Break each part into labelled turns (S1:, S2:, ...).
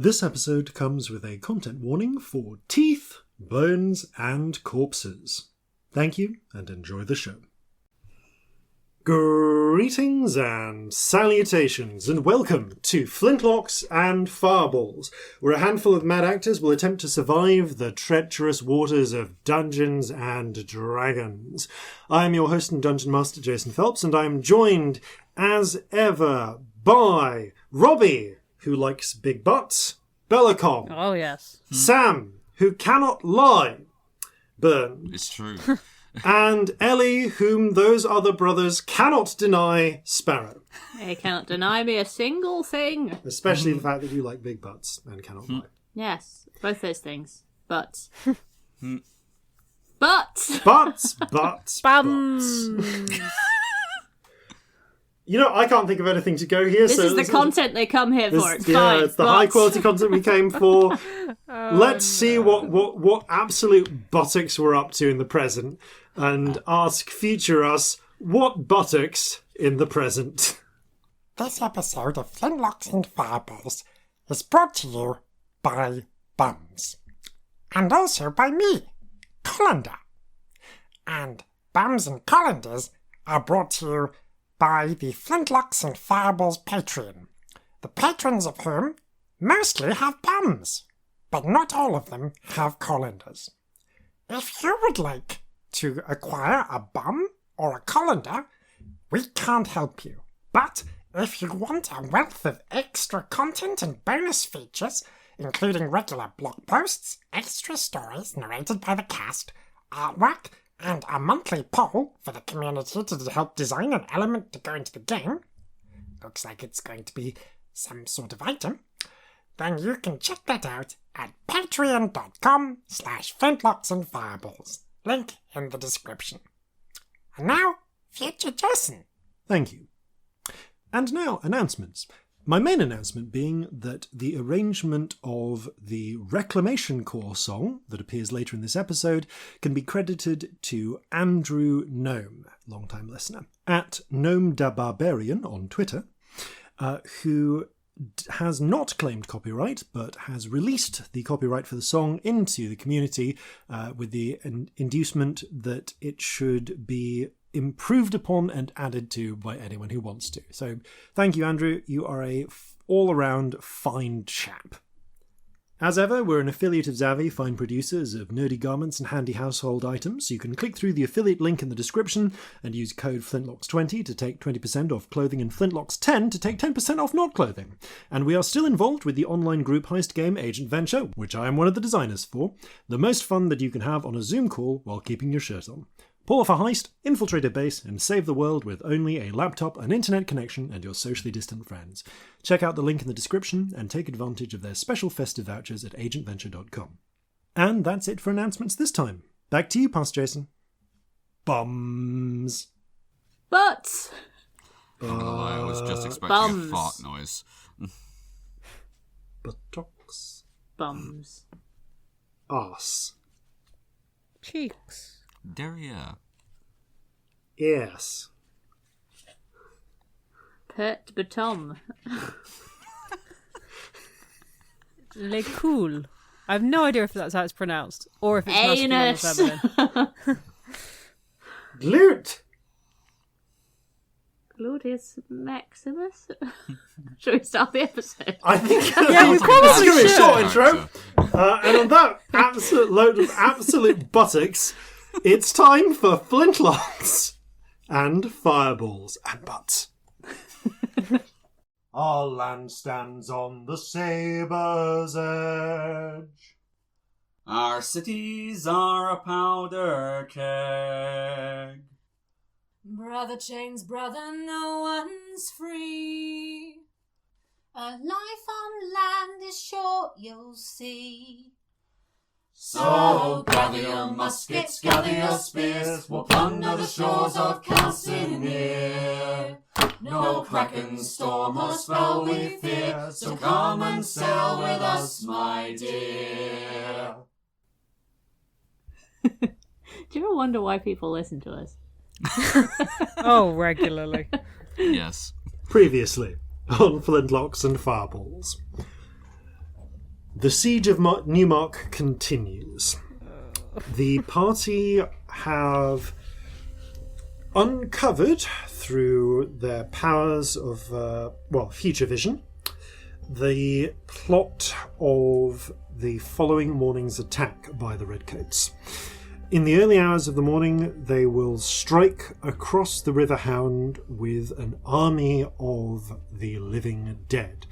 S1: This episode comes with a content warning for teeth, bones, and corpses. Thank you, and enjoy the show. Greetings and salutations, and welcome to Flintlocks and Fireballs, where a handful of mad actors will attempt to survive the treacherous waters of Dungeons and Dragons. I am your host and Dungeon Master Jason Phelps, and I am joined, as ever, by Robbie, who likes big butts, Bellekom.
S2: Oh, yes.
S1: Sam, who cannot lie, Burn.
S3: It's true.
S1: And Ellie, whom those other brothers cannot deny, Sparrow.
S2: They cannot deny me a single thing.
S1: Especially the fact that you like big butts and cannot lie.
S2: Yes, both those things. Butts. Butts!
S1: Butts.
S2: Bums!
S1: You know, I can't think of anything to go here.
S2: This is the content they come here for. It's fine.
S1: It's the high quality content we came for. Let's see what absolute buttocks we're up to in the present, and ask future us what buttocks in the present.
S4: This episode of Flintlocks and Fireballs is brought to you by Bums. And also by me, Colander. And Bums and Colanders are brought to you by the Flintlocks and Fireballs Patreon, the patrons of whom mostly have bums, but not all of them have colanders. If you would like to acquire a bum or a colander, we can't help you. But if you want a wealth of extra content and bonus features, including regular blog posts, extra stories narrated by the cast, artwork, and a monthly poll for the community to help design an element to go into the game, looks like it's going to be some sort of item, then you can check that out at patreon.com/Flintlocks and Fireballs. Link in the description. And now, future Jason.
S1: Thank you. And now, announcements. My main announcement being that the arrangement of the Reclamation Corps song that appears later in this episode can be credited to Andrew Gnome, long-time listener, at Gnome da Barbarian on Twitter, who has not claimed copyright, but has released the copyright for the song into the community with the inducement that it should be improved upon and added to by anyone who wants to. So thank you, Andrew. You are a all-around fine chap. As ever, we're an affiliate of Zavvi, fine producers of nerdy garments and handy household items. So you can click through the affiliate link in the description and use code Flintlocks20 to take 20% off clothing and Flintlocks10 to take 10% off not clothing. And we are still involved with the online group heist game Agent Venture, which I am one of the designers for. The most fun that you can have on a Zoom call while keeping your shirt on. Pull off a heist, infiltrate a base, and save the world with only a laptop, an internet connection, and your socially distant friends. Check out the link in the description and take advantage of their special festive vouchers at agentventure.com. And that's it for announcements this time. Back to you, Past Jason. Bums.
S2: Butts!
S3: I was just expecting
S2: Bums.
S3: a fart noise.
S1: Buttocks.
S2: Bums.
S1: Arse.
S2: Cheeks.
S3: Derriere.
S1: Yes.
S2: Pert Batom.
S5: Le cool. I have no idea if that's how it's pronounced, or if it's
S2: Anus.
S5: masculine or feminine.
S1: Glute.
S2: Gluteus Maximus? Shall we start the episode?
S1: I think
S5: Yeah, we probably
S1: give it a
S5: should.
S1: short intro. And on that absolute load of absolute buttocks, it's time for Flintlocks and Fireballs and Butts. Our land stands on the saber's edge.
S3: Our cities are a powder keg.
S6: Brother chains brother, no one's free. A life on land is short, you'll see.
S3: So gather your muskets, gather your spears, we'll plunder the shores of Calcinea. No kraken, storm or spell we fear, so come and sail with us, my dear.
S2: Do you ever wonder why people listen to us?
S5: Oh, regularly.
S3: Yes.
S1: Previously on Flintlocks and Fireballs. The siege of Newmark continues. The party have uncovered, through their powers of, future vision, the plot of the following morning's attack by the Redcoats. In the early hours of the morning, they will strike across the River Hound with an army of the living dead.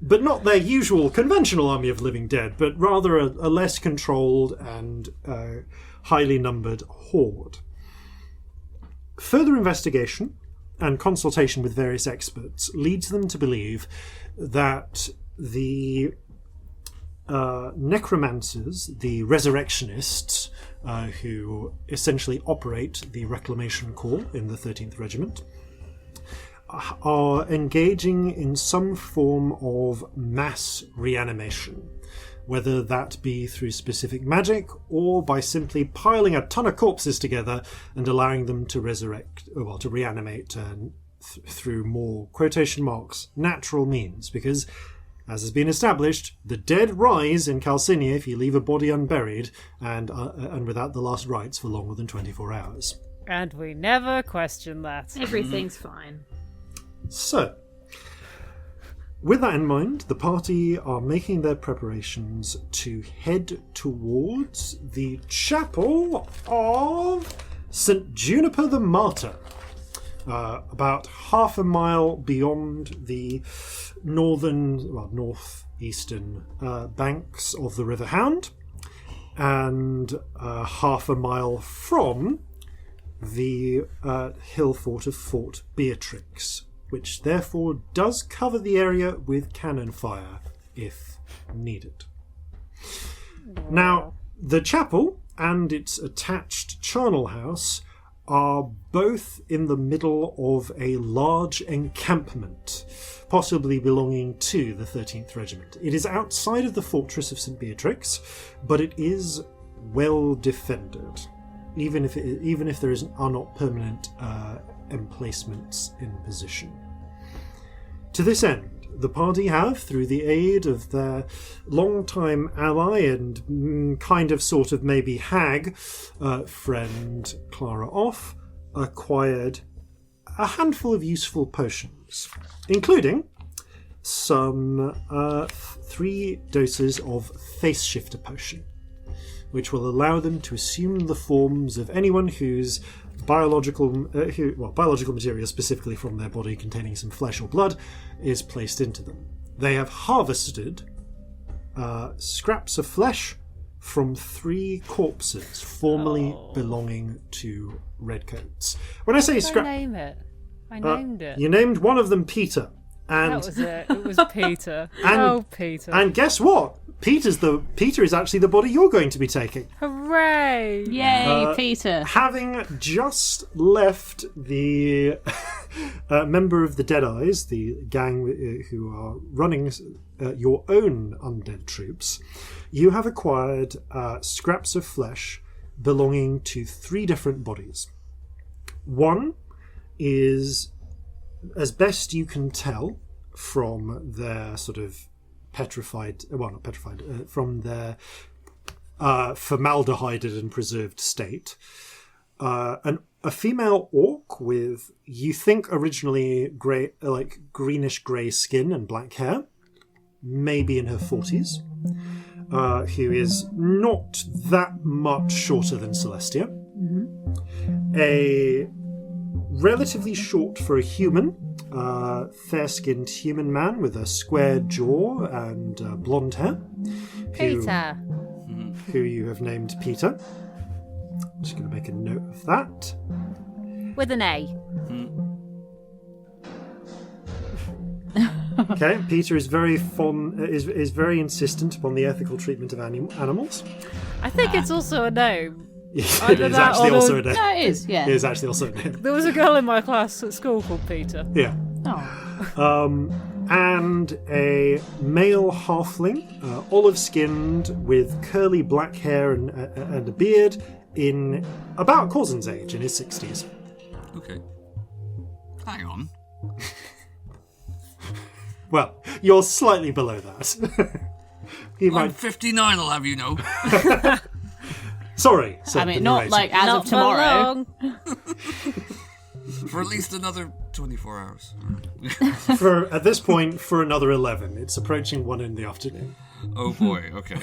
S1: But not their usual conventional army of living dead, but rather a less controlled and highly numbered horde. Further investigation and consultation with various experts leads them to believe that the necromancers, the resurrectionists, who essentially operate the Reclamation Corps in the 13th Regiment, are engaging in some form of mass reanimation, whether that be through specific magic or by simply piling a ton of corpses together and allowing them to reanimate through more, quotation marks, natural means, because, as has been established, the dead rise in Calcinea if you leave a body unburied and without the last rites for longer than 24 hours.
S5: And we never question that.
S2: Everything's fine.
S1: So, with that in mind, the party are making their preparations to head towards the chapel of St. Juniper the Martyr, about half a mile beyond the northeastern banks of the River Hound, and half a mile from the hill fort of Fort Beatrix, which therefore does cover the area with cannon fire if needed. Now, the chapel and its attached charnel house are both in the middle of a large encampment, possibly belonging to the 13th Regiment. It is outside of the fortress of St. Beatrix, but it is well defended, even if there are not permanent emplacements in position. To this end, the party have, through the aid of their long-time ally and sort of maybe hag friend Clara Off, acquired a handful of useful potions, including some 3 doses of Face Shifter Potion, which will allow them to assume the forms of anyone whose biological material, specifically from their body containing some flesh or blood, is placed into them. They have harvested scraps of flesh from 3 corpses formerly belonging to Redcoats. When I say scrap,
S5: name it. I named it.
S1: You named one of them Peter. And
S5: that was it. It was Peter. Peter.
S1: And guess what? Peter is actually the body you're going to be taking.
S5: Hooray!
S2: Yay, Peter.
S1: Having just left the member of the Deadeyes, the gang who are running your own undead troops, you have acquired scraps of flesh belonging to 3 different bodies. One is, as best you can tell from their sort of from their formaldehyded and preserved state, a female orc with, you think originally greenish grey skin and black hair, maybe in her 40s, who is not that much shorter than Celestia. Mm-hmm. A relatively short for a human, fair-skinned human man with a square jaw and blonde hair.
S5: Peter.
S1: Who you have named Peter. I'm just going to make a note of that.
S5: With an A.
S1: Okay, Peter is very is very insistent upon the ethical treatment of animals.
S5: I think it's also a name.
S1: It is actually also a name.
S2: No, it is, yeah.
S1: It is actually also a name.
S5: There was a girl in my class at school called Peter.
S1: Yeah.
S2: Oh.
S1: And a male halfling, olive-skinned, with curly black hair and a beard, in about Corzin's age, in his 60s.
S3: Okay. Hang on.
S1: Well, you're slightly below that. He
S7: I'm
S1: might.
S7: 59, I'll have you know.
S1: Sorry.
S2: I mean, not like as
S5: Not
S2: of tomorrow.
S5: for long.
S7: For at least another 24 hours.
S1: At this point, for another 11. It's approaching 1 in the afternoon.
S7: Oh boy, okay.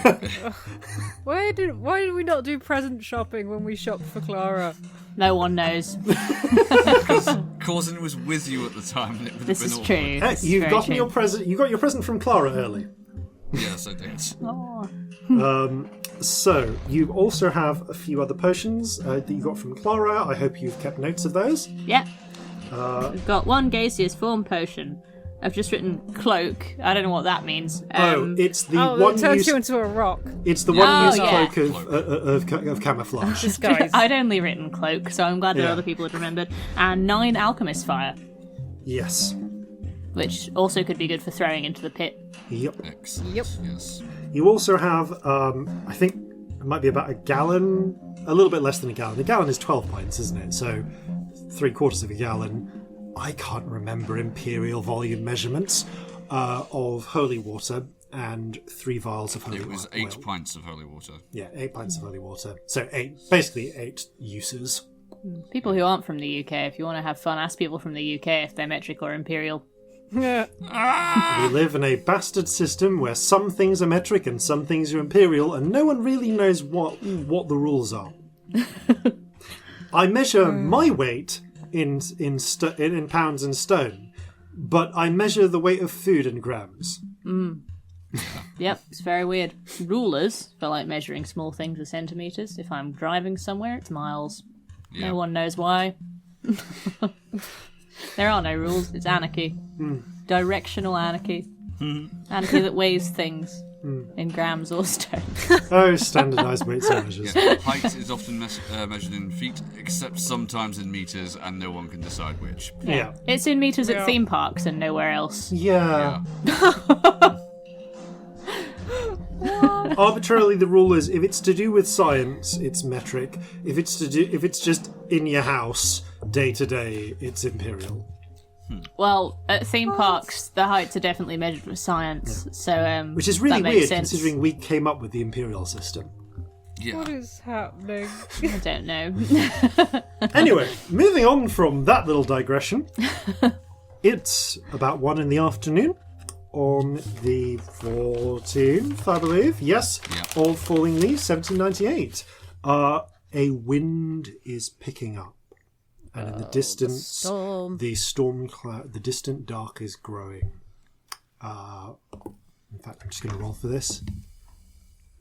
S5: Why did we not do present shopping when we shopped for Clara?
S2: No one knows.
S7: Corzin was with you at the time, and it would
S2: This
S7: have
S2: is
S7: been
S2: true.
S7: awkward.
S1: Hey,
S2: This is
S1: you've
S2: very
S1: gotten
S2: true.
S1: your present. You got your present from Clara early.
S7: Yes, I did.
S2: Oh.
S1: So you also have a few other potions that you got from Clara. I hope you've kept notes of those.
S2: Yeah. We've got one gaseous form potion. I've just written cloak. I don't know what that means.
S1: It's the
S5: Oh,
S1: one
S5: it turns
S1: use.
S5: you into a rock.
S1: It's the one
S2: Oh,
S1: use
S2: yeah.
S1: cloak of camouflage.
S5: Disguise.
S2: I'd only written cloak, so I'm glad that
S1: Yeah.
S2: other people had remembered. And 9 alchemist fire,
S1: Yes.
S2: which also could be good for throwing into the pit.
S1: Yep.
S7: Excellent.
S5: Yep.
S7: Yes.
S1: You also have, I think it might be about a gallon, a little bit less than a gallon. A gallon is 12 pints, isn't it? So 3/4 of a gallon. I can't remember imperial volume measurements of holy water and 3 vials of holy
S7: It was
S1: oil.
S7: 8 pints of holy water.
S1: Yeah, 8 pints of holy water. So basically 8 uses.
S2: People who aren't from the UK, if you want to have fun, ask people from the UK if they're metric or imperial.
S5: Yeah.
S1: We live in a bastard system where some things are metric and some things are imperial, and no one really knows what the rules are. I measure my weight in pounds and stone, but I measure the weight of food in grams.
S2: Yep, it's very weird. Rulers for like measuring small things are centimeters. If I'm driving somewhere, it's miles.
S7: Yeah.
S2: No one knows why. There are no rules. It's anarchy. Directional anarchy. Anarchy that weighs things in grams or stone.
S1: Oh, standardised weights and measures.
S7: Yeah. Height is often measured in feet, except sometimes in meters, and no one can decide which.
S1: Yeah.
S2: It's in meters
S5: Yeah.
S2: at theme parks and nowhere else.
S1: Yeah.
S7: Yeah.
S1: Arbitrarily, the rule is if it's to do with science, it's metric. If it's just in your house day to day, it's imperial.
S2: Well, at theme parks, the heights are definitely measured with science. So,
S1: Which is really
S2: that makes
S1: weird
S2: sense.
S1: considering we came up with the imperial system.
S7: Yeah.
S5: What is happening?
S2: I don't know.
S1: Anyway, moving on from that little digression, it's about 1 in the afternoon on the 14th, I believe. Yes,
S7: Yeah.
S1: Old Falling Leaves, 1798. A wind is picking up, and in the distance,
S5: storm.
S1: the storm cloud, the distant dark is growing. In fact, I'm just going to roll for this.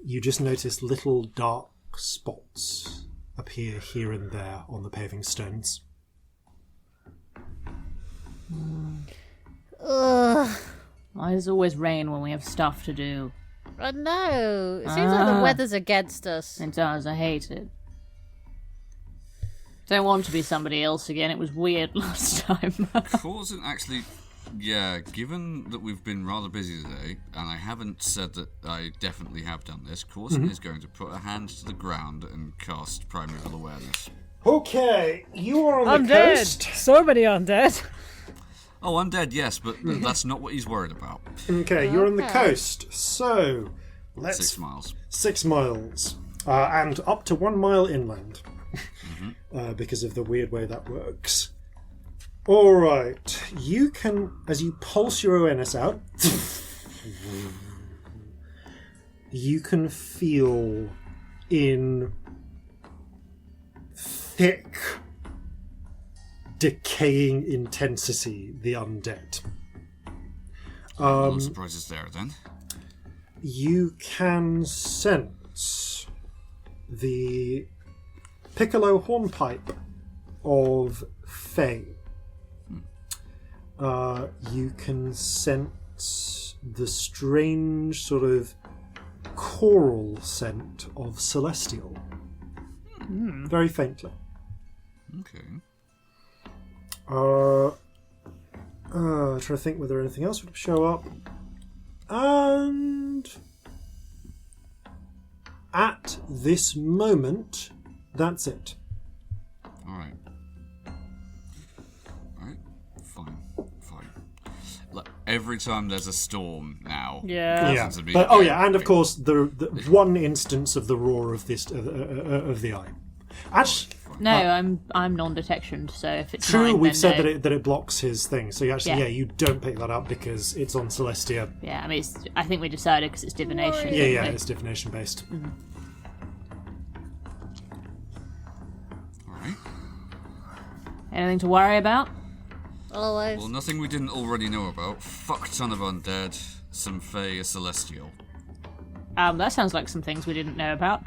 S1: You just notice little dark spots appear here and there on the paving stones.
S5: Ugh.
S2: Why does it always rain when we have stuff to do?
S5: I know. It seems like the weather's against us.
S2: It does. I hate it. Don't want to be somebody else again. It was weird last time.
S7: Corzin actually, yeah, given that we've been rather busy today, and I haven't said that I definitely have done this, Corzin is going to put a hand to the ground and cast Primeval Awareness.
S1: Okay, you are on the
S5: Undead.
S1: coast.
S5: So many undead.
S7: Oh, undead, yes, but that's not what he's worried about.
S1: Okay, you're on the coast. So, let's
S7: 6 miles.
S1: 6 miles, and up to 1 mile inland, because of the weird way that works. All right, you can, as you pulse your awareness out, you can feel in thick, decaying intensity the undead.
S7: No surprises there, then.
S1: You can sense the piccolo hornpipe of Fae. You can sense the strange sort of choral scent of Celestial. Very faintly.
S7: Okay.
S1: Trying to think whether anything else would show up. And at this moment, that's it.
S7: Alright. Alright, fine. Look, every time there's a storm now.
S5: Yeah.
S1: Yeah,
S7: Seems to be
S1: but and of
S7: every-
S1: course the one instance of the roar of this of the eye. Actually,
S2: No, I'm non-detection, so if it's
S1: true,
S2: mine,
S1: we've
S2: then
S1: said
S2: no.
S1: that it blocks his thing. So you actually,
S2: Yeah.
S1: you don't pick that up because it's on Celestia.
S2: Yeah, I mean, I think we decided because it's divination.
S1: Yeah,
S2: didn't we?
S1: it's divination based.
S7: Alright.
S2: Anything to worry about?
S6: Always.
S7: Well, nothing we didn't already know about. Fuck ton of undead, some Fey, a Celestial.
S2: That sounds like some things we didn't know about.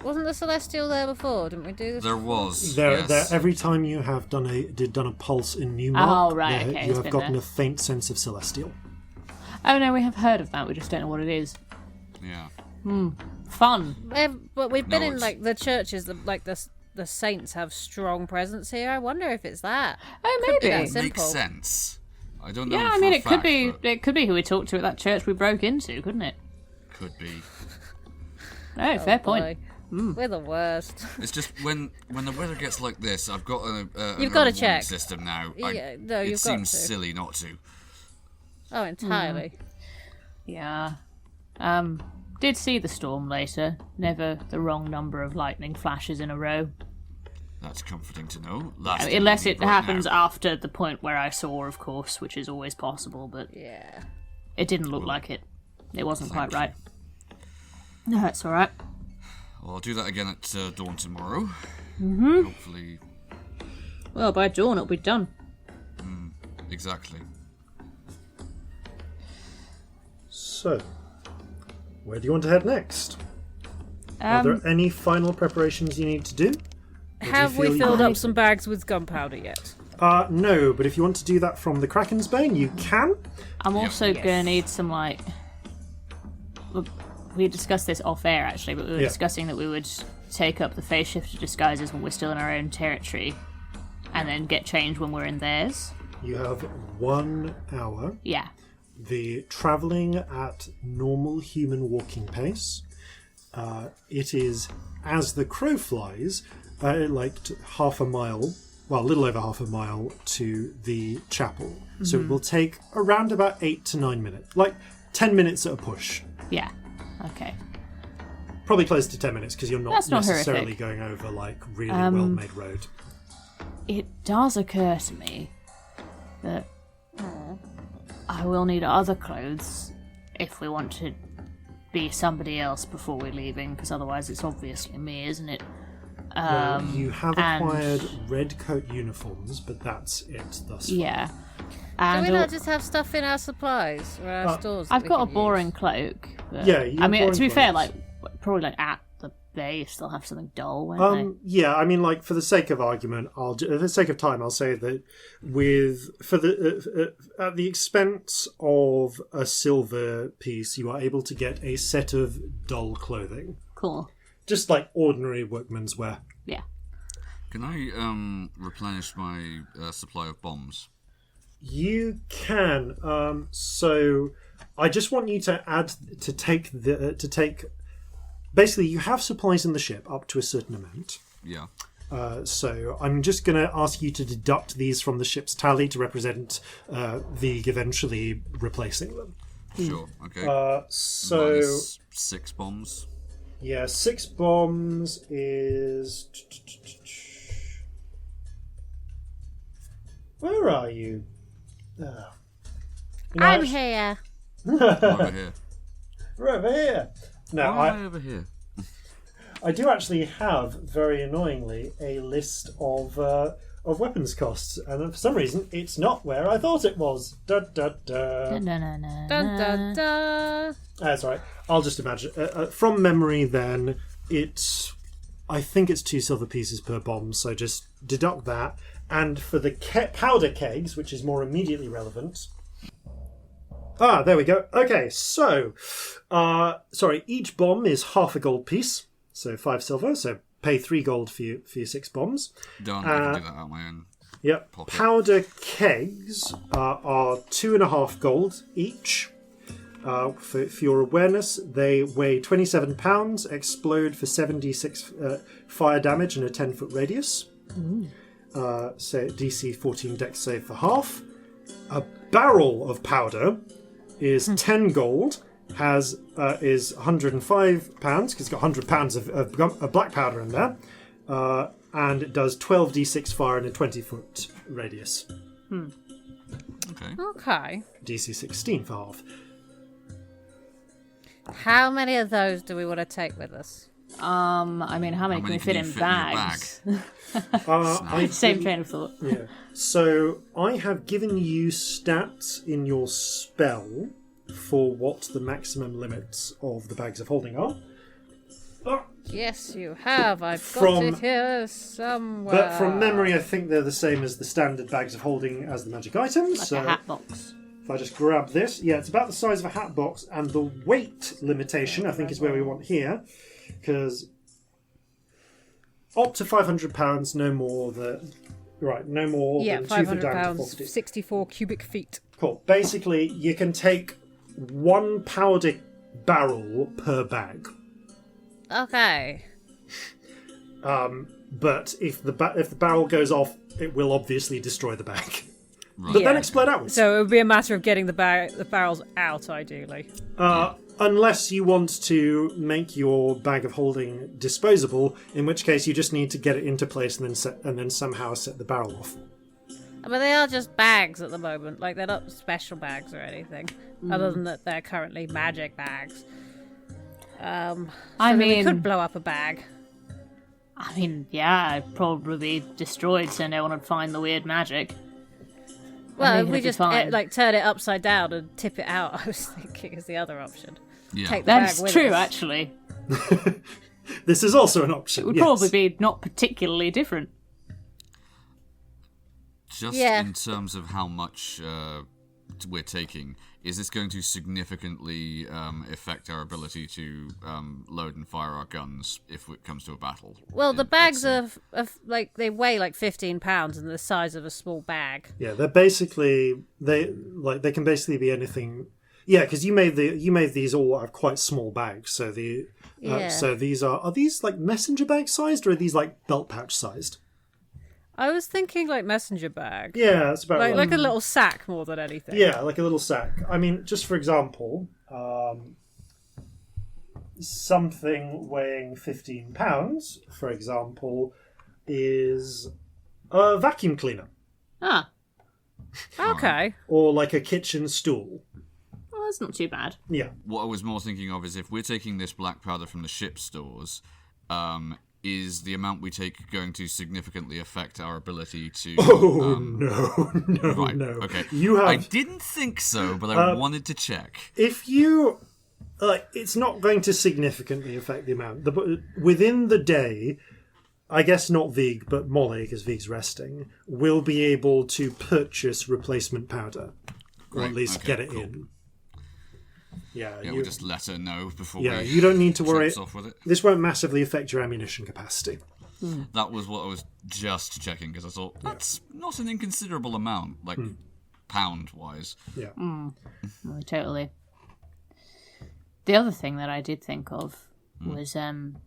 S6: Wasn't the Celestial there before? Didn't we do this?
S7: There was.
S1: There,
S7: yes.
S1: every time you have done a pulse in Newmark,
S2: Oh, right, okay,
S1: you
S2: it's
S1: have
S2: been
S1: gotten
S2: there.
S1: a faint sense of Celestial.
S2: Oh no, we have heard of that. We just don't know what it is.
S7: Yeah.
S2: Fun.
S6: But we've been
S7: No,
S6: in
S7: it's-
S6: like the churches, like the saints have strong presence here. I wonder if it's that.
S2: Oh,
S6: Could be
S2: maybe.
S6: that
S7: It
S6: simple.
S7: makes sense. I don't know.
S2: Yeah, I
S7: for
S2: mean,
S7: a
S2: it could
S7: fact,
S2: be.
S7: but
S2: It could be who we talked to at that church we broke into, couldn't it?
S7: Could be.
S2: Oh, fair point.
S6: Boy, we're the worst.
S7: It's just when the weather gets like this, I've got an
S6: You've got to
S7: early warning
S6: check.
S7: system now.
S6: Yeah, no,
S7: it
S6: you've got
S7: seems
S6: to.
S7: silly not to.
S6: Oh, entirely.
S2: Yeah. Did see the storm later. Never the wrong number of lightning flashes in a row.
S7: That's comforting to know. Last thing
S2: Unless
S7: we
S2: it
S7: need right
S2: happens
S7: now.
S2: after the point where I saw, of course, which is always possible, but
S6: Yeah.
S2: it didn't look like it. It wasn't quite
S7: Thank
S2: right. No, that's alright.
S7: Well, I'll do that again at dawn tomorrow. Mm-hmm. Hopefully,
S2: Well, by dawn it'll be done.
S7: exactly.
S1: So, where do you want to head next? Are there any final preparations you need to do?
S6: Have
S1: feel
S6: we
S1: you-
S6: filled up some bags with gunpowder yet?
S1: No, but if you want to do that from the Kraken's Bane, you can.
S2: I'm also gonna need some, like... well, we discussed this off air, actually, but we were
S1: Yeah.
S2: discussing that we would take up the phase shifter disguises when we're still in our own territory, and then get changed when we're in theirs.
S1: You have 1 hour.
S2: Yeah.
S1: The travelling at normal human walking pace. It is, as the crow flies, half a mile, well, a little over half a mile to the chapel. So it will take around about 8 to 9 minutes, like 10 minutes at a push.
S2: Yeah. Okay.
S1: Probably close to 10 minutes because you're not
S2: That's not
S1: necessarily
S2: horrific.
S1: going over like really well-made road.
S2: It does occur to me that I will need other clothes if we want to be somebody else before we're leaving, because otherwise it's obviously me, isn't it?
S1: You have
S2: and-
S1: acquired red coat uniforms, but that's it thus far.
S2: Yeah.
S6: Do
S2: And
S6: we not just have stuff in our supplies or our stores? that
S2: I've
S6: we
S2: got a
S6: can
S2: boring
S6: use?
S2: cloak. But,
S1: Yeah, you
S2: I
S1: have
S2: mean,
S1: boring
S2: to be fair,
S1: clothes.
S2: probably at the bay, you still have something dull, won't
S1: Yeah, I mean, like for the sake of argument, for the sake of time, I'll say that at the expense of a silver piece, you are able to get a set of dull clothing,
S2: they? Cool.
S1: just like ordinary workman's wear.
S2: Yeah.
S7: Can I replenish my supply of bombs?
S1: You can. So I just want you to take. Basically, you have supplies in the ship up to a certain amount.
S7: Yeah.
S1: So I'm just going to ask you to deduct these from the ship's tally to represent the eventually replacing them.
S7: Sure. Okay.
S1: So
S7: Minus 6 bombs.
S1: yeah, 6 bombs is. Where are you?
S6: I'm here.
S7: Over here.
S1: We're over here. Now
S7: Why am I over here?
S1: I do actually have, very annoyingly, a list of weapons costs, and for some reason, it's not where I thought it was. Da da da.
S2: No.
S6: Dun dun dun.
S1: That's right. I'll just imagine. From memory, then it's. I think it's 2 silver pieces per bomb, so just deduct that. And for the powder kegs, which is more immediately relevant. There we go. Okay, so each bomb is half a gold piece, so 5 silver. So pay 3 gold for your 6 bombs.
S7: Done. I can do that out my own.
S1: Yep.
S7: Pocket.
S1: Powder kegs are 2.5 gold each. For your awareness, they weigh 27 pounds, explode for 76 fire damage in a 10-foot radius. So DC 14 dex save for half. barrel of powder is 10 gold, is 105 pounds, because it's got 100 pounds of black powder in there, and it does 12d6 fire in a 20-foot radius.
S6: Okay.
S1: DC 16 for half.
S6: How many of those do we want to take with us?
S2: I mean, how many can we fit in bags? Same train of thought.
S1: Yeah. So I have given you stats in your spell for what the maximum limits of the bags of holding are.
S6: Yes, you have. I've got
S1: From-
S6: it here somewhere.
S1: But from memory, I think they're the same as the standard bags of holding as the magic items.
S2: Like
S1: so
S2: a hat box.
S1: if I just grab this, yeah, it's about the size of a hat box, and the weight limitation, I think, is where we want here, because up to £500, no more than... Right, no more
S6: Yeah,
S1: than 2 for down to
S6: £500,
S1: 40.
S6: 64 cubic feet.
S1: Cool. Basically, you can take 1 powder barrel per bag.
S6: Okay.
S1: But if the barrel goes off, it will obviously destroy the bag.
S7: Right.
S1: But then
S6: Yeah.
S1: explode outwards.
S6: So it would be a matter of getting the barrels out, ideally.
S1: Unless you want to make your bag of holding disposable, in which case you just need to get it into place and then somehow set the barrel off.
S6: But they are just bags at the moment. Like, they're not special bags or anything. Other than that they're currently magic bags.
S2: I
S6: we
S2: mean,
S6: could blow up a bag.
S2: Yeah, it'd probably be destroyed so no one would find the weird magic.
S6: Well,
S2: think
S6: if we
S2: it'd be
S6: just
S2: fine.
S6: turn it upside down and tip it out, I was thinking is the other option.
S7: Yeah.
S6: Take the bag
S2: That's
S6: with
S2: true,
S6: us.
S2: actually.
S1: This is also an option.
S2: It would
S1: yes.
S2: probably be not particularly different.
S7: Just
S6: Yeah.
S7: in terms of how much we're taking, is this going to significantly affect our ability to load and fire our guns if it comes to a battle?
S6: Well, the bags
S7: Let's
S6: are like they weigh like 15 pounds and the size of a small bag.
S1: Yeah, they're basically they can basically be anything. Yeah, because you made these all out of quite small bags. So so these are these like messenger bag sized, or are these like belt pouch sized?
S6: I was thinking like messenger bag.
S1: Yeah, that's about right.
S6: Like a little sack more than anything.
S1: Yeah, like a little sack. I mean, just for example, something weighing 15 pounds, for example, is a vacuum cleaner.
S2: Ah,
S6: Okay.
S1: Or like a kitchen stool.
S2: well, that's not too bad.
S1: Yeah.
S7: What I was more thinking of is if we're taking this black powder from the ship stores, is the amount we take going to significantly affect our ability to...
S1: Oh, no,
S7: right,
S1: no.
S7: okay.
S1: You have...
S7: I didn't think so, but I wanted to check.
S1: If you... it's not going to significantly affect the amount. Within the day, I guess not Vig, but Molly, because Vig's resting, will be able to purchase replacement powder. Or at least get it in. Yeah,
S7: We'll just let her know before
S1: yeah,
S7: we
S1: you don't need to worry.
S7: trips off with it.
S1: This won't massively affect your ammunition capacity.
S7: That was what I was just checking, because I thought, that's not an inconsiderable amount, like pound-wise.
S1: Yeah.
S2: No, totally. The other thing that I did think of was I'm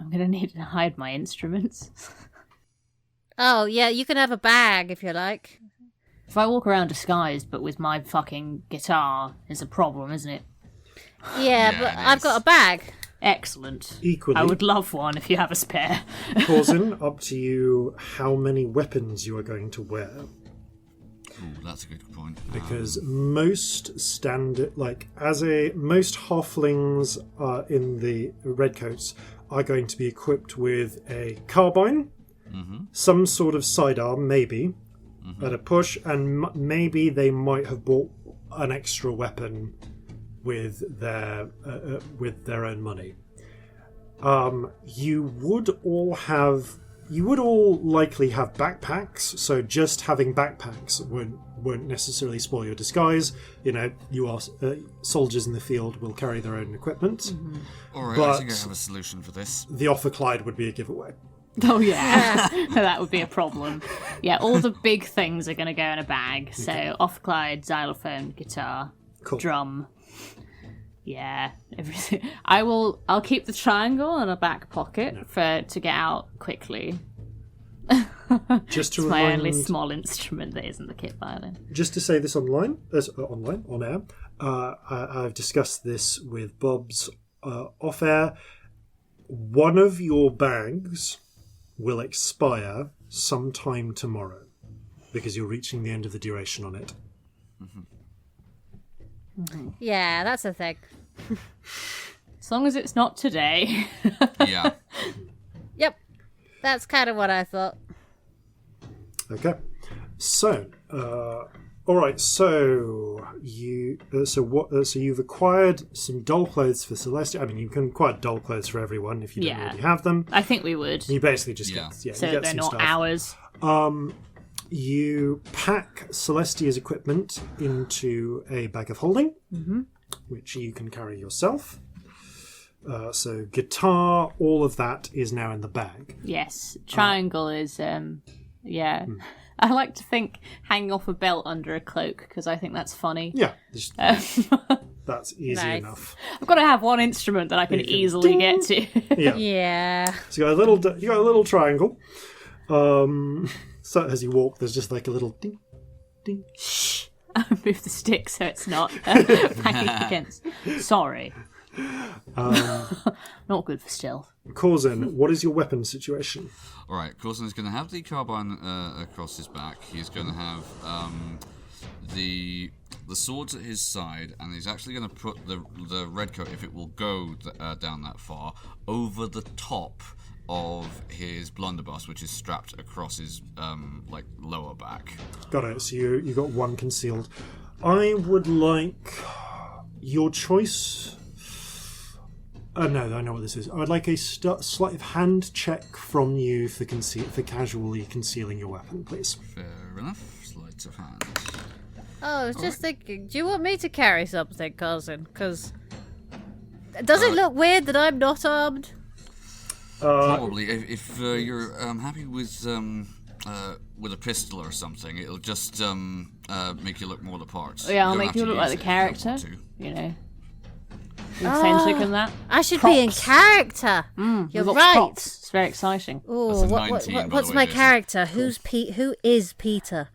S2: going to need to hide my instruments.
S6: Oh, yeah, you can have a bag if you like.
S2: If I walk around disguised but with my fucking guitar, it's a problem, isn't it?
S6: Yeah,
S7: Yeah,
S6: but
S7: it
S6: I've
S7: is.
S6: got a bag.
S2: Excellent.
S1: Equally,
S2: I would love one if you have a spare.
S1: Corzin, up to you how many weapons you are going to wear.
S7: Ooh, that's a good point.
S1: Because most standard, most halflings in the redcoats are going to be equipped with a carbine, some sort of sidearm, maybe, at a push, and maybe they might have bought an extra weapon with their own money. You would all likely have backpacks, so just having backpacks won't necessarily spoil your disguise. You are soldiers in the field will carry their own equipment.
S7: Alright,
S1: but
S7: I think I have a solution for this.
S1: The offer Clyde would be a giveaway.
S2: Oh, yeah. That would be a problem. Yeah, all the big things are going to go in a bag. So, off-Clyde, xylophone, guitar,
S1: Cool.
S2: drum. Yeah, everything. I'll keep the triangle in a back pocket to get out quickly.
S1: Just to
S2: It's my only
S1: remind,
S2: small instrument that isn't the kit violin.
S1: just to say this on air. I've discussed this with Bob's off air. One of your bags will expire sometime tomorrow because you're reaching the end of the duration on it.
S6: Yeah, that's a thing.
S2: As long as it's not today.
S7: Yeah.
S6: Yep. That's kind of what I thought.
S1: Okay, so all right. So you've acquired some doll clothes for Celestia. I mean, you can acquire doll clothes for everyone if you don't
S2: Yeah.
S1: already have them.
S2: I think we would.
S1: You basically just
S7: Yeah.
S1: get
S2: So
S1: you get
S2: they're
S1: some
S2: not
S1: stuff.
S2: ours.
S1: You pack Celestia's equipment into a bag of holding, which you can carry yourself. So guitar, all of that is now in the bag.
S2: Yes. Triangle is, yeah. I like to think hanging off a belt under a cloak because I think that's funny.
S1: Yeah, that's easy
S6: Nice.
S1: enough.
S2: I've got to have one instrument that I can
S1: You can
S2: easily get to.
S1: Yeah.
S6: Yeah.
S1: So you got a little triangle. So as you walk, there's just like a little ding, ding.
S2: I move the stick so it's not banging against. Sorry. Not good for stealth.
S1: Corzin, what is your weapon situation?
S7: All right, Corzin is going to have the carbine across his back. He's going to have the swords at his side, and he's actually going to put the red coat, if it will go down that far, over the top of his blunderbuss, which is strapped across his lower back.
S1: Got it. So you got one concealed. I would like your choice. No, I know what this is. I would like a sleight of hand check from you for casually concealing your weapon, please.
S7: Fair enough. Sleight of hand.
S6: Oh, I was just thinking, do you want me to carry something, cousin? Because does it look weird that I'm not armed?
S7: Probably. If you're happy with a pistol or something, it'll just make you look more the part.
S2: Yeah, I'll
S7: don't
S2: make
S7: have
S2: you
S7: to
S2: look like
S7: use
S2: the
S7: it if you don't
S2: character.
S7: want to.
S2: You know. Eccentric and that.
S6: I should be in
S2: Props.
S6: character.
S2: You've
S6: You're
S2: got
S6: right.
S2: props. It's very exciting.
S6: Oh,
S7: That's a 19, by
S6: what's
S7: the way,
S6: my
S7: Jason.
S6: character? Who is Peter?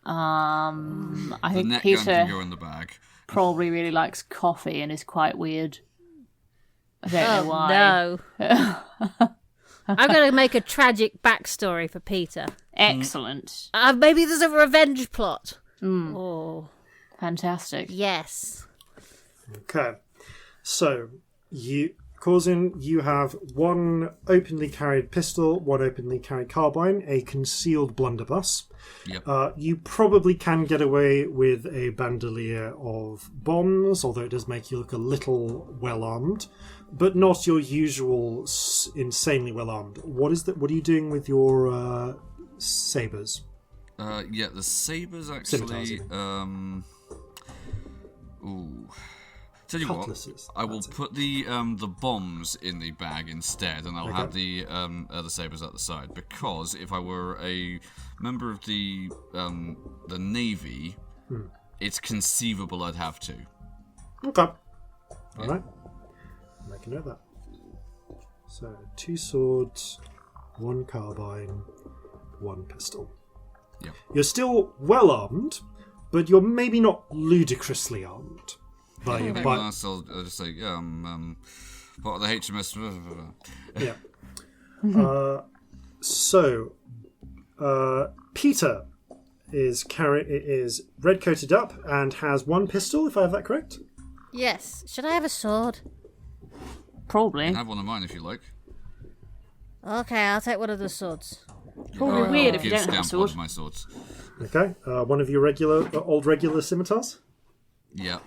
S2: I
S7: The
S2: think
S7: neck gun can
S2: Peter
S7: go in the bag.
S2: probably really likes coffee and is quite weird. I don't know why.
S6: No. I'm going to make a tragic backstory for Peter.
S2: Excellent.
S6: Maybe there's a revenge plot.
S2: Mm.
S6: Oh,
S2: Fantastic.
S6: yes.
S1: Okay. So Corzin, you have one openly carried pistol, one openly carried carbine, a concealed blunderbuss.
S7: Yep.
S1: You probably can get away with a bandolier of bombs, although it does make you look a little well armed, but not your usual insanely well armed. What are you doing with your sabers?
S7: Yeah, the sabers
S1: Scimitars,
S7: actually. Ooh. Tell you
S1: Cutlasses,
S7: what, I will
S1: that's it.
S7: put the bombs in the bag instead, and I'll have the sabers at the side. Because if I were a member of the Navy, it's conceivable I'd have to.
S1: Okay. All right. Make a note of that. So 2 swords, 1 carbine, 1 pistol.
S7: Yep.
S1: You're still well armed, but you're maybe not ludicrously armed.
S7: Maybe I'll just say, part of the HMS.
S1: Yeah. So, Peter is red coated up and has 1 pistol. If I have that correct.
S6: Yes. Should I have a sword?
S2: Probably.
S7: Have one of mine if you like.
S6: Okay, I'll take one of the swords.
S2: Probably weird if you
S7: Give
S2: don't have a
S7: Scamp one
S2: sword.
S7: of my swords.
S1: Okay. One of your old regular scimitars.
S7: Yeah.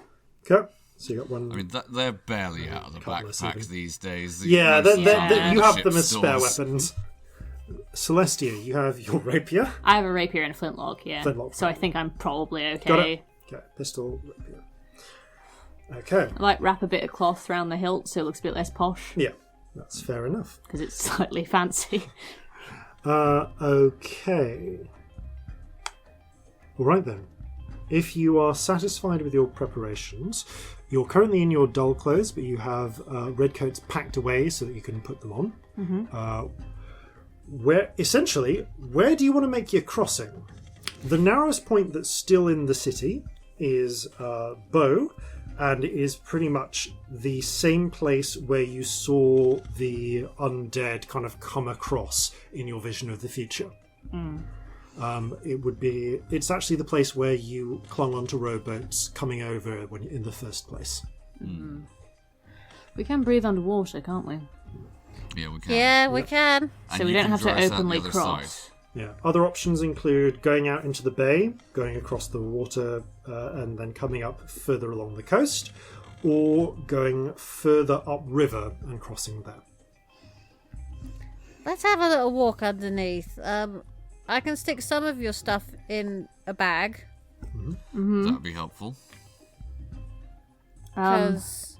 S1: Okay. So you got one.
S7: I mean, they're barely out of the
S1: Cutlass
S7: backpack
S1: even.
S7: these days.
S1: Yeah,
S7: Most of
S1: you
S7: them
S1: have
S7: ship
S1: them as spare
S7: stores.
S1: weapons. Celestia, you have your rapier.
S2: I have a rapier and a flintlock, yeah.
S1: Flintlock.
S2: So I think I'm probably okay.
S1: Got it. Okay, pistol, rapier. Okay,
S2: I like wrap a bit of cloth around the hilt so it looks a bit less posh
S1: yeah, that's fair enough.
S2: because it's slightly fancy.
S1: Okay. All right then. If you are satisfied with your preparations, you're currently in your dull clothes, but you have red coats packed away so that you can put them on. where do you want to make your crossing? The narrowest point that's still in the city is Bow, and it is pretty much the same place where you saw the undead kind of come across in your vision of the future. It's actually the place where you clung onto rowboats coming over when in the first place.
S2: We can breathe underwater, can't we?
S7: Yeah, we can.
S6: Yeah, we can.
S7: And
S2: So we
S7: you
S2: don't
S7: can
S2: have to
S7: drive us out the
S2: openly
S7: other
S2: cross.
S7: side.
S1: Yeah. Other options include going out into the bay, going across the water, and then coming up further along the coast, or going further upriver and crossing there.
S6: Let's have a little walk underneath. I can stick some of your stuff in a bag.
S2: Mm-hmm.
S7: That'd be helpful.
S6: Because,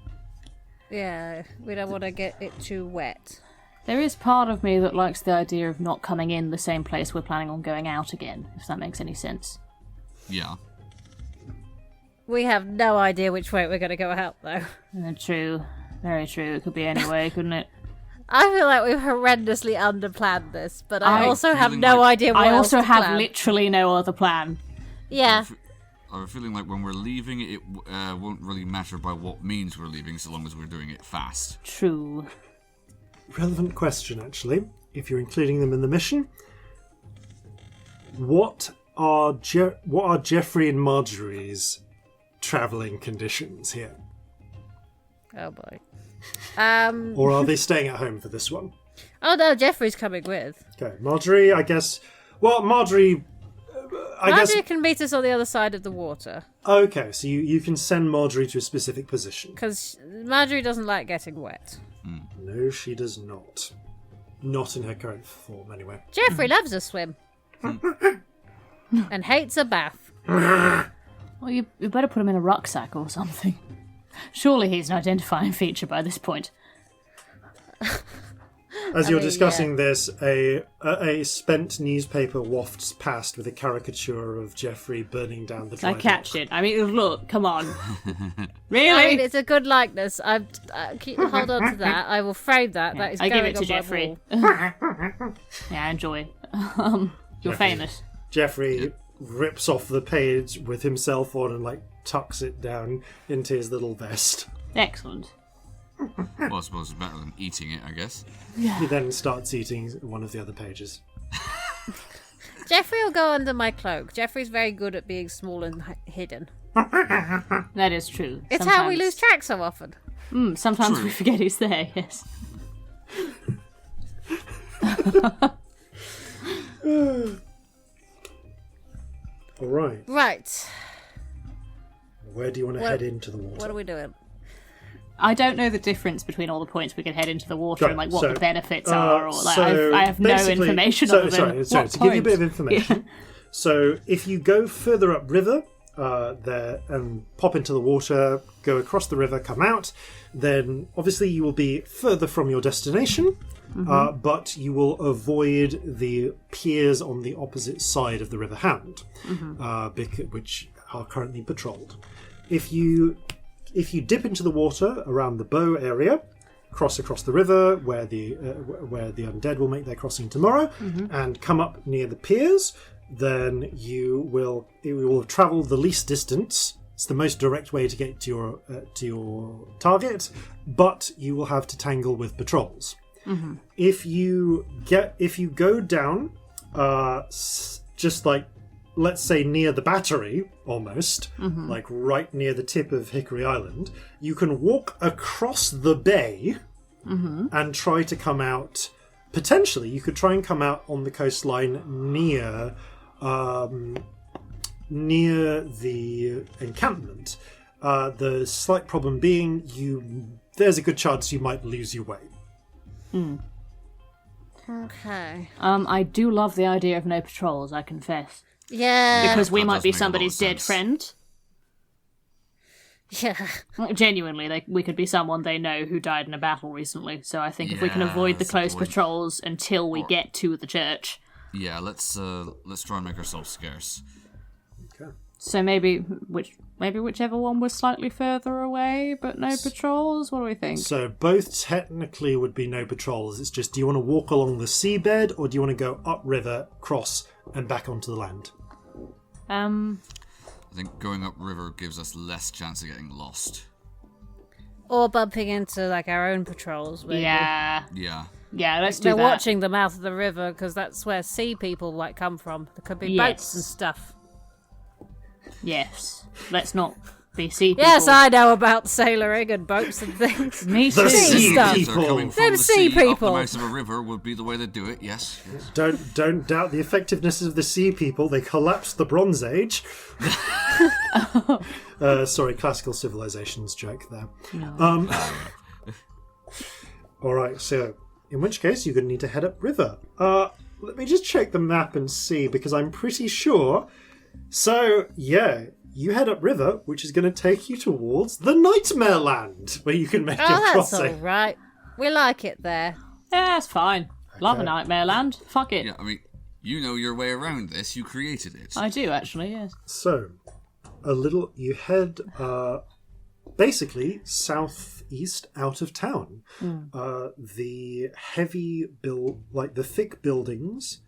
S6: yeah, we don't want to get it too wet.
S2: There is part of me that likes the idea of not coming in the same place we're planning on going out again, if that makes any sense.
S7: Yeah.
S6: We have no idea which way we're going to go out, though.
S2: True. Very true. It could be any way, couldn't it?
S6: I feel like we've horrendously underplanned this, but I
S2: I
S6: also have
S7: feeling
S6: no
S7: like-
S6: idea what
S2: I
S6: else
S2: also
S6: to
S2: have
S6: plan.
S2: literally no other plan.
S6: Yeah.
S7: I have a feeling like when we're leaving, it won't really matter by what means we're leaving, so long as we're doing it fast.
S2: True.
S1: Relevant question, actually. If you're including them in the mission, what are Jeffrey and Marjorie's travelling conditions here?
S6: Oh, boy.
S1: Or are they staying at home for this one?
S6: Oh, no, Jeffrey's coming with.
S1: Okay, Marjorie, I guess... Well, Marjorie...
S6: Marjorie can meet us on the other side of the water.
S1: Okay, so you can send Marjorie to a specific position.
S6: Because Marjorie doesn't like getting wet.
S1: No, she does not. Not in her current form, anyway.
S6: Jeffrey loves a swim. And hates a bath.
S2: Well, you better put him in a rucksack or something. Surely he's an identifying feature by this point.
S1: As you're discussing this, a spent newspaper wafts past with a caricature of Jeffrey burning down the dry
S2: I catch
S1: dock.
S2: it. I mean, look, come on. Really?
S6: I mean, it's a good likeness. Hold on to that. I will frame that. That is
S2: I
S6: going
S2: give it to
S6: on my
S2: Jeffrey.
S6: wall.
S2: Yeah, enjoy. You're
S1: Jeffrey.
S2: famous.
S1: Jeffrey rips off the page with himself on and tucks it down into his little vest.
S2: Excellent.
S7: Well, I suppose it's better than eating it, I guess.
S1: He then starts eating one of the other pages.
S6: Jeffrey will go under my cloak. Jeffrey's very good at being small and hidden.
S2: That is true.
S6: It's how we lose track so often.
S2: Sometimes we forget he's there, yes.
S1: All right.
S6: Right.
S1: Where do you want to head into the water?
S6: What are we doing?
S2: I don't know the difference between all the points we could head into the water and what
S1: So,
S2: the benefits are, or
S1: so
S2: I have no
S1: basically-
S2: information
S1: so,
S2: other than
S1: sorry,
S2: what
S1: to give you a bit of
S2: points.
S1: information. So if you go further upriver there and pop into the water, go across the river, come out, then obviously you will be further from your destination, but you will avoid the piers on the opposite side of the River Hound, which are currently patrolled. If you dip into the water around the Bow area, cross across the river where the undead will make their crossing tomorrow, and come up near the piers, then it will travel the least distance. It's the most direct way to get to your target, but you will have to tangle with patrols. If you go down, just let's say near the battery, almost, right near the tip of Hickory Island, you can walk across the bay and try to come out. Potentially, you could try and come out on the coastline near the encampment. The slight problem being, there's a good chance you might lose your way.
S6: Okay.
S2: I do love the idea of no patrols, I confess.
S6: Yeah.
S2: Because we
S7: That
S2: might
S7: does
S2: be
S7: make a lot of
S2: somebody's dead
S7: sense.
S2: friend.
S6: Yeah.
S2: Genuinely, we could be someone they know who died in a battle recently. So I think if we can
S7: Yeah,
S2: avoid the
S7: that's a
S2: close
S7: point.
S2: patrols until we get to the church.
S7: Yeah, let's try and make ourselves scarce.
S1: Okay.
S2: So maybe whichever one was slightly further away, but no patrols. What do we think?
S1: So both technically would be no patrols. It's just, do you want to walk along the seabed, or do you want to go upriver, cross, and back onto the land?
S7: I think going upriver gives us less chance of getting lost.
S6: Or bumping into like our own patrols. Maybe.
S2: Yeah, let's do
S6: They're
S2: that.
S6: watching the mouth of the river because that's where sea people might come from. There could be boats and stuff.
S2: Yes, let's not be sea people.
S6: Yes, I know about sailoring and boats and things.
S2: Me too.
S1: The sea
S6: stuff.
S7: If they're coming from
S6: Them
S7: the
S6: sea
S7: sea up the
S6: people.
S7: mouth of a river would be the way to do it. Yes.
S1: Don't doubt the effectiveness of the sea people. They collapsed the Bronze Age. Sorry, classical civilizations joke there.
S2: No.
S1: All right, so in which case you're going to need to head up river. Let me just check the map and see, because I'm pretty sure. So, yeah, you head up river, which is going to take you towards the Nightmare Land, where you can make your
S6: That's
S1: crossing.
S6: all right. We like it there.
S2: Yeah, it's fine. Love a Nightmare Land. Fuck it.
S7: Yeah, I mean, you know your way around this. You created it.
S2: I do, actually, yes.
S1: So, you head basically southeast out of town. The the thick buildings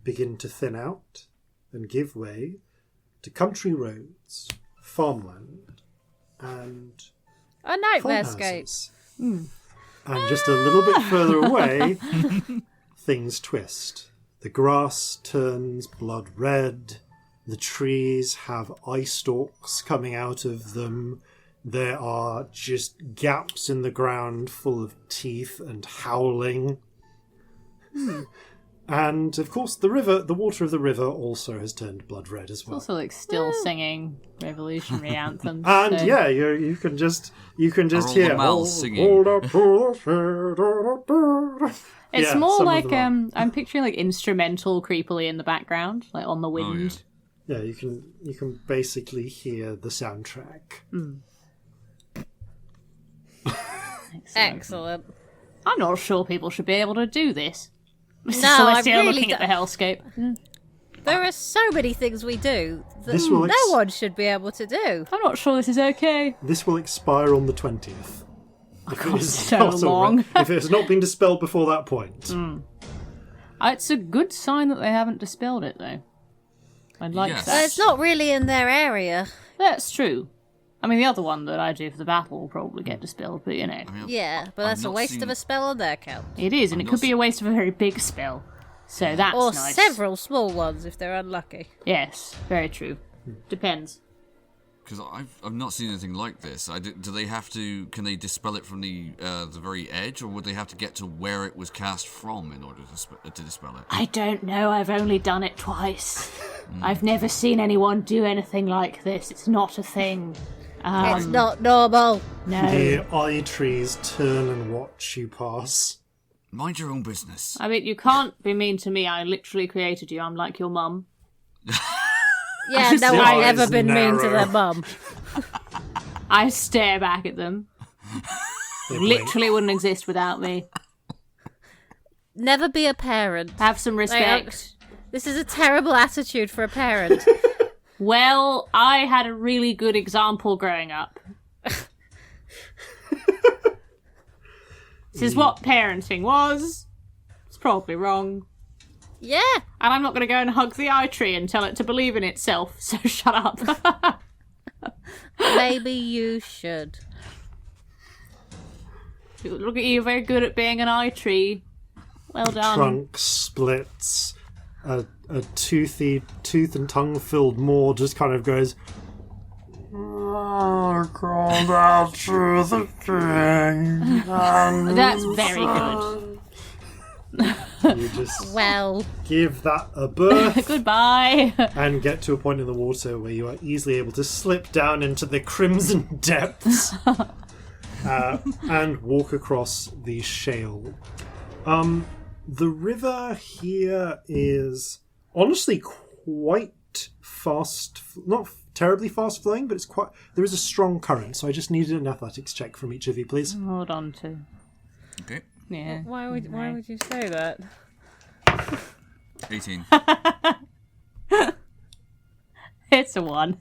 S1: begin to thin out and give way to country roads, farmland, and
S6: A nightmare
S1: farmhouses.
S6: scape.
S1: And just a little bit further away, things twist. The grass turns blood red. The trees have eye stalks coming out of them. There are just gaps in the ground full of teeth and howling. And, of course, the water of the river also has turned blood red as well.
S2: Also, like, still singing revolutionary anthems.
S1: And
S2: so-
S1: yeah, you can just
S7: Are all
S1: hear
S7: the mouths singing?
S1: Hold up to the shade.
S2: It's
S1: Yeah,
S2: more
S1: some of
S2: like
S1: them
S2: I'm picturing like instrumental creepily in the background, like on the wind.
S1: Yeah, you can basically hear the soundtrack.
S6: Excellent.
S2: I'm not sure people should be able to do this. Mrs.
S6: No, I
S2: Celestia
S6: really
S2: looking at the hellscape.
S6: There are so many things we do that
S1: This will
S6: no one should be able to do.
S2: I'm not sure this is okay.
S1: This will expire on the 20th. If it is
S2: so
S1: not
S2: long.
S1: if it has not been dispelled before that point.
S2: It's a good sign that they haven't dispelled it, though. I'd like
S7: Yes.
S2: that.
S6: It's not really in their area.
S2: That's true. I mean, the other one that I do for the battle will probably get dispelled, but you know.
S7: I mean,
S6: Yeah, but
S7: I've
S6: that's a
S7: not
S6: waste
S7: seen-
S6: of a spell on their count.
S2: It is, and it could be a waste of a very big spell. So that's
S6: Or
S2: nice.
S6: several small ones if they're unlucky.
S2: Yes, very true. Depends.
S7: Because I've not seen anything like this. Do they have to? Can they dispel it from the very edge, or would they have to get to where it was cast from in order to dispel it?
S2: I don't know, I've only done it twice. I've never seen anyone do anything like this. It's not a thing.
S6: It's not normal.
S2: No.
S1: The eye trees turn and watch you pass.
S7: Mind your own business.
S2: I mean, you can't be mean to me. I literally created you. I'm like your mum.
S6: Yeah, no
S1: The
S6: one's
S1: eyes
S6: ever been mean to
S1: narrow.
S6: their mum.
S2: I stare back at them.
S1: They blink.
S2: Literally wouldn't exist without me.
S6: Never be a parent.
S2: Have some respect.
S6: This is a terrible attitude for a parent.
S2: Well, I had a really good example growing up. This is what parenting was. It's probably wrong.
S6: Yeah.
S2: And I'm not going to go and hug the eye tree and tell it to believe in itself, so shut up.
S6: Maybe you should.
S2: Look at you, very good at being an eye tree. Well done.
S1: Trunk splits. A tooth and tongue filled maw just kind of goes. I called out to the king.
S2: That's very good.
S1: You just
S6: Well,
S1: give that a berth
S2: Goodbye.
S1: and get to a point in the water where you are easily able to slip down into the crimson depths and walk across the shale. The river here is honestly quite fast, not terribly fast flowing, but there is a strong current, so I just needed an athletics check from each of you, please.
S2: Hold on to.
S7: Okay.
S2: Yeah.
S6: why would you say that?
S7: 18.
S2: It's a 1.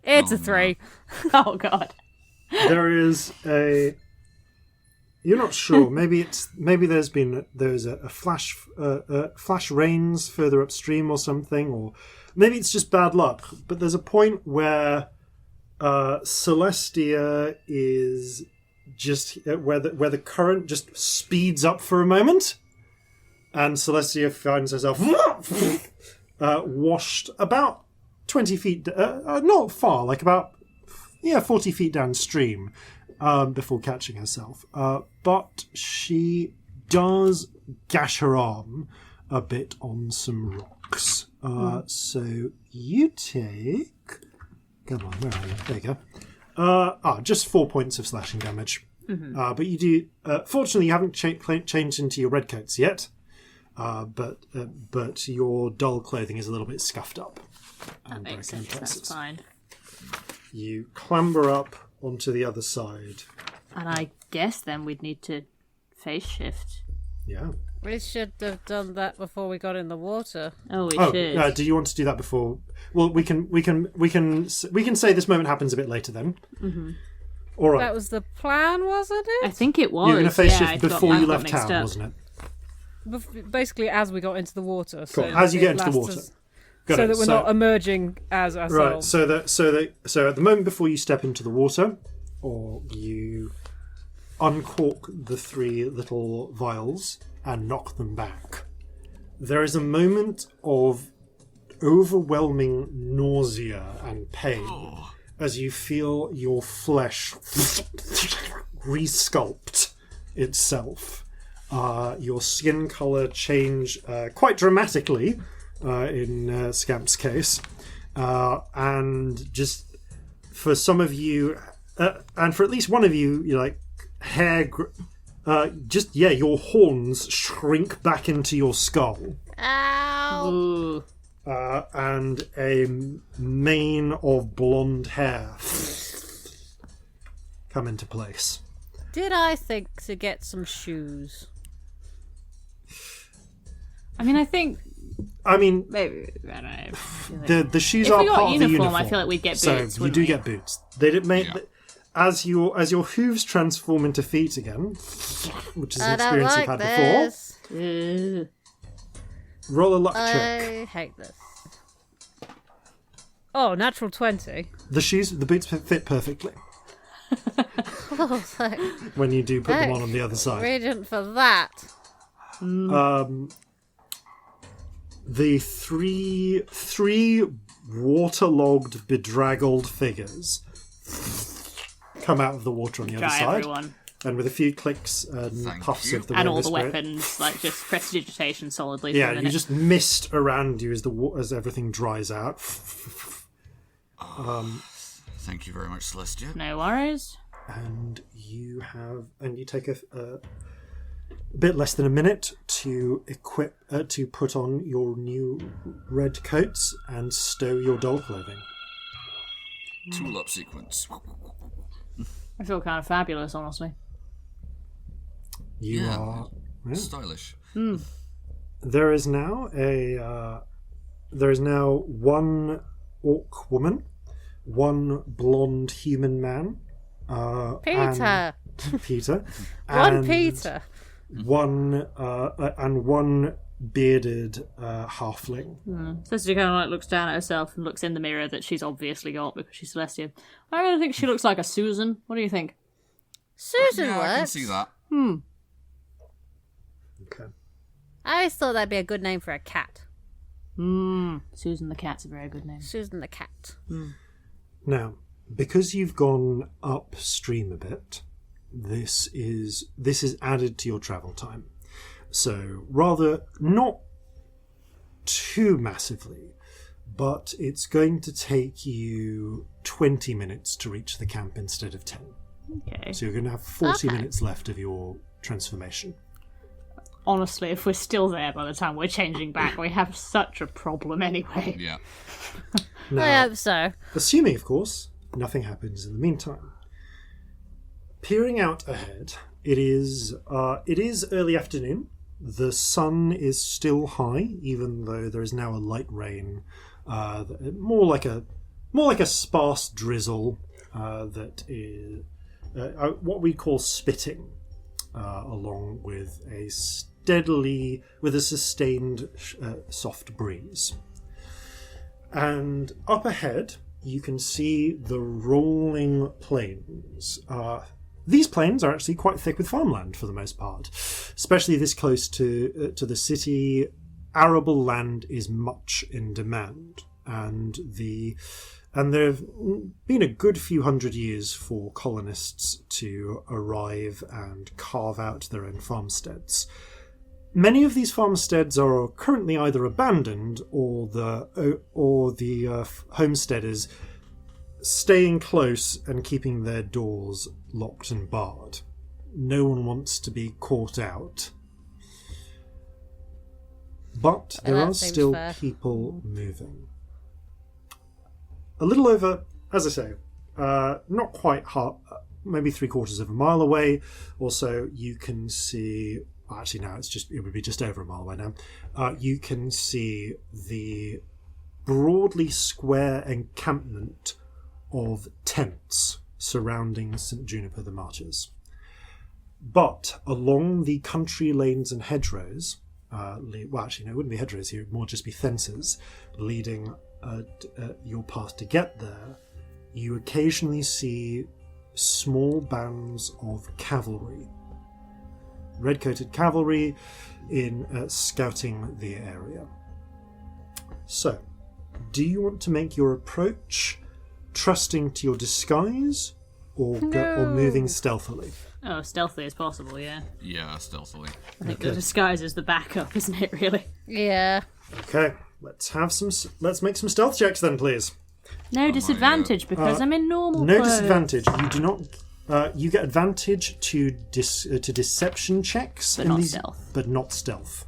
S6: It's
S7: Oh,
S6: a 3.
S2: Oh god.
S1: There is a. You're not sure. Maybe there's a flash rains further upstream or something, or maybe it's just bad luck. But there's a point where Celestia is just where the current just speeds up for a moment, and Celestia finds herself washed about 20 feet, not far, like about 40 feet downstream. Before catching herself. But she does gash her arm a bit on some rocks. So you take... Come on, where are you? There you go. Just 4 points of slashing damage. But you do... fortunately, you haven't changed into your redcoats yet. But your dull clothing is a little bit scuffed up.
S2: That makes sense. That's fine.
S1: You clamber up onto the other side.
S2: And I guess then we'd need to phase shift.
S1: Yeah.
S6: We should have done that before we got in the water.
S2: Oh, we should.
S1: Do you want to do that before? Well, we can say this moment happens a bit later then. Mm-hmm. All right.
S6: That was the plan, wasn't it?
S2: I think it was.
S1: You were going to phase
S2: yeah,
S1: shift before you left town,
S2: up.
S1: wasn't it?
S6: Basically, as we got into the water.
S1: Cool.
S6: So
S1: As you
S6: it
S1: get into the
S6: lasts
S1: water.
S6: us-
S1: Got
S6: so
S1: it.
S6: that we're not emerging as ourselves.
S1: Right. So at the moment before you step into the water, or you uncork the 3 little vials and knock them back, there is a moment of overwhelming nausea and pain as you feel your flesh resculpt itself. Your skin colour change quite dramatically in Scamp's case, and just for some of you, and for at least one of you, you're like hair. Your horns shrink back into your skull.
S6: Ow!
S2: Ooh.
S1: And a mane of blonde hair come into place.
S6: Did I think to get some shoes?
S2: I mean, I think
S1: maybe
S2: I don't know.
S1: the shoes
S2: If
S1: are
S2: we got
S1: part of the
S2: uniform,
S1: uniform.
S2: I feel like we'd get boots,
S1: So you
S2: wouldn't
S1: do
S2: we?
S1: get boots. They did make as your hooves transform into feet again, which is an
S6: I don't
S1: experience
S6: like
S1: you've had
S6: this.
S2: Ugh.
S1: before. Roll a luck check.
S6: I hate this. Oh, natural 20.
S1: The boots fit perfectly
S6: Oh, thank
S1: when you do put them on the other side.
S6: Regent for that.
S1: The three waterlogged, bedraggled figures come out of the water on the other
S2: Try
S1: side,
S2: everyone.
S1: and with a few clicks and
S7: Thank
S1: puffs
S7: you.
S1: of the
S2: And all
S1: rainbow
S2: the
S1: spirit,
S2: weapons, like just prestidigitation solidly for
S1: yeah,
S2: a
S1: you
S2: minute.
S1: just mist around you as everything dries out.
S7: Thank you very much, Celestia.
S2: No worries.
S1: And you take a bit less than a minute to put on your new red coats and stow your dull clothing.
S7: Tool up sequence.
S2: I feel kind of fabulous, honestly.
S1: You
S7: Yeah.
S1: are. Yeah.
S7: Stylish.
S1: There is now one orc woman, one blonde human man,
S6: Peter.
S1: and Peter,
S6: One
S1: and
S6: Peter.
S1: one bearded halfling.
S2: Celestia kind of like looks down at herself and looks in the mirror that she's obviously got because she's Celestia. I really think she looks like a Susan. What do you think?
S6: Susan
S7: Yeah,
S6: works.
S7: I can see that.
S1: Okay.
S6: I always thought that'd be a good name for a cat.
S2: Susan the cat's a very good name.
S6: Susan the cat.
S1: Now, because you've gone upstream a bit, this is added to your travel time. So rather not too massively, but it's going to take you 20 minutes to reach the camp instead of 10.
S2: Okay.
S1: So you're going to have 40 minutes left of your transformation.
S2: Honestly, if we're still there by the time we're changing back, we have such a problem anyway.
S7: Yeah.
S6: I
S1: Now,
S6: hope so.
S1: assuming, of course, nothing happens in the meantime. Peering out ahead, it is early afternoon. The sun is still high, even though there is now a light rain, more like a more like a sparse drizzle that is what we call spitting, along with a sustained soft breeze. And up ahead, you can see the rolling plains. These plains are actually quite thick with farmland for the most part, especially this close to the city. Arable land is much in demand, and there have been a good few hundred years for colonists to arrive and carve out their own farmsteads. Many of these farmsteads are currently either abandoned or the homesteaders staying close and keeping their doors locked and barred. No one wants to be caught out. But there are still people moving. A little over, as I say, not quite half, maybe 3/4 of a mile away. Also, you can see. Actually, no, it would be just over a mile away now. You can see the broadly square encampment of tents surrounding St. Juniper the Martyrs. But along the country lanes and hedgerows, well, actually, no, it wouldn't be hedgerows here, it would more just be fences leading your path to get there. You occasionally see small bands of cavalry, red-coated cavalry in scouting the area. So, do you want to make your approach trusting to your disguise or moving stealthily?
S2: Oh, stealthy as possible, yeah.
S7: Yeah, stealthily.
S2: I think the disguise is the backup, isn't it, really?
S6: Yeah.
S1: Okay, let's make some stealth checks then, please.
S2: No disadvantage because I'm in normal
S1: No
S2: clothes.
S1: disadvantage. You do not. You get advantage to deception checks,
S2: But not stealth.
S1: But not stealth.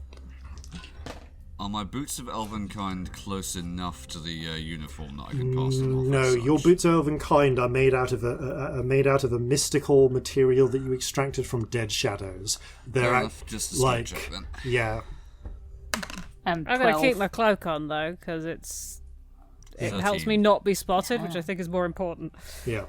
S7: Are my boots of elvenkind close enough to the uniform that I can pass them off?
S1: No,
S7: as
S1: your
S7: such?
S1: boots of elvenkind are made out of a mystical material that you extracted from dead shadows. They're
S7: Fair enough, just a skill check then.
S1: yeah.
S6: I'm going to keep my cloak on, though, because it
S7: 13.
S6: helps me not be spotted, which I think is more important.
S1: Yeah.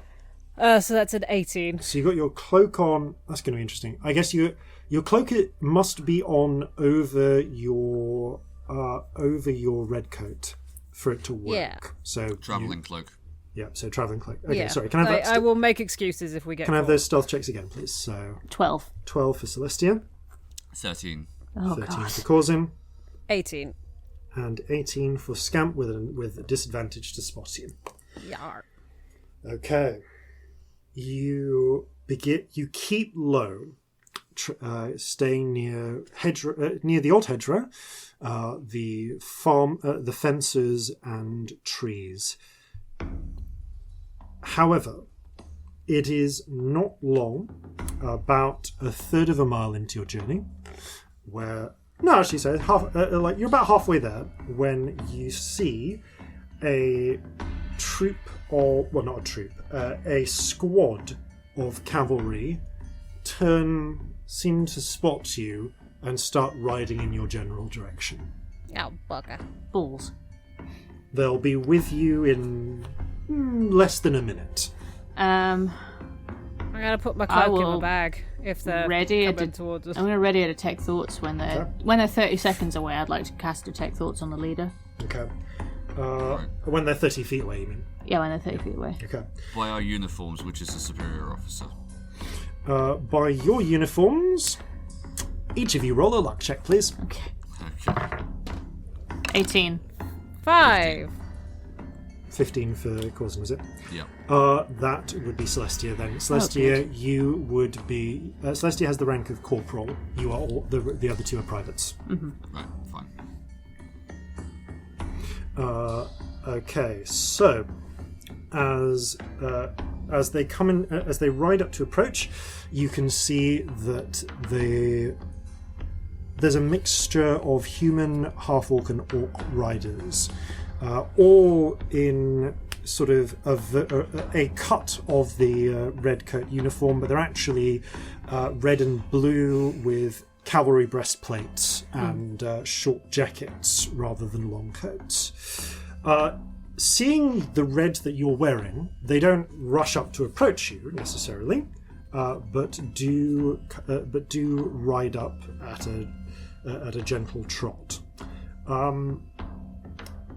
S6: So that's an 18.
S1: So you got your cloak on. That's going to be interesting. I guess your cloak must be on over your red coat for it to work.
S6: Yeah.
S1: So
S7: Travelling cloak.
S1: Yeah. So traveling cloak. Okay.
S6: Yeah.
S1: Sorry. Can I have that?
S6: I will make excuses if we get
S1: Can I have
S6: caught.
S1: those stealth checks again, please? So
S2: 12.
S1: 12 for Celestia,
S7: 13.
S2: Oh,
S1: 13
S2: God.
S1: for Corzin,
S6: 18.
S1: and 18 for Scamp with a disadvantage to spot you.
S6: Yar.
S1: Okay. You keep low, staying near the old hedgerow, the farm, the fences and trees. However, it is not long, about a third of a mile into your journey, you're about halfway there when you see a troop, a squad of cavalry seem to spot you and start riding in your general direction.
S6: Oh, bugger.
S2: Balls.
S1: They'll be with you in less than a minute.
S6: I'm going to put my cloak in my bag if they're coming towards us.
S2: I'm going to ready a detect thoughts when they're 30 seconds away. I'd like to cast detect thoughts on the leader.
S1: Okay. When they're 30 feet away, you mean?
S2: Yeah, when they're 30 feet away.
S1: Okay.
S7: By our uniforms, which is the superior officer.
S1: By your uniforms, each of you roll a luck check, please.
S2: Okay.
S7: Okay.
S2: 18.
S6: 5.
S1: 15 for Corzin, was it?
S7: Yep.
S1: That would be Celestia then. Celestia, you would be... Celestia has the rank of corporal. You are all... The other two are privates.
S2: Mm-hmm.
S7: Right, fine.
S1: Okay, so as they come in, as they ride up to approach, you can see that there's a mixture of human, half-orc and orc riders, all in sort of a cut of the red coat uniform, but they're actually red and blue with cavalry breastplates and short jackets rather than long coats. seeing the red that you're wearing, they don't rush up to approach you necessarily, but do ride up at a gentle trot.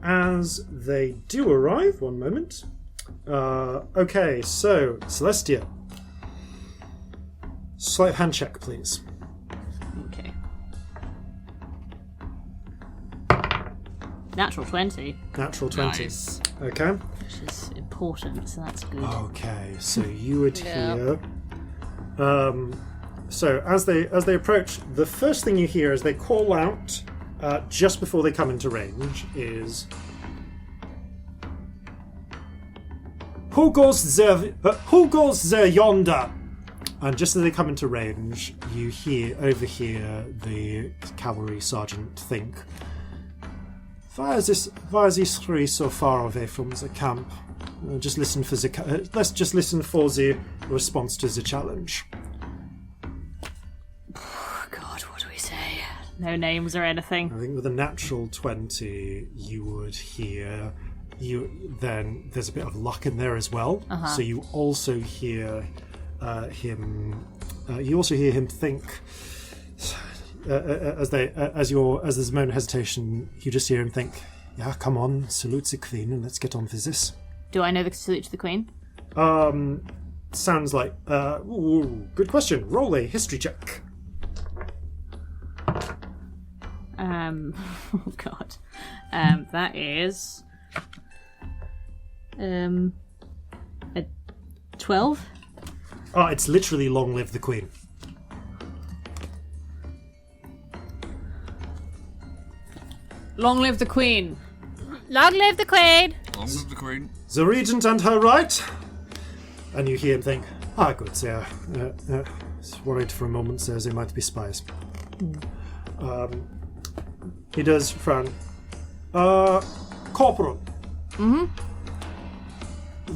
S1: As they do arrive, one moment. Okay, so Celestia, sleight of hand check, please.
S2: Okay. Natural 20,
S1: Natural 20.
S7: Nice.
S1: Okay.
S2: which is important, so that's good.
S1: Okay, so you would
S6: Yeah.
S1: hear. So as they approach, the first thing you hear as they call out just before they come into range is, "Who goes there yonder?" And just as they come into range, you overhear the cavalry sergeant think, Why is these three so far away from the camp? Let's just listen for the response to the challenge."
S2: God, what do we say? No names or anything.
S1: I think with a natural 20, you would hear. Then there's a bit of luck in there as well. So you also hear him. You also hear him think. As there's a moment of hesitation, you just hear him think, "Yeah, come on, salute the Queen, and let's get on with this."
S2: Do I know the salute to the Queen?
S1: Sounds like. Good question. Roll a history check.
S2: Oh God. That is a 12.
S1: Oh, it's literally "Long live the Queen."
S2: Long live the Queen.
S6: Long live the Queen!
S7: Long live the Queen.
S1: The Regent and her right. And you hear him think, good, yeah. Worried for a moment, says they might be spies. He does frown. Corporal.
S2: Mm-hmm.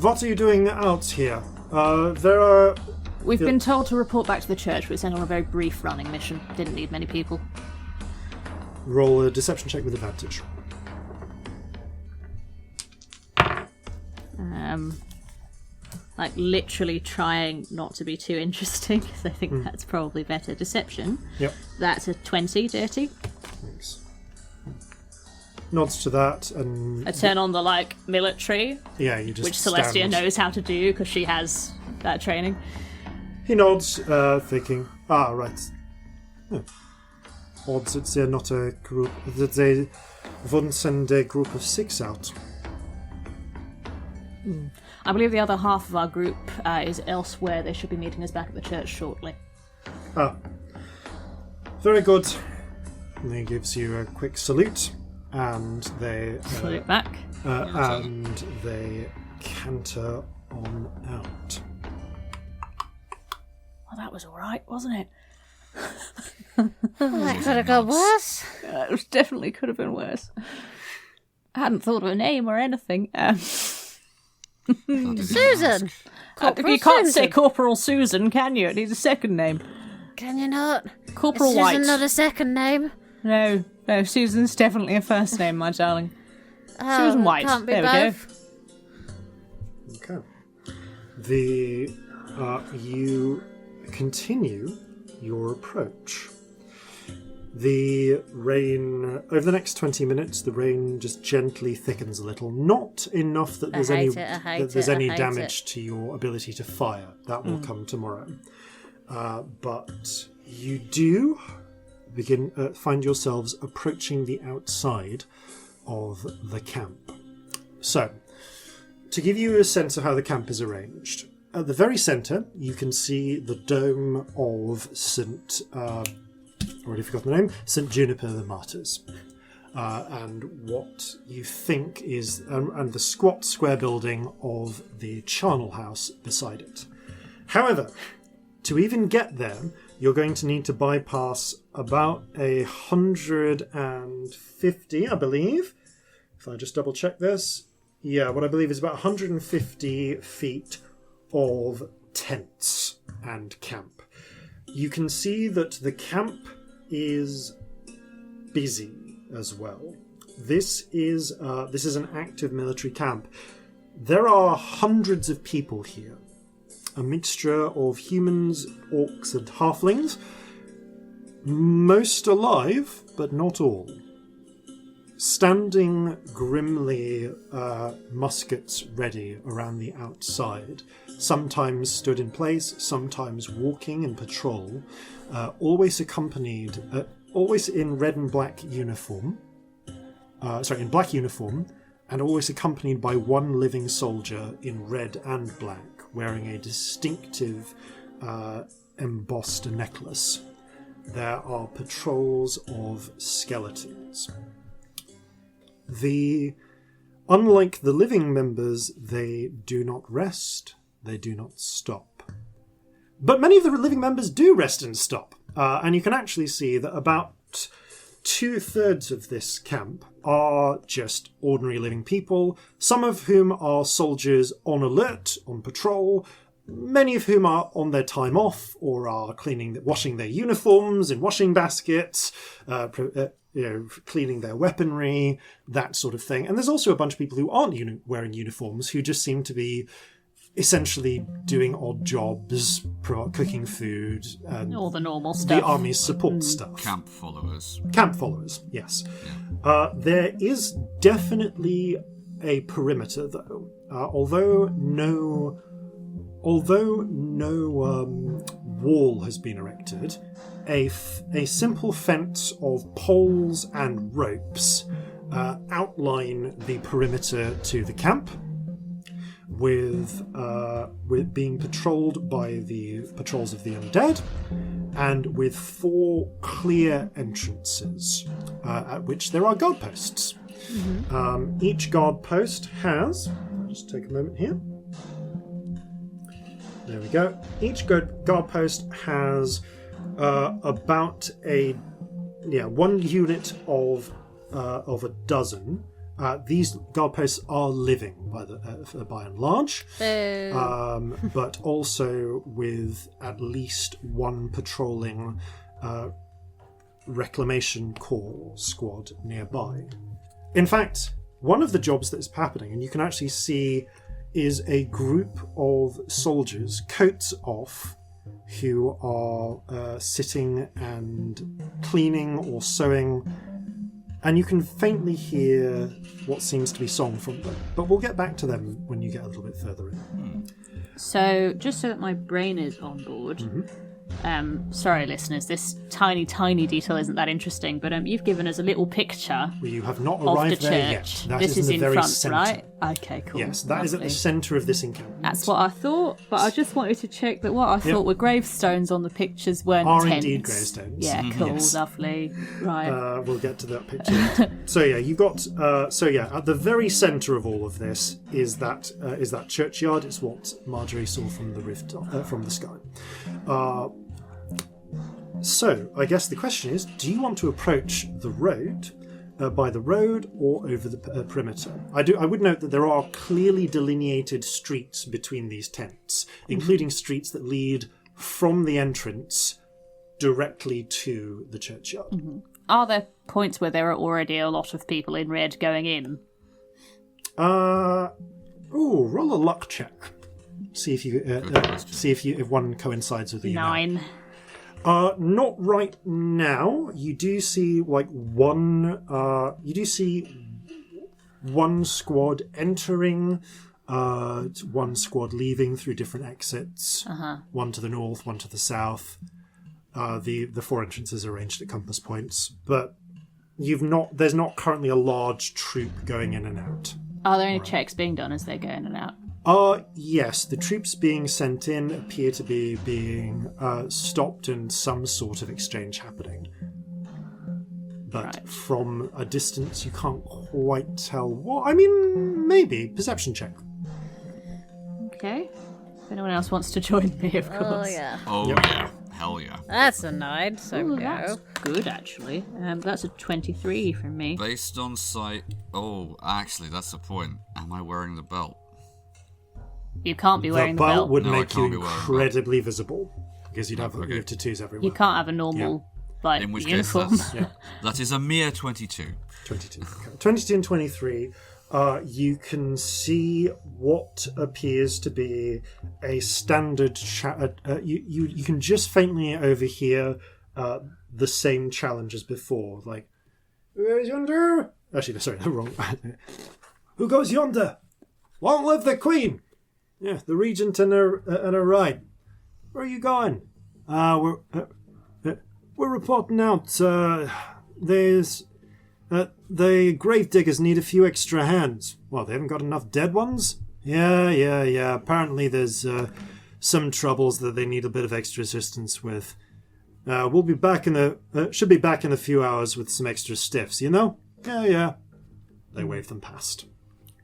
S1: What are you doing out here?
S2: We've been told to report back to the church. We were sent on a very brief running mission. Didn't need many people.
S1: Roll a deception check with advantage.
S2: Like literally trying not to be too interesting, because I think that's probably better. Deception.
S1: Yep.
S2: That's a 20, dirty.
S1: Thanks. Nods to that, and
S2: I turn on the military,
S1: yeah, you just
S2: which Celestia
S1: stand.
S2: knows how to do because she has that training.
S1: He nods, thinking, right. Odd that they're not a group, that they wouldn't send a group of 6 out.
S2: I believe the other half of our group is elsewhere. They should be meeting us back at the church shortly.
S1: Very good. And he gives you a quick salute, and they
S2: Salute back.
S1: and they canter on out.
S2: Well, that was alright, wasn't it?
S6: That could have gone worse.
S2: It definitely could have been worse. I hadn't thought of a name or anything.
S6: Susan! Corporal
S2: You can't say
S6: Susan.
S2: Corporal Susan, can you? It needs a second name.
S6: Can you not?
S2: Corporal
S6: Is
S2: White.
S6: Susan not a second name?
S2: No, Susan's definitely a first name, my darling.
S6: Oh,
S2: Susan White.
S6: Can't be
S2: There we
S6: both.
S1: Okay. You continue your approach. The rain, over the next 20 minutes, the rain just gently thickens a little. Not enough that there's any damage to your ability to fire. That will come tomorrow. But you do find yourselves approaching the outside of the camp. So, to give you a sense of how the camp is arranged, at the very centre, you can see the dome of already forgotten the name, St. Juniper the Martyrs. And what you think is, and the squat square building of the charnel house beside it. However, to even get there, you're going to need to bypass about 150, I believe. If I just double check this. Yeah, what I believe is about 150 feet of tents and camp. You can see that the camp is busy as well. This is an active military camp. There are hundreds of people here. A mixture of humans, orcs, and halflings. Most alive, but not all. Standing grimly, muskets ready around the outside. Sometimes stood in place, sometimes walking in patrol. Always in red and black uniform. In black uniform, and always accompanied by one living soldier in red and black, wearing a distinctive embossed necklace. There are patrols of skeletons. Unlike the living members, they do not rest, they do not stop. But many of the living members do rest and stop, and you can actually see that about 2/3 of this camp are just ordinary living people, some of whom are soldiers on alert, on patrol, many of whom are on their time off or are washing their uniforms in washing baskets, cleaning their weaponry, that sort of thing. And there's also a bunch of people who aren't wearing uniforms, who just seem to be essentially doing odd jobs, cooking food, and
S2: all the normal stuff.
S1: The army's support stuff.
S7: Camp followers.
S1: Camp followers, yes. There is definitely a perimeter, though. Although no wall has been erected, a simple fence of poles and ropes outline the perimeter to the camp, with being patrolled by the patrols of the undead, and with 4 clear entrances at which there are guard posts. Mm-hmm. Each guard post has... I'll just take a moment here. There we go. Each guard post has about one unit of a dozen. These guard posts are living by and large, but also with at least one patrolling Reclamation Corps squad nearby. In fact, one of the jobs that is happening, and you can actually see, is a group of soldiers, coats off, who are sitting and cleaning or sewing, and you can faintly hear what seems to be song from them. But we'll get back to them when you get a little bit further in.
S2: So, just so that my brain is on board, sorry listeners, this tiny detail isn't that interesting, but you've given us a little picture.
S1: Well, you have not
S2: of
S1: arrived
S2: the
S1: there
S2: church.
S1: yet. That
S2: this
S1: is in the very
S2: front,
S1: centre.
S2: right? Okay, cool.
S1: Yes, that is at the centre of this encampment.
S2: That's what I thought, but I just wanted to check that what I thought were gravestones on the pictures weren't
S1: Are
S2: tents.
S1: indeed gravestones.
S2: Yeah, cool,
S1: Yes.
S2: lovely. Right.
S1: We'll get to that picture. So yeah, you got. At the very centre of all of this is that churchyard. It's what Marjorie saw from the rift from the sky. So I guess the question is: do you want to approach the road? By the road or over the perimeter. I would note that there are clearly delineated streets between these tents, including streets that lead from the entrance directly to the churchyard.
S2: Mm-hmm. Are there points where there are already a lot of people in red going in?
S1: Roll a luck check. See if if one coincides with the
S2: 9.
S1: Not right now. You do see one squad entering, one squad leaving through different exits. One to the north, one to the south. The 4 entrances are arranged at compass points, but there's not currently a large troop going in and out.
S2: Are there any checks being done as they go in and out?
S1: Yes, the troops being sent in appear to be being stopped and some sort of exchange happening. But from a distance, you can't quite tell what. I mean, maybe. Perception check.
S2: Okay. If anyone else wants to join me, of course.
S6: Oh, yeah.
S7: Yeah. Hell yeah.
S6: That's a 9, so
S2: Ooh,
S6: go.
S2: that's good, actually. That's a 23 from me.
S7: Based on sight... Oh, actually, that's the point. Am I wearing the belt?
S2: You can't be wearing the
S1: belt.
S2: belt.
S1: Would
S7: No, I
S1: make you
S7: can't be wearing the belt.
S1: incredibly visible, because you'd have
S7: Okay.
S1: you have tattoos everywhere.
S2: You can't have a normal like
S7: In which
S2: uniform.
S7: case, that is a mere 22.
S1: 22. Okay. 22 and 23. You can see what appears to be a standard. You can just faintly overhear the same challenge as before. Like, who goes yonder? Actually, sorry, wrong. Who goes yonder? Long live the Queen! Yeah, the Regent and her ride. Where are you going? We're reporting out. There's. The gravediggers need a few extra hands. Well, they haven't got enough dead ones? Yeah. Apparently there's some troubles that they need a bit of extra assistance with. We'll be back should be back in a few hours with some extra stiffs, you know? Yeah. They wave them past.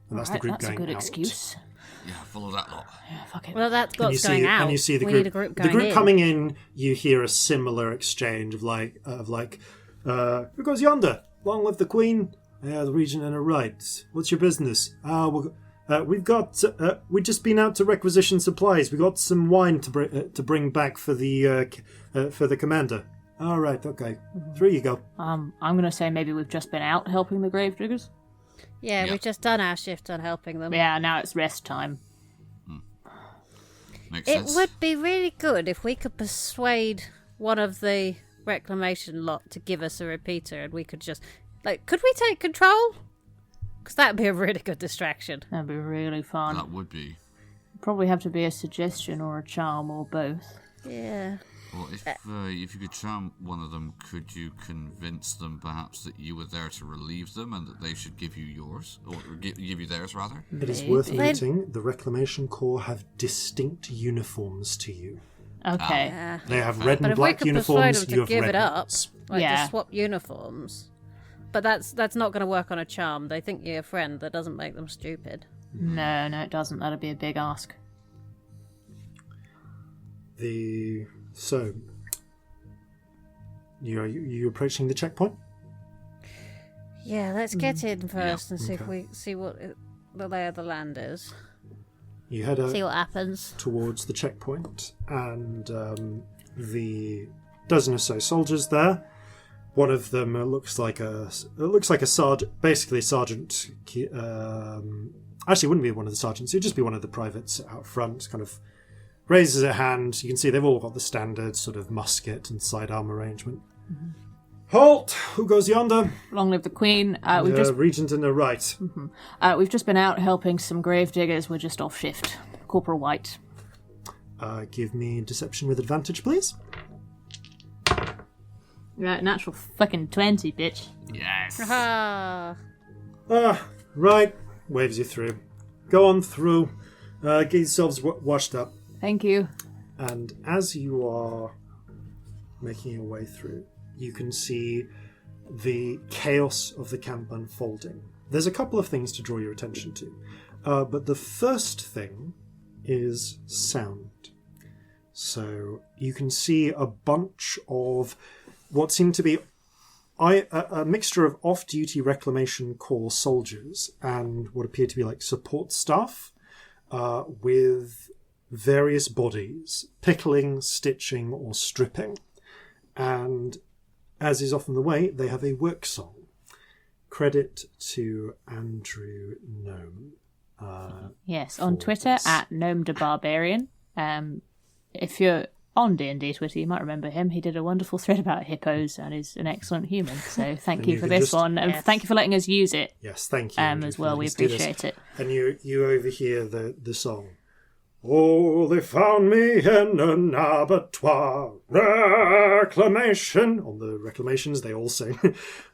S1: And that's the group
S2: that's
S1: going
S2: a good
S1: out.
S2: excuse.
S7: Yeah, follow that lot.
S2: Yeah, fuck it.
S6: Well, that's what's going out.
S1: And you see the
S6: We
S1: group,
S6: need a group
S1: the
S6: going
S1: group
S6: in.
S1: coming in. You hear a similar exchange of who goes yonder? Long live the Queen. Yeah, the Regent and her rights. What's your business? We've just been out to requisition supplies. We got some wine to bring back for the commander. All right, okay. Through you go.
S2: I'm gonna say maybe we've just been out helping the gravediggers.
S6: Yeah, we've just done our shift on helping them.
S2: Yeah, now it's rest time.
S7: Makes
S6: It
S7: sense.
S6: would be really good if we could persuade one of the reclamation lot to give us a repeater and we could just... could we take control? Because that would be a really good distraction.
S2: That'd be really fun.
S7: That would be.
S2: Probably have to be a suggestion or a charm or both.
S6: Yeah.
S7: Well, if you could charm one of them, could you convince them perhaps that you were there to relieve them and that they should give you yours? Or give you theirs, rather?
S1: It is worth noting the Reclamation Corps have distinct uniforms to you.
S2: Okay.
S6: Yeah.
S1: They have red
S6: But
S1: and
S6: if we
S1: black
S6: could
S1: uniforms.
S6: persuade them
S1: You
S6: to
S1: have
S6: give
S1: red
S6: it up,
S1: ones.
S6: just swap uniforms. But that's not going to work on a charm. They think you're a friend. That doesn't make them stupid.
S2: No, it doesn't. That'd be a big ask.
S1: So, you approaching the checkpoint?
S6: Yeah, let's get in first and see if
S1: okay.
S6: we see what the lay of the land is.
S1: You head
S6: See what happens.
S1: towards the checkpoint, and the dozen or so soldiers there. One of them looks like a sergeant, basically a sergeant. Actually, it wouldn't be one of the sergeants. It'd just be one of the privates out front. Kind of raises a hand. You can see they've all got the standard sort of musket and sidearm arrangement. Mm-hmm. Halt! Who goes yonder?
S2: Long live the Queen. We've just
S1: Regent in the right.
S2: we've just been out helping some gravediggers. We're just off shift. Corporal White.
S1: Give me deception with advantage, please.
S2: Right, natural fucking 20, bitch.
S7: Yes.
S6: Ah,
S1: Right. Waves you through. Go on through. Get yourselves washed up.
S2: Thank you.
S1: And as you are making your way through, you can see the chaos of the camp unfolding. There's a couple of things to draw your attention to. But the first thing is sound. So you can see a bunch of what seem to be a mixture of off-duty Reclamation Corps soldiers and what appear to be like support staff with various bodies, pickling, stitching, or stripping. And as is often the way, they have a work song. Credit to Andrew Gnome.
S2: Yes, on Twitter at Gnome the Barbarian. If you're on D&D Twitter, you might remember him. He did a wonderful thread about hippos and is an excellent human. So thank you
S1: you
S2: for
S1: can
S2: this
S1: just-
S2: one, and thank you for letting us use it
S1: Yes, thank you. Andrew,
S2: as
S1: for
S2: well.
S1: letting
S2: We
S1: us do this.
S2: appreciate it.
S1: And you overhear the song. Oh, they found me in an abattoir. Reclamation. On the reclamations, they all sing.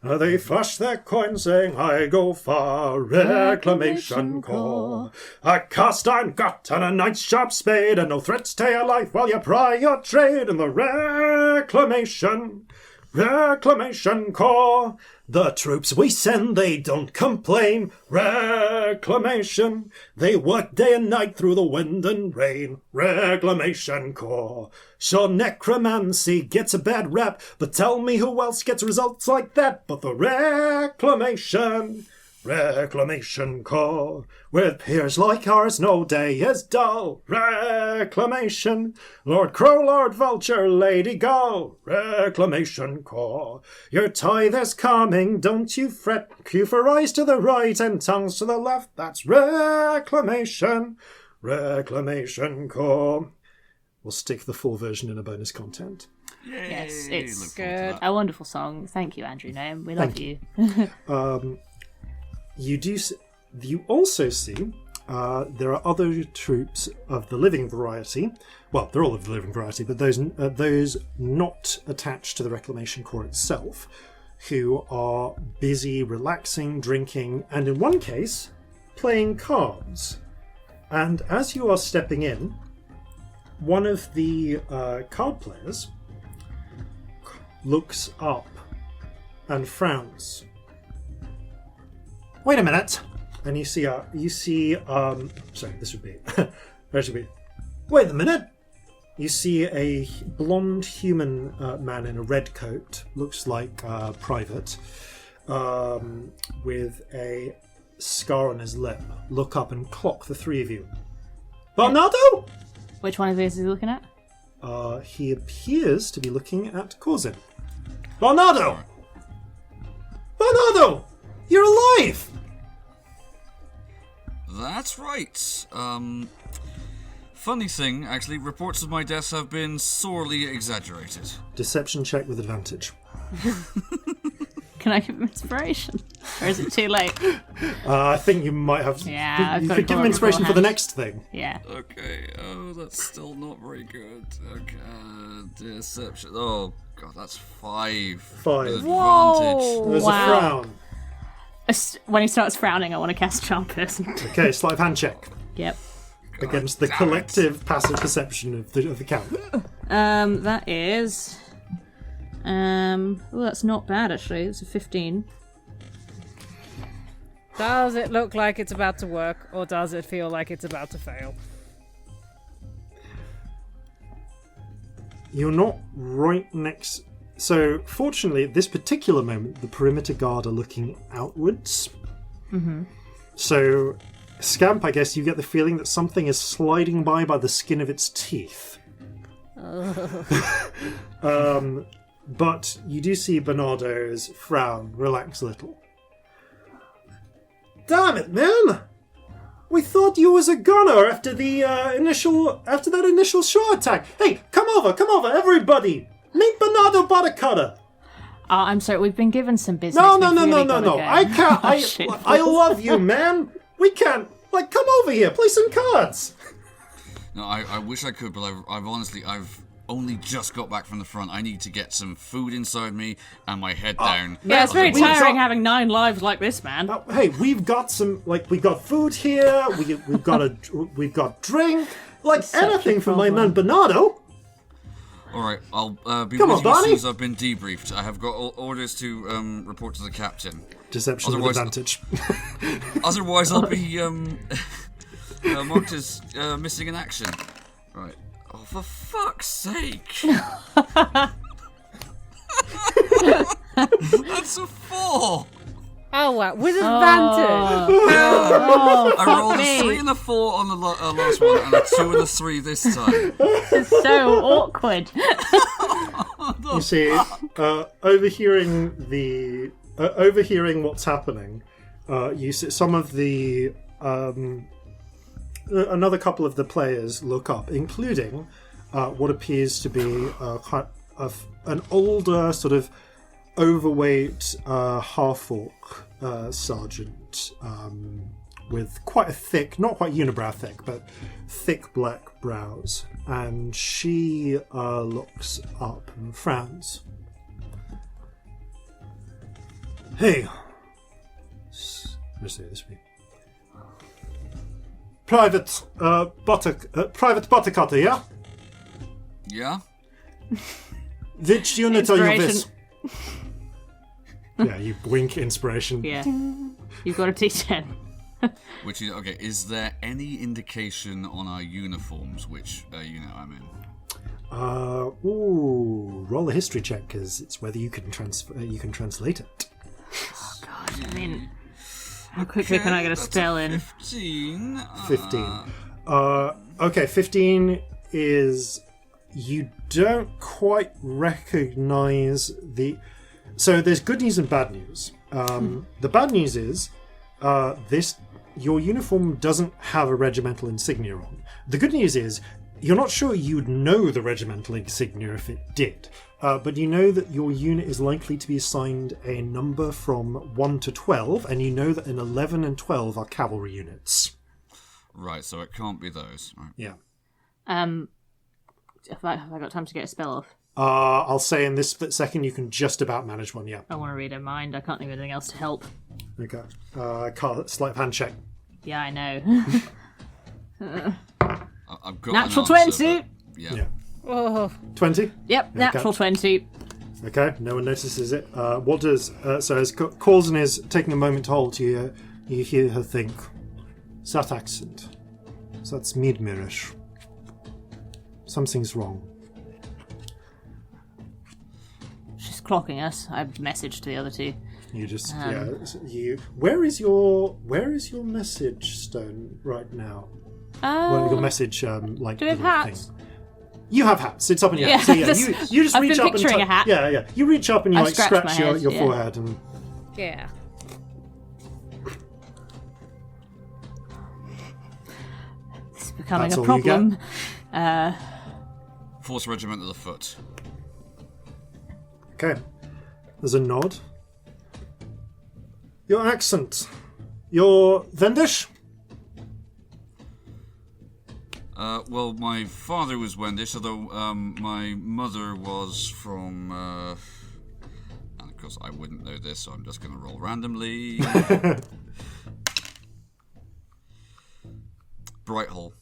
S1: They flush their coins, saying, I go far. Reclamation Corps. A cast iron gut and a nice sharp spade, and no threats to your life while you ply your trade in the Reclamation Corps. The troops we send, they don't complain. Reclamation. They work day and night through the wind and rain. Reclamation Corps. Sure, necromancy gets a bad rap, but tell me who else gets results like that but the Reclamation Reclamation Corps. With peers like ours, no day is dull. Reclamation. Lord Crow, Lord Vulture, Lady Gull. Reclamation Corps. Your tithe is coming, don't you fret. Cue for eyes to the right and tongues to the left. That's Reclamation. Reclamation Corps. We'll stick the full version in a bonus content.
S7: Yay,
S2: Yes, it's
S7: look forward to that.
S2: a wonderful song. Thank you, Andrew Nome. We love you.
S1: You also see there are other troops of the living variety. Well, they're all of the living variety, but those not attached to the Reclamation Corps itself, who are busy relaxing, drinking, and in one case, playing cards. And as you are stepping in, one of the card players looks up and frowns. Wait a minute. And you see, sorry, this would be, that should be, wait a minute. You see a blonde human man in a red coat, looks like Private, with a scar on his lip, look up and clock the three of you. Bernardo?
S2: Which one of these is he looking at?
S1: He appears to be looking at Corzin. Bernardo! Bernardo! You're alive!
S7: That's right. Funny thing, actually, reports of my deaths have been sorely exaggerated.
S1: Deception check with advantage.
S2: Can I give him inspiration? Or is it too late?
S1: I think you might have...
S2: Yeah, I've
S1: you
S2: got
S1: could
S2: to
S1: give him
S2: call it
S1: inspiration for the
S2: beforehand.
S1: next thing.
S2: Yeah.
S7: Okay, oh, that's still not very good. Okay, deception. Oh, God, that's 5.
S1: 5.
S7: With
S2: Whoa!
S7: advantage.
S1: There's
S2: Wow.
S1: a frown.
S2: When he starts frowning, I want to cast Charm Person.
S1: Okay, sleight of hand check
S2: Yep.
S1: against the
S7: damn it.
S1: collective passive perception of the count.
S2: That is... well, that's not bad, actually. It's a 15.
S6: Does it look like it's about to work, or does it feel like it's about to fail?
S1: You're not right next... So, fortunately, at this particular moment, the perimeter guard are looking outwards. Mm-hmm. So, Scamp, I guess you get the feeling that something is sliding by the skin of its teeth. But you do see Bernardo's frown relax a little. Damn it, man! We thought you was a gunner after that initial shore attack. Hey, come over, everybody! Meet Bernardo Buttercutter.
S2: Oh, I'm sorry, we've been given some business.
S1: No.
S2: We've really gotta go.
S1: I can't.
S2: Oh, shit.
S1: I love you, man. We can't. Come over here. Play some cards.
S7: No, I wish I could, but I've honestly, I've only just got back from the front. I need to get some food inside me and my head down.
S2: Yeah, it's very
S1: We've got-
S2: tiring having 9 lives like this, man.
S1: Hey, we've got some. We've got food here. We've got drink. Anything for my
S2: problem.
S1: man Bernardo.
S7: All right, I'll be
S1: Come
S7: with
S1: on,
S7: you as soon
S1: Barney.
S7: as I've been debriefed. I have got orders to report to the captain.
S1: Deception with
S7: Otherwise-
S1: advantage.
S7: Otherwise, I'll be marked as missing in action. Right. Oh, for fuck's sake! That's a 4.
S6: Oh, wow. With advantage.
S2: Oh,
S7: I rolled a 3 and a 4 on the last one, and a 2 and a 3 this time.
S2: it's so awkward.
S1: You see, overhearing what's happening, you see some of the another couple of the players look up, including what appears to be an older, sort of overweight half-orc sergeant with quite a thick, not quite unibrow thick, but thick black brows. And she looks up and frowns. Hey. Let's say this way. Private Buttercutter, yeah?
S7: Yeah?
S1: Which unit are you
S2: Inspiration.
S1: with? Yeah, you wink inspiration.
S2: Yeah. You've got a T10.
S7: Which is okay. Is there any indication on our uniforms which unit I'm in?
S1: Roll a history check because it's whether you can translate it.
S2: God, I mean, How quickly can I get a
S7: that's
S2: spell in?
S7: 15.
S1: 15. Okay, 15 is... You don't quite recognise the... So there's good news and bad news. The bad news is your uniform doesn't have a regimental insignia on. The good news is you're not sure you'd know the regimental insignia if it did, but you know that your unit is likely to be assigned a number from 1 to 12, and you know that an 11 and 12 are cavalry units.
S7: Right, so it can't be those. Right.
S1: Yeah.
S2: Have I got time to get a spell off?
S1: I'll say in this split second you can just about manage one, yeah.
S2: I want to read her mind. I can't think of anything else to help.
S1: Okay. Sleight of hand check.
S2: Yeah, I know.
S7: I've got
S2: Natural
S7: an answer,
S2: 20!
S7: but-
S1: Yeah.
S6: Oh,
S1: 20?
S2: Yep, natural 20.
S1: Okay, no one notices it. What does... so as Corzin is taking a moment to hold, you hear her think, "Is that accent? That's Midmirish. Something's wrong."
S2: She's clocking us. I've messaged the other two.
S1: You just... Where is your message stone right now? Well, your message,
S2: do we have hats?
S1: thing. You have hats. It's up in your
S2: Yeah,
S1: hat. So, yeah,
S2: this-
S1: you just
S2: I've
S1: reach
S2: been
S1: up and
S2: picturing a hat.
S1: Yeah. You reach up and you
S2: I
S1: like
S2: scratch my
S1: scratch
S2: head,
S1: your
S2: yeah.
S1: forehead and...
S6: yeah.
S2: This is becoming
S1: That's
S2: a
S1: all you
S2: problem.
S7: Fourth Regiment of the Foot.
S1: Okay. There's a nod. Your accent. You're Vendish?
S7: Well, my father was Wendish, although my mother was from... and of course I wouldn't know this, so I'm just going to roll randomly. Brighthall.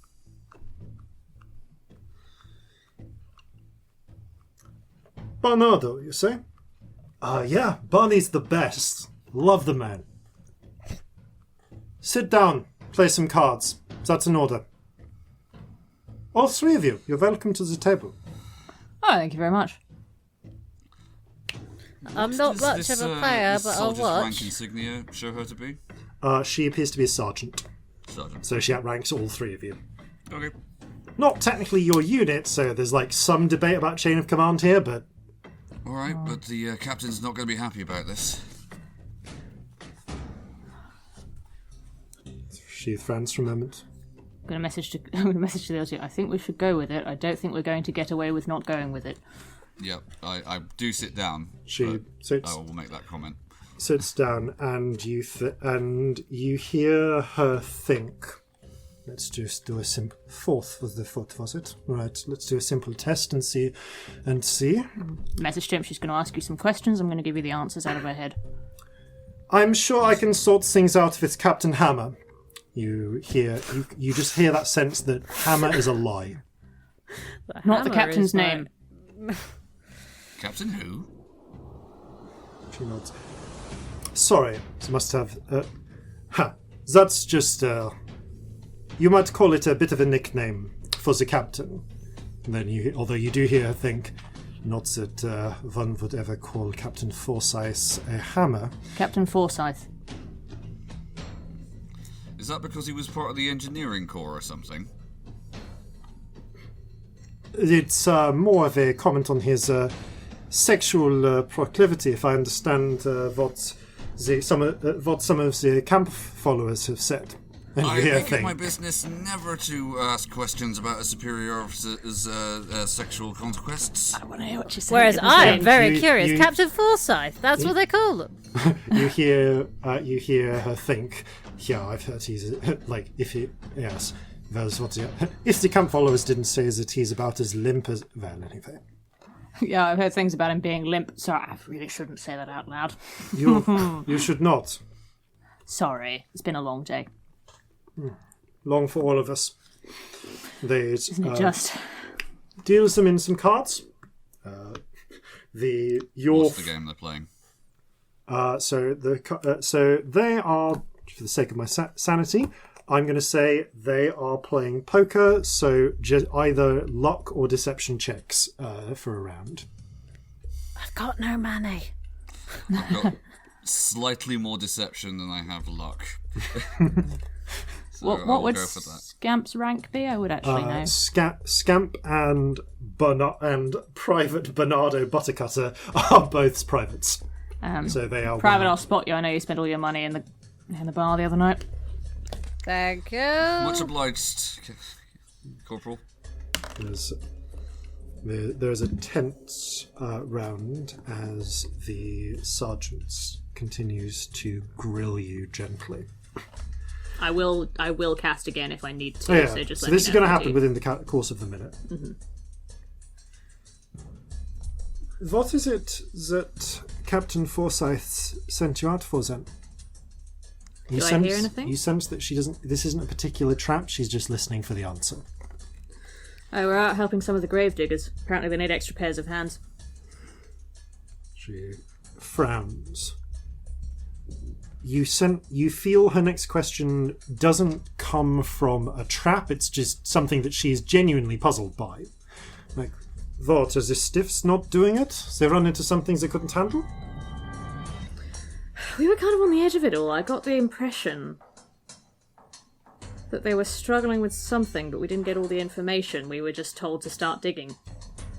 S1: Barnardo, you say? Yeah, Barney's the best. Love the man. Sit down, play some cards. That's an order. All three of you, you're welcome to the table.
S2: Oh, thank you very much.
S6: I'm not
S7: Does
S6: much
S7: this,
S6: of a player,
S7: this
S6: but I'll
S7: soldier's rank
S6: watch.
S7: insignia show her to be?
S1: She appears to be a sergeant,
S7: Sergeant.
S1: so she outranks all three of you.
S7: Okay.
S1: Not technically your unit, so there's like some debate about chain of command here, but
S7: Alright, but the captain's not going to be happy about this.
S1: sheath friends for a moment.
S2: I'm going to message to the other two. I think we should go with it. I don't think we're going to get away with not going with it.
S7: Yep, I do sit down.
S1: She
S7: but
S1: sits,
S7: I will make that comment.
S1: sits down, and you hear her think. Let's just do a simple fourth was the foot, was it? Right. Let's do a simple test and see.
S2: Message to him. She's going to ask you some questions. I'm going to give you the answers out of her head.
S1: I'm sure I can sort things out if it's Captain Hammer. You just hear that sense that Hammer is a lie.
S2: Not the
S6: Hammer
S2: captain's
S6: is my-
S2: name.
S7: Captain who?
S1: She nods. Sorry, you must have. That's just. You might call it a bit of a nickname for the captain. And then although you do hear her think, not that one would ever call Captain Forsyth a hammer.
S2: Captain Forsyth.
S7: Is that because he was part of the engineering corps or something?
S1: It's more of a comment on his sexual proclivity, if I understand what some of the camp followers have said. And
S7: I
S1: you hear
S7: think it's my
S1: think.
S7: business never to ask questions about a superior officer's sexual conquests.
S2: I want to hear what she's saying.
S6: Whereas I'm very
S1: You-
S6: curious.
S1: you-
S6: Captain Forsyth, that's what they call them.
S1: You hear her think. Yeah, I've heard he's like if he yes. That's what if the camp followers didn't say that he's about as limp as well anyway.
S2: Yeah, I've heard things about him being limp. Sorry, I really shouldn't say that out loud.
S1: You should not.
S2: Sorry, it's been a long day.
S1: Long for all of us.
S2: Isn't it just?
S1: Deals them in some cards.
S7: What's the game they're playing?
S1: So they are, for the sake of my sanity, I'm going to say they are playing poker. So just either luck or deception checks for a round.
S6: I've got no money.
S7: slightly more deception than I have luck. So
S2: What
S7: I'll
S2: would
S7: go for that.
S2: Scamp's rank be? I would actually know.
S1: Scamp and Private Bernardo Buttercutter are both privates. So they are
S2: Private, I'll spot you. I know you spent all your money in the bar the other night.
S6: Thank you.
S7: Much obliged, Corporal.
S1: There's a tense round as the sergeant continues to grill you gently.
S2: I will cast again if I need to.
S1: Oh, yeah.
S2: So just
S1: So
S2: let
S1: this
S2: me
S1: is
S2: know
S1: going to
S2: if I
S1: happen
S2: do.
S1: within the course of the minute.
S2: Mm-hmm.
S1: What is it that Captain Forsyth sent you out for, then?
S2: Do I hear anything?
S1: You sense that she doesn't. This isn't a particular trap. She's just listening for the answer.
S2: Oh, we're out helping some of the grave diggers. Apparently they need extra pairs of hands.
S1: She frowns. You feel her next question doesn't come from a trap. It's just something that she's genuinely puzzled by. Like, what, are the stiffs not doing it? They run into some things they couldn't handle?
S2: We were kind of on the edge of it all. I got the impression that they were struggling with something, but we didn't get all the information. We were just told to start digging.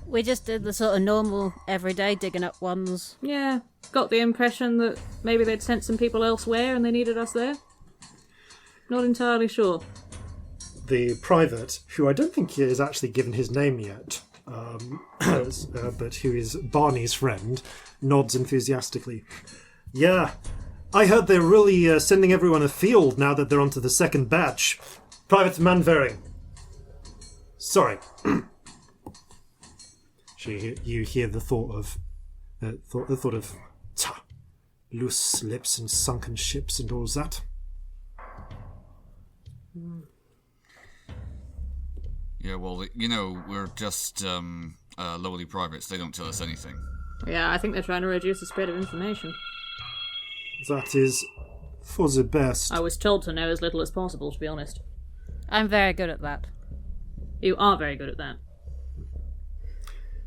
S6: We just did the sort of normal, everyday digging up ones.
S2: Yeah, got the impression that maybe they'd sent some people elsewhere and they needed us there. Not entirely sure.
S1: The private, who I don't think is actually given his name yet, but who is Barney's friend, nods enthusiastically. Yeah, I heard they're really sending everyone afield now that they're onto the second batch. Private Manvering. Sorry. You hear the thought of loose lips and sunken ships and all that.
S7: Yeah, well, we're just lowly privates. They don't tell us anything.
S2: Yeah, I think they're trying to reduce the spread of information.
S1: That is for the best.
S2: I was told to know as little as possible, to be honest.
S6: I'm very good at that.
S2: You are very good at that.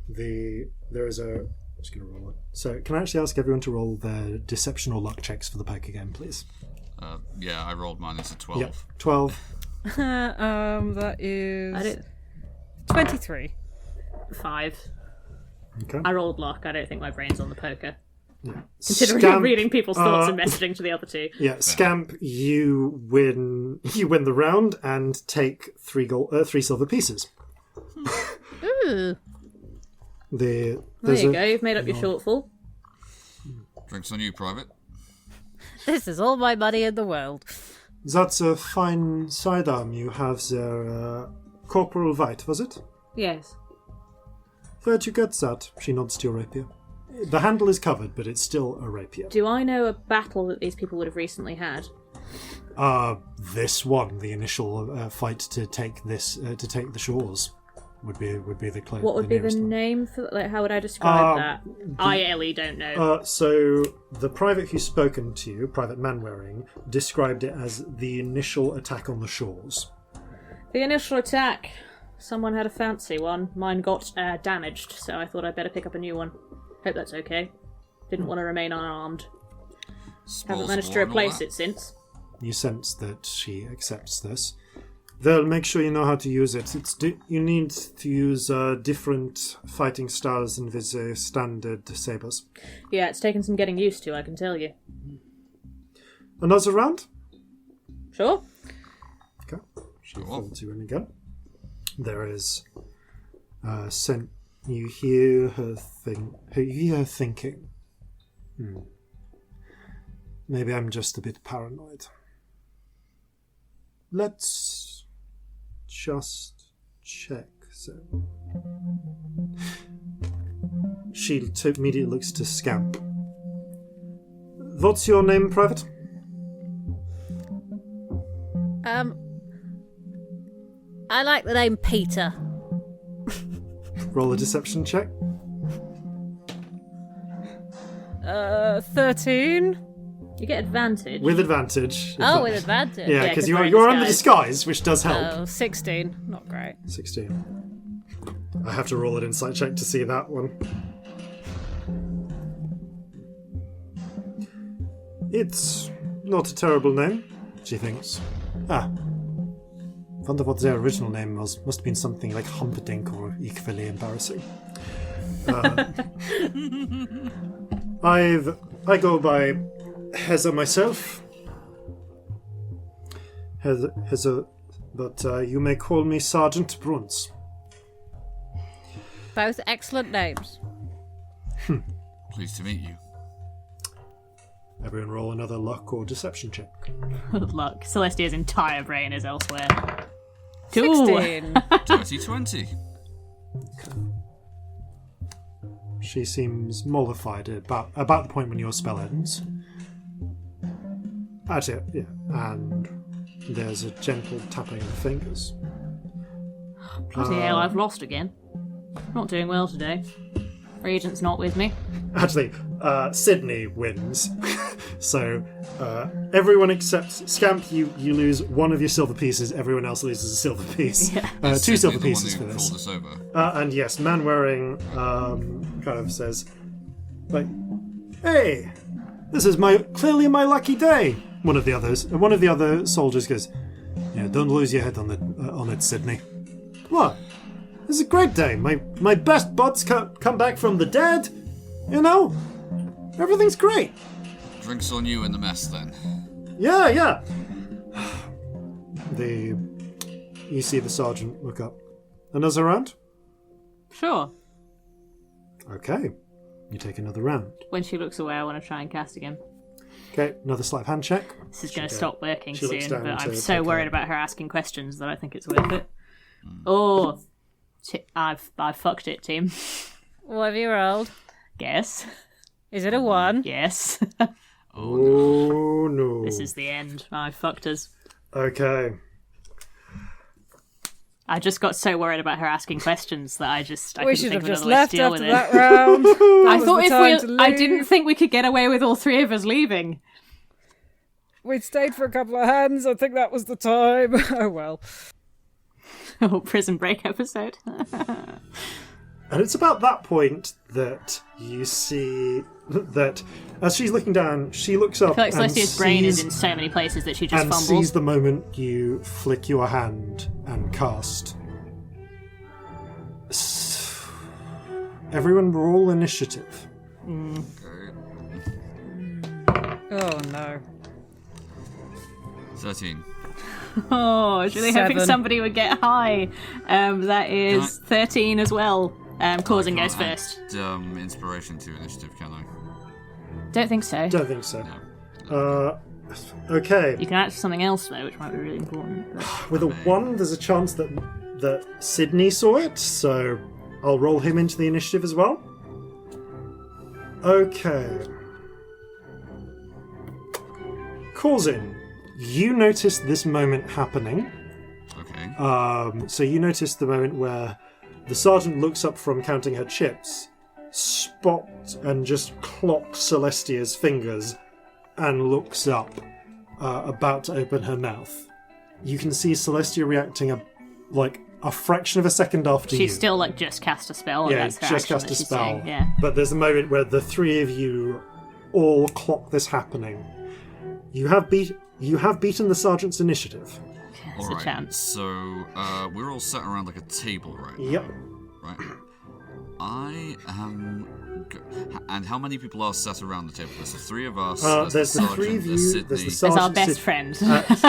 S1: There is a... I'm just going to roll it. So, can I actually ask everyone to roll their deception or luck checks for the poker game, please?
S7: Yeah, I rolled mine. It's a 12.
S1: Yep, 12.
S5: That is
S2: I did
S5: 23.
S2: 5.
S1: Okay.
S2: I rolled luck. I don't think my brain's on the poker.
S1: Yeah.
S2: Considering I'm reading people's thoughts and messaging to the other two.
S1: Yeah, Scamp, you win the round and take 3 silver pieces.
S6: Ooh.
S2: There you go. You've made up your shortfall.
S7: Drinks on you, Private.
S6: This is all my money in the world.
S1: That's a fine sidearm you have there, Corporal White, was it?
S2: Yes.
S1: Where'd you get that? She nods to your rapier. The handle is covered, but it's still a rapier.
S2: Do I know a battle that these people would have recently had?
S1: This one, the initial fight to take the shores, would be the close.
S2: What would be the name for that? Like, how would I describe that? I, Ellie, don't know.
S1: So the private who's spoken to you, Private Manwaring, described it as the initial attack on the shores.
S2: The initial attack. Someone had a fancy one. Mine got damaged, so I thought I'd better pick up a new one. Hope that's okay. Didn't want to remain unarmed. Haven't managed to replace it since.
S1: You sense that she accepts this. They'll make sure you know how to use it. You need to use different fighting styles than with the standard sabers.
S2: Yeah, it's taken some getting used to, I can tell you.
S1: Another round?
S2: Sure.
S1: Okay. She folds you in again. There is you hear her thinking. Maybe I'm just a bit paranoid. Let's just check. So she immediately looks to Scamp. What's your name, Private?
S6: I like the name Peter.
S1: Roll a deception check.
S5: 13.
S2: You get advantage.
S1: With advantage.
S6: Oh, with advantage.
S1: Yeah,
S2: Yeah,
S1: because
S2: 'cause
S1: you're
S2: we're in
S1: under disguise, which does help.
S6: Oh, 16. Not great.
S1: 16. I have to roll an insight check to see that one. It's not a terrible name, she thinks. Wonder what their original name was. Must have been something like Humperdinck or equally embarrassing. I go by Heather myself. Heather, but you may call me Sergeant Bruns.
S6: Both excellent names.
S7: Pleased to meet you.
S1: Everyone roll another luck or deception check.
S2: Luck. Celestia's entire brain is elsewhere. 2.
S6: 16.
S7: Dirty 20.
S1: She seems mollified at about the point when your spell ends. That's it, yeah. And there's a gentle tapping of the fingers.
S2: Bloody hell, I've lost again. Not doing well today. Regent's not with me.
S1: Actually, Sydney wins. So, everyone except Scamp, you lose one of your silver pieces, everyone else loses a silver piece.
S2: Yeah.
S1: 2 silver
S7: the one
S1: pieces
S7: who
S1: for this.
S7: called us over.
S1: And yes, man wearing kind of says, like, "Hey, this is clearly my lucky day." One of the other soldiers goes, "Yeah, don't lose your head on it, Sydney. What? This is a great day. My best buds come back from the dead. You know, everything's great.
S7: Drinks on you in the mess, then.
S1: Yeah." You see the sergeant look up. Another round?
S2: Sure.
S1: Okay. You take another round.
S2: When she looks away, I want to try and cast again.
S1: Okay, another sleight of hand check.
S2: This is going to stop working
S1: She looks
S2: soon,
S1: down
S2: but
S1: to
S2: I'm so
S1: take
S2: worried
S1: a-
S2: about her asking questions that I think it's worth it. Oh, I've fucked it, team.
S6: What have you rolled?
S2: Guess.
S6: Is it a 1?
S2: Yes.
S1: Oh no.
S2: This is the end. I fucked us.
S1: Okay.
S2: I just got so worried about her asking questions that I
S6: We
S2: couldn't
S6: should
S2: think
S6: have
S2: of
S6: just
S2: another way to
S6: left
S2: deal
S6: after
S2: with
S6: that
S2: it.
S6: round.
S2: I
S6: was
S2: thought
S6: the
S2: if
S6: time to
S2: I
S6: leave.
S2: didn't think we could get away with all 3 of us leaving.
S6: We'd stayed for a couple of hands. I think that was the time. Oh well.
S2: Oh, Prison Break episode.
S1: And it's about that point that you see that as she's looking down, she looks up
S2: I feel like
S1: and
S2: Celestia's brain is
S1: sees-
S2: in so many places that she just
S1: and
S2: fumbles.
S1: sees the moment you flick your hand and cast. Everyone roll initiative.
S6: Oh no.
S7: 13.
S2: Oh, I was really hoping
S6: 7.
S2: somebody would get high. That is 13 as well. Corzin goes
S7: Can't
S2: first.
S7: add, inspiration to initiative, can I?
S2: Don't think so.
S1: Don't think so. Okay.
S2: You can add something else though, which might be really important. But...
S1: With a 1, there's a chance that Sydney saw it, so I'll roll him into the initiative as well. Okay. Corzin, you noticed this moment happening.
S7: Okay.
S1: So you noticed the moment where the sergeant looks up from counting her chips, spots and just clocks Celestia's fingers, and looks up, about to open her mouth. You can see Celestia reacting a fraction of a second after you.
S2: She's still just cast a spell. And
S1: Yeah,
S2: that's her
S1: just
S2: action
S1: cast
S2: that
S1: a
S2: she's
S1: spell.
S2: doing. Yeah.
S1: But there's a moment where the 3 of you all clock this happening. You have beaten the sergeant's initiative.
S2: There's a
S7: Alright,
S2: chance.
S7: so we're all sat around like a table right now.
S1: Yep.
S7: Right. I am... And how many people are sat around the table? There's the 3 of us,
S1: There's the
S7: sergeant,
S1: 3 of
S7: there's
S1: you.
S7: Sydney.
S1: There's the
S2: As
S1: sergeant.
S2: our best friend.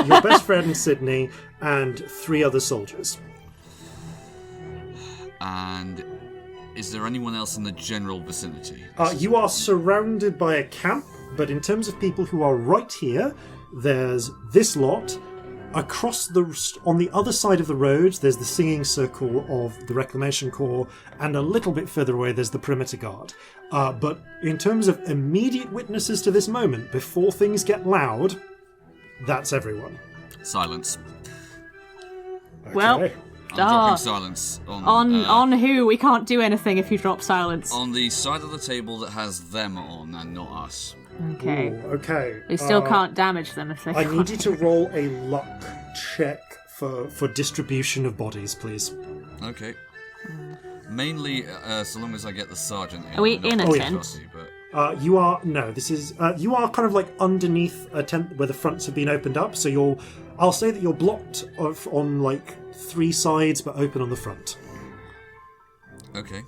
S1: Your best friend Sydney and 3 other soldiers.
S7: And is there anyone else in the general vicinity?
S1: You are surrounded by a camp, but in terms of people who are right here, there's this lot. Across on the other side of the road, there's the singing circle of the Reclamation Corps, and a little bit further away, there's the Perimeter Guard. But in terms of immediate witnesses to this moment, before things get loud, that's everyone.
S7: Silence.
S2: Well,
S1: Okay.
S7: I'm dropping silence
S2: on who? We can't do anything if you drop silence.
S7: on the side of the table that has them on and not us.
S2: Okay.
S1: Ooh, okay.
S2: We still can't damage them if they
S1: I
S2: want
S1: need you to roll a luck check for distribution of bodies, please.
S7: Okay. Mainly, so long as I get the sergeant in.
S2: Are we
S7: not
S2: in a
S7: the
S2: tent?
S7: trustee, but
S1: You are kind of like underneath a tent where the fronts have been opened up. So I'll say that you're blocked on like 3 sides, but open on the front.
S7: Okay.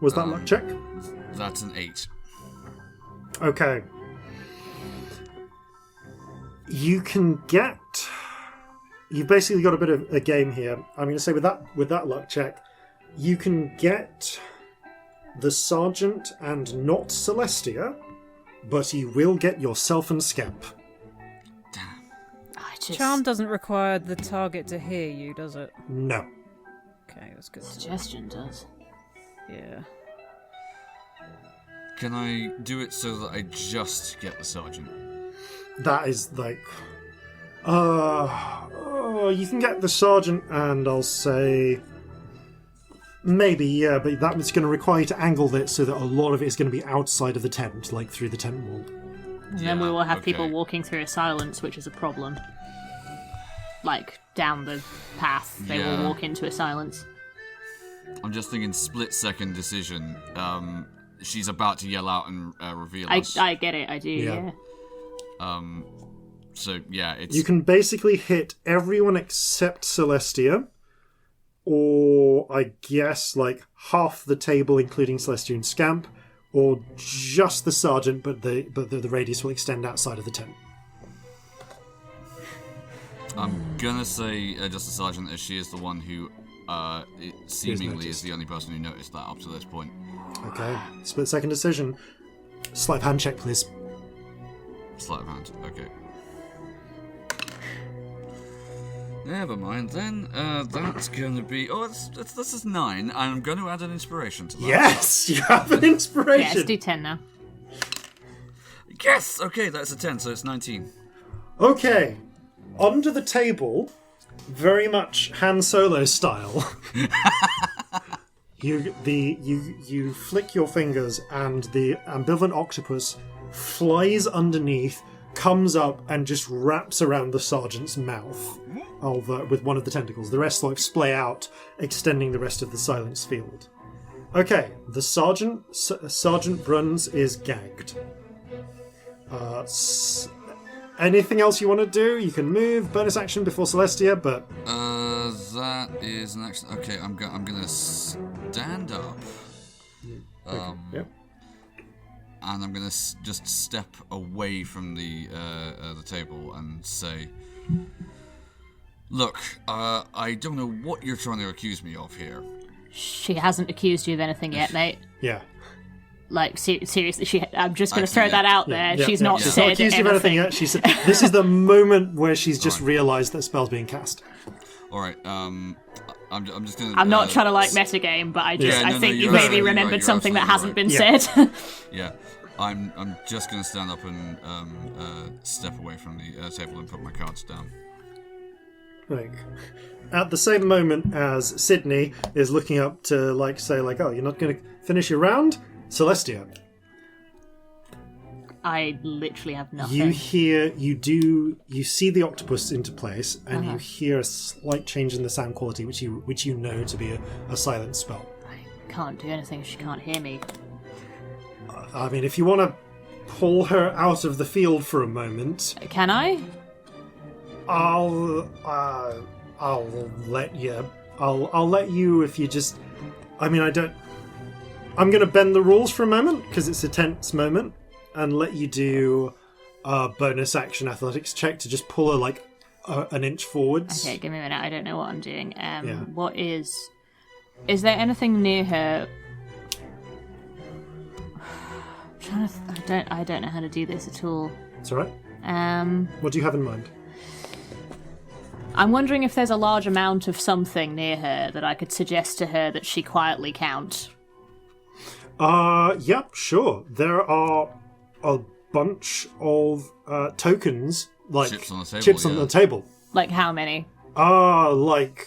S1: Was that luck check?
S7: That's an 8.
S1: Okay. You've basically got a bit of a game here. I'm going to say with that luck check, you can get the Sergeant and not Celestia, but you will get yourself and Scamp.
S5: Charm doesn't require the target to hear you, does it?
S1: No.
S5: Okay, that's good.
S2: Suggestion does.
S5: Yeah.
S7: Can I do it so that I just get the Sergeant?
S1: That is like... you can get the Sergeant and I'll say... Maybe, yeah, but that was going to require you to angle it so that a lot of it is going to be outside of the tent, like through the tent wall.
S2: And then we will have people walking through a silence, which is a problem. Like, down the path, they will walk into a silence.
S7: I'm just thinking split-second decision. She's about to yell out and reveal us.
S2: I get it, I do, yeah.
S7: So, yeah, it's...
S1: You can basically hit everyone except Celestia, or I guess like half the table, including Celestia and Scamp, or just the Sergeant, but the radius will extend outside of the tent.
S7: I'm gonna say just the Sergeant, as she is the one who seemingly is the only person who noticed that up to this point.
S1: Okay, split second decision. Sleight of hand check, please.
S7: Sleight of hand, okay. Never mind then. That's gonna be... Oh, this is 9, and I'm going to add an inspiration to that.
S1: Yes! You have an inspiration!
S2: Yeah, let's do 10 now.
S7: Yes! Okay, that's a 10, so it's 19.
S1: Okay. Under the table, very much Han Solo style, you flick your fingers and the ambivalent octopus flies underneath, comes up and just wraps around the Sergeant's mouth with one of the tentacles. The rest like splay out, extending the rest of the silence field. Okay, the Sergeant Bruns is gagged. Anything else you want to do? You can move, bonus action before Celestia, but...
S7: That is an action... Okay, I'm gonna stand up.
S1: Okay. Yep.
S7: And I'm gonna just step away from the table and say, "Look, I don't know what you're trying to accuse me of here."
S2: She hasn't accused you of anything yet, mate.
S1: Yeah.
S2: Like, seriously, I'm just going to throw that out there.
S1: Yeah,
S2: she's not
S1: She's
S2: said
S1: not accused of anything yet. She said, this is the moment where she's just realised that spell's being cast.
S7: Alright, I'm just gonna...
S2: I'm not trying to, like, metagame, but I think you maybe remembered something that hasn't been said.
S7: Yeah. I'm just going to stand up and step away from the table and put my cards down.
S1: Like, at the same moment as Sydney is looking up to, like, say, like, oh, you're not going to finish your round? Celestia.
S2: I literally have nothing.
S1: You see the octopus into place, and you hear a slight change in the sound quality, which you know to be a silent spell.
S2: I can't do anything if she can't hear me.
S1: I mean, if you want to pull her out of the field for a moment...
S2: Can I?
S1: I'll let you. I'll let you if you just... I mean, I'm going to bend the rules for a moment, because it's a tense moment, and let you do a bonus action athletics check to just pull her, like, an inch forwards.
S2: Okay, give me a minute. I don't know what I'm doing. What is... Is there anything near her... I don't know how to do this at all.
S1: It's alright. What do you have in mind?
S2: I'm wondering if there's a large amount of something near her that I could suggest to her that she quietly count.
S1: Yep, sure. There are a bunch of tokens, like
S7: chips on the table.
S1: Chips on the table.
S2: Like how many?
S1: Like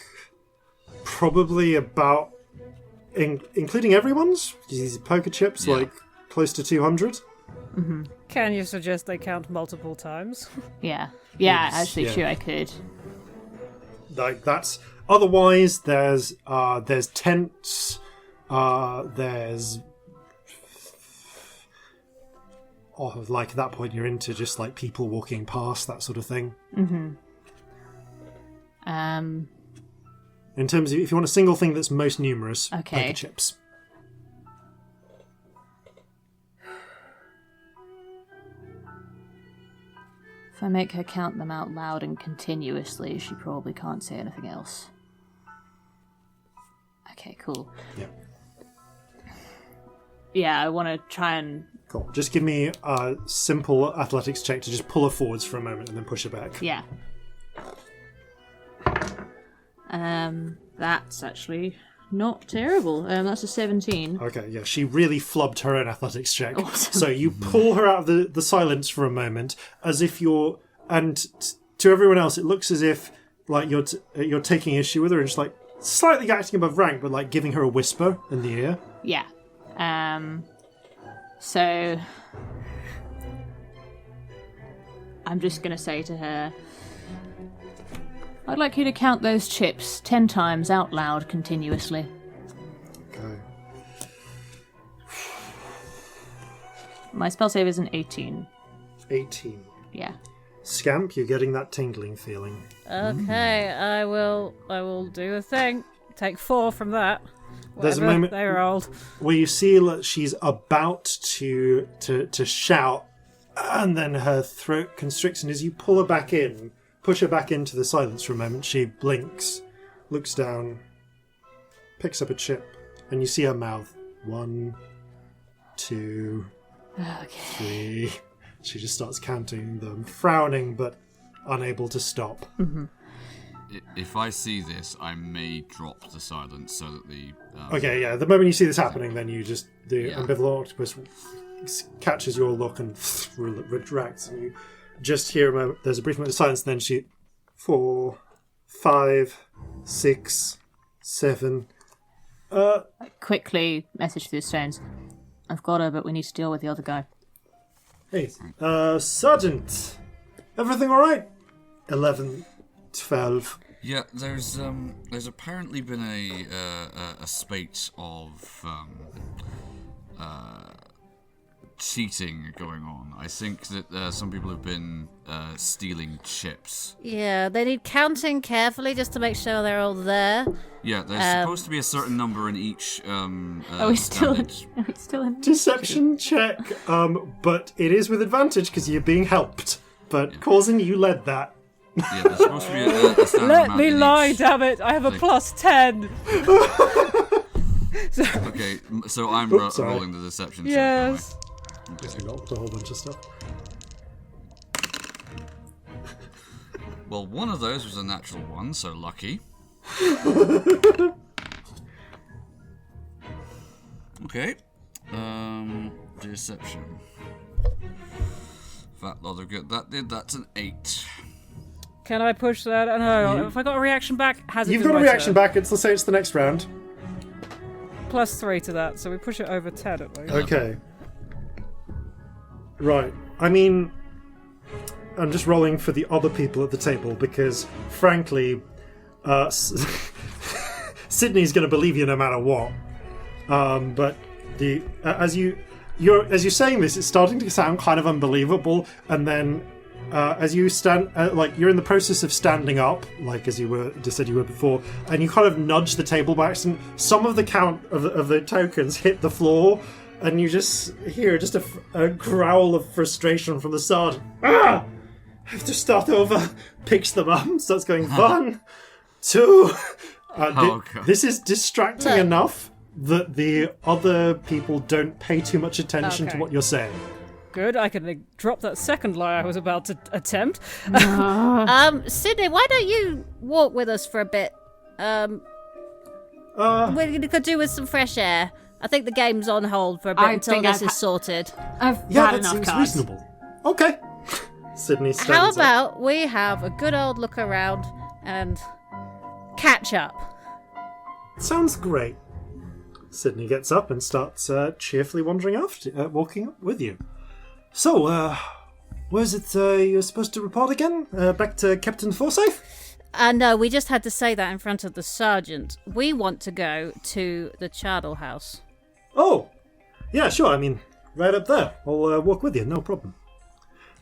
S1: probably about, including everyone's, these poker chips, like close to 200.
S2: Mm-hmm.
S5: Can you suggest they count multiple times?
S2: Yeah, actually, true, I could.
S1: Like that's. Otherwise, there's tents. There's like at that point you're into just like people walking past, that sort of thing. In terms of if you want a single thing that's most numerous,
S2: Okay.
S1: poker chips.
S2: If I make her count them out loud and continuously, she probably can't say anything else. Okay, cool.
S1: Yeah.
S2: Yeah, I want to try and...
S1: Cool. Just give me a simple athletics check to just pull her forwards for a moment and then push her back.
S2: Yeah. That's actually not terrible. That's a 17.
S1: Okay, yeah, she really flubbed her own athletics check.
S2: Awesome.
S1: So you pull her out of the silence for a moment, as if you're... And to everyone else, it looks as if like you're taking issue with her and just like slightly acting above rank, but like giving her a whisper in the ear.
S2: Yeah. So... I'm just going to say to her... I'd like you to count those chips 10 times out loud continuously.
S1: Okay.
S2: My spell save is an 18.
S1: 18.
S2: Yeah.
S1: Scamp, you're getting that tingling feeling.
S6: Okay, I will do a thing. Take 4 from that.
S1: There's a
S6: Whatever
S1: moment
S6: they rolled.
S1: where you see that she's about to shout, and then her throat constricts, and as you pull her back in, push her back into the silence for a moment, she blinks, looks down, picks up a chip, and you see her mouth. 1, 2, 3. She just starts counting them, frowning but unable to stop.
S7: If I see this, I may drop the silence so that the...
S1: Okay, yeah, the moment you see this happening, then you just... The
S7: Yeah.
S1: ambivalent octopus catches your look and retracts, and you just hear a moment... There's a brief moment of silence, and then she... 4, 5, 6, 7...
S2: I quickly message through the stones. I've got her, but we need to deal with the other guy.
S1: Hey, Sergeant! Everything alright? 11, 12...
S7: Yeah, there's apparently been a spate of cheating going on. I think that some people have been stealing chips.
S6: Yeah, they need counting carefully just to make sure they're all there.
S7: Yeah, there's supposed to be a certain number in each.
S2: Are we still in?
S1: Deception check, but it is with advantage because you're being helped. But Corzin, you led that.
S7: Yeah, there's supposed to be a standard
S5: Let
S7: amount
S5: me
S7: in
S5: lie,
S7: each.
S5: damn it! I have a
S7: Like-
S5: plus 10.
S7: Okay, so I'm
S1: Oops, sorry.
S7: rolling the deception
S5: Yes.
S7: check.
S1: Just knocked a whole bunch of stuff.
S7: Well, one of those was a natural one, so lucky. Okay. Deception. Fat lot of good. That's an 8.
S5: Can I push that? No, if I got a reaction back, has it
S1: You've
S5: been
S1: got a
S5: my
S1: reaction
S5: turn?
S1: back. Let's say it's the next round.
S5: Plus 3 to that, so we push it over 10 at least.
S1: Okay. Right. I mean, I'm just rolling for the other people at the table because, frankly, Sydney's going to believe you no matter what. But as you're saying this, it's starting to sound kind of unbelievable, and then as you stand, like you're in the process of standing up, like as you said you were before, and you kind of nudge the table by accident. Some of the count of the tokens hit the floor, and you just hear just a growl of frustration from the sergeant. I have to start over. Picks them up, starts going 1, 2.
S7: God.
S1: This is distracting enough that the other people don't pay too much attention to
S5: Okay.
S1: what you're saying.
S5: Good, I can drop that second lie I was about to attempt.
S6: Sydney, why don't you walk with us for a bit? We could do with some fresh air. I think the game's on hold for a bit
S2: I
S6: until
S2: think
S6: this
S2: I've
S6: is sorted.
S2: I've
S1: Yeah,
S2: had
S1: that
S2: enough
S1: seems
S2: cards.
S1: reasonable. Okay. Sydney stands
S6: How
S1: up.
S6: about we have a good old look around and catch up?
S1: Sounds great. Sydney gets up and starts cheerfully wandering after, walking up with you. So, where's it you're supposed to report again? Back to Captain Forsyth?
S6: No, we just had to say that in front of the sergeant. We want to go to the Charnel house.
S1: Oh, yeah, sure. I mean, right up there. I'll walk with you, no problem.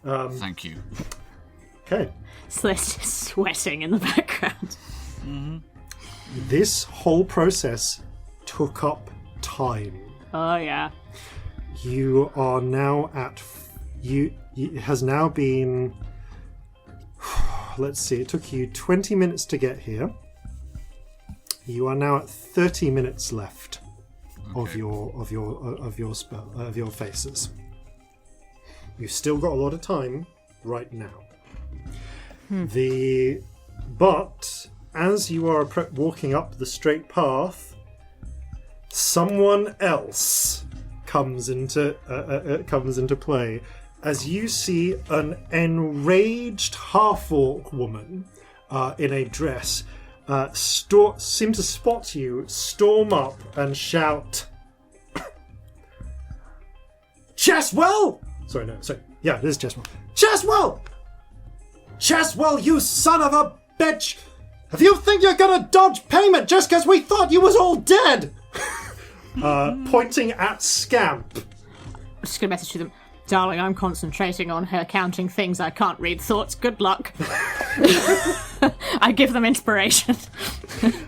S7: Thank you.
S1: Okay.
S2: Celestia's sweating in the background.
S1: This whole process took up time.
S2: Oh, yeah.
S1: You are now at... It has now been... Let's see, it took you 20 minutes to get here. You are now at 30 minutes left of your phases. You've still got a lot of time right now. But as you are walking up the straight path, someone else comes into play. As you see an enraged half-orc woman in a dress seem to spot you, storm up and shout, Cheswell! Sorry, yeah, it is Cheswell. Cheswell! Cheswell, you son of a bitch! If you think you're gonna dodge payment just because we thought you was all dead! Pointing at Scamp.
S2: I'm just going to message to them. Darling, I'm concentrating on her counting things. I can't read thoughts. Good luck. I give them inspiration.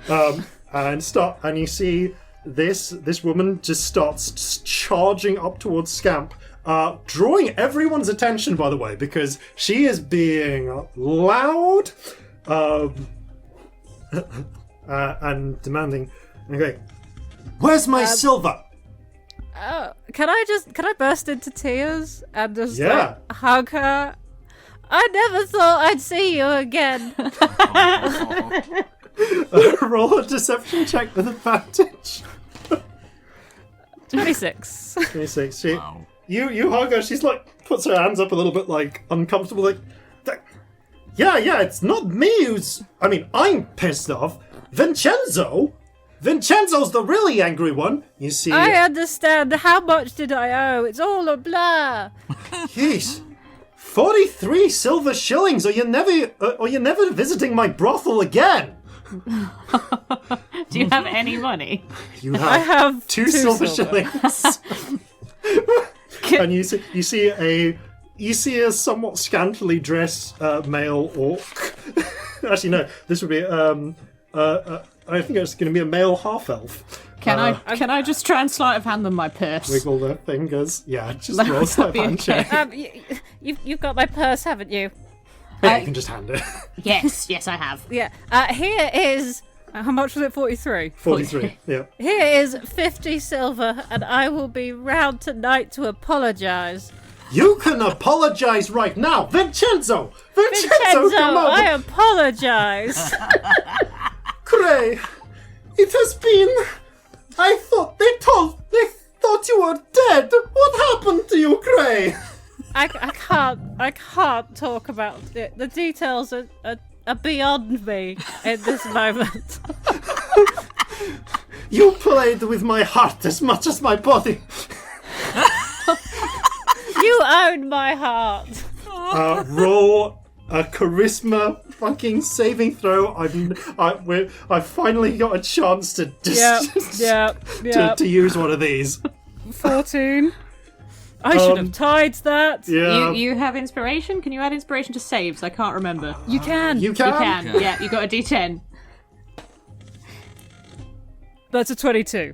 S1: And you see this woman just starts charging up towards Scamp, drawing everyone's attention, by the way, because she is being loud and demanding. Okay, where's my silver?
S6: Can I burst into tears and just hug her? I never thought I'd see you again.
S1: Roll a deception check with advantage.
S6: 26.
S1: 26.
S7: Wow.
S1: You hug her. She's like puts her hands up a little bit, like uncomfortable. Like, yeah. It's not me who's. I mean, I'm pissed off. Vincenzo's the really angry one. You see.
S6: I understand. How much did I owe? It's all a blur.
S1: Jeez. 43 silver shillings, or you're never visiting my brothel again.
S2: Do you have any money?
S6: I have
S1: two silver shillings. And you see a somewhat scantily dressed male orc. Actually, no. This would be I think it's going to be a male half elf.
S2: Can I just try and sleight of hand them my purse?
S1: Wiggle their fingers. Yeah, just roll sleight of hand check.
S6: You've got my purse, haven't you?
S1: Yeah, you can just hand it.
S2: Yes, I have.
S6: Yeah. Here is. How much was it? 43.
S1: 43. Yeah.
S6: Here is 50 silver, and I will be round tonight to apologise.
S1: You can apologise right now, Vincenzo, come on.
S6: I apologise.
S1: Cray, it has been. I thought they thought you were dead. What happened to you, Cray?
S6: I can't talk about it. The details are beyond me in this moment.
S1: You played with my heart as much as my body.
S6: You own my heart.
S1: Roll a charisma fucking saving throw. I've finally got a chance to to use one of these.
S6: 14. I should have tied that.
S1: Yeah.
S2: You have inspiration? Can you add inspiration to saves? I can't remember.
S6: You can.
S1: You can?
S2: You can. Yeah, you got a D10.
S6: That's a 22.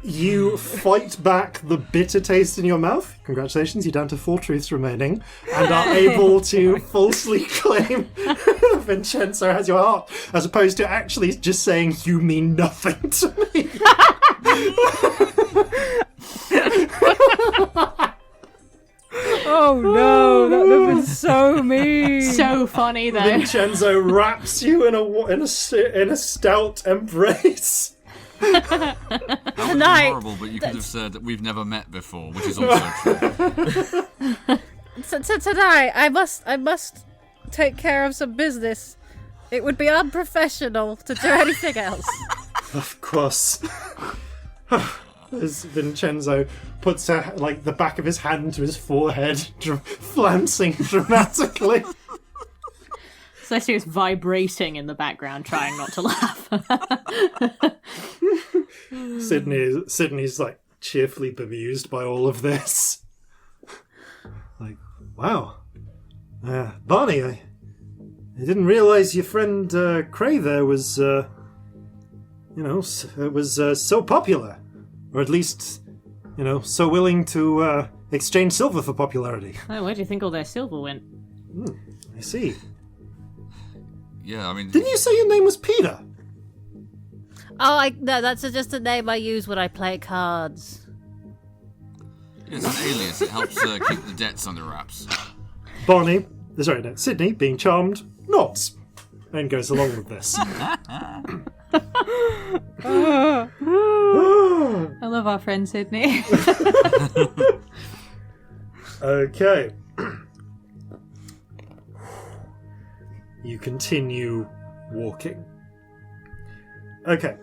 S1: You fight back the bitter taste in your mouth. Congratulations, you're down to 4 truths remaining, and are able to falsely claim Vincenzo has your heart, as opposed to actually just saying, you mean nothing to me.
S6: Oh no, that would have been so mean.
S2: So funny though.
S1: Vincenzo wraps you in a stout embrace.
S7: That would be horrible, but you could have said that we've never met before, which is also true.
S6: So tonight, I must take care of some business. It would be unprofessional to do anything else.
S1: Of course. As Vincenzo puts the back of his hand to his forehead, flouncing dramatically.
S2: Celestia is vibrating in the background, trying not to laugh.
S1: Sydney's like, cheerfully bemused by all of this. Like, wow. Barney, I didn't realise your friend Cray there was, so popular. Or at least, so willing to exchange silver for popularity.
S2: Oh, where do you think all their silver went?
S1: I see.
S7: Yeah, I mean...
S1: Didn't you say your name was Peter?
S6: Oh, no, that's just a name I use when I play cards.
S7: It's an alias. It helps keep the debts under wraps.
S1: Sydney, being charmed, nods and goes along with this.
S2: I love our friend Sydney.
S1: Okay. You continue walking. Okay,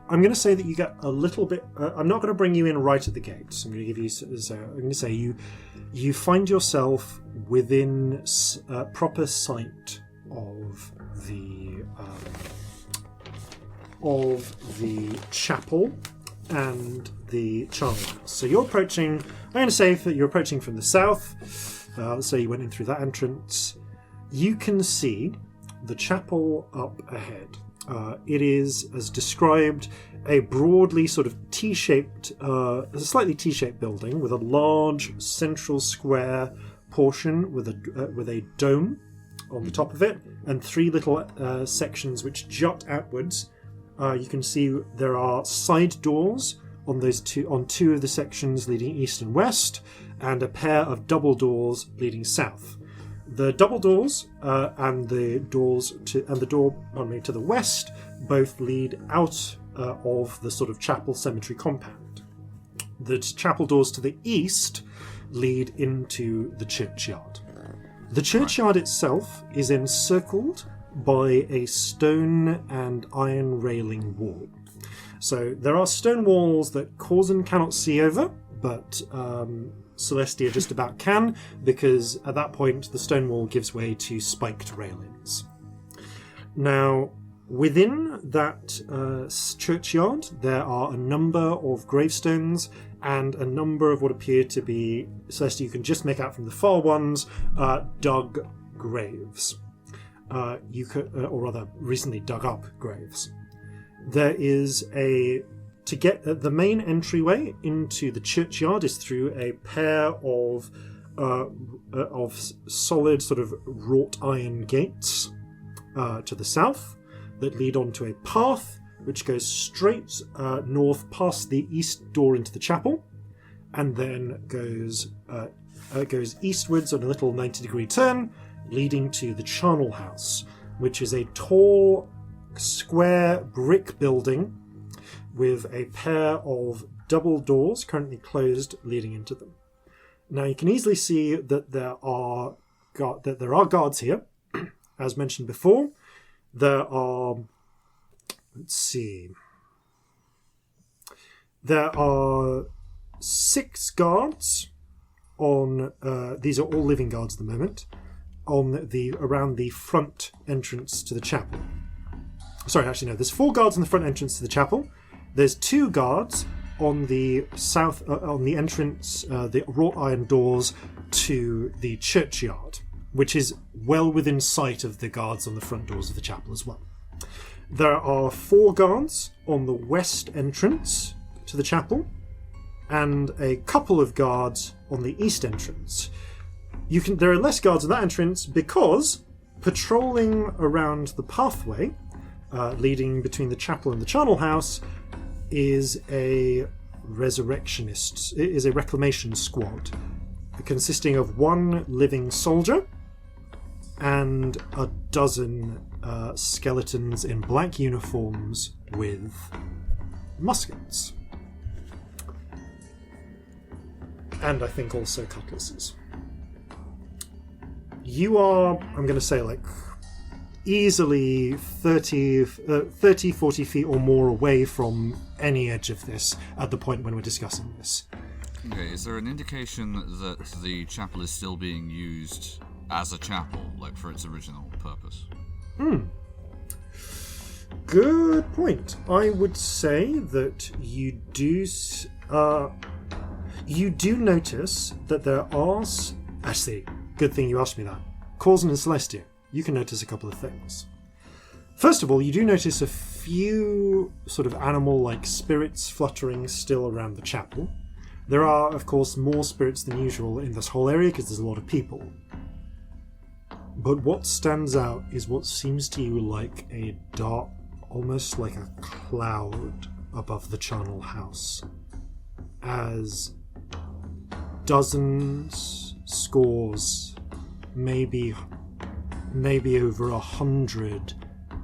S1: I'm going to say that you get a little bit... I'm not going to bring you in right at the gates. I'm going to give you... I'm going to say you find yourself within proper sight of the chapel and the charnel house. So you're approaching... I'm going to say that you're approaching from the south. Let's say you went in through that entrance. You can see the chapel up ahead. It is, as described, a broadly sort of T-shaped, a slightly T-shaped building with a large central square portion with a dome on the top of it, and three little sections which jut outwards. You can see there are side doors on two of the sections leading east and west, and a pair of double doors leading south. The double doors and the door to the west both lead out of the sort of chapel cemetery compound. The chapel doors to the east lead into the churchyard. The churchyard itself is encircled by a stone and iron railing wall. So there are stone walls that Corzin cannot see over, but Celestia just about can, because at that point the stone wall gives way to spiked railings. Now, within that churchyard, there are a number of gravestones and a number of what appear to be, Celestia, you can just make out from the far ones, dug graves. Or rather, recently dug up graves. There is to get the main entryway into the churchyard is through a pair of solid sort of wrought iron gates to the south that lead onto a path which goes straight north past the east door into the chapel, and then goes eastwards on a little 90-degree turn, leading to the charnel house, which is a tall, square brick building with a pair of double doors currently closed leading into them. Now you can easily see that there are guards here. As mentioned before, there are... There are 6 guards on... these are all living guards at the moment, around the front entrance to the chapel. Sorry, actually no, there's 4 guards on the front entrance to the chapel. There's 2 guards on the south, on the entrance, the wrought iron doors to the churchyard, which is well within sight of the guards on the front doors of the chapel as well. There are 4 guards on the west entrance to the chapel, and a couple of guards on the east entrance. There are less guards on that entrance because patrolling around the pathway leading between the chapel and the charnel house is a reclamation squad consisting of 1 living soldier and a dozen skeletons in black uniforms with muskets. And I think also cutlasses. You are, I'm going to say, like, easily 30, 40 feet or more away from any edge of this at the point when we're discussing this.
S7: Okay, is there an indication that the chapel is still being used as a chapel, like for its original purpose?
S1: Good point. I would say that you do notice that there are... Actually, good thing you asked me that. Corzin and Celestia, you can notice a couple of things. First of all, you do notice a few sort of animal-like spirits fluttering still around the chapel. There are, of course, more spirits than usual in this whole area because there's a lot of people. But what stands out is what seems to you like a dark, almost like a cloud above the charnel house, as dozens, scores, maybe over 100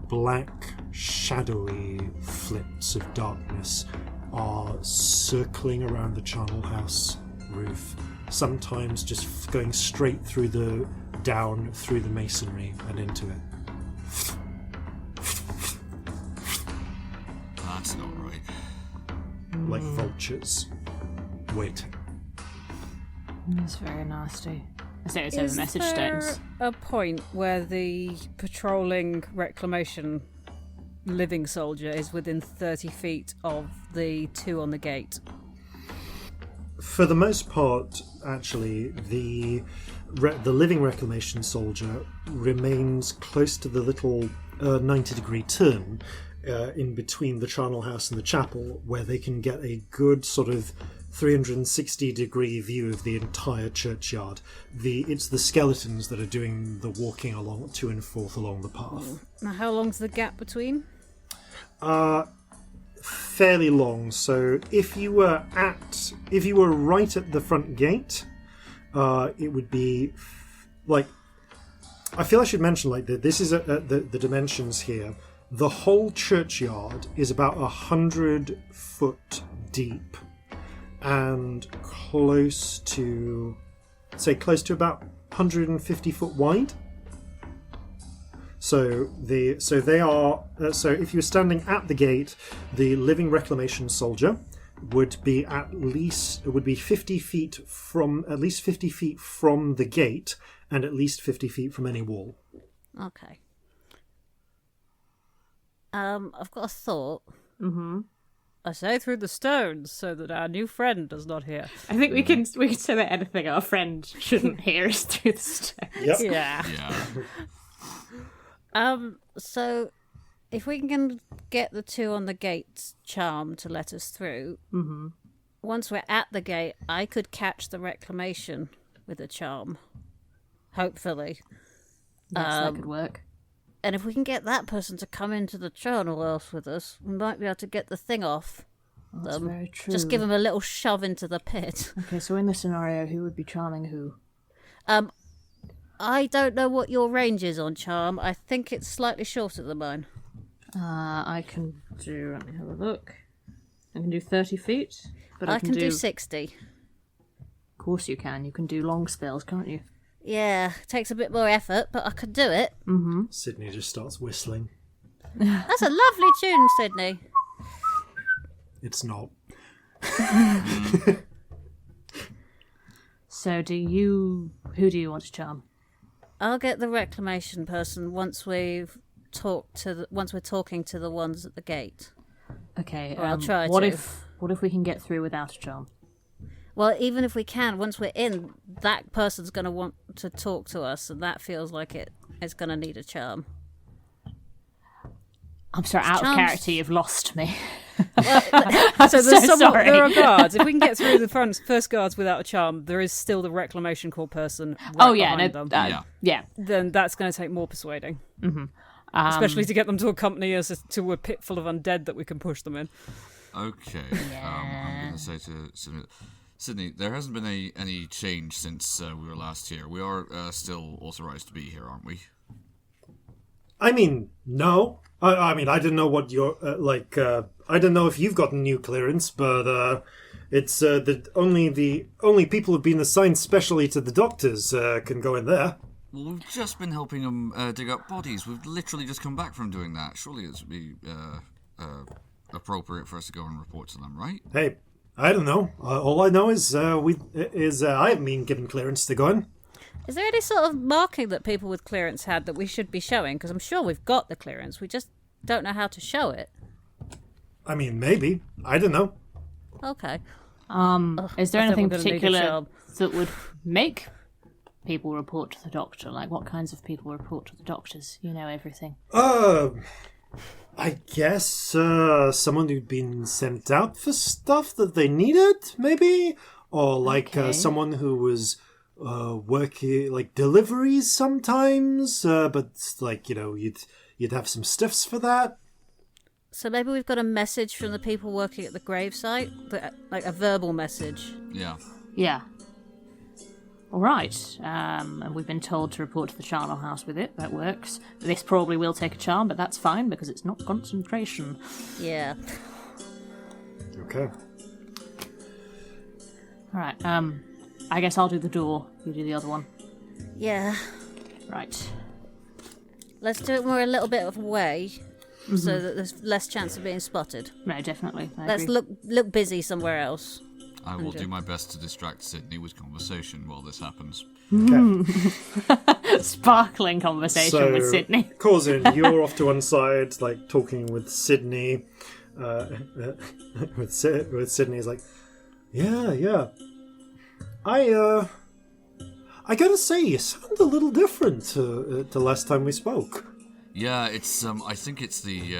S1: black, shadowy flips of darkness are circling around the charnel house roof, sometimes just going straight through the masonry and into it.
S7: That's not right.
S1: Like vultures waiting.
S2: That's very nasty. I say it's over
S6: Is
S2: message
S6: there
S2: stones.
S6: a point where the patrolling reclamation living soldier is within 30 feet of the two on the gate?
S1: For the most part, actually, the living reclamation soldier remains close to the little 90-degree turn in between the charnel house and the chapel, where they can get a good sort of 360-degree view of the entire churchyard. It's the skeletons that are doing the walking along to and forth along the path.
S6: Now, how long's the gap between?
S1: Fairly long. So if you were right at the front gate, it would be like, I feel I should mention like that. This is the dimensions here. The whole churchyard is about 100 foot deep and close to about 150 foot wide. So if you were standing at the gate, the living reclamation soldier would be at least 50 feet from the gate and at least 50 feet from any wall.
S6: Okay. I've got a thought.
S2: Mm-hmm.
S6: I say through the stones so that our new friend does not hear.
S2: I think we can say that anything our friend shouldn't hear is through the stones.
S1: Yep.
S6: Yeah. So if we can get the two on the gate's charm to let us through, once we're at the gate, I could catch the reclamation with a charm. Hopefully.
S2: Yes, that could work.
S6: And if we can get that person to come into the charnel house with us, we might be able to get the thing off.
S2: That's very true.
S6: Just give him a little shove into the pit.
S2: Okay, so in this scenario, who would be charming who?
S6: I don't know what your range is on charm. I think it's slightly shorter than mine.
S2: I can do... Let me have a look. I can do 30 feet, but I
S6: can do 60.
S2: Of course you can. You can do long spells, can't you?
S6: Yeah, it takes a bit more effort, but I could do it.
S2: Mm-hmm.
S1: Sydney just starts whistling.
S6: That's a lovely tune, Sydney.
S1: It's not.
S2: So who do you want to charm?
S6: I'll get the reclamation person once we're talking to the ones at the gate.
S2: Okay,
S6: Or I'll try
S2: what
S6: to.
S2: What if we can get through without a charm?
S6: Well, even if we can, once we're in, that person's going to want to talk to us, and that feels like it's going to need a charm.
S2: I'm sorry, out of character, you've lost me.
S6: So there's
S2: sorry.
S6: there are guards. If we can get through the first guards without a charm, there is still the reclamation corps person behind them.
S2: Yeah.
S6: Then that's going to take more persuading.
S2: Mm-hmm.
S6: Especially to get them to accompany us to a pit full of undead that we can push them in.
S7: Okay. I'm going to say to Sydney, there hasn't been any change since we were last here. We are still authorized to be here, aren't we?
S1: I mean, no. I mean, I don't know what you're I don't know if you've gotten new clearance, but it's the only people who've been assigned specially to the doctors can go in there.
S7: Well, we've just been helping them dig up bodies. We've literally just come back from doing that. Surely it would be appropriate for us to go and report to them, right?
S1: Hey, I don't know. All I know is I haven't been given clearance to go in.
S6: Is there any sort of marking that people with clearance had that we should be showing? Because I'm sure we've got the clearance. We just don't know how to show it.
S1: I mean, maybe. I don't know.
S6: Okay.
S2: Is there
S6: I think
S2: anything
S6: we're gonna need a
S2: particular
S6: charm.
S2: that would make people report to the doctor? Like, what kinds of people report to the doctors? You know everything.
S1: I guess someone who'd been sent out for stuff that they needed, maybe? Or like someone who was working, like deliveries sometimes, but like, you know, you'd have some stiffs for that.
S6: So maybe we've got a message from the people working at the gravesite, like a verbal message.
S7: Yeah.
S2: Yeah. All right. And we've been told to report to the Charnel house with it. That works. This probably will take a charm, but that's fine because it's not concentration.
S6: Yeah.
S1: Okay.
S2: All right. I guess I'll do the door. You do the other one.
S6: Yeah.
S2: Right.
S6: Let's do it more a little bit of away, so that there's less chance of being spotted.
S2: No, definitely. I
S6: Let's
S2: agree.
S6: look busy somewhere else.
S7: I will do my best to distract Sydney with conversation while this happens.
S1: Okay.
S2: Sparkling conversation with Sydney.
S1: Corzin, you're off to one side, like talking with Sydney. With Sydney is like, yeah. I gotta say, you sound a little different to last time we spoke.
S7: Yeah, it's I think it's the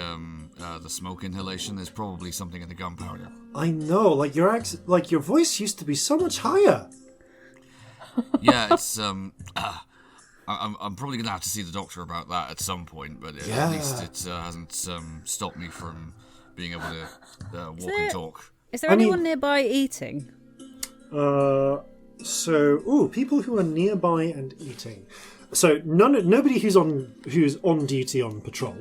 S7: smoke inhalation. There's probably something in the gunpowder.
S1: I know, like your voice used to be so much higher.
S7: Yeah, it's I'm probably gonna have to see the doctor about that at some point, but at least it hasn't stopped me from being able to walk and talk.
S6: Is there anyone nearby eating?
S1: People who are nearby and eating. So nobody who's on duty on patrol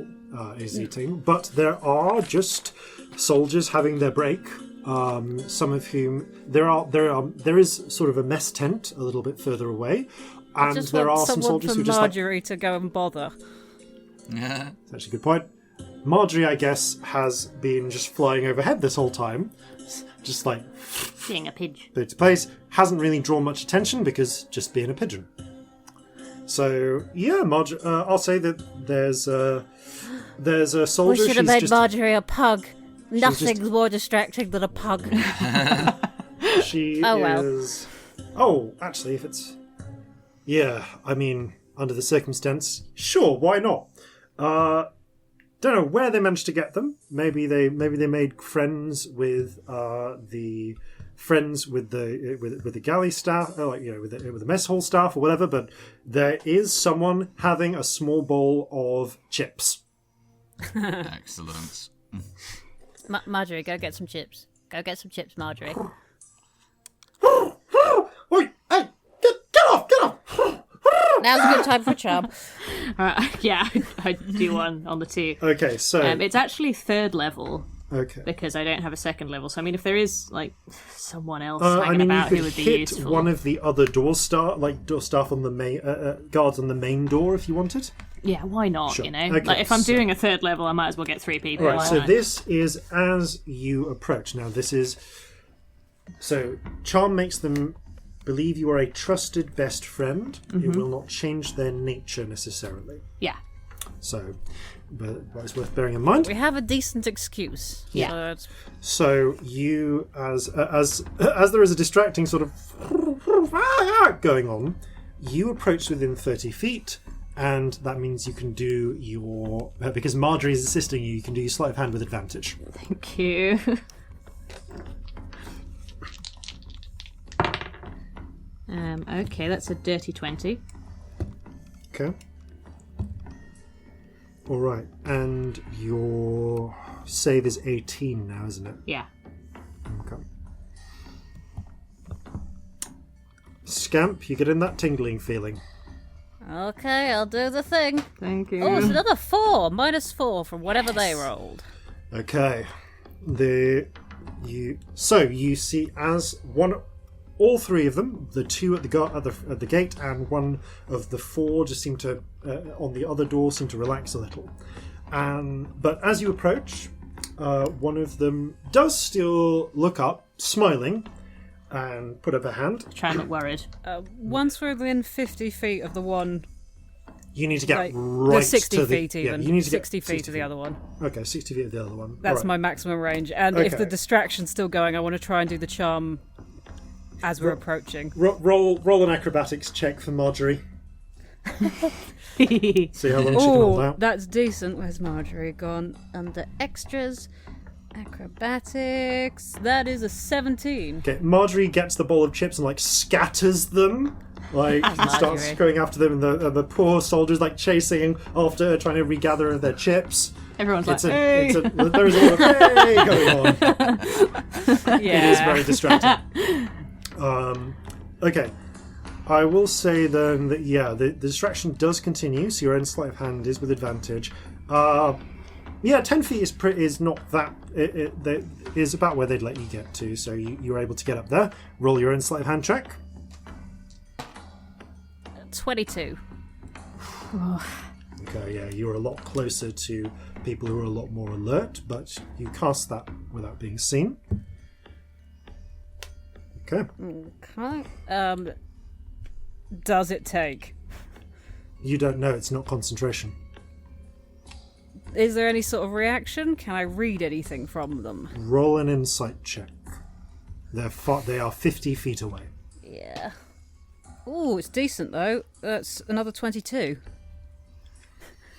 S1: is eating, but there are just soldiers having their break. Some of whom there is sort of a mess tent a little bit further away, and
S6: Just
S1: there
S6: want
S1: are some
S6: someone
S1: soldiers
S6: from
S1: who just
S6: Marjorie to go and bother.
S7: Yeah.
S1: That's actually a good point. Marjorie, I guess, has been just flying overhead this whole time, just like
S2: Being a pigeon.
S1: put to place. Hasn't really drawn much attention because just being a pigeon. So yeah, I'll say that there's a soldier.
S6: We should have made
S1: just,
S6: Marjorie a pug. Nothing's
S1: just-
S6: more distracting than a pug.
S1: She
S6: Oh, well.
S1: is. Oh, actually, if it's. Yeah, I mean, under the circumstance, sure, why not? Don't know where they managed to get them. Maybe they made friends with the galley staff, like with the mess hall staff or whatever. But there is someone having a small bowl of chips.
S7: Excellent.
S6: Marjorie, go get some chips. Go get some chips, Marjorie.
S1: Wait, hey, get off!
S6: Now's a good time for a charm.
S2: Yeah, I do one on the two.
S1: Okay, so
S2: It's actually third level
S1: okay.
S2: because I don't have a second level. So I mean, if there is like someone else
S1: I
S2: hanging
S1: mean,
S2: about
S1: you
S2: who
S1: could
S2: would be
S1: hit
S2: useful.
S1: one of the other door staff on the main guards on the main door if you wanted.
S2: Yeah, why not?
S1: Sure.
S2: You know,
S1: Okay,
S2: like if I'm
S1: so-
S2: doing a third level, I might as well get 3 people.
S1: Right,
S2: why
S1: so
S2: not?
S1: this is as you approach. Now, this is... So, charm makes them believe you are a trusted best friend. It will not change their nature necessarily.
S2: Yeah,
S1: So, but it's worth bearing in mind.
S6: We have a decent excuse.
S2: Yeah.
S6: So it's-
S1: So, you, as there is a distracting sort of going on, you approach within 30 feet. And that means you can do your... because Marjorie is assisting you, you can do your sleight of hand with advantage.
S2: thank you. Okay, that's a dirty 20.
S1: Okay. All right, and your save is 18 now, isn't it?
S2: Yeah.
S1: Okay. Scamp, you getting that tingling feeling?
S6: Okay, I'll do the thing.
S2: Thank you.
S6: Oh, it's another 4. -4 from whatever they rolled.
S1: Okay. You see as all 3 of them, the 2 at the gate and one of the 4 just seem to on the other door seem to relax a little. But as you approach, one of them does still look up, smiling, and put up a hand.
S2: Try and look worried.
S5: Once we're within 50 feet of the one
S1: You need to get
S6: Like,
S1: right
S6: the 60
S1: to the...
S6: feet even.
S1: Yeah, you need to
S6: 60
S1: get
S6: feet to the other one.
S1: Okay, 60 feet of the other one.
S6: That's
S1: All
S6: my
S1: right.
S6: maximum range. And if the
S1: Okay.
S6: distraction's still going, I want to try and do the charm as we're approaching.
S1: Roll an acrobatics check for Marjorie. See how long she can hold
S6: Oh,
S1: out.
S6: that's decent. Where's Marjorie gone? Under extras, acrobatics. That is a 17.
S1: Okay, Marjorie gets the bowl of chips and, like, scatters them. Like, and starts
S2: Marjorie.
S1: going after them, and the poor soldiers, like, chasing after her, trying to regather their chips.
S2: Everyone's like,
S1: It's a,
S2: hey!
S1: there's a lot of hey going on. It is
S6: Yeah.
S1: very distracting. Okay. I will say then that, yeah, the distraction does continue, so your own sleight of hand is with advantage. 10 feet is not that... It is about where they'd let you get to, so you're able to get up there. Roll your own sleight of hand check.
S6: 22.
S1: Okay, yeah, you're a lot closer to people who are a lot more alert, but you cast that without being seen. Okay.
S6: Okay. Does it take?
S1: You don't know, it's not concentration.
S6: Is there any sort of reaction? Can I read anything from them?
S1: Roll an insight check. They are 50 feet away.
S6: Yeah. Ooh, it's decent though. That's another 22.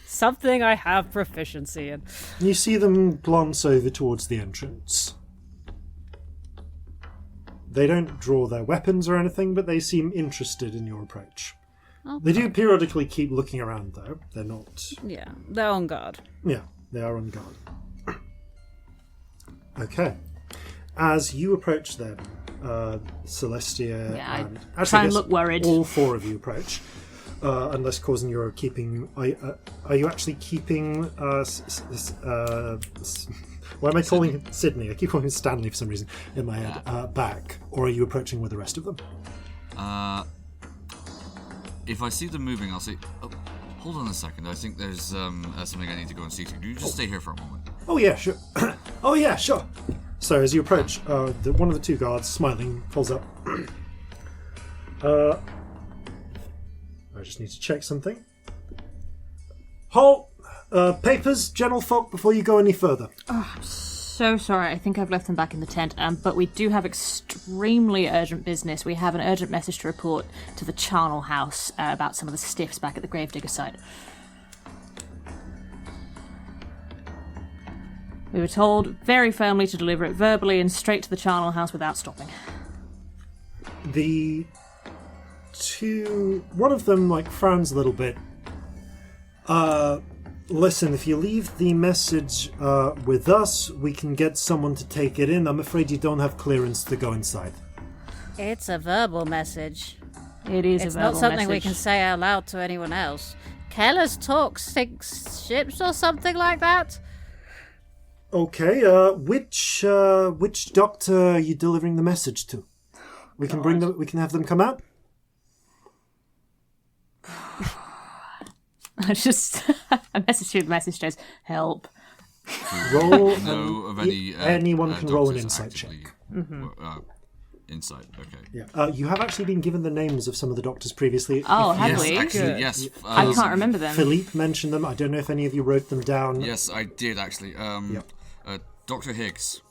S6: Something I have proficiency in.
S1: You see them glance over towards the entrance. They don't draw their weapons or anything, but they seem interested in your approach.
S6: Okay.
S1: They do periodically keep looking around, though. They're not...
S6: Yeah, they're on guard.
S1: Yeah, they are on guard. Okay. As you approach them, Celestia
S2: Yeah, I
S1: and...
S2: try
S1: actually,
S2: and
S1: I guess
S2: look worried.
S1: All four of you approach. Unless, Corzin, you're keeping... Are you actually keeping... why am I calling him Sydney? I keep calling him Stanley for some reason in my head. Back. Or are you approaching with the rest of them?
S7: If I see them moving, I'll say, oh, hold on a second. I think there's something I need to go and see to. Do you just stay here for a moment?
S1: Oh, yeah, sure. Oh, yeah, sure. So as you approach, one of the two guards, smiling, pulls up. I just need to check something. Halt! Papers, general folk, before you go any further.
S2: So sorry, I think I've left them back in the tent, but we do have extremely urgent business. We have an urgent message to report to the Charnel house about some of the stiffs back at the Gravedigger site. We were told very firmly to deliver it verbally and straight to the Charnel house without stopping.
S1: The two... One of them, frowns a little bit. Listen, if you leave the message with us, we can get someone to take it in. I'm afraid you don't have clearance to go inside.
S6: It's a verbal message.
S2: It is
S6: It's
S2: a verbal
S6: not something we
S2: message.
S6: can say out loud to anyone else. Keller's talk sinks ships or something like that?
S1: Okay, which doctor are you delivering the message to? We can bring them. We can have them come out.
S2: I just a message to the message says help.
S1: Roll.
S7: Know of any?
S1: Anyone can roll an
S7: doctors
S1: insight
S7: actively-
S1: check.
S7: Insight. Okay.
S1: Yeah. You have actually been given the names of some of the doctors previously.
S2: Oh,
S1: If
S2: have
S7: Yes,
S2: we?
S7: actually, yes.
S2: I can't remember them.
S1: Philippe mentioned them. I don't know if any of you wrote them down.
S7: Yes, I did actually. Dr. Higgs.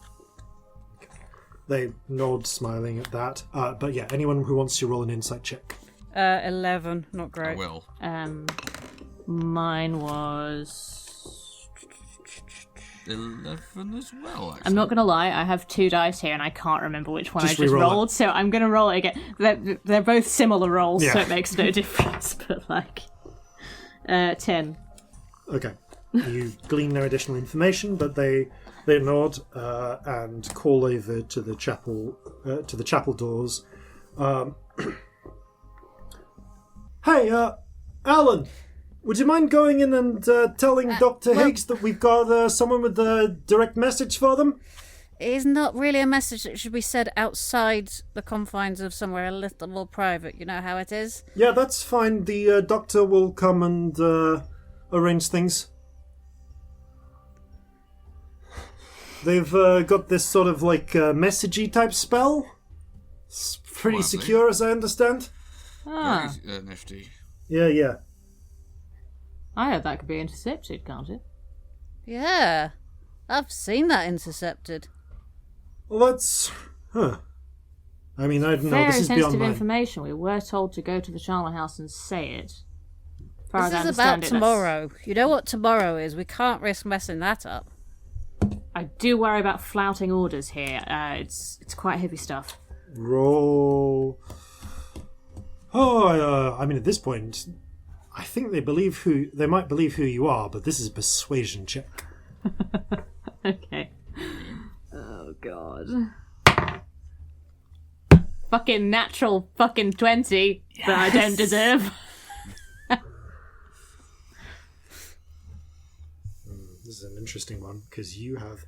S1: They nod, smiling at that. But yeah, anyone who wants to roll an insight check.
S6: 11. Not
S7: I
S6: great.
S7: will.
S2: Mine was.
S7: 11 as well, actually.
S2: I'm not gonna lie, I have two dice here and I can't remember which one
S1: Just
S2: I just
S1: re-roll it.
S2: rolled, so I'm gonna roll it again. They're both similar rolls, so
S1: Yeah.
S2: it makes no difference. But 10.
S1: Okay. You glean no additional information, but they nod and call over to the chapel doors. Hey, Alan, would you mind going in and telling Dr. Higgs that we've got someone with a direct message for them?
S6: It's not really a message that should be said outside the confines of somewhere a little more private. You know how it is?
S1: Yeah, that's fine. The doctor will come and arrange things. They've got this sort of messagey type spell. It's pretty
S7: Lovely.
S1: secure, as I understand.
S2: Ah.
S7: Very nifty.
S1: Yeah.
S2: I heard that could be intercepted, can't it?
S6: Yeah, I've seen that intercepted.
S1: Well, that's... Huh. I mean, I don't know.
S2: Very
S1: This is beyond
S2: sensitive
S1: my...
S2: information. We were told to go to the Charnel house and say it.
S6: This is about tomorrow. You know what tomorrow is. We can't risk messing that up.
S2: I do worry about flouting orders here. It's quite heavy stuff.
S1: Roll... Oh, I mean, at this point, I think they might believe who you are, but this is a persuasion check.
S2: Okay. Oh, God. Fucking natural fucking 20 that I don't deserve.
S1: This is an interesting one, because you have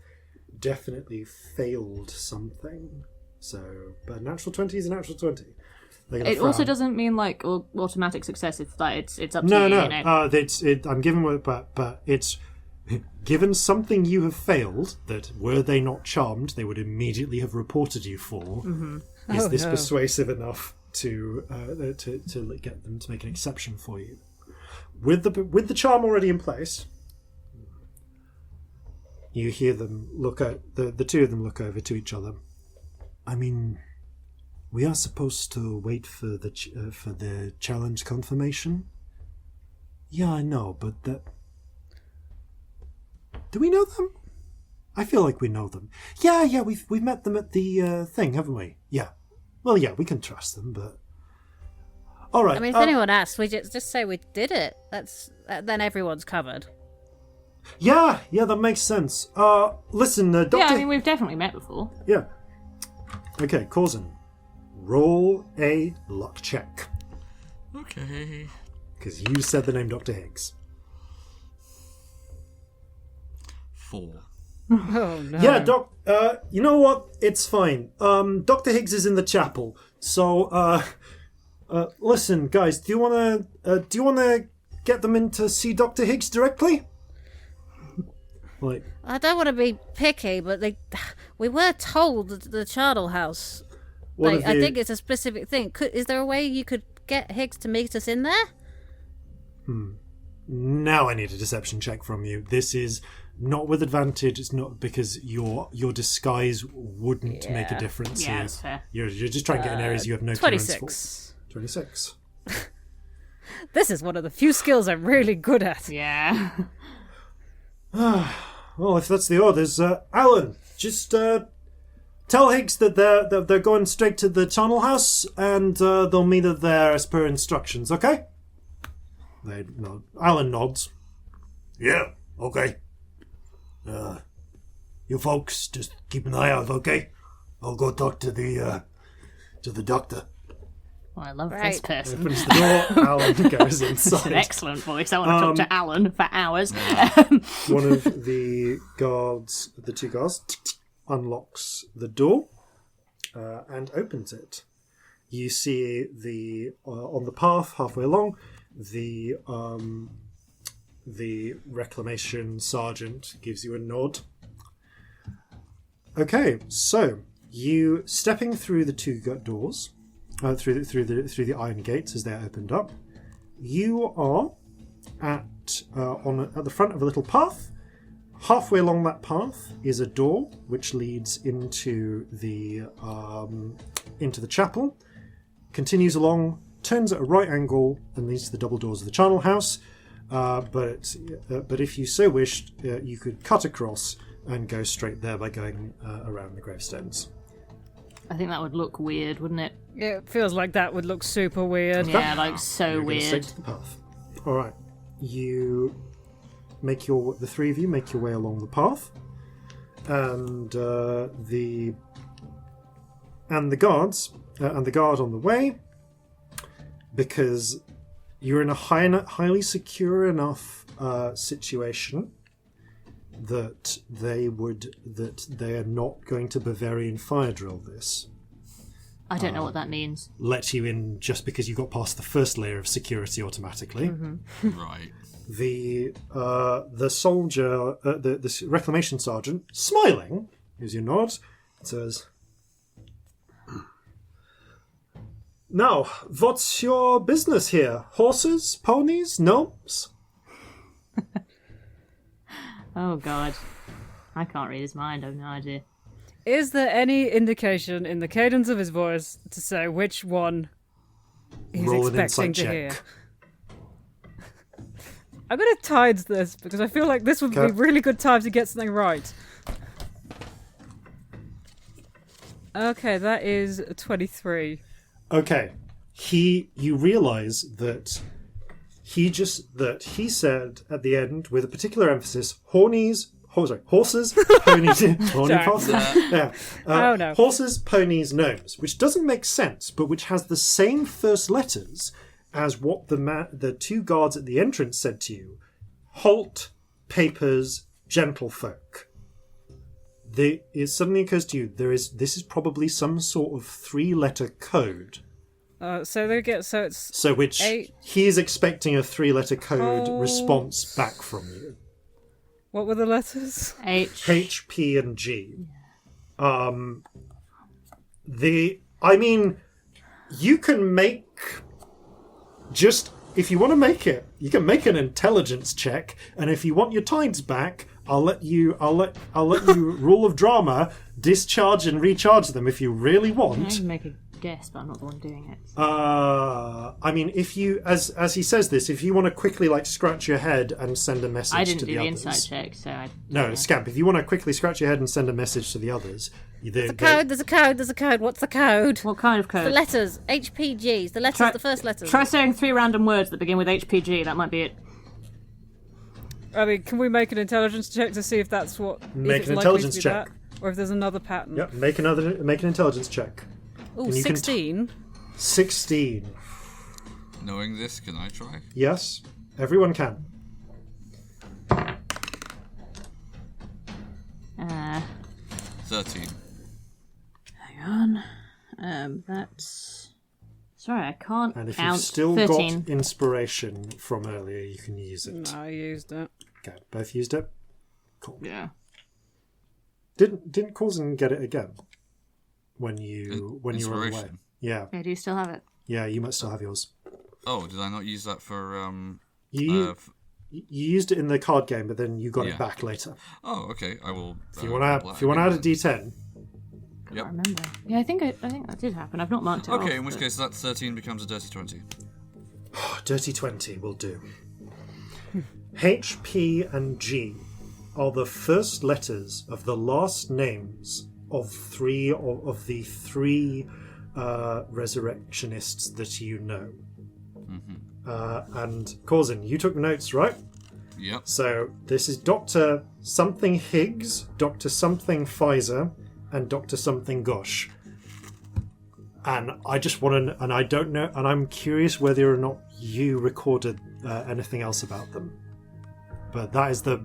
S1: definitely failed something. So, but a natural 20 is a natural 20.
S2: It also doesn't mean like automatic success. It's like it's up to
S1: no,
S2: you.
S1: No,
S2: you know?
S1: I'm given, but it's given something you have failed that were they not charmed, they would immediately have reported you for.
S2: Mm-hmm.
S1: Is this persuasive enough to get them to make an exception for you? With the charm already in place, you hear them look at the two of them look over to each other. I mean, we are supposed to wait for the challenge confirmation. Yeah, I know, but do we know them? I feel like we know them. Yeah, we've met them at the thing, haven't we? Yeah. Well, yeah, we can trust them, but all right.
S6: I mean, if anyone asks, we just say we did it. Then everyone's covered.
S1: Yeah, that makes sense. Listen, Doctor.
S2: Yeah, I mean, we've definitely met before.
S1: Yeah. Okay, Corzin. Roll a luck check.
S7: Okay.
S1: Because you said the name Dr. Higgs.
S7: 4.
S6: Oh no.
S1: Yeah, Doc. You know what? It's fine. Dr. Higgs is in the chapel. So, listen, guys. Do you wanna get them in to see Dr. Higgs directly? Like,
S6: I don't want to be picky, but we were told that the Charnel house. I think it's a specific thing. Is there a way you could get Higgs to meet us in there?
S1: Now I need a deception check from you. This is not with advantage. It's not because your disguise wouldn't make a difference.
S2: Yeah,
S1: here.
S2: that's fair.
S1: You're just trying to get in areas you have no clearance for.
S6: 26.
S1: 26.
S6: This is one of the few skills I'm really good at.
S2: Yeah.
S1: Well, if that's the orders, Alan, just tell Higgs that they're going straight to the Charnel house, and they'll meet her there as per instructions. Okay? They nod. Alan nods. Yeah. Okay. You folks just keep an eye out. Okay? I'll go talk to the doctor.
S2: Well, I love
S6: Right.
S2: this person.
S1: Opens the door. Alan goes
S2: It's an
S1: inside.
S2: excellent voice. I want to talk to Alan for hours.
S1: One of the two guards, unlocks the door and opens it. You see on the path halfway along, the reclamation sergeant gives you a nod. Okay, so you stepping through the two doors, through the iron gates as they're opened up. You are at the front of a little path. Halfway along that path is a door which leads into the chapel. Continues along, turns at a right angle, and leads to the double doors of the Charnel house. But if you so wished, you could cut across and go straight there by going around the gravestones.
S2: I think that would look weird, wouldn't it?
S6: Yeah, it feels like that would look super weird.
S2: Yeah, like so
S1: You're going straight
S2: weird.
S1: to the path. All right, the three of you make your way along the path, and the guards and the guard on the way, because you're in a highly secure enough situation that they are not going to Bavarian fire drill this.
S2: I don't know what that means.
S1: Let you in just because you got past the first layer of security automatically.
S7: Right.
S1: The soldier, the reclamation sergeant, smiling, gives you a nod, says, "Now, what's your business here? Horses, ponies, gnomes?"
S2: Oh god. I can't read his mind, I have no idea.
S5: Is there any indication in the cadence of his voice to say which one he's
S1: Roll an
S5: expecting
S1: insight
S5: to
S1: check.
S5: hear? I'm going to tides this because I feel like this would be a really good time to get something right. Okay, that is a 23.
S1: Okay. You realise that he said at the end, with a particular emphasis, horses, ponies, horny horses. Yeah.
S5: Oh, no.
S1: Horses, ponies, gnomes, which doesn't make sense, but which has the same first letters as what the two guards at the entrance said to you. Halt, papers, gentlefolk. It suddenly occurs to you this is probably some sort of 3-letter code.
S5: So
S1: Which
S5: eight-
S1: he is expecting a 3-letter code response back from you.
S5: what were the letters?
S1: H, P, and G. You can make if you want to make it, you can make an intelligence check, and if you want your tides back, I'll let you rule of drama discharge and recharge them if you really
S2: I
S1: want.
S2: can make a guess, but I'm not the one doing it.
S1: If you, as he says this, if you want to quickly scratch your head and send a message
S2: I didn't
S1: to
S2: do
S1: the
S2: the
S1: others.
S2: insight check, so I...
S1: No, Scamp, if you want to quickly scratch your head and send a message to the others...
S6: There's a code, there's a code. What's the code?
S2: What kind of code?
S6: The letters. HPGs. The letters, the first letters.
S2: Try saying 3 random words that begin with HPG, that might be it.
S5: I mean, can we make an intelligence check to see if that's what...
S1: Make
S5: if
S1: an
S5: it's likely
S1: intelligence
S5: to be
S1: check.
S5: that, or if there's another pattern.
S1: Yep, make an intelligence check.
S6: Ooh,
S1: And you can
S6: 16.
S1: 16.
S7: Knowing this, can I try?
S1: Yes, everyone can.
S7: 13.
S2: Hang on. That's... Sorry, I can't
S1: And if
S2: count.
S1: you've still
S2: 13.
S1: got inspiration from earlier, you can use it.
S5: No, I used it.
S1: Okay, both used it. Cool.
S2: Yeah.
S1: Didn't Corzin get it again when you were away?
S7: Inspiration.
S1: Yeah,
S2: Yeah, do you still have it?
S1: yeah. You might still have yours.
S7: Oh, did I not use that for
S1: You used it in the card game, but then you got
S7: Yeah.
S1: it back later.
S7: Oh, okay. I will.
S1: If you want to add a D10,
S2: I don't remember. Yeah, I think that did happen. I've not marked it off.
S7: Okay, in which
S2: but-
S7: case that 13 becomes a dirty 20.
S1: dirty 20 will do. H, P, and G are the first letters of the last names of the three resurrectionists that you know. And Corzin, you took notes, right?
S7: Yep.
S1: So this is Dr. something Higgs, Dr. something Pfizer, and Dr. something Gosh. And I just want to, and I don't know, and I'm curious whether or not you recorded anything else about them. But that is the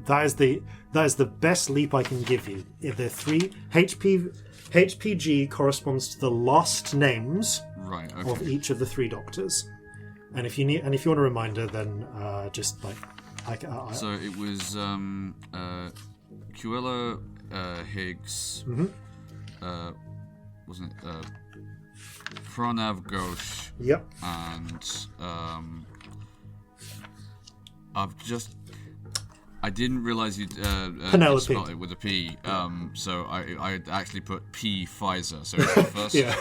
S1: best leap I can give you. If they're three HPG corresponds to the last names
S7: Right.
S1: of
S7: Okay.
S1: each of the 3 doctors. And if you want a reminder, then just
S7: So it was Cuella Higgs. Wasn't it? Pranav Ghosh.
S1: Yep.
S7: And I didn't realise you'd
S1: Penelope.
S7: spelled it with a P. So I actually put P Pfizer. So it's the first.
S1: Yeah.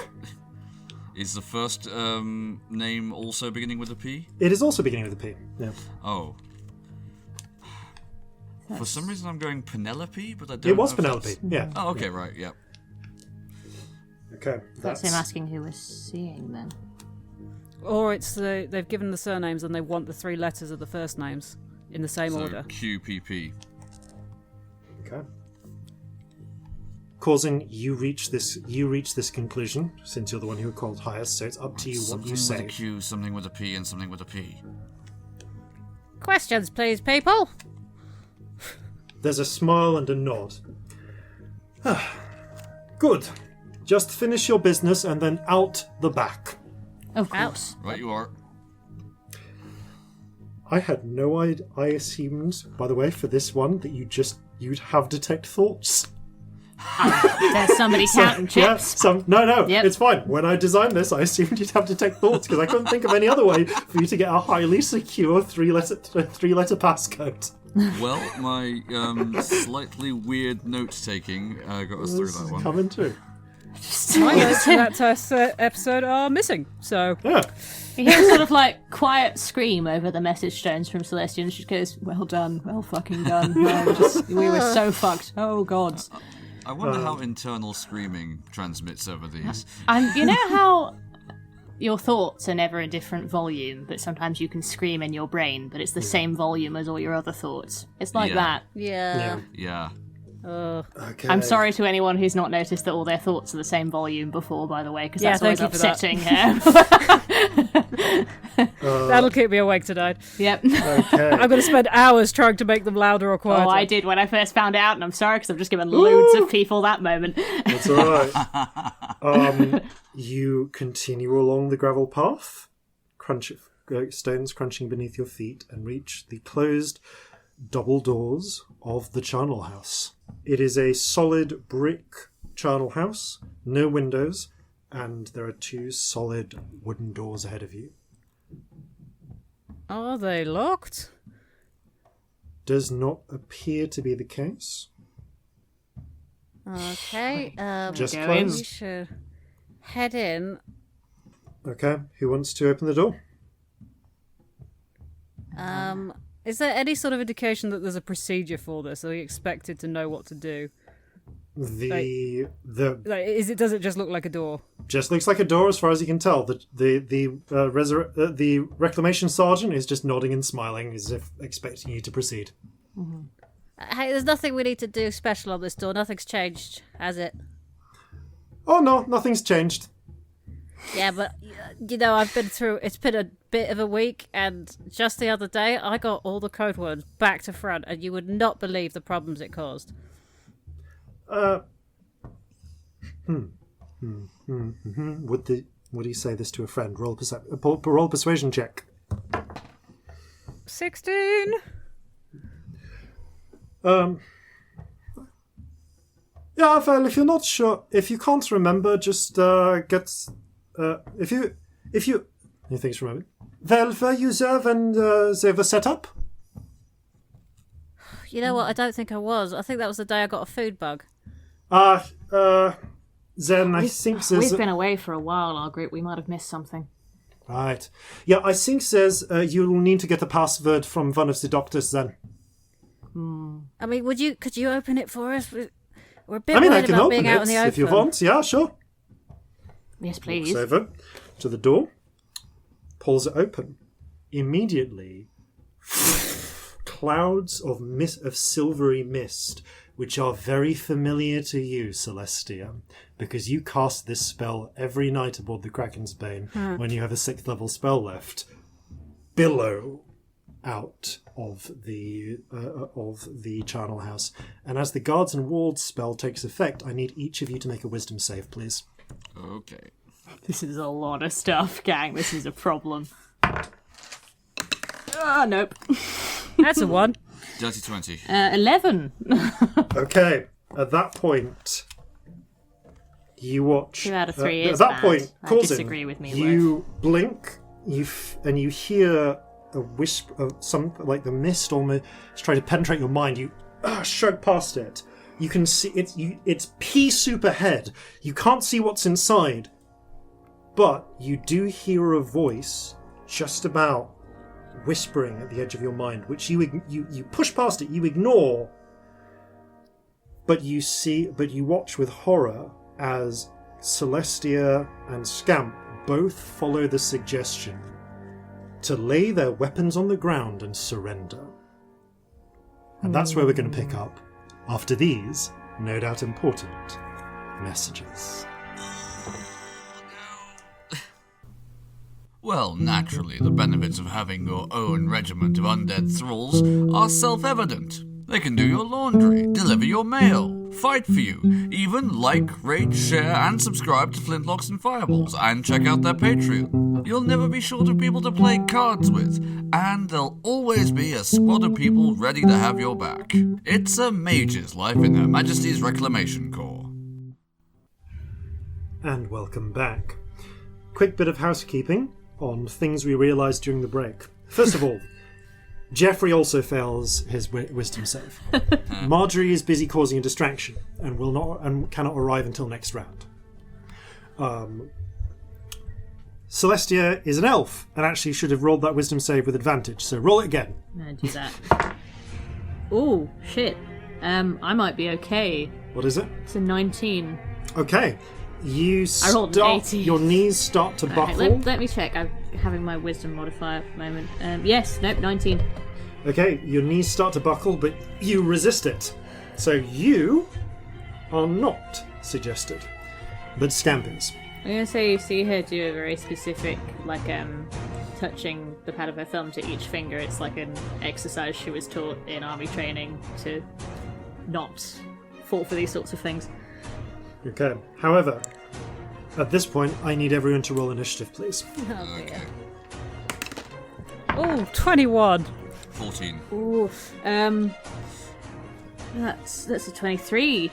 S7: Is the first name also beginning with a P?
S1: It is also beginning with a P. Yeah.
S7: Oh. For some reason I'm going Penelope, but I don't
S1: It was
S7: know if
S1: Penelope.
S7: that's-
S1: Yeah.
S7: Oh, okay, right, yep.
S1: Okay.
S2: That's him asking who we're seeing then.
S5: Or it's they've given the surnames and they want the 3 letters of the first names in the same
S7: So
S5: order.
S7: QPP.
S1: Okay. Corzin, you reach this conclusion since you're the one who called highest. So it's up to you what
S7: Something
S1: you
S7: with
S1: say.
S7: a Q, something with a P, and something with a P.
S6: Questions, please, people.
S1: There's a smile and a nod. Good. Just finish your business and then out the back.
S2: Of course.
S7: Right, you are.
S1: I had no idea. I assumed, by the way, for this one that you'd have detect thoughts.
S2: There's somebody counting
S1: Yeah,
S2: chips.
S1: no,
S2: Yep.
S1: it's fine. When I designed this, I assumed you'd have detect thoughts because I couldn't think of any other way for you to get a highly secure three-letter passcode.
S7: Well, my slightly weird note-taking got us through that one.
S1: Coming too.
S5: My notes from that episode are missing, so...
S1: Yeah.
S2: You hear a sort of like quiet scream over the message stones from Celestia, and she goes, "Well done, well fucking done. We were so fucked. Oh god."
S7: I wonder how internal screaming transmits over these.
S2: You know how your thoughts are never a different volume, but sometimes you can scream in your brain, but it's the same volume as all your other thoughts. It's like that.
S6: Yeah.
S7: Yeah.
S1: Okay.
S2: I'm sorry to anyone who's not noticed that all their thoughts are the same volume before, by the way, because
S5: Yeah,
S2: that's always
S5: thank you for that.
S2: upsetting.
S5: That'll keep me awake tonight.
S2: Yep.
S1: Okay.
S5: I'm going to spend hours trying to make them louder or quieter.
S2: Oh, I did when I first found out, and I'm sorry because I've just given loads of people that moment.
S1: That's all right. You continue along the gravel path, stones crunching beneath your feet, and reach the closed double doors of the charnel house. It is a solid brick charnel house, no windows, and there are 2 solid wooden doors ahead of you.
S5: Are they locked?
S1: Does not appear to be the case.
S6: Okay.
S1: Just
S2: Go
S6: We
S1: closed.
S6: should head in.
S1: Okay, who wants to open the door?
S5: Is there any sort of indication that there's a procedure for this? Are we expected to know what to do?
S1: The
S5: Does it just look like a door?
S1: just looks like a door as far as you can tell. The reclamation sergeant is just nodding and smiling as if expecting you to proceed.
S6: Hey, there's nothing we need to do special on this door. Nothing's changed, has it?
S1: Oh no, nothing's changed.
S6: Yeah, but I've been through. It's been a bit of a week, and just the other day, I got all the code words back to front, and you would not believe the problems it caused.
S1: Would he say this to a friend? Roll persuasion check.
S5: 16.
S1: Yeah, well, if you're not sure, if you can't remember, just get. If you thinks for a moment. Well, were you there when they were set up?
S6: You know what? I don't think I was. I think that was the day I got a food bug.
S1: Then I think there's.
S2: We've been away for a while, our group. We might have missed something.
S1: Right. Yeah, I think there's. You'll need to get the password from one of the doctors then.
S6: I mean, could you open it for us? We're a bit
S1: I
S6: worried
S1: can
S6: about
S1: open
S6: being out in
S1: it
S6: the open.
S1: if you want. Yeah, sure.
S2: Yes, please.
S1: Walks over to the door, pulls it open. Immediately, clouds of silvery mist, which are very familiar to you, Celestia, because you cast this spell every night aboard the Kraken's Bane when you have a 6th level spell left, billow out of the charnel house. And as the Guards and Wards spell takes effect, I need each of you to make a wisdom save, please.
S7: Okay.
S2: This is a lot of stuff, gang. This is a problem. Nope.
S5: That's a 1.
S7: Dirty 20.
S2: 11.
S1: Okay, at that point, you watch.
S2: 2 out of 3
S1: at
S2: is
S1: that
S2: bad.
S1: point,
S2: I
S1: Corzin,
S2: disagree with me,
S1: you blink, and you hear a wisp of some, like the mist almost trying to penetrate your mind. You shrug past it. You can see it's pea soup ahead. You can't see what's inside, but you do hear a voice just about whispering at the edge of your mind, which you push past it, you ignore, but you watch with horror as Celestia and Scamp both follow the suggestion to lay their weapons on the ground and surrender. And that's where we're going to pick up after these, no doubt important, messages.
S7: Well, naturally, the benefits of having your own regiment of undead thralls are self-evident. They can do your laundry, deliver your mail, fight for you, even like, rate, share, and subscribe to Flintlocks and Fireballs, and check out their Patreon. You'll never be short of people to play cards with, and there'll always be a squad of people ready to have your back. It's a mage's life in Her Majesty's Reclamation Corps.
S1: And welcome back. Quick bit of housekeeping on things we realised during the break. First of all, Jeffrey also fails his wisdom save. Marjorie is busy causing a distraction and cannot arrive until next round. Celestia is an elf and actually should have rolled that wisdom save with advantage. So roll it again.
S2: I'm gonna do that. Ooh, shit. I might be okay.
S1: What is it?
S2: It's a 19.
S1: Okay.
S2: I rolled an 18.
S1: Your knees start to buckle.
S2: Let me check. I'm having my wisdom modifier at the moment. Yes, nope, 19.
S1: Okay, your knees start to buckle, but you resist it. So you are not suggested, but Scamp is.
S2: I'm gonna say you see her do a very specific, like, touching the pad of her thumb to each finger. It's like an exercise she was taught in army training to not fall for these sorts of things.
S1: Okay. However, at this point, I need everyone to roll initiative, please.
S6: Oh, dear.
S5: Oh, 21.
S7: 14.
S2: Ooh, that's a 23.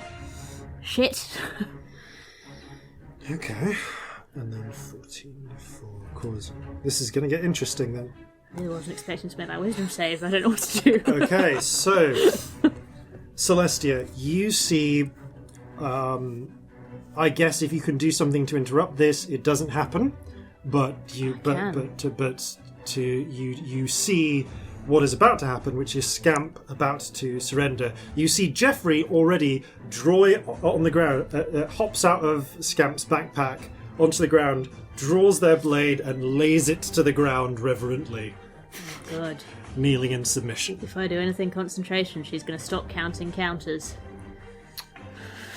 S2: Shit.
S1: Okay. And then 14 for Corzin. This is going to get interesting then.
S2: I really wasn't expecting to make that wisdom save. I don't know what to do.
S1: Okay, so Celestia, you see. I guess if you can do something to interrupt this, it doesn't happen. But you see what is about to happen, which is Scamp about to surrender. You see Jeffrey already draw it on the ground, hops out of Scamp's backpack onto the ground, draws their blade and lays it to the ground reverently,
S2: Good.
S1: kneeling in submission.
S2: If I do anything concentration, she's going to stop counting counters.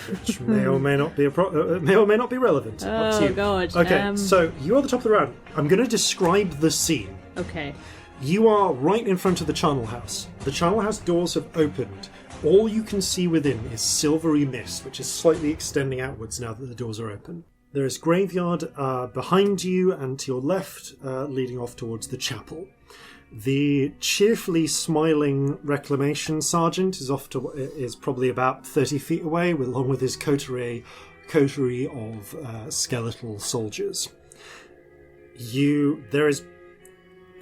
S1: Which may or may not be relevant. Up to
S2: Oh,
S1: you.
S2: God.
S1: Okay, so you are the top of the round. I'm going to describe the scene.
S2: Okay.
S1: You are right in front of the Charnel house. The Charnel house doors have opened. All you can see within is silvery mist, which is slightly extending outwards now that the doors are open. There is graveyard behind you and to your left, leading off towards the chapel. The cheerfully smiling reclamation sergeant is probably about 30 feet away, along with his coterie of skeletal soldiers. There is,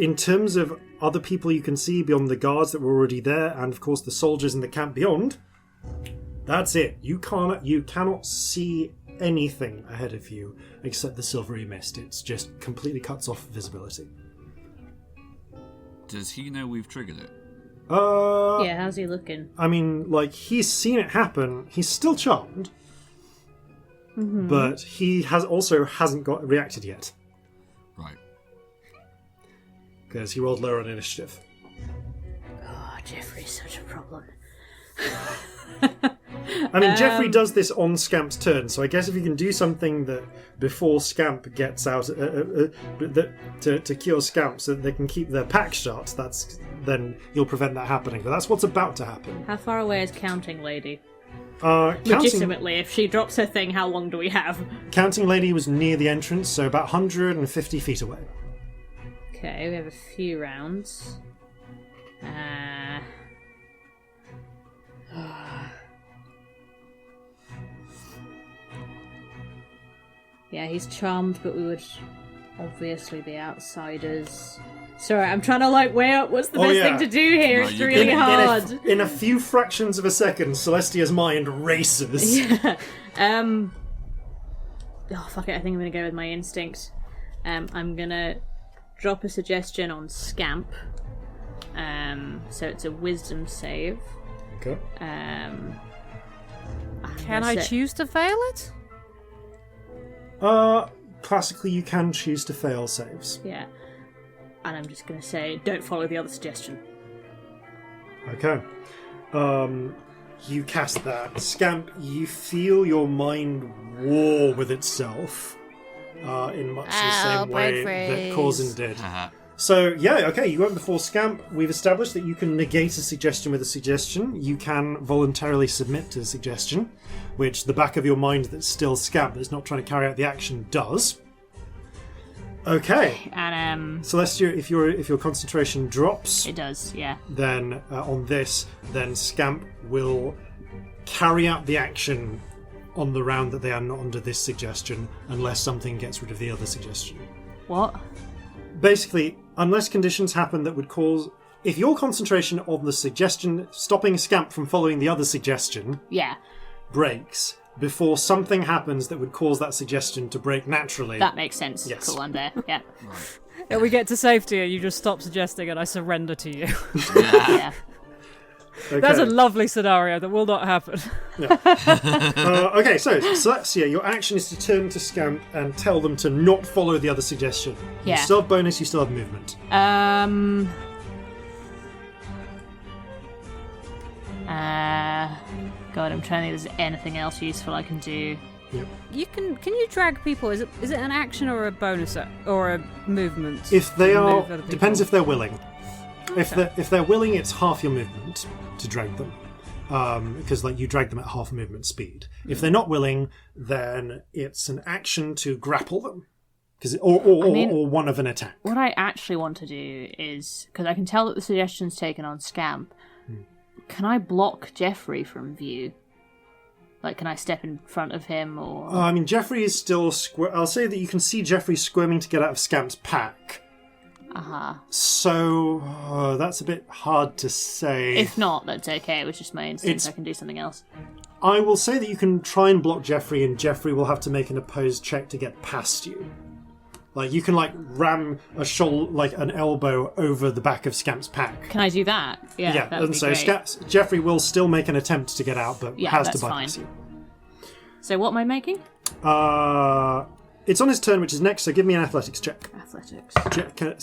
S1: in terms of other people you can see beyond the guards that were already there, and of course the soldiers in the camp beyond, that's it. You cannot see anything ahead of you except the silvery mist. It's just completely cuts off visibility.
S7: Does he know we've triggered it?
S2: Yeah, how's he looking?
S1: I mean, like, he's seen it happen. He's still charmed. Mm-hmm. But he hasn't reacted yet.
S7: Right.
S1: Because he rolled lower on initiative.
S2: Oh, Jeffrey's such a problem.
S1: I mean, Jeffrey does this on Scamp's turn, so I guess if you can do something that before Scamp gets out, to cure Scamp so that they can keep their pack shut, then you'll prevent that happening. But that's what's about to happen.
S2: How far away is Counting Lady?
S1: Legitimately,
S2: if she drops her thing, how long do we have?
S1: Counting Lady was near the entrance, so about 150 feet away.
S2: Okay, we have a few rounds. Yeah, he's charmed, but we would obviously be outsiders. Sorry, I'm trying to weigh up what's the best thing to do here.
S7: No,
S2: it's
S7: you
S2: really
S7: get it.
S2: hard.
S1: In a few fractions of a second, Celestia's mind races.
S2: Yeah. Oh, fuck it. I think I'm going to go with my instinct. I'm going to drop a suggestion on Scamp. So it's a wisdom save.
S1: Okay.
S5: Can I choose to fail it?
S1: Classically, you can choose to fail saves.
S2: Yeah. And I'm just going to say, don't follow the other suggestion.
S1: Okay. You cast that. Scamp, you feel your mind war with itself in much the same way that Corzin did. So, yeah, okay, you went before Scamp. We've established that you can negate a suggestion with a suggestion. You can voluntarily submit to the suggestion, which the back of your mind that's still Scamp, that's not trying to carry out the action, does. Okay.
S2: And
S1: Celestia, if your concentration drops,
S2: it does, yeah.
S1: then on this, then Scamp will carry out the action on the round that they are not under this suggestion, unless something gets rid of the other suggestion.
S2: What?
S1: Basically, unless conditions happen that would cause if your concentration on the suggestion, stopping Scamp from following the other suggestion, breaks before something happens that would cause that suggestion to break naturally.
S2: That makes sense.
S1: Yes.
S2: Cool, I'm there. Yeah.
S5: Yeah, we get to safety and you just stop suggesting and I surrender to you.
S2: Yeah.
S1: Okay.
S5: That's a lovely scenario that will not happen.
S1: Okay, so Celestia, your action is to turn to Scamp and tell them to not follow the other suggestion.
S2: Yeah.
S1: You still have bonus, you still have movement.
S2: God, I'm trying to think if there's anything else useful I can do.
S1: Yep.
S6: Can you drag people? Is it an action or a bonus or a movement?
S1: If they are,
S6: Move other people?
S1: depends if they're willing.
S6: Okay.
S1: If they're willing, it's half your movement to drag them, because like you drag them at half movement speed. If they're not willing, then it's an action to grapple them, or one of an attack.
S2: What I actually want to do is, because I can tell that the suggestion's taken on Scamp, can I block Jeffrey from view? Like, can I step in front of him, or...
S1: I mean, Jeffrey is still... I'll say that you can see Jeffrey squirming to get out of Scamp's pack.
S2: Uh-huh.
S1: So, that's a bit hard to say.
S2: If not, that's okay. It was just my instinct.
S1: It's-
S2: I can do something else.
S1: I will say that you can try and block Jeffrey, and Jeffrey will have to make an opposed check to get past you. Like, you can, like, ram a shoulder, like, an elbow over the back of Scamp's pack.
S2: Can I do that? Yeah, that would
S1: and
S2: be
S1: so
S2: great.
S1: Jeffrey will still make an attempt to get out, but
S2: Yeah,
S1: has to
S2: that's
S1: bypass
S2: fine.
S1: you.
S2: So what am I making?
S1: It's on his turn, which is next, so give me an athletics check.
S2: Athletics.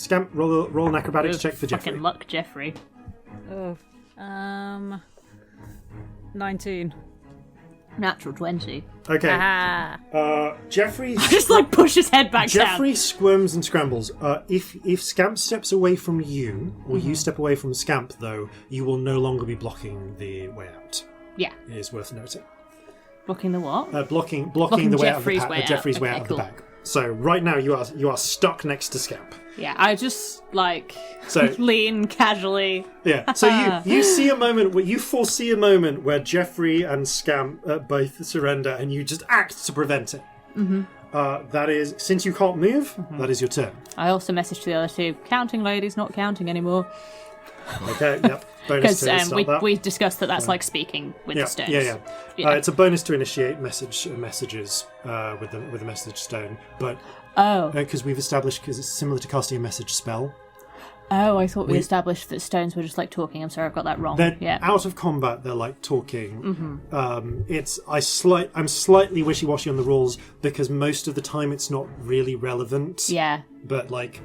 S1: Scamp, roll an acrobatics check for Jeffrey.
S2: Fucking luck, Jeffrey.
S5: Oh, 19.
S2: Natural 20.
S1: Okay.
S6: Ah.
S1: Jeffrey...
S2: Just like push his head back down.
S1: Jeffrey squirms and scrambles. If Scamp steps away from you, or you step away from Scamp, though, you will no longer be blocking the way out.
S2: Yeah.
S1: It is worth noting.
S2: Blocking the what?
S1: Blocking
S2: Blocking
S1: the way
S2: Jeffrey's
S1: out of the
S2: way
S1: pack.
S2: out.
S1: Jeffrey's way
S2: Okay,
S1: out of
S2: cool.
S1: the bag. So right now you are stuck next to Scamp.
S2: Yeah, I just, like,
S1: So
S2: lean casually.
S1: yeah. So you see a moment where you foresee a moment where Jeffrey and Scamp both surrender, and you just act to prevent it. Mm-hmm. That is, since you can't move, that is your turn.
S2: I also messaged the other two, counting ladies, not counting anymore.
S1: Okay. Yep. Bonus to
S2: Because
S1: start that.
S2: we discussed that that's like speaking with the stones.
S1: Yeah.
S2: Yeah.
S1: It's a bonus to initiate messages with the message stone, but
S2: Oh.
S1: because we've established, because it's similar to casting a message spell.
S2: Oh, I thought we established that stones were just like talking. I'm sorry, I've got that wrong.
S1: They're
S2: Yeah.
S1: out of combat. They're like talking. Mm-hmm. I'm slightly wishy-washy on the rules because most of the time it's not really relevant.
S2: Yeah.
S1: But like,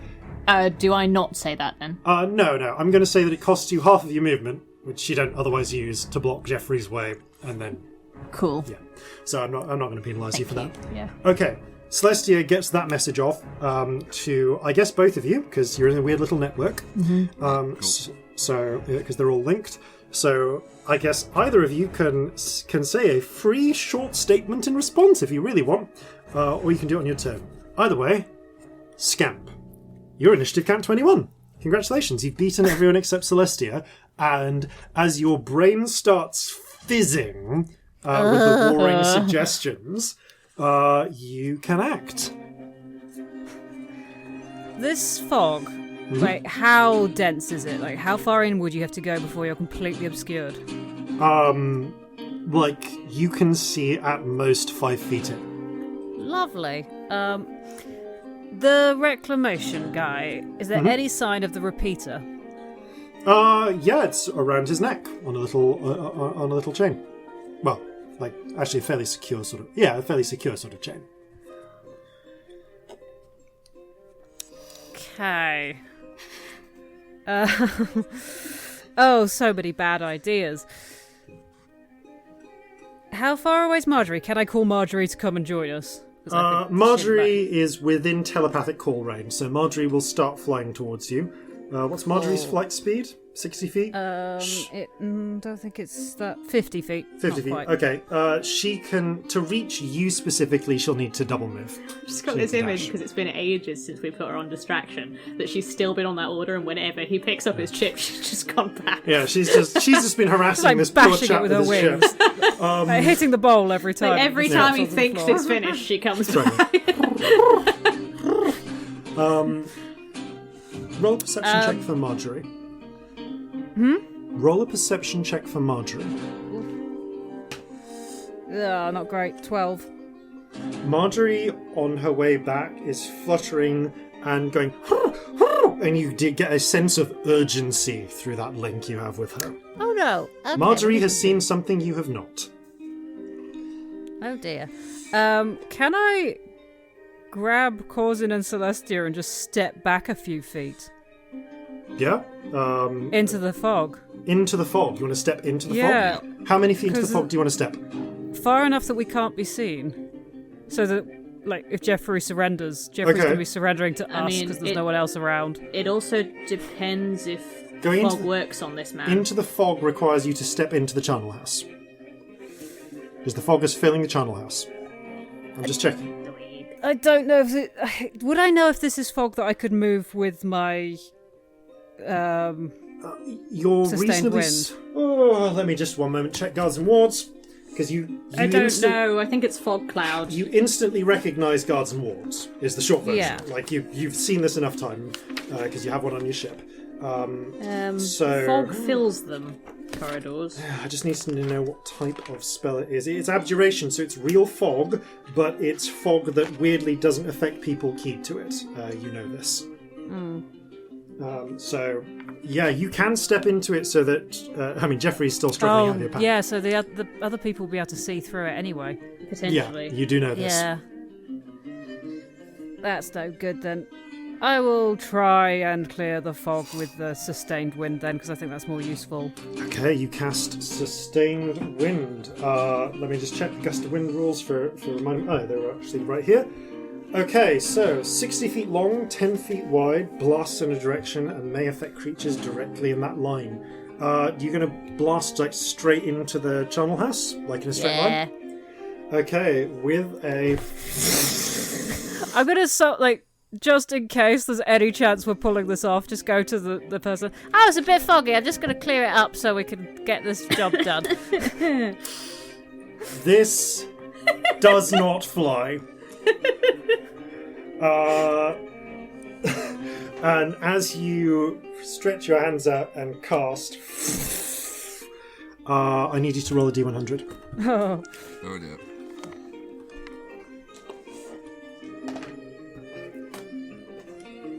S2: Do I not say that then?
S1: no. I'm going to say that it costs you half of your movement, which you don't otherwise use, to block Jeffrey's way, and then
S2: Cool.
S1: yeah. So I'm not going to penalise you for that.
S2: Yeah.
S1: Okay. Celestia gets that message off to, I guess, both of you, because you're in a weird little network. Mm-hmm. So, because they're all linked. So, I guess either of you can say a free short statement in response if you really want, or you can do it on your turn. Either way, Scamp. Your initiative count 21. Congratulations, you've beaten everyone except Celestia, and as your brain starts fizzing with the boring suggestions... you can act.
S5: This fog, like, how dense is it? Like, how far in would you have to go before you're completely obscured?
S1: Like, you can see at most 5 feet in.
S6: Lovely.
S5: The reclamation guy, is there any sign of the repeater?
S1: Yeah, it's around his neck on a little chain. Well, like, actually a fairly secure sort of chain.
S5: Okay. Oh, so many bad ideas. How far away is Marjorie? Can I call Marjorie to come and join us? 'Cause I think
S1: Marjorie is within telepathic call range, so Marjorie will start flying towards you. What's Marjorie's flight speed? 60 feet?
S5: don't think it's that. 50 feet.
S1: 50
S5: Not
S1: feet.
S5: quite.
S1: Okay. She can, to reach you specifically, she'll need to double move.
S2: I've just got
S1: She
S2: this
S1: needs to
S2: image
S1: dash.
S2: because it's been ages since we put her on distraction that she's still been on that order, and whenever he picks up his chip, she's just gone back.
S1: Yeah, she's just been harassing
S5: Like
S1: this poor
S5: bashing
S1: chap
S5: it with her
S1: his
S5: wings.
S1: ship.
S5: Like, hitting the bowl every time.
S2: Like every
S5: it
S2: time he
S5: drops onto the
S2: thinks
S5: floor.
S2: it's finished, she comes
S1: Right.
S2: back.
S1: Roll a perception check for Marjorie. Roll a perception check for Marjorie.
S5: Not great. 12.
S1: Marjorie, on her way back, is fluttering and going, and you did get a sense of urgency through that link you have with her.
S6: Oh no. Okay.
S1: Marjorie has seen something you have not.
S6: Oh dear.
S5: Can I grab Corzin and Celestia and just step back a few feet?
S1: Yeah?
S5: Into the fog.
S1: Into the fog. You want to step into the
S5: Yeah.
S1: fog? How many feet into the
S5: 'Cause
S1: fog do you want to step?
S5: Far enough that we can't be seen. So that, like, if Jeffrey surrenders, Jeffrey's
S1: Okay.
S5: going to be surrendering to
S2: I
S5: us
S2: mean,
S5: because there's no one else around.
S2: It also depends if
S1: Going
S2: fog
S1: into the-
S2: works on this map.
S1: Into the fog requires you to step into the charnel house. Because the fog is filling the charnel house. I'm just checking.
S5: I don't know if it... Would I know if this is fog that I could move with my...
S1: You're
S5: Sustained
S1: reasonably...
S5: wind.
S1: Oh, let me just one moment check guards and wards. Because you
S2: I don't know. I think it's fog cloud.
S1: You instantly recognise guards and wards, is the short version.
S5: Yeah.
S1: Like, you've seen this enough time, because you have one on your ship. So...
S2: Fog fills them. Corridors.
S1: I just need to know what type of spell it is. It's abjuration, so it's real fog, but it's fog that weirdly doesn't affect people keyed to it. You know this. So, yeah, you can step into it so that... Jeffrey's still struggling out of your pack.
S5: yeah, so the other people will be able to see through it anyway.
S2: Potentially.
S1: Yeah, you do know this.
S5: Yeah. That's no good then. I will try and clear the fog with the sustained wind then, because I think that's more useful.
S1: Okay, you cast Sustained Wind. Let me just check the gust of wind rules for reminding... Oh, they're actually right here. Okay, so 60 feet long, 10 feet wide, blasts in a direction, and may affect creatures directly in that line. You're going to blast like straight into the charnel house, like in a straight line? Okay, with a...
S5: I'm going to, just in case there's any chance we're pulling this off, just go to the person.
S6: Oh, it's a bit foggy. I'm just going to clear it up so we can get this job done.
S1: This does not fly. And as you stretch your hands out and cast, I need you to roll a d100.
S5: Oh,
S7: Oh dear.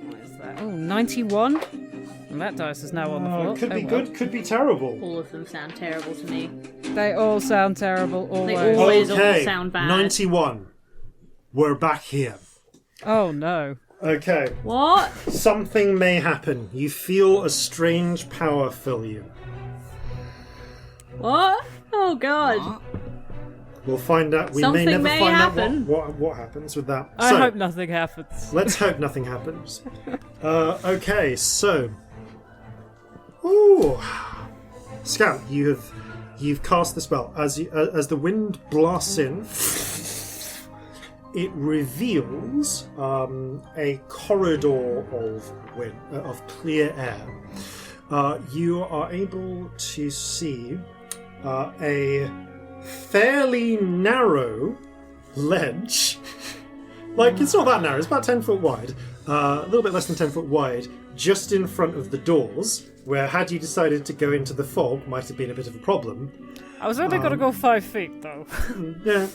S5: what is that? Oh, 91? And that dice is now on the floor.
S1: Could be
S5: Oh, well.
S1: good, could be terrible.
S2: All of them sound terrible to me.
S5: They all sound terrible, always.
S2: They always
S1: Okay,
S2: all sound bad.
S1: 91. We're back here.
S5: Oh, no.
S1: Okay,
S2: What?
S1: something may happen. You feel a strange power fill you.
S2: What? Oh god.
S1: We'll find out. We
S2: Something
S1: may never
S2: may
S1: find
S2: happen.
S1: out what happens with that.
S5: I
S1: So,
S5: hope nothing happens.
S1: let's hope nothing happens. Okay, so... Ooh. Scamp, you've cast the spell. As the wind blasts in, it reveals a corridor of clear air. You are able to see a fairly narrow ledge. Like, it's not that narrow, it's about 10 foot wide. A little bit less than 10 foot wide, just in front of the doors, where had you decided to go into the fog, might have been a bit of a problem.
S5: I was only going to go 5 feet, though.
S1: Yeah.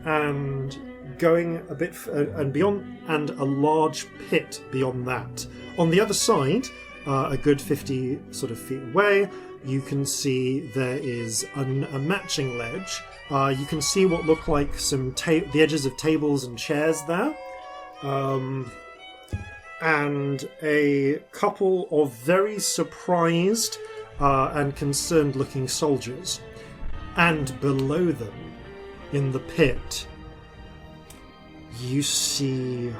S1: And going a bit and beyond, and a large pit beyond that. On the other side, a good 50 sort of feet away, you can see there is a matching ledge. You can see what look like some the edges of tables and chairs there. And a couple of very surprised and concerned looking soldiers. And below them, in the pit, you see...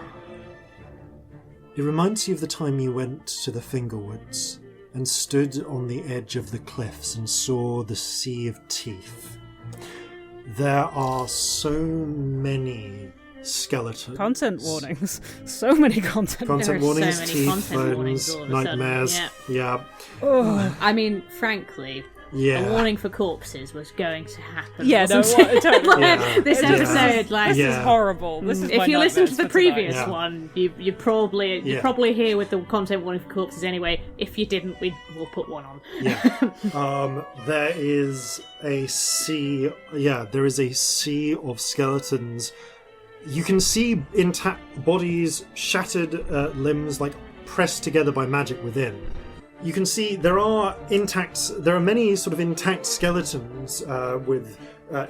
S1: It reminds you of the time you went to the Fingerwoods and stood on the edge of the cliffs and saw the sea of teeth. There are so many skeletons.
S5: Content warnings. So many content
S1: Content
S2: There are
S1: warnings,
S2: so many
S1: teeth,
S2: content warnings
S1: bones,
S2: all of a sudden,
S1: nightmares.
S2: yeah.
S1: Yeah.
S2: I mean, frankly,
S1: Yeah.
S2: a warning for corpses was going to happen.
S5: Yeah, no,
S2: wasn't it?
S5: totally.
S1: Yeah.
S2: This
S1: Yeah.
S2: episode, like,
S5: This
S1: Yeah.
S5: is horrible. This is
S2: if
S5: my
S2: you listen to
S5: nightmares
S2: the
S5: for
S2: previous
S1: Yeah.
S2: one, you're probably
S1: Yeah.
S2: here with the content warning for corpses anyway. If you didn't, we'll put one on.
S1: Yeah. There is a sea. Yeah, there is a sea of skeletons. You can see intact bodies, shattered limbs, like pressed together by magic within. You can see there are many sort of intact skeletons with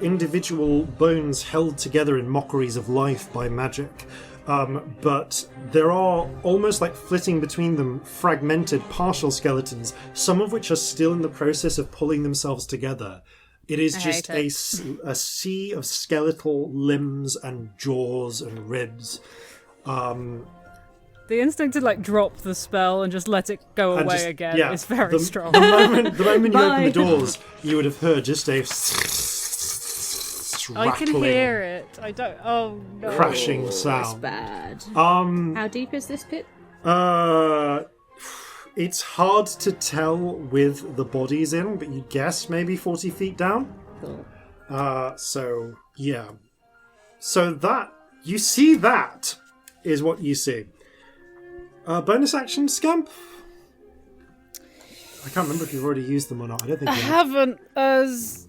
S1: individual bones held together in mockeries of life by magic. But there are, almost like flitting between them, fragmented partial skeletons, some of which are still in the process of pulling themselves together. It is just a sea of skeletal limbs and jaws and ribs.
S5: The instinct to like drop the spell and just let it go
S1: And
S5: away
S1: just-
S5: again
S1: yeah,
S5: is very strong.
S1: The moment you open
S2: Bye.
S1: the doors, you would have heard just a
S5: I can
S1: rattling,
S5: hear it. I don't. Oh no.
S1: crashing
S2: It's
S1: sound.
S2: bad.
S1: Um,
S2: How deep is this pit?
S1: It's hard to tell with the bodies in, but you guess maybe 40 feet down.
S2: Cool.
S1: So yeah. So that you see that is what you see. Bonus action, Scamp. I can't remember if you've already used them or not. I don't think
S5: I
S1: you have.
S5: haven't as.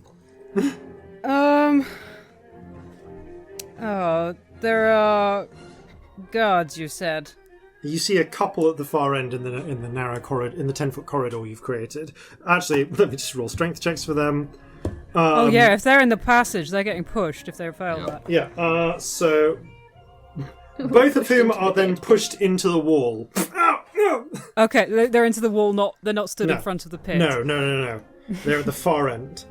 S5: Oh, there are guards. You said.
S1: You see a couple at the far end in the narrow corridor, in the 10-foot corridor you've created. Actually, let me just roll strength checks for them.
S5: Oh yeah, if they're in the passage, they're getting pushed if they fail
S7: Yeah.
S5: that.
S1: Yeah. So both of whom are then pushed into the wall.
S5: Okay, they're into the wall. They're not stood
S1: No.
S5: in front of the pit.
S1: No. They're at the far end.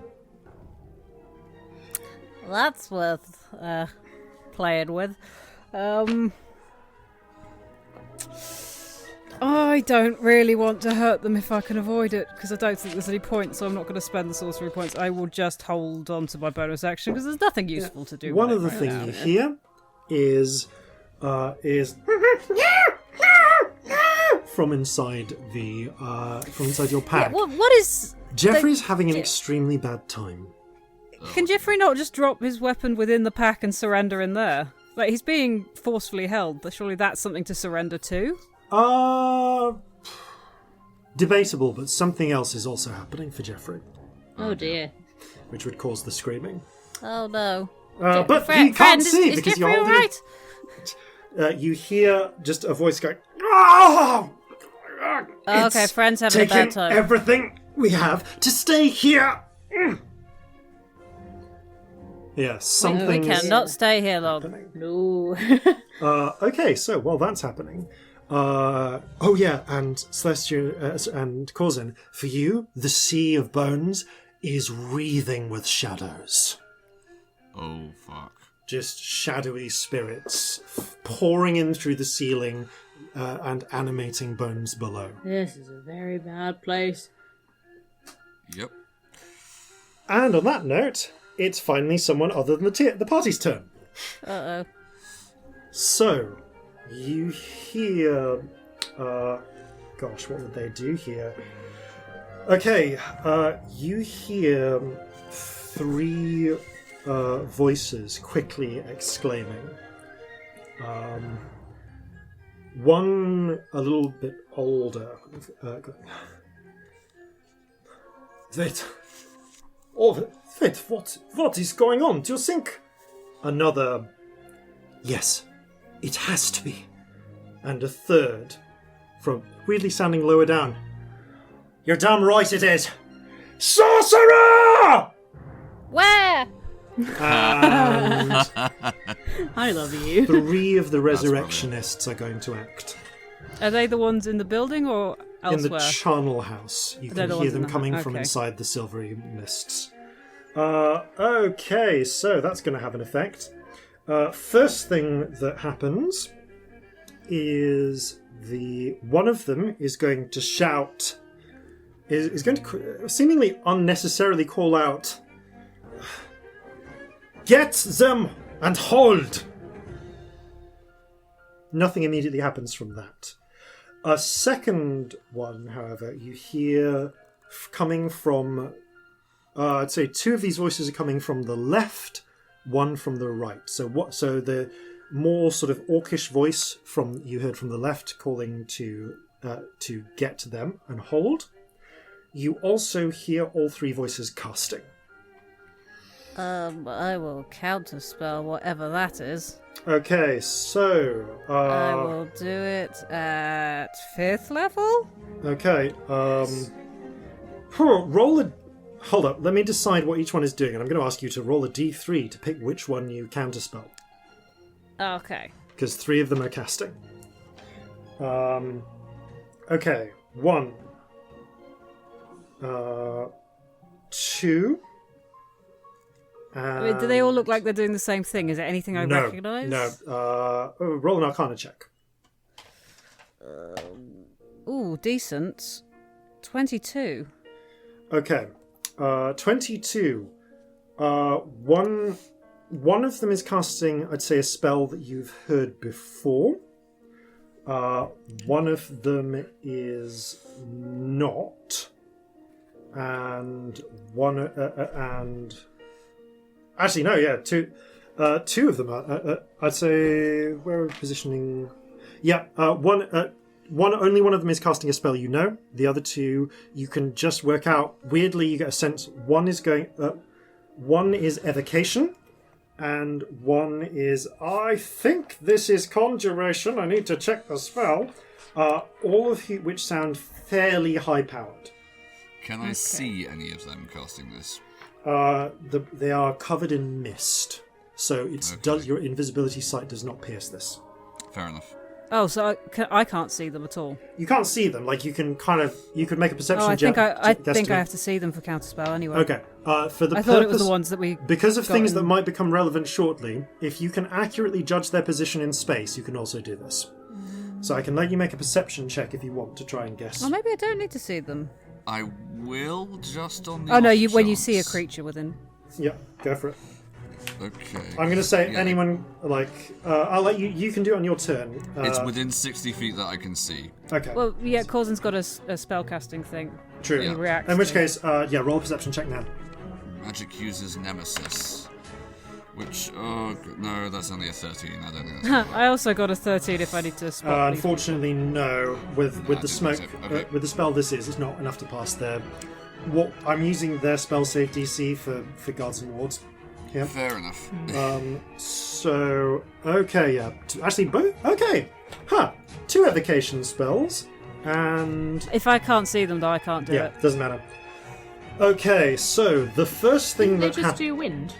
S6: Well, that's worth playing with.
S5: I don't really want to hurt them if I can avoid it, because I don't think there's any point, so I'm not going to spend the sorcery points. I will just hold on to my bonus action, because there's nothing useful to do.
S1: One
S5: with
S1: of the
S5: it right
S1: things
S5: now.
S1: you hear is from inside your pack.
S6: What is?
S1: Jeffrey's having an extremely bad time.
S5: Can Jeffrey not just drop his weapon within the pack and surrender in there? Like, he's being forcefully held, but surely that's something to surrender to?
S1: Debatable, but something else is also happening for Jeffrey,
S2: Oh dear.
S1: which would cause the screaming.
S6: Oh no!
S1: But
S6: Friend,
S1: you can't see
S6: is
S1: because
S6: Jeffrey
S1: you're
S6: all
S1: holding.
S6: right?
S1: You hear just a voice going, "Oh,
S6: Okay,
S1: it's
S6: friend's having a
S1: taken
S6: bad time.
S1: everything we have to stay here." Yeah,
S6: We
S1: something.
S6: cannot stay here long.
S2: No.
S1: Okay, so while that's happening, oh yeah, and Celestia and Corzin, for you, the sea of bones is wreathing with shadows.
S7: Oh, fuck.
S1: Just shadowy spirits pouring in through the ceiling and animating bones below.
S2: This is a very bad place.
S7: Yep.
S1: And on that note, it's finally someone other than the party's turn.
S6: Uh-oh.
S1: So, you hear... gosh, what would they do here? Okay, you hear three voices quickly exclaiming. One a little bit older. Wait. Oh, wait, what is going on? Do you think? Another. Yes, it has to be. And a third, from weirdly sounding lower down. You're damn right it is. Sorcerer!
S6: Where?
S1: And
S2: I love you.
S1: three of the resurrectionists are going to act.
S5: Are they the ones in the building or
S1: In the
S5: elsewhere?
S1: charnel house. You
S5: They're
S1: can
S5: the
S1: hear
S5: ones in
S1: them
S5: the
S1: coming
S5: house,
S1: from
S5: okay.
S1: inside the silvery mists. Okay, so that's going to have an effect. First thing that happens is one of them is going to shout, is going to seemingly unnecessarily call out, "Get them and hold!" Nothing immediately happens from that. A second one, however, you hear coming from I'd say 2 of these voices are coming from the left, 1 from the right. So the more sort of orcish voice you heard from the left calling to get to them and hold. You also hear all 3 voices casting.
S6: I will counterspell whatever that is.
S1: Okay, so
S6: I will do it at 5th level.
S1: Okay, roll a. Hold up, let me decide what each one is doing, and I'm going to ask you to roll a d3 to pick which one you counterspell.
S6: Okay.
S1: Because 3 of them are casting. Okay, 1. 2.
S5: I mean, do they all look like they're doing the same thing? Is there anything I recognise?
S1: No. Roll an Arcana check.
S6: Ooh, decent. 22.
S1: Okay. 22. One of them is casting, I'd say, a spell that you've heard before. One of them is not. And one... and... Actually, no, yeah, 2 of them are. I'd say... Where are we positioning? Yeah, only one of them is casting a spell you know. The other 2, you can just work out. Weirdly, you get a sense. One is evocation, and one is. I think this is conjuration. I need to check the spell. All of which sound fairly high powered.
S7: Can I see any of them casting this?
S1: They are covered in mist, so your invisibility sight does not pierce this.
S7: Fair enough.
S5: Oh, so I can't see them at all.
S1: You can't see them. Like you can make a perception.
S5: I think I have to see them for counterspell anyway.
S1: Okay. For the
S5: I thought it was the ones that we
S1: because of things that might become relevant shortly. If you can accurately judge their position in space, you can also do this. So I can let you make a perception check if you want to try and guess.
S6: Well, maybe I don't need to see them.
S7: I will just on the.
S5: Oh no!
S7: off
S5: When you
S7: chance.
S5: see a creature within.
S1: Yeah, go for it.
S7: Okay.
S1: I'm going to say anyone I'll let you. You can do it on your turn.
S7: It's within 60 feet that I can see.
S1: Okay.
S5: Well, yeah, Corzin's got a spell casting thing.
S1: True.
S5: He reacts
S1: In which
S5: to-
S1: case, roll a perception check now.
S7: Magic uses Nemesis. Which, no, that's only a 13. I don't think that's
S5: I also got a 13 if I need to spot.
S1: Unfortunately, no. With the smoke,
S7: Okay.
S1: with the spell it's not enough to pass their. What I'm using their spell save DC for guards and wards. Yeah.
S7: Fair enough.
S1: So okay, yeah. Actually, both. Okay. 2 evocation spells, and
S5: If I can't see them, though, I can't do it.
S1: doesn't matter. Okay, so the first thing
S2: They
S1: that
S2: just
S1: happened.
S2: do wind.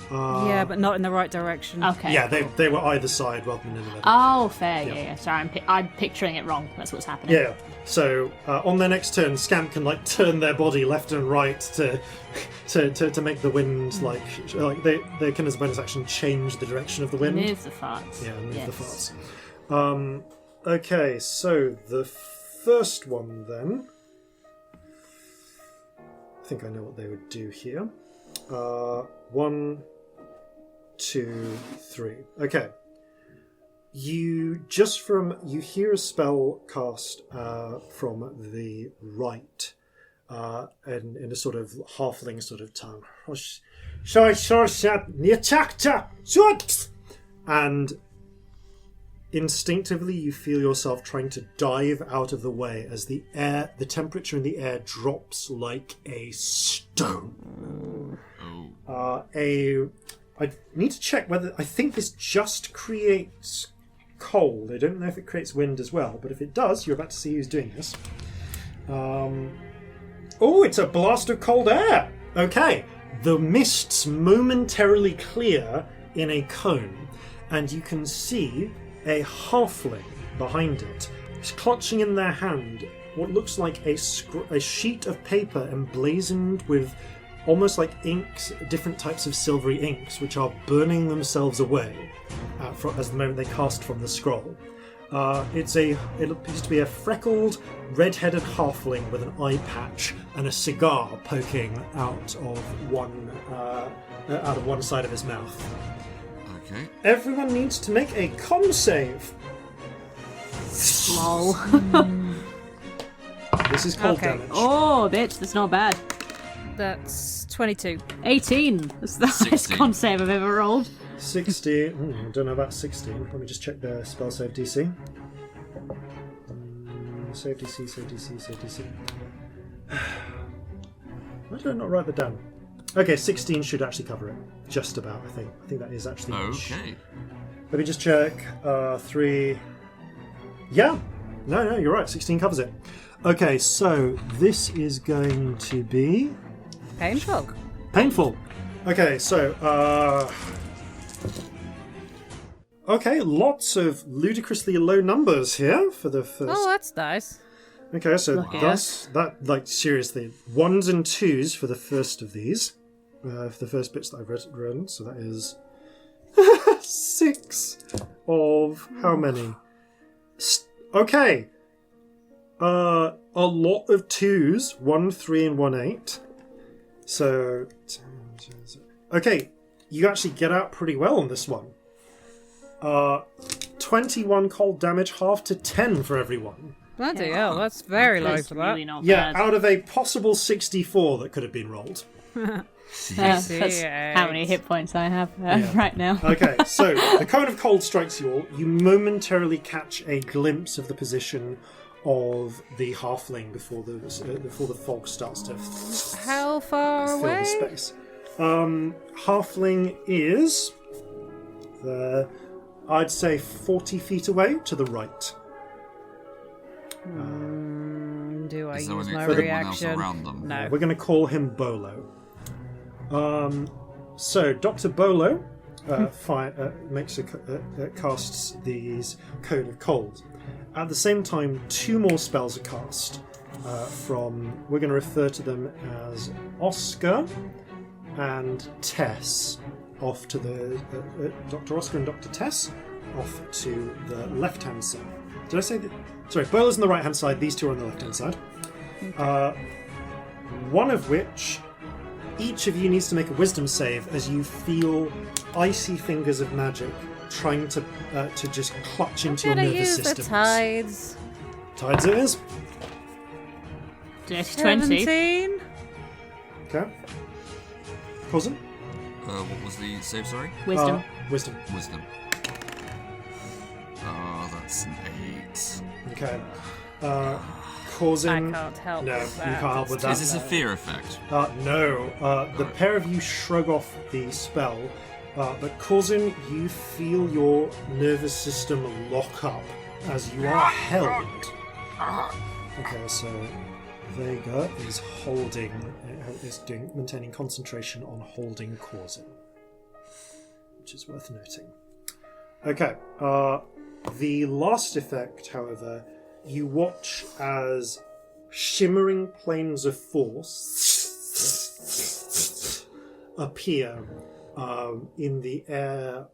S5: Yeah, but not in the right direction.
S2: Okay.
S1: Yeah, they were either side rather than in the middle.
S2: Oh, fair. Yeah. Sorry, I'm picturing it wrong. That's what's happening.
S1: Yeah. So on their next turn, Scamp can turn their body left and right to make the wind they can as a bonus action change the direction of the wind.
S2: Move the farts.
S1: Yeah, move
S2: Yes.
S1: the farts. Okay, so the first one then. I think I know what they would do here. 1, 2, 3. Okay. You hear a spell cast from the right, in a sort of halfling sort of tongue, and instinctively you feel yourself trying to dive out of the way as the temperature in the air drops like a stone. I need to check whether I think this just creates cold. I don't know if it creates wind as well, but if it does, you're about to see who's doing this. It's a blast of cold air. Okay, the mists momentarily clear in a cone, and you can see a halfling behind it, clutching in their hand what looks like a sheet of paper emblazoned with almost like inks, different types of silvery inks, which are burning themselves away as the moment they cast from the scroll. It appears to be a freckled, red-headed halfling with an eye patch and a cigar poking out of one side of his mouth.
S7: Okay.
S1: Everyone needs to make a con save.
S2: Lol.
S1: This is cold
S5: Okay.
S1: damage.
S2: Oh, bitch, that's not bad.
S5: That's 22.
S2: 18. That's the highest
S7: 16.
S2: con save I've ever rolled.
S1: 60. I don't know about 16. Let me just check the spell save DC. Save DC, save DC, save DC. Why did I not write that down? Okay, 16 should actually cover it. Just about, I think. I think that is actually...
S7: Okay.
S1: Let me just check. 3... Yeah! No, you're right. 16 covers it. Okay, so this is going to be...
S5: Painful.
S1: Painful. Okay, so... Okay, lots of ludicrously low numbers here for the first...
S5: Oh, that's nice.
S1: Okay, so
S2: Lucky
S1: that's... That, like, seriously. 1s and 2s for the first of these. For the first bits that I've written. So that is... 6 of... How many? Okay. A lot of 2s. 1, 3, and 1, 8. So... Okay, you actually get out pretty well on this one. 21 cold damage, half to 10 for everyone.
S5: Bloody hell, that's very low
S2: That's
S5: for that.
S2: really not
S1: Yeah,
S2: bad.
S1: out of a possible 64 that could have been rolled.
S2: That's how many hit points I have right now.
S1: Okay, so the cone of cold strikes you all. You momentarily catch a glimpse of the position of the halfling before the fog starts to
S5: How far
S1: fill
S5: away?
S1: the space. Halfling is I'd say 40 feet away to the right.
S5: Do I
S7: Is there
S5: use my
S7: anyone else
S5: reaction?
S7: around them?
S5: No.
S1: We're going to call him Bolo. So Dr. Bolo casts these Cone of Cold. At the same time, 2 more spells are cast from. We're going to refer to them as Oscar and Tess. Off to the Dr. Oscar and Dr. Tess. Off to the left-hand side. Did I say that? Sorry, Bolo's on the right-hand side. These 2 are on the left-hand side. One of which, each of you needs to make a wisdom save as you feel icy fingers of magic trying to just clutch into your
S6: Gonna
S1: nervous
S6: use the
S1: systems.
S6: tides.
S1: Tides it is.
S2: Dirty 20.
S5: 17?
S1: Okay. Corzin?
S7: What was the save, sorry?
S2: Wisdom.
S1: Wisdom.
S7: Wisdom. Oh, that's an 8.
S1: Okay.
S5: I
S1: Corzin.
S5: can't help
S1: No, you
S5: with that.
S1: can't help with that.
S7: Is this a fear effect?
S1: No. The pair of you shrug off the spell, but Corzin, you feel your nervous system lock up as you are held. Okay, so Vega is maintaining concentration on holding Corzin, which is worth noting. Okay, the last effect, however, you watch as shimmering planes of force appear in the air,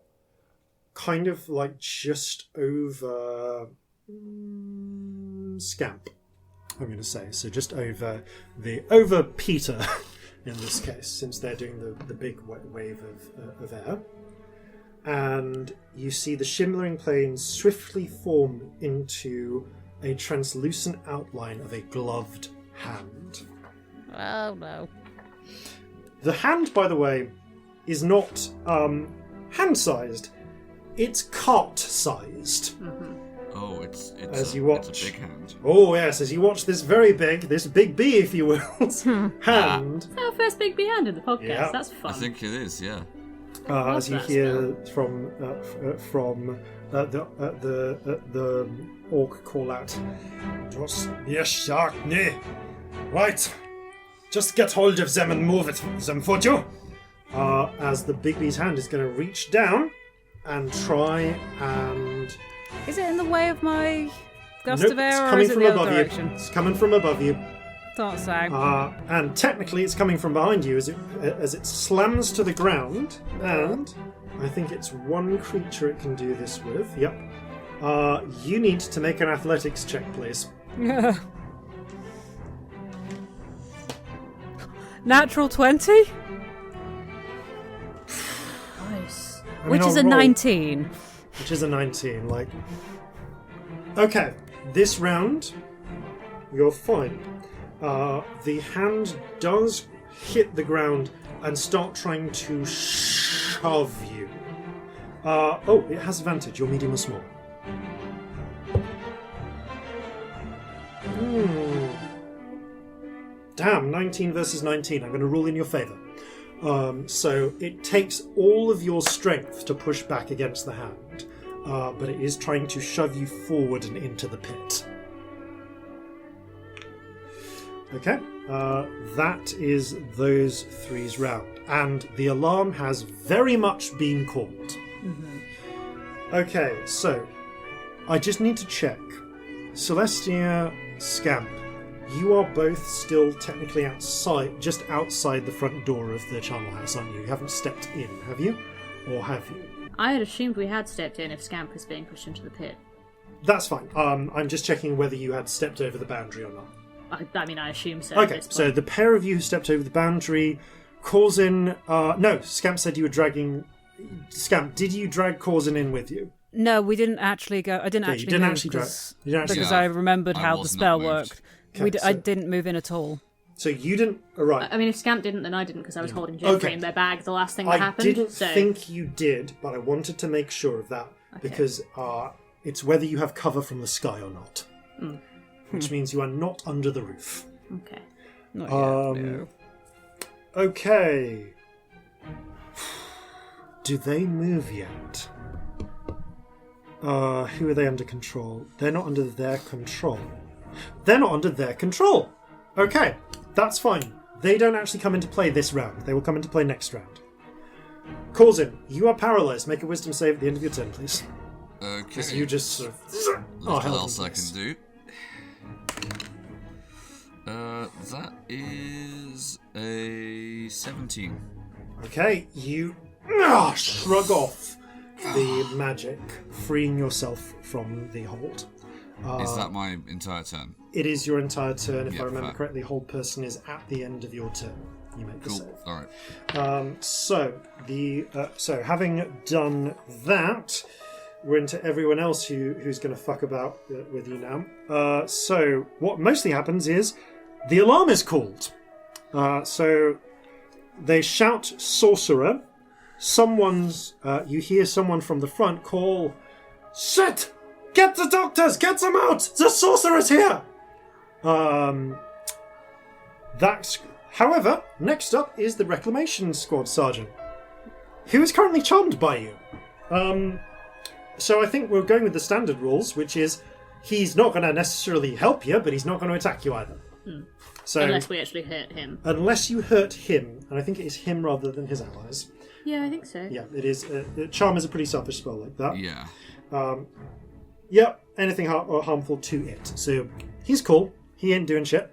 S1: kind of like just over Scamp, I'm going to say. So just over Peter in this case, since they're doing the big wave of air. And you see the shimmering planes swiftly form into a translucent outline of a gloved hand.
S6: Oh no.
S1: The hand, by the way, is not hand-sized. It's cart-sized.
S7: Oh, it's
S1: As
S7: a,
S1: you watch.
S7: It's a big hand.
S1: Oh, yes, as you watch this big B, if you will, hand,
S2: Our first big B hand in the podcast.
S1: Yeah.
S2: That's fun.
S7: I think it is, yeah.
S1: as you
S2: that
S1: hear from the orc call out, "Just yes, Sharkney. Right, just get hold of them and move them for you." As the Big B's hand is going to reach down and try and...
S5: Is it in the way of my gust
S1: Nope,
S5: of
S1: it's
S5: air, or
S1: coming
S5: is it
S1: from
S5: the other
S1: above
S5: direction?
S1: you. It's coming from above you.
S5: Thought so.
S1: And technically it's coming from behind you as it slams to the ground, and I think it's one creature it can do this with. Yep. You need to make an athletics check, please.
S5: Natural 20?
S2: Nice.
S5: Which is
S1: I'll
S5: a
S1: roll.
S5: 19.
S1: Which is a 19, like... Okay, this round, you're fine. The hand does hit the ground and start trying to shove you. It has advantage. You're medium or small. Damn, 19 versus 19. I'm going to rule in your favour. So it takes all of your strength to push back against the hand, but it is trying to shove you forward and into the pit. Okay, that is those three's round, and the alarm has very much been called. Okay, so I just need to check. Celestia, Scamp, you are both still technically just outside the front door of the Charnel house, aren't you? You haven't stepped in, have you? Or have you?
S2: I had assumed we had stepped in if Scamp was being pushed into the pit.
S1: That's fine. I'm just checking whether you had stepped over the boundary or not.
S2: I assume so.
S1: Okay, so the pair of you who stepped over the boundary, Corzin... no, Scamp said you were dragging... Scamp, did you drag Corzin in with you?
S5: No, we didn't actually go. I didn't actually move because I remembered how the spell worked.
S1: Okay,
S5: I didn't move in at all.
S1: So you didn't... Right.
S2: I mean, if Scamp didn't, then I didn't, because I was holding Jeffrey in their bag the last thing that happened.
S1: I didn't think you did, but I wanted to make sure of that, because it's whether you have cover from the sky or not. Which means you are not under the roof.
S2: Okay.
S5: Not yet, no.
S1: Okay. Do they move yet? Who are they under control? They're not under their control. They're not under their control! Okay, that's fine. They don't actually come into play this round. They will come into play next round. Corzin, you are paralysed. Make a wisdom save at the end of your turn, please.
S7: Okay.
S1: As you just sort of...
S7: What else I can do? That is a 17.
S1: Okay, you shrug off the magic, freeing yourself from the hold.
S7: Is that my entire turn?
S1: It is your entire turn. If I remember
S7: fair.
S1: correctly, hold person is at the end of your turn. You make the
S7: Cool.
S1: save.
S7: All right.
S1: So having done that, we're into everyone else who's going to fuck about with you now. So what mostly happens is the alarm is called. So they shout sorcerer. You hear someone from the front call, "Shit! Get the doctors! Get them out! The sorcerer's here!" However, next up is the Reclamation Squad Sergeant, who is currently charmed by you. So I think we're going with the standard rules, which is he's not going to necessarily help you, but he's not going to attack you either. So
S2: Unless we actually hurt him.
S1: Unless you hurt him, and I think it is him rather than his allies.
S2: Yeah, I think so.
S1: Yeah, it is. Charm is a pretty selfish spell like that.
S7: Yeah.
S1: Yep, anything harmful to it. So he's cool. He ain't doing shit.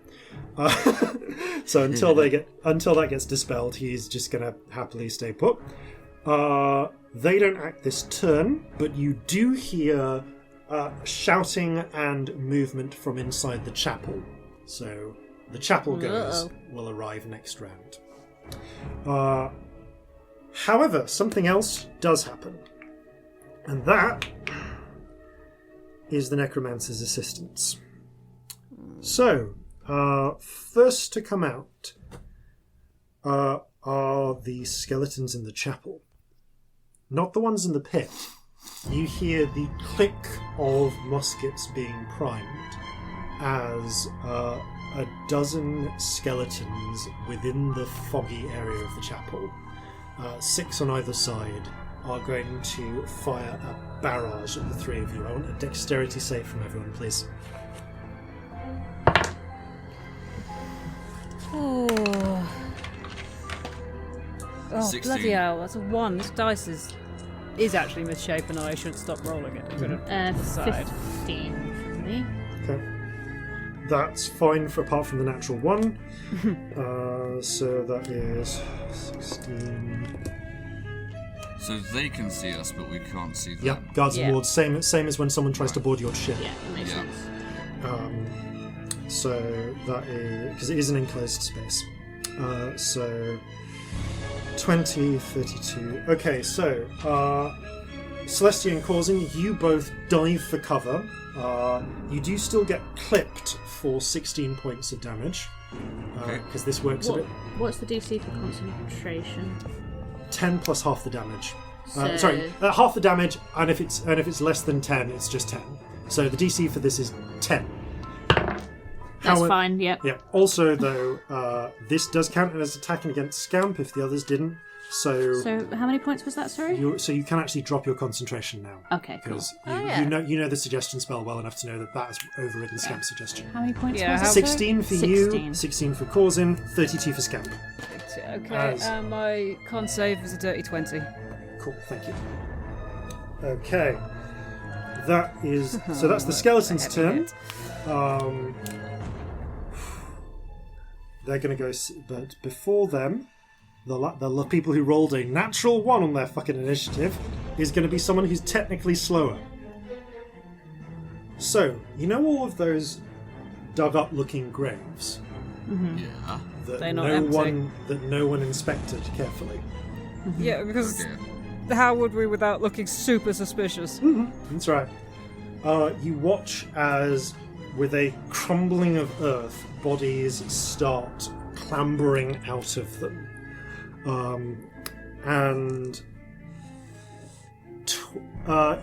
S1: So until that gets dispelled, he's just gonna happily stay put. They don't act this turn, but you do hear shouting and movement from inside the chapel. So the chapel goers will arrive next round. However, something else does happen, and that is the Necromancer's assistants. So, first to come out are the skeletons in the chapel. Not the ones in the pit. You hear the click of muskets being primed as a dozen skeletons within the foggy area of the chapel, 6 on either side, are going to fire a barrage at the three of you. I want a dexterity save from everyone, please.
S5: Oh,
S7: 16.
S5: bloody hell, that's a 1. This dice is actually misshapen and I shouldn't stop rolling it. I'm gonna decide.
S2: 15 for me.
S1: Okay. That's fine apart from the natural 1. So that is 16.
S7: So they can see us, but we can't see them.
S1: Yeah, guards and wards, same as when someone tries to board your ship.
S2: Yeah, that makes sense.
S1: So that is because it is an enclosed space. So 20, 32. Okay, so Celestia and Corzin, you both dive for cover You do still get clipped for 16 points of damage. Because this works a bit.
S2: What's the DC for concentration?
S1: 10 plus half the damage.
S2: So-
S1: Half the damage, and if it's less than 10, it's just 10. So the DC for this is 10.
S2: That's fine, yep.
S1: Yeah. Also, though, this does count as attacking against Scamp if the others didn't. So
S2: how many points was that, sorry?
S1: you can actually drop your concentration now.
S2: Okay, cool.
S1: Because
S6: yeah.
S1: you know the suggestion spell well enough to know that has overridden Scamp's suggestion.
S2: How many points
S5: Yeah,
S2: was
S5: how-
S2: it?
S1: 16 for
S2: 16.
S1: you, 16 for Corzin, 32 for Scamp.
S5: Okay,
S1: As-
S5: my con save is a dirty 20.
S1: Cool, thank you. Okay. That is... So that's the skeleton's turn. They're going to go... But before them, the people who rolled a natural 1 on their fucking initiative is going to be someone who's technically slower. So, you know all of those dug-up looking graves?
S7: Yeah.
S1: That
S5: They're not empty.
S1: no one inspected carefully.
S5: Yeah, because
S7: Okay.
S5: how would we without looking super suspicious?
S1: That's right. You watch as, with a crumbling of earth, bodies start clambering out of them.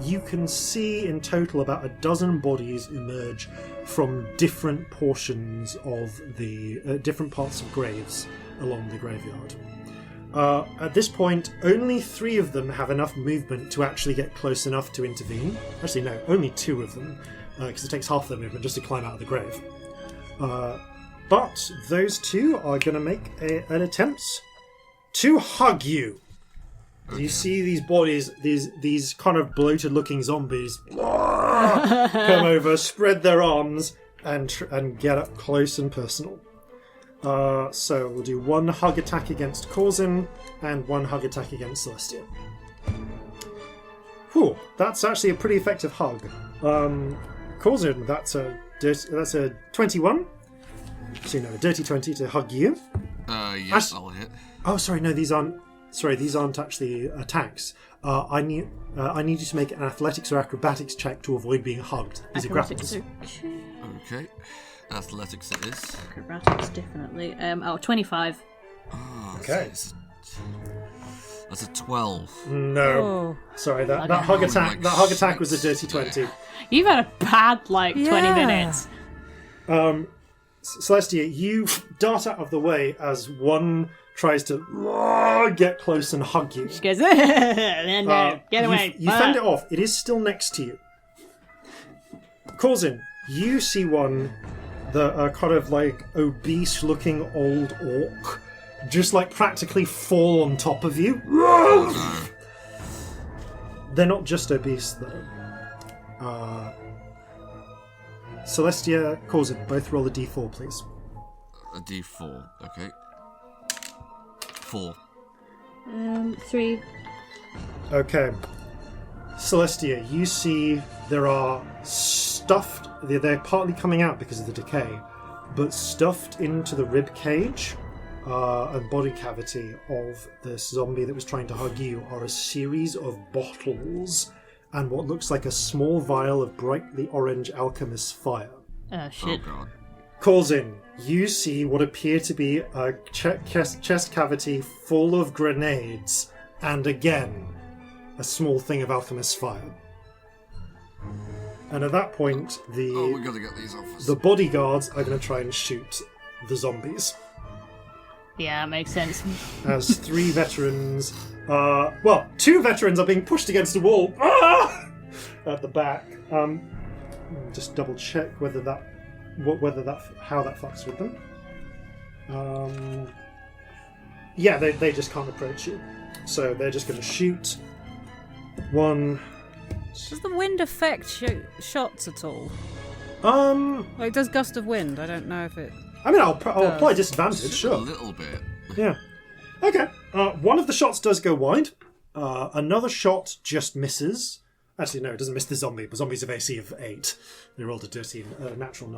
S1: You can see in total about a dozen bodies emerge from different portions of the different parts of graves along the graveyard. At this point, only 3 of them have enough movement to actually get close enough to intervene. Actually, no, only 2 of them, because it takes half their movement just to climb out of the grave. But those 2 are going to make an attempt to hug you. You see these bodies, these kind of bloated-looking zombies, come over, spread their arms, and get up close and personal. So we'll do 1 hug attack against Corzin and 1 hug attack against Celestia. Whew, that's actually a pretty effective hug. Corzin, that's a 21. So a dirty 20 to hug you.
S7: Yes, I'll hit.
S1: Oh, sorry, no, these aren't actually attacks. I need you to make an athletics or acrobatics check to avoid being hugged. These are grapples.
S7: Okay. Athletics it is.
S2: Acrobatics, definitely. 25.
S7: Oh,
S1: Okay.
S7: That's a 12.
S1: No,
S5: Oh.
S1: sorry, that
S2: Okay.
S1: hug attack.
S7: Like
S1: That hug attack was a
S7: 6.
S1: dirty 20.
S2: You've had a bad, 20
S5: Yeah.
S2: minutes.
S1: Celestia, you dart out of the way as one tries to get close and hug you.
S2: She goes, no, get away.
S1: You fend it off. It is still next to you. Corzin, you see one, the kind of obese-looking old orc, just practically fall on top of you. They're not just obese though. Celestia, Corzin, both roll a d4, please.
S7: A d4. Okay. 4.
S2: 3.
S1: Okay. Celestia, you see there are stuffed... They're partly coming out because of the decay, but stuffed into the rib cage and body cavity of this zombie that was trying to hug you are a series of bottles and what looks like a small vial of brightly orange alchemist's fire.
S2: Oh, shit.
S7: Oh god.
S1: Corzin, you see what appear to be a chest cavity full of grenades, and again, a small thing of alchemist's fire. And at that point,
S7: We gotta get these off us.
S1: the bodyguards are going to try and shoot the zombies.
S2: Yeah, makes sense.
S1: As 3 veterans, 2 veterans are being pushed against a wall at the back. Just double check how that fucks with them. Yeah, they just can't approach you, so they're just going to shoot. 1.
S6: Does the wind affect shots at all?
S5: Like, does gust of wind? I don't know if it.
S1: I mean, I'll apply disadvantage,
S7: Just a
S1: sure.
S7: little bit.
S1: Yeah. Okay. One of the shots does go wide. Another shot just misses. Actually, no, it doesn't miss the zombie. The zombies have AC of 8. They rolled a dirty natural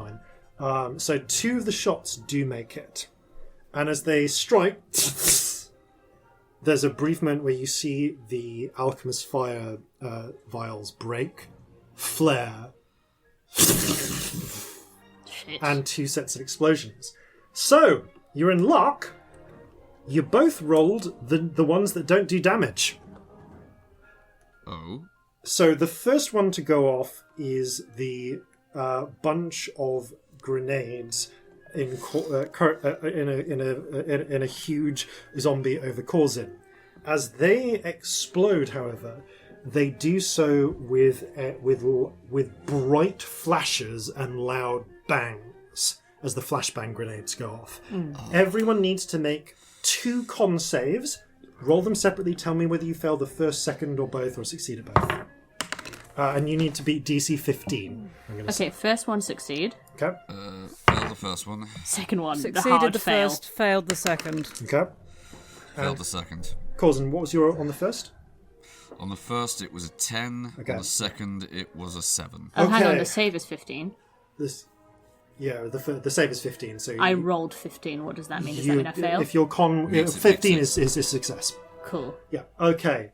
S1: 9. So 2 of the shots do make it. And as they strike, there's a brief moment where you see the alchemist's fire vials break, flare,
S2: Shit.
S1: and 2 sets of explosions. So, you're in luck. You both rolled the ones that don't do damage.
S7: Oh.
S1: So the first one to go off is the bunch of grenades in a huge zombie over Corzin. As they explode, however, they do so with bright flashes and loud bangs as the flashbang grenades go off. Everyone needs to make 2 con saves. Roll them separately. Tell me whether you fail the first, second, or both, or succeed at both. And you need to beat DC 15.
S2: Okay, first one succeed.
S1: Okay.
S7: Failed the first one.
S2: Second one, the
S5: Succeeded
S2: hard
S5: the
S2: fail.
S5: first, failed the second.
S1: Okay.
S7: Failed the second.
S1: Corzin, what was your on the first?
S7: On the first, it was a 10.
S1: Okay.
S7: On the second, it was a 7.
S2: Oh, hang on,
S1: Okay.
S2: the save is 15.
S1: The save is 15. So
S2: I rolled 15. What does that mean? Does that mean I failed?
S1: If your con
S7: Means it
S1: 15
S7: makes
S1: is a success.
S2: Cool.
S1: Yeah. Okay.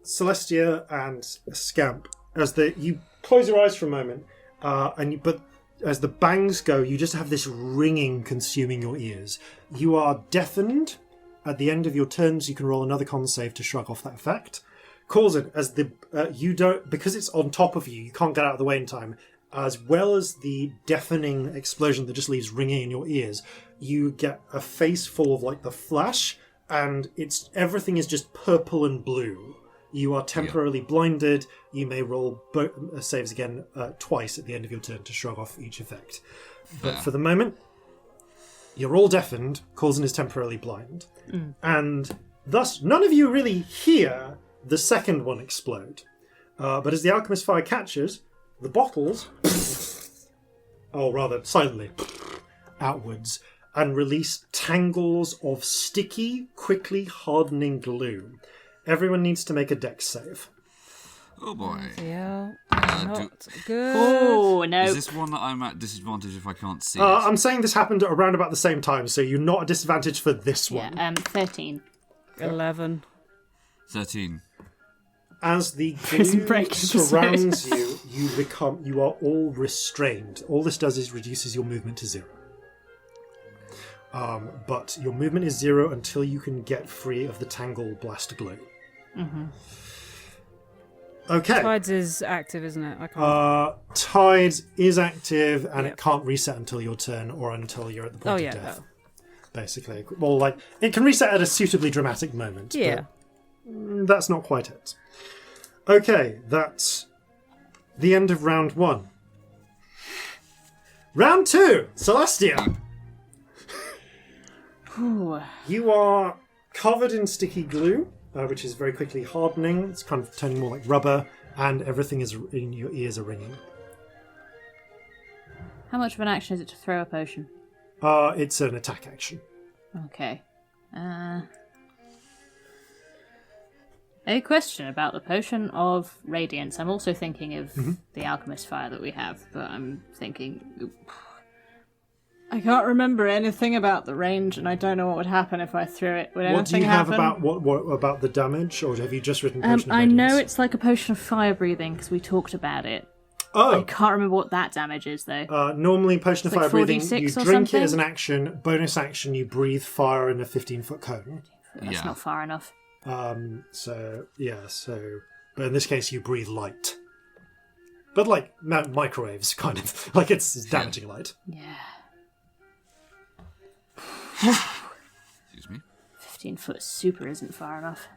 S1: Celestia and Scamp, as you close your eyes for a moment, but as the bangs go, you just have this ringing consuming your ears. You are deafened. At the end of your turns, you can roll another con save to shrug off that effect. Corzin, as you don't, because it's on top of you, you can't get out of the way in time. As well as the deafening explosion that just leaves ringing in your ears, you get a face full of like the flash, and everything is just purple and blue. You are temporarily blinded. You may roll saves again twice at the end of your turn to shrug off each effect. But for the moment, you're all deafened. Corzin is temporarily blind. And thus, none of you really hear the second one explode. But as the alchemist fire catches, the bottles, silently, outwards, and release tangles of sticky, quickly hardening glue. Everyone needs to make a dex save.
S7: Oh boy.
S5: Yeah,
S7: do-
S5: not good.
S2: Oh, no.
S7: Is this one that I'm at disadvantage if I can't see it?
S1: I'm saying this happened around about the same time, so you're not at disadvantage for this one.
S2: Yeah, 13.
S5: 11.
S7: 13.
S1: As the
S2: Prison
S1: glue
S2: break episode.
S1: surrounds you, you are all restrained. All this does is reduces your movement to 0. But your movement is 0 until you can get free of the tangle blast glue. Mm-hmm. Okay.
S5: Tides is active, isn't it? I can't.
S1: Tides is active, and it can't reset until your turn or until you're at the point of death. Basically. Well, like, it can reset at a suitably dramatic moment.
S5: Yeah.
S1: But that's not quite it. Okay, that's the end of round 1. Round 2, Celestia. You are covered in sticky glue, which is very quickly hardening. It's kind of turning more like rubber, and everything is in your ears are ringing.
S2: How much of an action is it to throw a potion?
S1: It's an attack action.
S2: Okay. A question about the potion of radiance. I'm also thinking of the alchemist fire that we have, but I'm thinking I can't remember anything about the range, and I don't know what would happen if I threw it. Would
S1: What do
S2: anything
S1: you have
S2: happen?
S1: what about the damage, or have you just written potion of
S2: I
S1: radiance?
S2: know it's like a potion of fire breathing because we talked about it. I
S1: Oh,
S2: can't remember what that damage is though.
S1: normally potion of
S2: It's like
S1: fire breathing,
S2: 4d6
S1: you
S2: or
S1: drink
S2: something?
S1: it as an action. Bonus action, you breathe fire in a 15-foot cone.
S2: That's
S7: Yeah.
S2: not far enough.
S1: But in this case, you breathe light. But like microwaves, kind of. Like it's damaging light.
S2: Yeah.
S7: Excuse me.
S2: 15-foot super isn't far enough.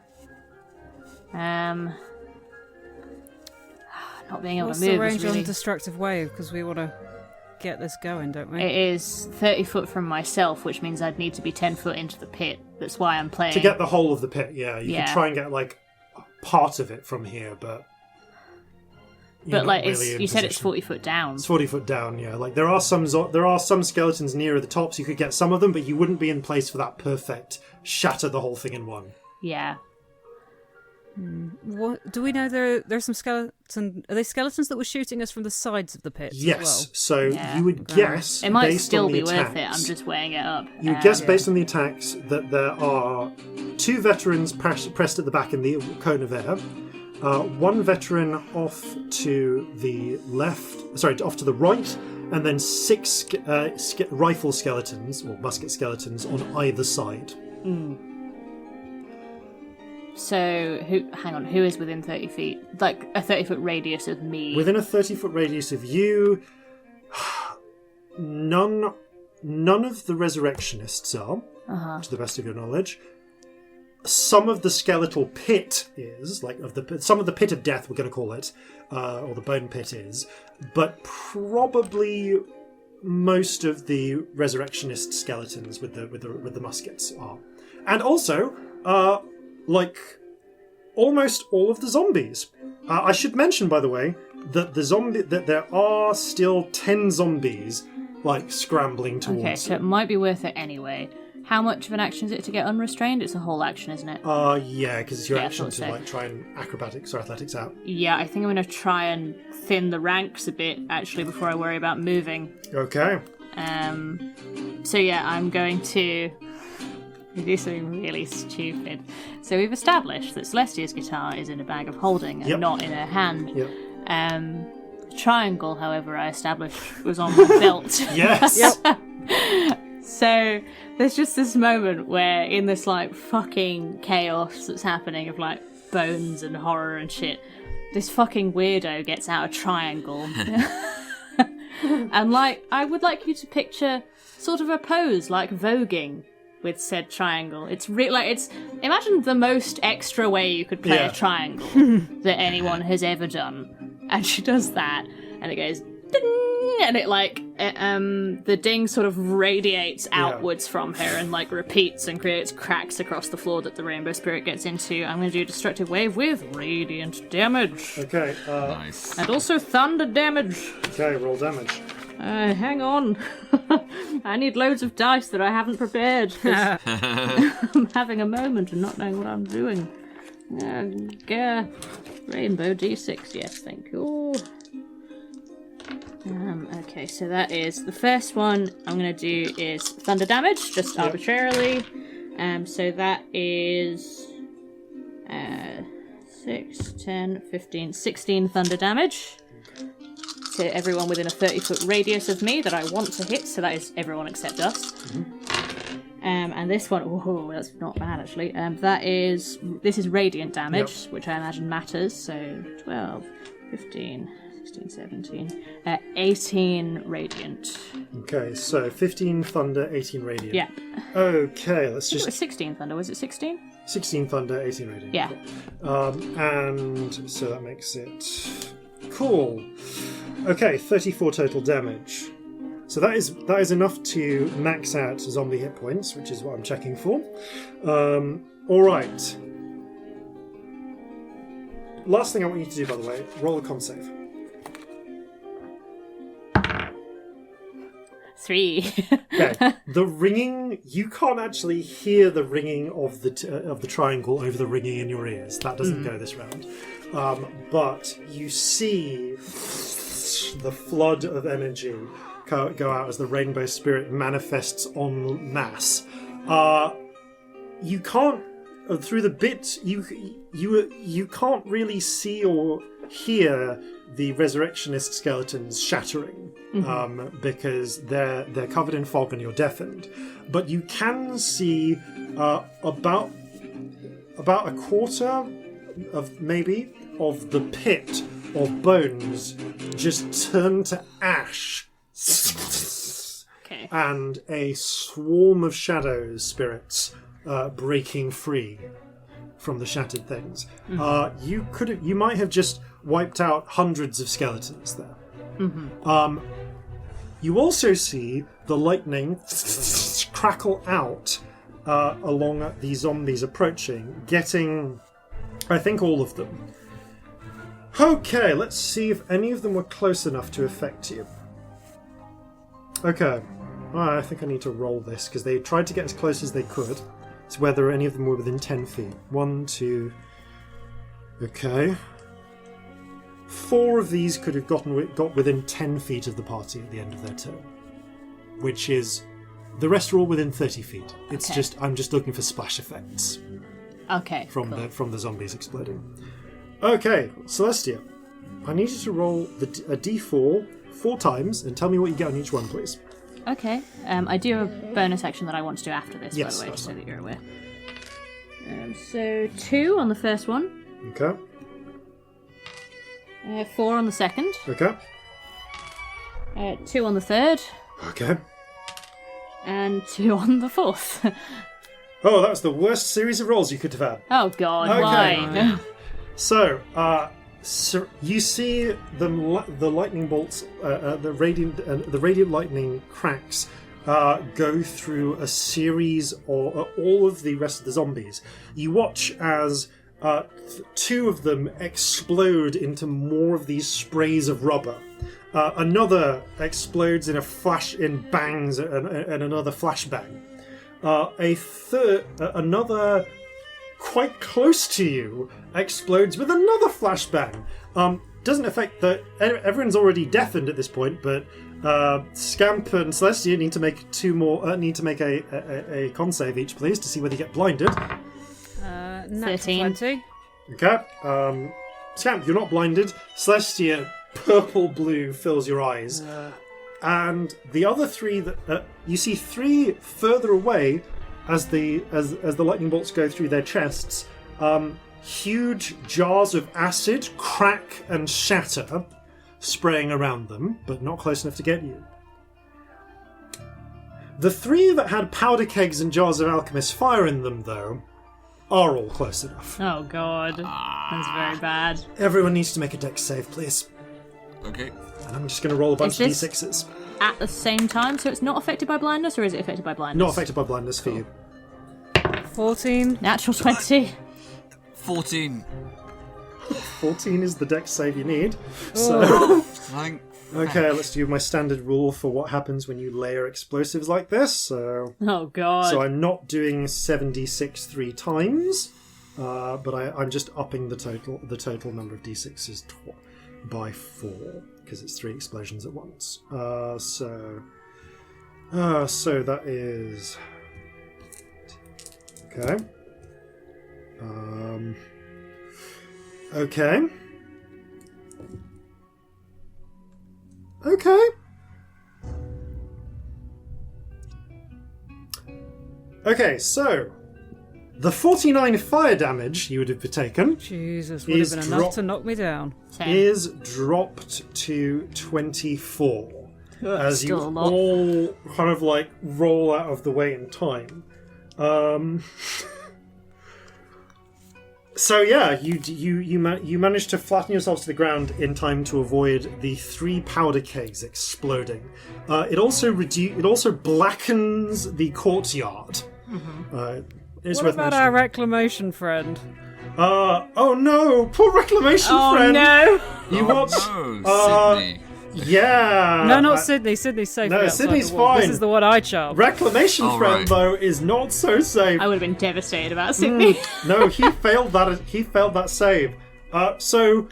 S2: Not being able
S5: What's
S2: to
S5: the
S2: move
S5: range
S2: is really...
S5: on destructive wave? Because we want to get this going, don't we?
S2: It is 30 foot from myself, which means I'd need to be 10 foot into the pit. That's why I'm playing.
S1: To get the whole of the pit, yeah. You
S2: Yeah.
S1: can try and get like part of it from here, but... you're
S2: But
S1: not
S2: like,
S1: really in
S2: you said it's
S1: position.
S2: 40 foot down.
S1: It's 40 foot down, yeah. Like there are some skeletons nearer the top, so you could get some of them, but you wouldn't be in place for that perfect shatter the whole thing in one.
S2: Yeah.
S5: What do we know? There's some skeleton. Are they skeletons that were shooting us from the sides of the pit?
S1: Yes,
S5: As well?
S1: so
S2: Yeah.
S1: you would guess
S2: It might
S1: based
S2: still
S1: on
S2: be
S1: the
S2: worth it. I'm
S1: attacks,
S2: just weighing it up.
S1: you would guess
S5: Yeah.
S1: based on the attacks that there are 2 veterans pressed at the back in the cone of air, one veteran off to the left, off to the right, and then 6 rifle skeletons, or musket skeletons, on either side.
S2: So, who is within 30 feet? Like, a 30-foot radius of me?
S1: Within a 30-foot radius of you, none of the resurrectionists are, to the best of your knowledge. Some of the skeletal pit is, some of the pit of death, we're going to call it, or the bone pit is, but probably most of the resurrectionist skeletons with the muskets are, and also, almost all of the zombies. I should mention, by the way, that that there are still 10 zombies, scrambling towards.
S2: Okay, so it might be worth it anyway. How much of an action is it to get unrestrained? It's a whole action, isn't it?
S1: Yeah, because it's your action to
S2: so.
S1: try and acrobatics or athletics out.
S2: Yeah, I think I'm going to try and thin the ranks a bit, actually, before I worry about moving.
S1: Okay.
S2: So yeah, I'm going to do something really stupid. So we've established that Celestia's guitar is in a bag of holding and not in her hand.
S1: Yep.
S2: The triangle, however, I established was on my belt.
S1: Yes.
S2: So there's just this moment where, in this fucking chaos that's happening of bones and horror and shit, this fucking weirdo gets out a triangle. And I would like you to picture sort of a pose voguing with said triangle. It's it's imagine the most extra way you could play a triangle that anyone has ever done. And she does that, and it goes ding, and it the ding sort of radiates outwards from her and repeats and creates cracks across the floor that the rainbow spirit gets into. I'm going to do destructive wave with radiant damage.
S1: Okay.
S7: Nice.
S2: And also thunder damage.
S1: Okay, roll damage.
S2: Hang on. I need loads of dice that I haven't prepared. I'm having a moment and not knowing what I'm doing. Rainbow D6, yes, thank you. Okay, so that is the first one I'm going to do is thunder damage, just arbitrarily. So that is 6, 10, 15, 16 thunder damage. To everyone within a 30-foot radius of me that I want to hit, so that is everyone except us. And this one, that's not bad actually. This is radiant damage, which I imagine matters. So 12, 15, 16, 17, 18 radiant.
S1: Okay, so 15 thunder, 18 radiant.
S2: Yeah.
S1: Okay, let's
S2: It
S1: just...
S2: was 16 thunder, was it 16?
S1: 16 thunder, 18 radiant.
S2: Yeah.
S1: And so that makes it... Cool. Okay, 34 total damage. So that is enough to max out zombie hit points, which is what I'm checking for. All right. Last thing I want you to do, by the way, roll a con save.
S2: 3.
S1: Okay. The ringing, you can't actually hear the ringing of the triangle over the ringing in your ears. That doesn't go this round. But you see the flood of energy go out as the rainbow spirit manifests en masse. You can't through the bit you can't really see or hear the resurrectionist skeletons shattering because they're covered in fog and you're deafened. But you can see about a quarter of the pit of bones just turn to ash.
S2: Okay.
S1: And a swarm of shadows spirits breaking free from the shattered things. You might have just wiped out hundreds of skeletons there. You also see the lightning crackle out along the zombies approaching, getting, I think, all of them. Okay, let's see if any of them were close enough to affect you. Okay, I think I need to roll this because they tried to get as close as they could. It's whether any of them were within 10 feet. 1, 2... Okay. 4 of these could have got within 10 feet of the party at the end of their turn. Which is... The rest are all within 30 feet. It's just... I'm just looking for splash effects.
S2: Okay,
S1: From the zombies exploding. Okay, Celestia, I need you to roll a d4 4 times and tell me what you get on each one, please.
S2: Okay. I do have a bonus action that I want to do after this,
S1: Yes,
S2: by the way,
S1: that's
S2: just so
S1: fine.
S2: that you're aware. So 2 on the first one,
S1: Okay.
S2: 4 on the second,
S1: Okay.
S2: 2 on the third,
S1: Okay.
S2: and 2 on the fourth.
S1: Oh, that was the worst series of rolls you could have had.
S2: Oh god,
S1: Okay.
S2: why?
S1: So, you see the lightning bolts, the radiant lightning cracks go through a series of all of the rest of the zombies. You watch as 2 of them explode into more of these sprays of rubber. Another explodes in a flash, in bangs, and another flashbang. Another quite close to you explodes with another flashbang. Doesn't affect everyone's already deafened at this point, but Scamp and Celestia need to make 2 more. Need to make a con save each, please, to see whether you get blinded.
S6: Natural
S2: 13.
S6: 20.
S1: Okay. Scamp, you're not blinded. Celestia, purple blue fills your eyes. And the other 3 that you see 3 further away, as the lightning bolts go through their chests, huge jars of acid crack and shatter, spraying around them, but not close enough to get you. The 3 that had powder kegs and jars of alchemist fire in them, though, are all close enough.
S2: Oh god, that's very bad.
S1: Everyone needs to make a dex save, please.
S7: Okay.
S1: And I'm just going to roll a bunch of
S2: Is this-
S1: d6s.
S2: At the same time, so it's not affected by blindness, or is it affected by blindness?
S1: Not affected by blindness for you.
S5: 14.
S2: Natural 20.
S7: 14.
S1: 14 is the dex save you need. So,
S7: Thank.
S1: okay, let's do my standard rule for what happens when you layer explosives like this. So
S2: Oh god.
S1: I'm not doing 7d6 3 times, but I'm just upping the total number of d6s by 4 because it's 3 explosions at once. So that is okay. Okay. Okay. Okay, so the 49 fire damage you would have taken
S5: Jesus, would have been enough to knock me down.
S2: 10.
S1: is dropped to 24 as you
S2: still a lot.
S1: all kind of like roll out of the way in time. So yeah, you manage to flatten yourselves to the ground in time to avoid the 3 powder kegs exploding. It also blackens the courtyard. It's
S5: What
S1: worth
S5: about
S1: mentioning.
S5: our reclamation friend?
S1: Oh no, poor reclamation friend.
S2: no!
S1: You watch?
S7: No, Sydney.
S1: Yeah.
S5: No, not Sydney. Sydney's safe.
S1: No,
S5: outside
S1: Sydney's
S5: the wall.
S1: fine.
S5: This is the one I charmed.
S1: Reclamation
S7: Oh,
S1: friend
S7: right.
S1: though is not so safe.
S2: I would have been devastated about Sydney.
S1: No, he failed that. He failed that save. The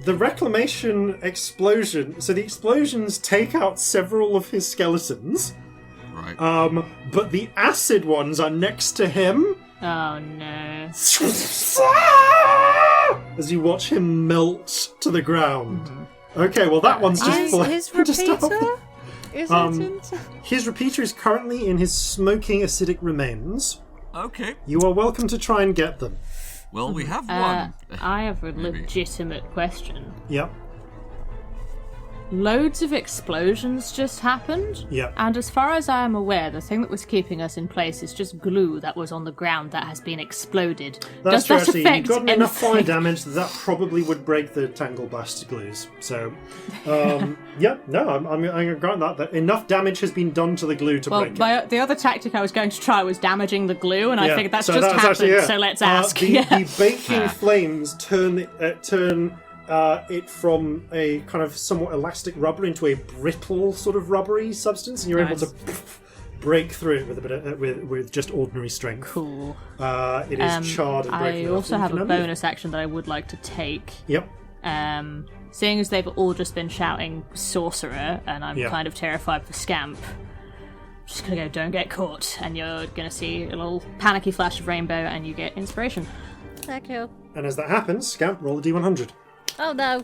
S1: reclamation explosion. So the explosions take out several of his skeletons.
S7: Right.
S1: But the acid ones are next to him.
S2: Oh no.
S1: As you watch him melt to the ground. Okay, well that one's just
S6: His
S1: just up.
S6: repeater? Is it into...
S1: His repeater is currently in his smoking acidic remains.
S7: Okay.
S1: You are welcome to try and get them.
S7: Well, we have one.
S2: I have a
S7: Maybe.
S2: legitimate question.
S1: Yep.
S2: Loads of explosions just happened.
S1: Yep.
S2: And as far as I am aware, the thing that was keeping us in place is just glue that was on the ground that has been exploded.
S1: That's
S2: Does
S1: true,
S2: that
S1: actually.
S2: affect
S1: You've gotten enough fire
S2: anything?
S1: damage that probably would break the tangle blast glues. So, yeah, no, I'm going to grant that enough damage has been done to the glue to
S2: Well,
S1: break it.
S2: the other tactic I was going to try was damaging the glue, and I
S1: Yeah,
S2: figured that's
S1: so
S2: just
S1: that's
S2: happened,
S1: actually it.
S2: so let's ask.
S1: The baking flames turn it from a kind of somewhat elastic rubber into a brittle sort of rubbery substance, and you're able to break through it with a bit of, with just ordinary strength.
S2: Cool.
S1: It is charred and breaking.
S2: I
S1: enough
S2: also
S1: that you
S2: have
S1: can
S2: a
S1: handle it.
S2: bonus action that I would like to take.
S1: Yep.
S2: Seeing as they've all just been shouting sorcerer, and I'm
S1: Yeah.
S2: kind of terrified for Scamp, I'm just gonna go, don't get caught, and you're gonna see a little panicky flash of rainbow, and you get inspiration.
S6: Thank you.
S1: And as that happens, Scamp, roll a d100.
S6: Oh no.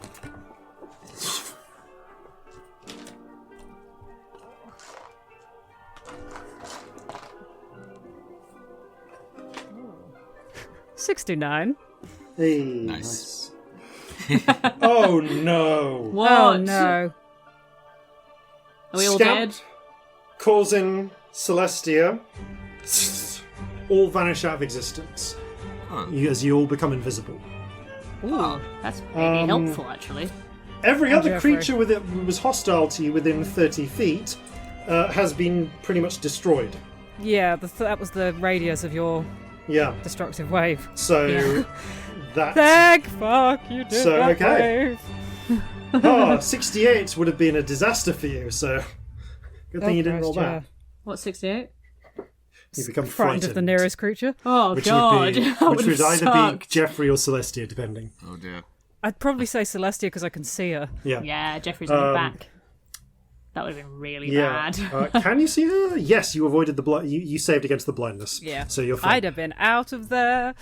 S5: $69.
S1: Hey,
S7: Nice.
S1: Oh no!
S2: What?
S5: Oh no.
S2: Are we all
S1: Scamp,
S2: dead?
S1: Corzin, Celestia, all vanish out of existence
S7: Oh.
S1: as you all become invisible.
S2: Ooh, that's really helpful, actually.
S1: Every other
S5: Jeffrey.
S1: creature was hostile to you within 30 feet has been pretty much destroyed.
S5: Yeah, that was the radius of your
S1: Yeah.
S5: destructive wave.
S1: So
S2: Yeah.
S1: that's
S5: Thank fuck you did
S1: So,
S5: that
S1: okay.
S5: wave.
S1: 68 would have been a disaster for you. So good thing you didn't roll that.
S2: What's 68?
S1: You become
S5: Frightened of the nearest creature.
S2: Oh,
S1: which
S2: God.
S1: would be,
S2: That
S1: which would
S2: would've
S1: either
S2: sucked.
S1: be Jeffrey or Celestia, depending.
S7: Oh dear.
S5: I'd probably say Celestia because I can see her.
S1: Yeah.
S2: Yeah, Jeffrey's on the back. That would have been really
S1: Yeah.
S2: bad.
S1: Can you see her? Yes, you avoided the you saved against the blindness.
S5: Yeah.
S1: So you're fine.
S5: I'd have been out of there.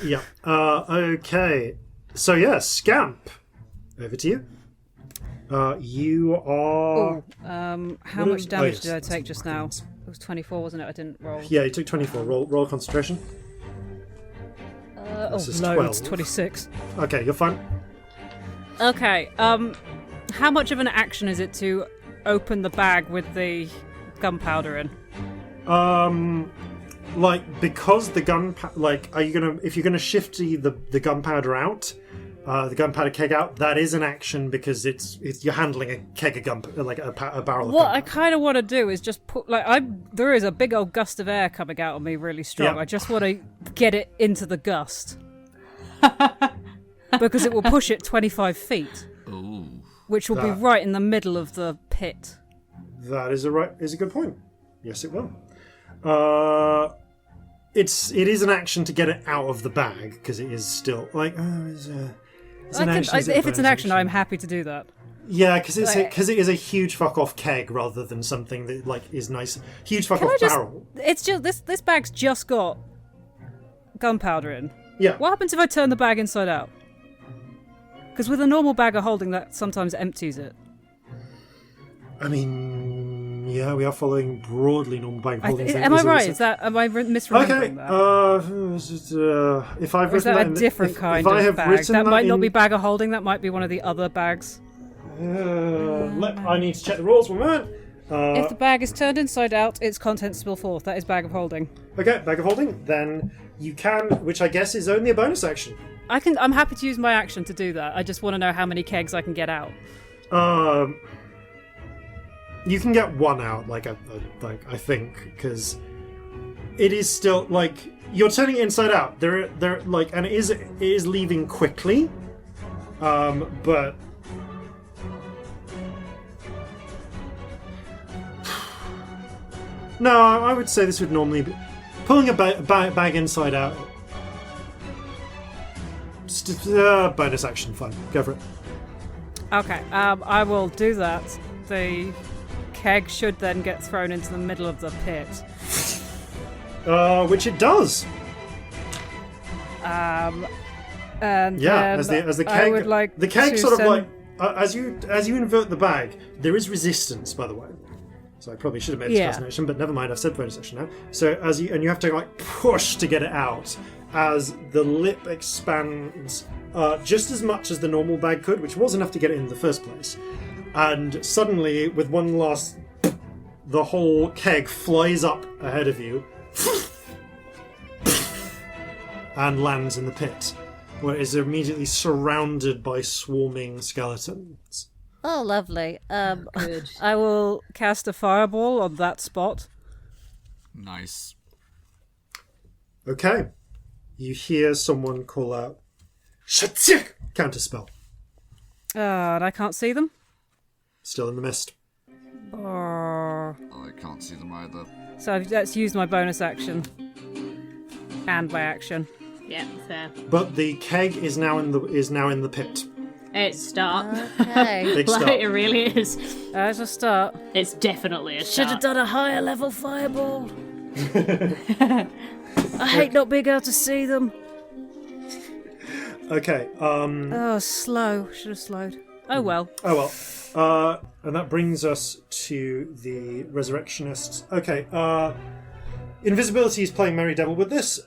S1: Yeah. Okay. So yeah, Scamp. Over to you. You are.
S5: How much damage
S1: yes,
S5: did I
S1: that's
S5: take just now? It was 24, wasn't it? I didn't roll.
S1: Yeah, you took 24. Roll concentration. This is
S5: Loads,
S1: 12.
S5: 26.
S1: Okay, you're fine.
S5: Okay, how much of an action is it to open the bag with the gunpowder in?
S1: Like because the are you gonna if you're gonna shift the gunpowder out, the gunpowder keg out? That is an action because it's you're handling a keg of gun, like a barrel.
S5: What
S1: of
S5: I kind of want to do is just put there is a big old gust of air coming out of me really strong.
S1: Yeah.
S5: I just want to get it into the gust because it will push it 25 feet,
S7: Oh.
S5: which will be right in the middle of the pit.
S1: That is a good point. Yes, it will. It is an action to get it out of the bag because it is still like it's an action. Is it
S5: If it's an
S1: bonus
S5: action, I'm happy to do that.
S1: Yeah, because it is a huge fuck off keg rather than something that like is nice. Huge fuck off barrel.
S5: It's just this bag's just got gunpowder in.
S1: Yeah.
S5: What happens if I turn the bag inside out? Because with a normal bag of holding, that sometimes empties it.
S1: I mean, yeah, we are following broadly normal bag holding.
S5: Am I right? Am I misremembering that?
S1: If I've
S5: Or is
S1: written
S5: that a different kind of bag? That might not be bag of holding. That might be one of the other bags.
S1: I need to check the rules. 1 moment.
S5: If the bag is turned inside out, its contents spill forth. That is bag of holding.
S1: Okay, bag of holding. Then you can, which I guess is only a bonus action.
S5: I'm happy to use my action to do that. I just want to know how many kegs I can get out.
S1: You can get one out, I think, because it is still like you're turning it inside out. They're like, and it is leaving quickly, but no, I would say this would normally be pulling a bag inside out. Bonus action, fine, go for it.
S5: Okay, I will do that. The keg should then get thrown into the middle of the pit.
S1: Which it does.
S5: And
S1: Yeah,
S5: then
S1: as the
S5: I
S1: keg,
S5: would like
S1: the keg
S5: to
S1: sort of
S5: send-
S1: like as you invert the bag, there is resistance, by the way. So I probably should have made this fascination, but never mind. I've said bonus action now. So you have to like push to get it out as the lip expands just as much as the normal bag could, which was enough to get it in the first place. And suddenly, with one last, the whole keg flies up ahead of you and lands in the pit, where it is immediately surrounded by swarming skeletons.
S6: Oh, lovely.
S2: Good.
S5: I will cast a fireball on that spot.
S7: Nice.
S1: Okay. You hear someone call out, Shatsik! Counterspell.
S5: And I can't see them.
S1: Still in the mist.
S5: Oh.
S7: Oh, I can't see them either.
S5: So let's use my bonus action and my action.
S2: Yeah, fair.
S1: But the keg is now in the pit.
S2: It's start.
S6: Okay.
S1: Big
S2: Like,
S1: start.
S2: it really is.
S5: As a start.
S2: It's definitely a
S5: Should
S2: start.
S5: have done a higher level fireball. I hate not being able to see them.
S1: Okay.
S5: Oh, slow. Should have slowed. Oh well.
S1: Oh well. And that brings us to the Resurrectionists. Okay. Invisibility is playing Merry Devil with this.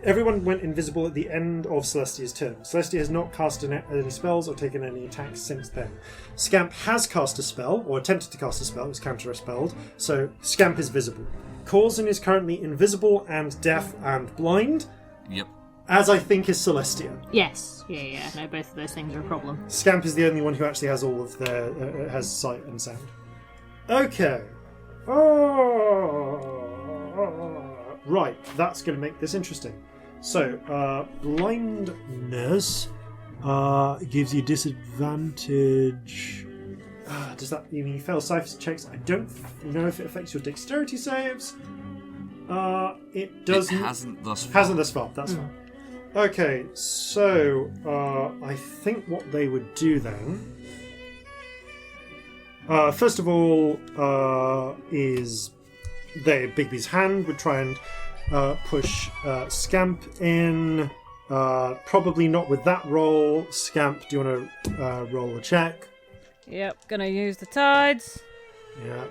S1: Everyone went invisible at the end of Celestia's turn. Celestia has not cast any spells or taken any attacks since then. Scamp has cast a spell, or attempted to cast a spell. It was counter-spelled. So Scamp is visible. Corzin is currently invisible and deaf and blind.
S7: Yep.
S1: As I think is Celestia.
S2: Yes. Yeah. No, both of those things are a problem.
S1: Scamp is the only one who actually has all of their has sight and sound. Okay. Right, that's going to make this interesting. So, blindness gives you disadvantage. Does that mean you fail cipher checks? I don't know if it affects your dexterity saves. It doesn't.
S7: It hasn't thus far.
S1: Hasn't thus far. That's fine. Okay, so I think what they would do then. First of all, is Bigby's hand would try and push Scamp in. Probably not with that roll. Scamp, do you want to roll a check?
S5: Yep, gonna use the tides.
S1: Yeah.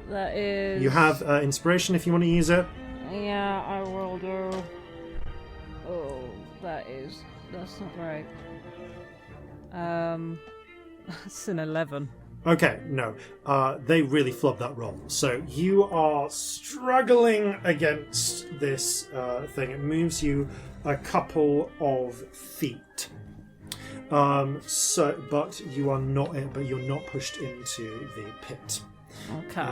S5: That is...
S1: You have inspiration if you want to use it.
S5: Yeah, I will do. Oh, that's not right. It's an 11.
S1: Okay, no. They really flubbed that roll. So you are struggling against this thing. It moves you a couple of feet. But you're not pushed into the pit.
S5: Okay.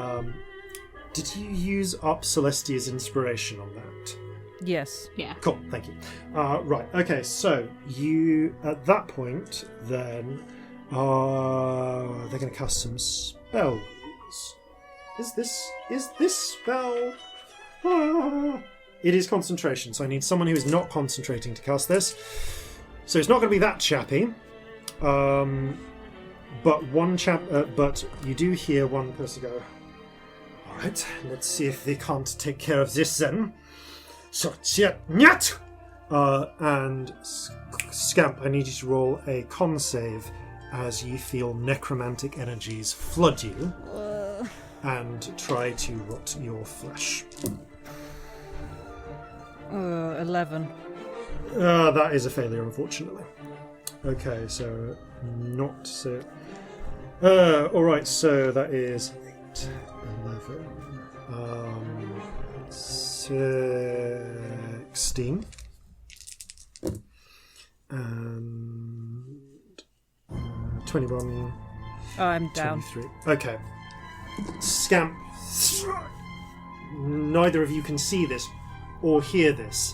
S1: Did you use up Celestia's inspiration on that?
S5: Yes.
S2: Yeah.
S1: Cool, thank you. Right, okay, so you, at that point, then, they're going to cast some spells. Is this spell... It is concentration, so I need someone who is not concentrating to cast this. So it's not going to be that chappy. But you do hear one person go, alright, let's see if they can't take care of this then. So, nyat! And Scamp, I need you to roll a con save as you feel necromantic energies flood you and try to rot your flesh.
S5: 11.
S1: That is a failure, unfortunately. Okay, so not so... alright, so that is 8, 11... 16 and 21.
S5: Oh, I'm down.
S1: 23. Okay. Scamp. Neither of you can see this or hear this,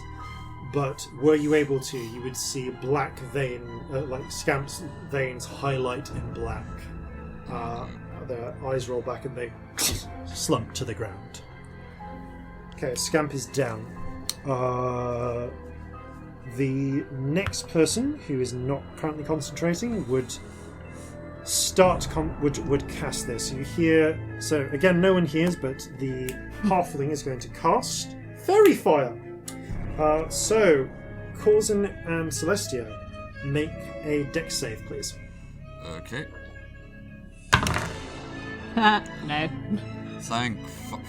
S1: but were you able to, you would see a black vein, like Scamp's veins highlight in black. Their eyes roll back and they slump to the ground. Okay, Scamp is down. The next person, who is not currently concentrating, would would cast this. You hear... So, again, no one hears, but the halfling is going to cast Fairy Fire. So, Corzin and Celestia, make a dex save, please.
S7: Okay.
S2: No.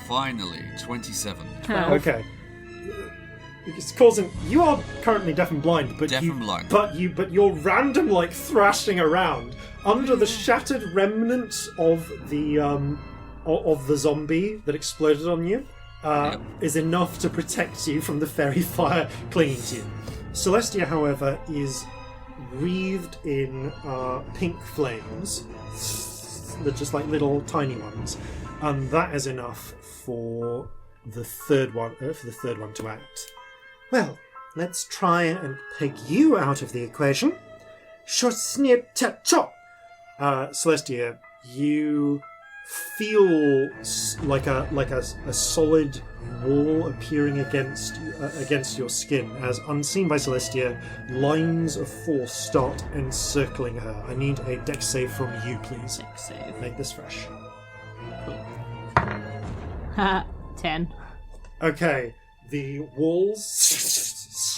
S7: Finally, 27.
S2: 12.
S1: Okay. Because Corzin, you are currently deaf and blind, but you're random like thrashing around under the shattered remnants of the zombie that exploded on you. Is enough to protect you from the fairy fire clinging to you. Celestia, however, is wreathed in pink flames. They're just like little tiny ones, and that is enough for the third one to act. Well, let's try and take you out of the equation. Celestia, you feel like a solid wall appearing against your skin as, unseen by Celestia, lines of force start encircling her. I need a dex save from you, please.
S2: Dex save.
S1: Make this fresh.
S2: Ha, 10.
S1: Okay, the walls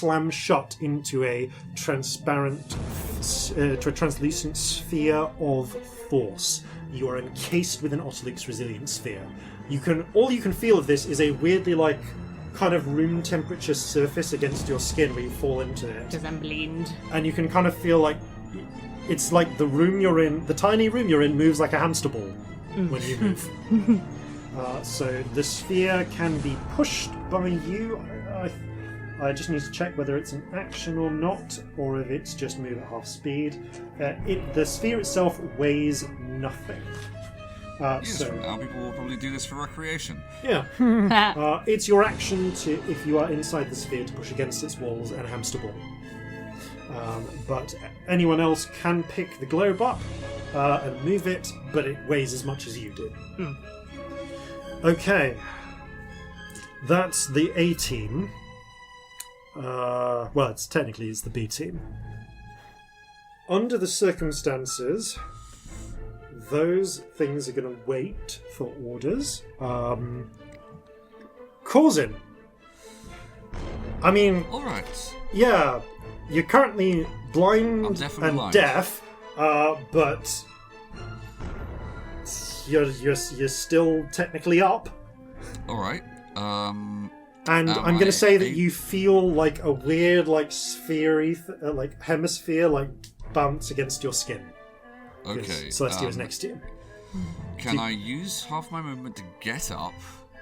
S1: slam shut into a translucent sphere of force. You are encased with an Otolix resilient sphere. All you can feel of this is a weirdly kind of room temperature surface against your skin where you fall into it.
S2: Because I'm blind.
S1: And you can kind of feel like it's like the room you're in, the tiny room you're in, moves like a hamster ball when you move. So the sphere can be pushed by you. I just need to check whether it's an action or not, or if it's just move at half speed. The sphere itself weighs nothing.
S7: Years from now, people will probably do this for recreation.
S1: Yeah. It's your action to, if you are inside the sphere, to push against its walls and hamster ball. But anyone else can pick the globe up and move it, but it weighs as much as you do. Okay. That's the A team. Well, it's the B team. Under the circumstances, those things are going to wait for orders. Corzin. I mean...
S7: Alright.
S1: Yeah, you're currently blind and
S7: blind.
S1: deaf, but you're still technically up.
S7: Alright.
S1: And I'm going to say that you feel like a weird, hemisphere, bounce against your skin.
S7: Okay.
S1: Celestia is next to you.
S7: Can I use half my movement to get up?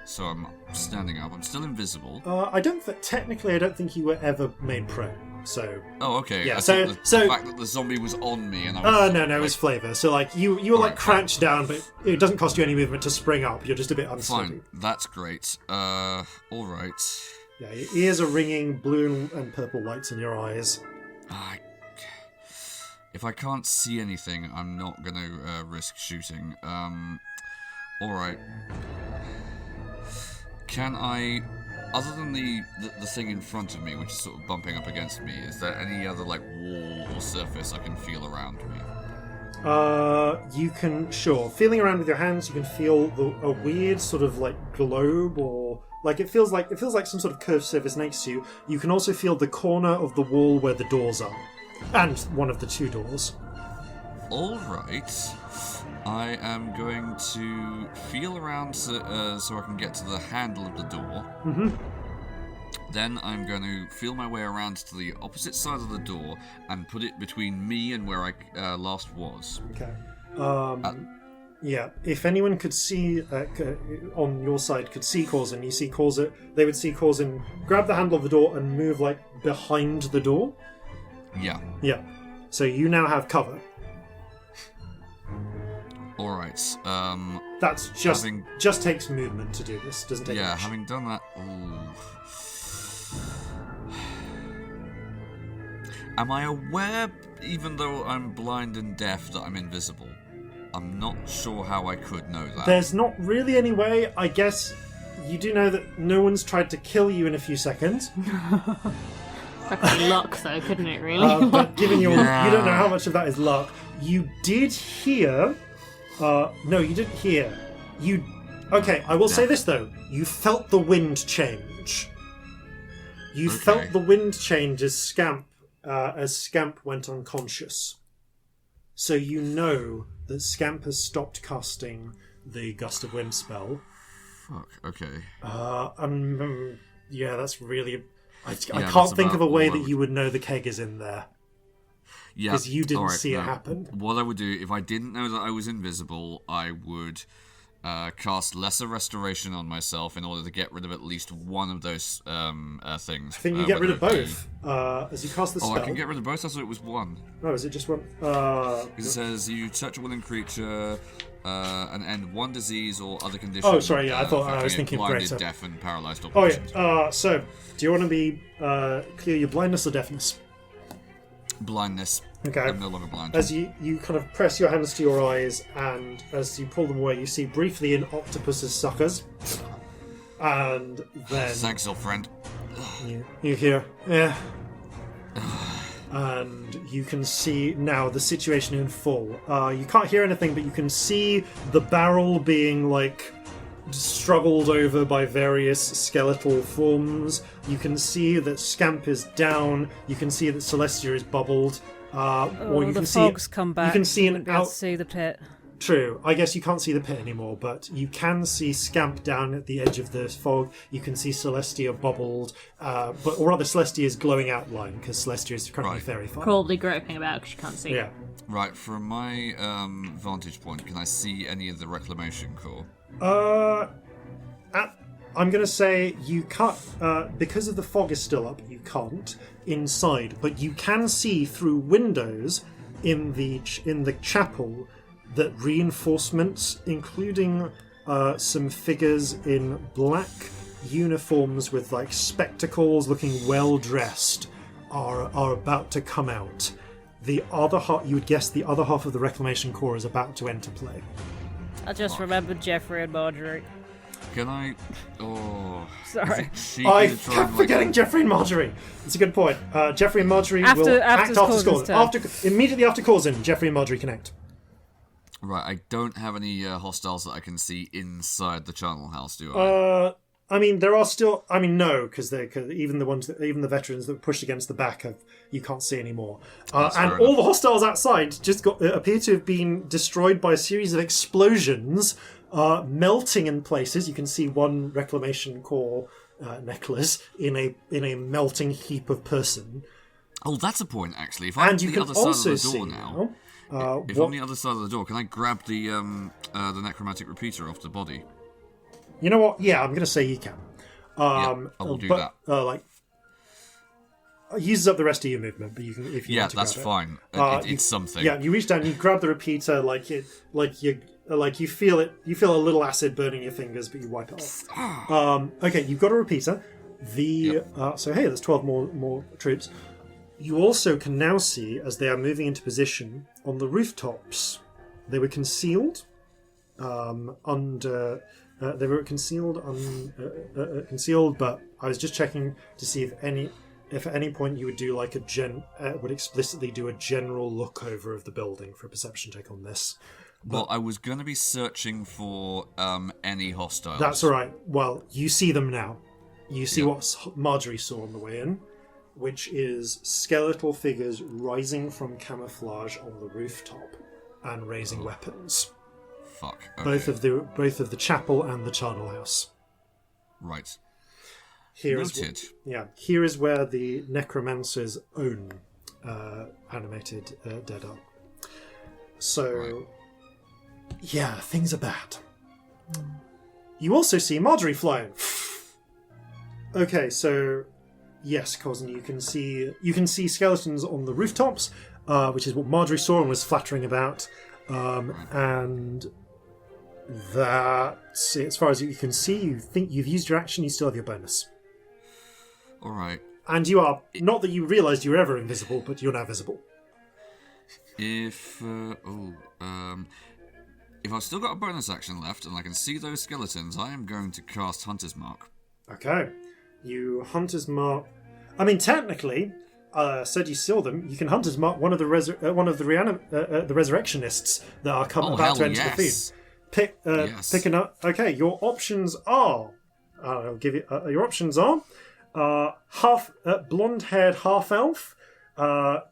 S7: So I'm standing up. I'm still invisible.
S1: I don't think you were ever made prone. So.
S7: Oh, okay.
S1: Yeah.
S7: I
S1: So
S7: thought the fact that the zombie was on me and I was.
S1: No, it was flavor. So you were crouched down, but it doesn't cost you any movement to spring up. You're just a bit unsteady.
S7: Fine. That's great. All right.
S1: Yeah, your ears are ringing, blue and purple lights in your eyes.
S7: If I can't see anything, I'm not going to risk shooting. All right. Can I, other than the thing in front of me, which is sort of bumping up against me, is there any other wall or surface I can feel around me?
S1: You can, sure. Feeling around with your hands, you can feel a weird sort of globe, or it feels like some sort of curved surface next to you. You can also feel the corner of the wall where the doors are. And one of the two doors.
S7: Alright. I am going to feel around so I can get to the handle of the door.
S1: Mm-hmm.
S7: Then I'm going to feel my way around to the opposite side of the door and put it between me and where I last was.
S1: Okay. Yeah, if anyone could see, on your side, could see Corzin, you see Corzin, they would see Corzin grab the handle of the door and move behind the door.
S7: Yeah.
S1: Yeah. So you now have cover.
S7: Alright.
S1: That's just takes movement to do this. Doesn't take much.
S7: Having done that. Ooh. Am I aware, even though I'm blind and deaf, that I'm invisible? I'm not sure how I could know that.
S1: There's not really any way. I guess you do know that no one's tried to kill you in a few seconds.
S2: Luck, though, couldn't it, really?
S1: But given you don't know how much of that is luck. You did hear... no, you didn't hear. Okay, I will say this, though. You felt the wind change. You felt the wind change as Scamp went unconscious. So you know that Scamp has stopped casting the Gust of Wind spell.
S7: Fuck, okay.
S1: Yeah, that's really... I can't think of a way that you would know the keg is in there.
S7: Yeah,
S1: because you didn't see it happen.
S7: What I would do, if I didn't know that I was invisible, I would cast Lesser Restoration on myself in order to get rid of at least one of those things.
S1: I think you get rid of both as you cast the spell.
S7: Oh, I can get rid of both? I thought it was one.
S1: Oh, is it just one?
S7: It says you touch a willing creature and end one disease or other condition.
S1: Oh, sorry, yeah, I was thinking
S7: blinded,
S1: greater.
S7: deaf, and paralyzed.
S1: Oh, yeah. So, do you want to be clear your blindness or deafness?
S7: Blindness.
S1: Okay.
S7: I'm no longer blind.
S1: As you kind of press your hands to your eyes, and as you pull them away, you see briefly an octopus's suckers. And then...
S7: Thanks, old friend.
S1: You hear, yeah. And you can see now the situation in full. You can't hear anything, but you can see the barrel being, struggled over by various skeletal forms. You can see that Scamp is down. You can see that Celestia is bubbled. Or you
S5: the
S1: can
S5: fog's
S1: see
S5: come back.
S1: You can see
S5: wouldn't
S1: an
S5: be able
S1: out.
S5: to see the pit.
S1: True. I guess you can't see the pit anymore, but you can see Scamp down at the edge of the fog. You can see Celestia bubbled, or rather, Celestia's glowing outline because Celestia is currently very far.
S2: Probably groping about because you can't see.
S1: Yeah.
S7: Right, from my vantage point, can I see any of the reclamation core?
S1: I'm going to say you can't, because of the fog is still up, you can't inside, but you can see through windows in the chapel that reinforcements, including some figures in black uniforms with like spectacles, looking well dressed, are about to come out. The other half, you would guess, the other half of the Reclamation Corps is about to enter play.
S5: I just remembered Jeffrey and Marjorie.
S7: Can I? Oh,
S5: Sorry.
S1: I kept forgetting Jeffrey and Marjorie. It's a good point. Jeffrey and Marjorie will act after Corzin. Immediately after Corzin, Jeffrey and Marjorie can act.
S7: Right, I don't have any hostiles that I can see inside the Charnel house, do I?
S1: I mean, there are still. I mean, no, because even the veterans that were pushed against the back you can't see anymore. And all the hostiles outside just appear to have been destroyed by a series of explosions, melting in places. You can see one Reclamation Corps necklace in a melting heap of person.
S7: Oh, that's a point, actually. If I'm on the other side of the door now, if I'm on the other side of the door, can I grab the necromantic repeater off the body?
S1: You know what? Yeah, I'm going to say you can.
S7: I will do that.
S1: It uses up the rest of your movement, but you can if you want to grab it.
S7: Yeah, that's fine. It's something.
S1: Yeah, you reach down, you grab the repeater, you feel it. You feel a little acid burning your fingers, but you wipe it off. Okay, you've got a repeater. So hey, there's 12 more troops. You also can now see as they are moving into position on the rooftops. They were concealed under. They were concealed, but I was just checking to see if at any point you would do like would explicitly do a general look over of the building for a perception check on this.
S7: Well, I was going to be searching for any hostiles.
S1: That's all right. Well, you see them now. You see what Marjorie saw on the way in, which is skeletal figures rising from camouflage on the rooftop and raising weapons.
S7: Fuck. Okay.
S1: Both of the chapel and the charnel house.
S7: Right.
S1: Noted. Here is where the necromancer's own animated dead are. So, things are bad. You also see Marjorie flying. Okay, so yes, Corzin, you can see skeletons on the rooftops, which is what Marjorie saw and was flattering about, and. That's as far as you can see. You think you've used your action. You still have your bonus.
S7: All right.
S1: And you are not that you realised you were ever invisible, but you're now visible.
S7: If I've still got a bonus action left and I can see those skeletons, I am going to cast Hunter's Mark.
S1: Okay. You Hunter's Mark. I mean, technically, said you saw them. You can Hunter's Mark one of the resurrectionists that are about to enter the field. Picking up. Okay, your options are. I'll give you. Your options are half blonde-haired half elf,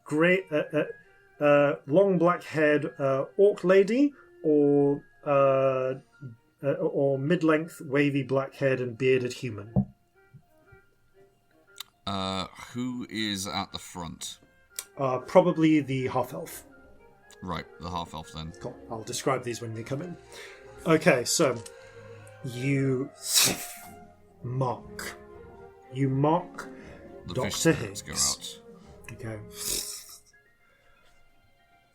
S1: grey, long black-haired orc lady, or mid-length wavy black-haired and bearded human.
S7: Who is at the front?
S1: Probably the half elf.
S7: Right, the half elf then.
S1: Cool. I'll describe these when they come in. Okay, so you mark
S7: The
S1: Dr.
S7: fish go
S1: Higgs.
S7: out.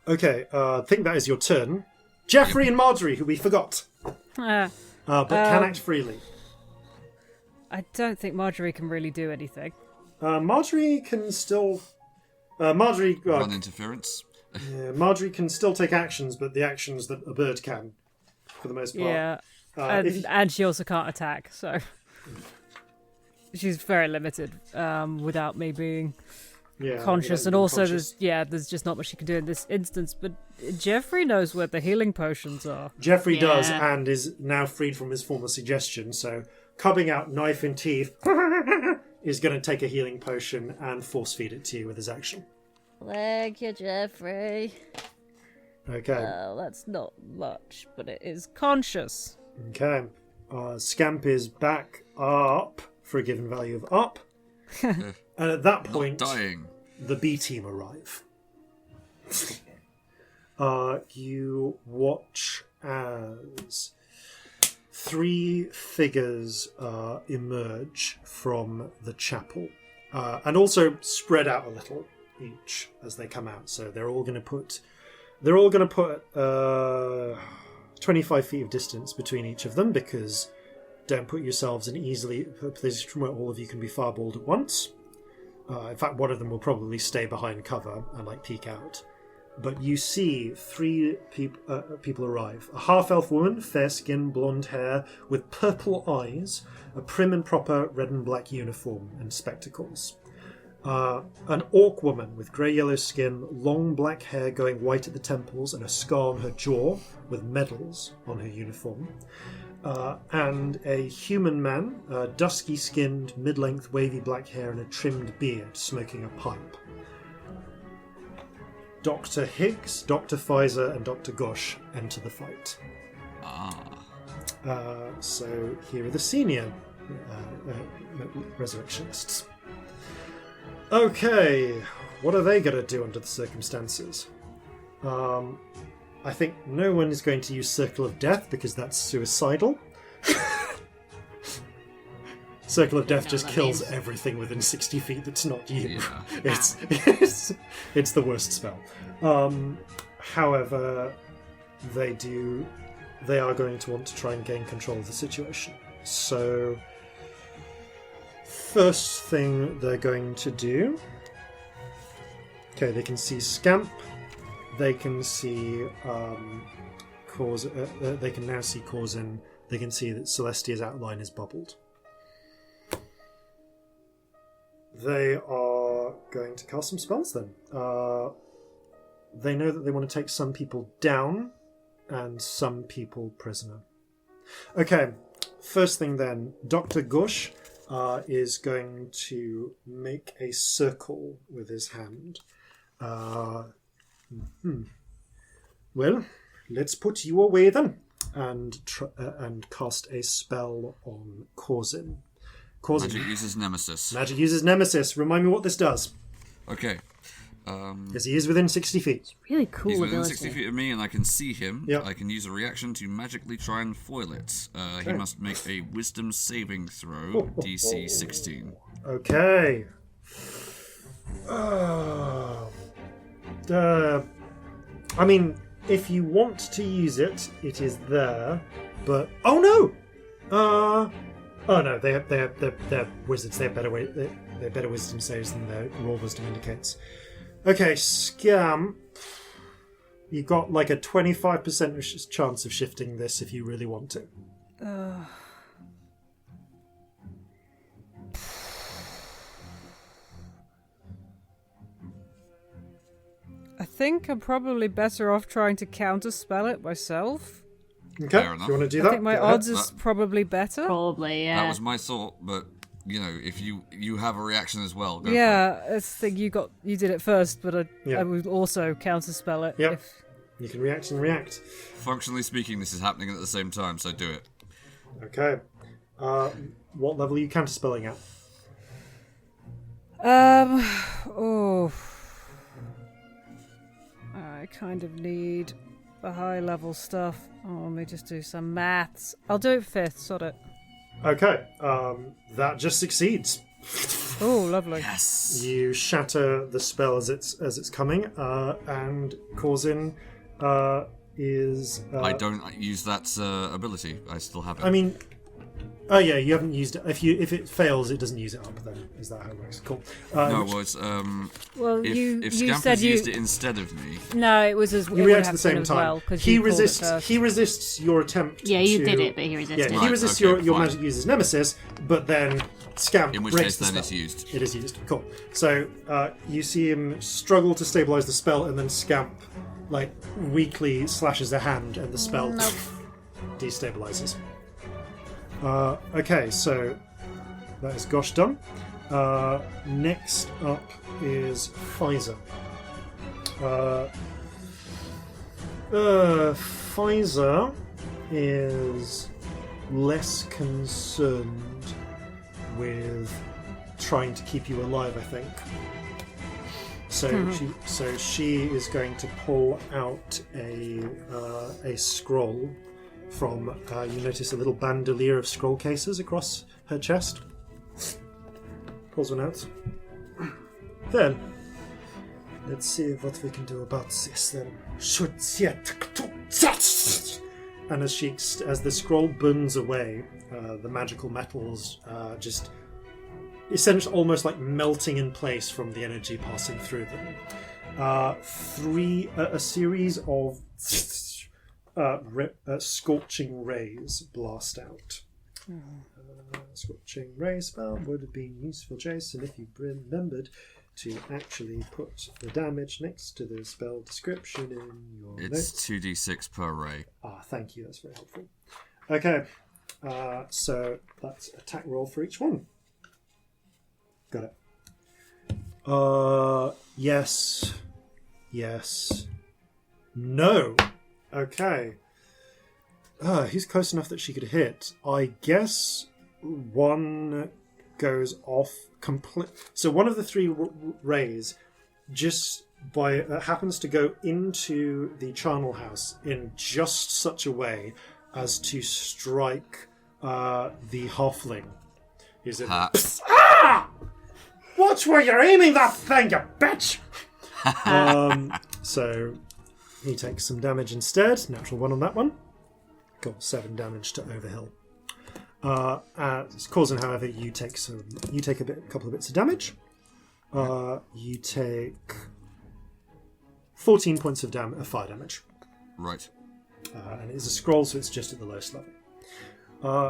S1: Okay, I think that is your turn. Jeffrey and Marjorie, who we forgot, but can act freely.
S5: I don't think Marjorie can really do anything.
S1: Marjorie can still.
S7: Run interference.
S1: Marjorie can still take actions, but the actions that a bird can, for the most part.
S5: Yeah, and she also can't attack, so she's very limited without me being conscious, and also there's just not much you can do in this instance. But Jeffrey knows where the healing potions are.
S1: Jeffrey does, and is now freed from his former suggestion. So, cubbing out knife in teeth, is going to take a healing potion and force feed it to you with his action.
S6: Thank you, Jeffrey.
S1: Okay.
S5: Well, that's not much, but it is conscious.
S1: Okay. Scamp is back up for a given value of up. And at that point,
S7: dying.
S1: The B team arrive. You watch as 3 figures emerge from the chapel, and also spread out a little each as they come out. So they're all going to put 25 feet of distance between each of them, because don't put yourselves in easily a position where all of you can be fireballed at once. In fact, one of them will probably stay behind cover and peek out. But you see 3 people arrive. A half-elf woman, fair skin, blonde hair, with purple eyes, a prim and proper red and black uniform, and spectacles. An orc woman with grey-yellow skin, long black hair going white at the temples, and a scar on her jaw with medals on her uniform. And a human man, dusky-skinned, mid-length, wavy black hair and a trimmed beard, smoking a pipe. Dr. Higgs, Dr. Pfizer, and Dr. Gosh enter the fight. So here are the senior resurrectionists. Okay, what are they going to do under the circumstances? I think no one is going to use Circle of Death because that's suicidal. Circle of Death just kills everything within 60 feet that's not you. Yeah. It's the worst spell. However, they are going to want to try and gain control of the situation. So, first thing they're going to do... Okay, they can see Scamp. They can see they can now see Corzin. They can see that Celestia's outline is bubbled. They are going to cast some spells then. They know that they want to take some people down and some people prisoner. Okay, first thing then, Dr. Gush is going to make a circle with his hand. Well, let's put you away then, and cast a spell on Corzin.
S7: Magic uses Nemesis.
S1: Magic uses Nemesis. Remind me what this does.
S7: Okay.
S1: Because he is within 60 feet.
S2: It's really cool.
S7: He's within
S2: ability.
S7: 60 feet of me, and I can see him.
S1: Yep.
S7: I can use a reaction to magically try and foil it. He must make a Wisdom saving throw, DC 16.
S1: Okay. I mean, if you want to use it, it is there. But oh no! Oh no, they're wizards. They're better wisdom saves than their raw wisdom indicates. Okay, Scamp. You got like a 25% chance of shifting this if you really want to.
S5: I think I'm probably better off trying to counterspell it myself.
S1: Okay,
S7: Fair enough.
S1: Do you want to do that?
S5: I think my odds is probably better.
S2: Probably, yeah.
S7: That was my thought, but if you have a reaction as well, go for
S5: It's the thing you did it first, but I would also counterspell it.
S1: Yep. You can react and react.
S7: it. Functionally speaking, this is happening at the same time, so do it.
S1: Okay. What level are you counterspelling at?
S5: I kind of need the high level stuff. Oh, let me just do some maths. I'll do it 5th, sod it.
S1: Okay. That just succeeds.
S5: Oh, lovely.
S7: Yes.
S1: You shatter the spell as it's coming, and Corzin is.
S7: I don't use that ability. I still have it.
S1: I mean, Oh yeah, you haven't used it. If it fails, it doesn't use it up. Then is that how it works? Cool.
S7: No, it was.
S6: Well,
S7: if
S6: you
S7: Scamp
S6: said
S7: has
S6: you
S7: used it instead of me,
S6: No, it was as
S1: you react at the same time.
S6: Well,
S1: he resists your attempt.
S2: Yeah, you
S1: to,
S2: did it, but he resisted.
S1: Yeah,
S7: Right,
S1: he resists
S7: okay,
S1: your
S7: fine.
S1: magic user's nemesis, but then Scamp
S7: in which
S1: breaks
S7: case
S1: the
S7: then
S1: spell.
S7: it's used.
S1: It is used. Cool. So you see him struggle to stabilize the spell, and then Scamp weakly slashes a hand, and the spell destabilizes. Okay, so that is Gosh done. Next up is Pfizer. Pfizer is less concerned with trying to keep you alive, I think. So she is going to pull out a scroll from. You notice a little bandolier of scroll cases across her chest. Pulls one out. Then, let's see what we can do about this. Then, and as the scroll burns away, the magical metals just essentially almost like melting in place from the energy passing through them. A series of scorching rays blast out. Scorching ray spell would have been useful, Jason, if you remembered to actually put the damage next to the spell description in your
S7: It's
S1: notes.
S7: 2d6 per ray.
S1: Thank you, that's very helpful. Okay, so that's attack roll for each one. Got it. Yes. No. Okay. He's close enough that she could hit. I guess one goes off complete. So one of the three rays just happens to go into the charnel house in just such a way as to strike the halfling. Is it? Watch where you're aiming that thing, you bitch! So he takes some damage instead. Natural 1 on that one. Got 7 damage to Overhill. Corzin, however, you take a couple of bits of damage. You take 14 points of fire damage.
S7: Right.
S1: And it is a scroll, so it's just at the lowest level.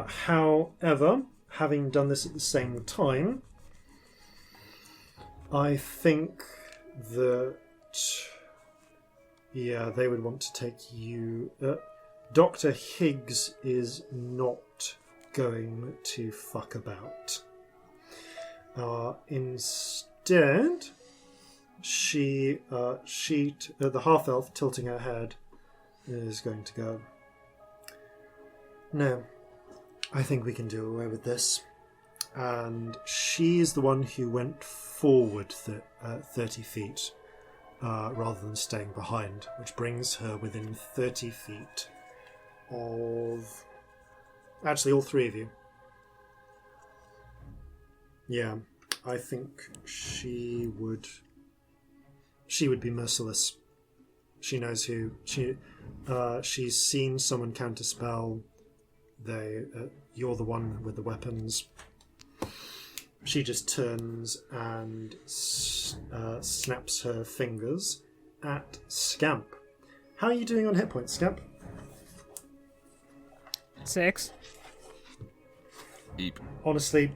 S1: However, having done this at the same time, I think that they would want to take you. Dr. Higgs is not going to fuck about. Instead, the half-elf tilting her head is going to go, no, I think we can do away with this. And she's the one who went forward 30 feet rather than staying behind, which brings her within 30 feet of... Actually, all three of you. Yeah, I think she would be merciless. She knows who. She's seen someone counterspell. You're the one with the weapons. She just turns and snaps her fingers at Scamp. How are you doing on hit points, Scamp?
S5: 6.
S7: Eep.
S1: Honestly,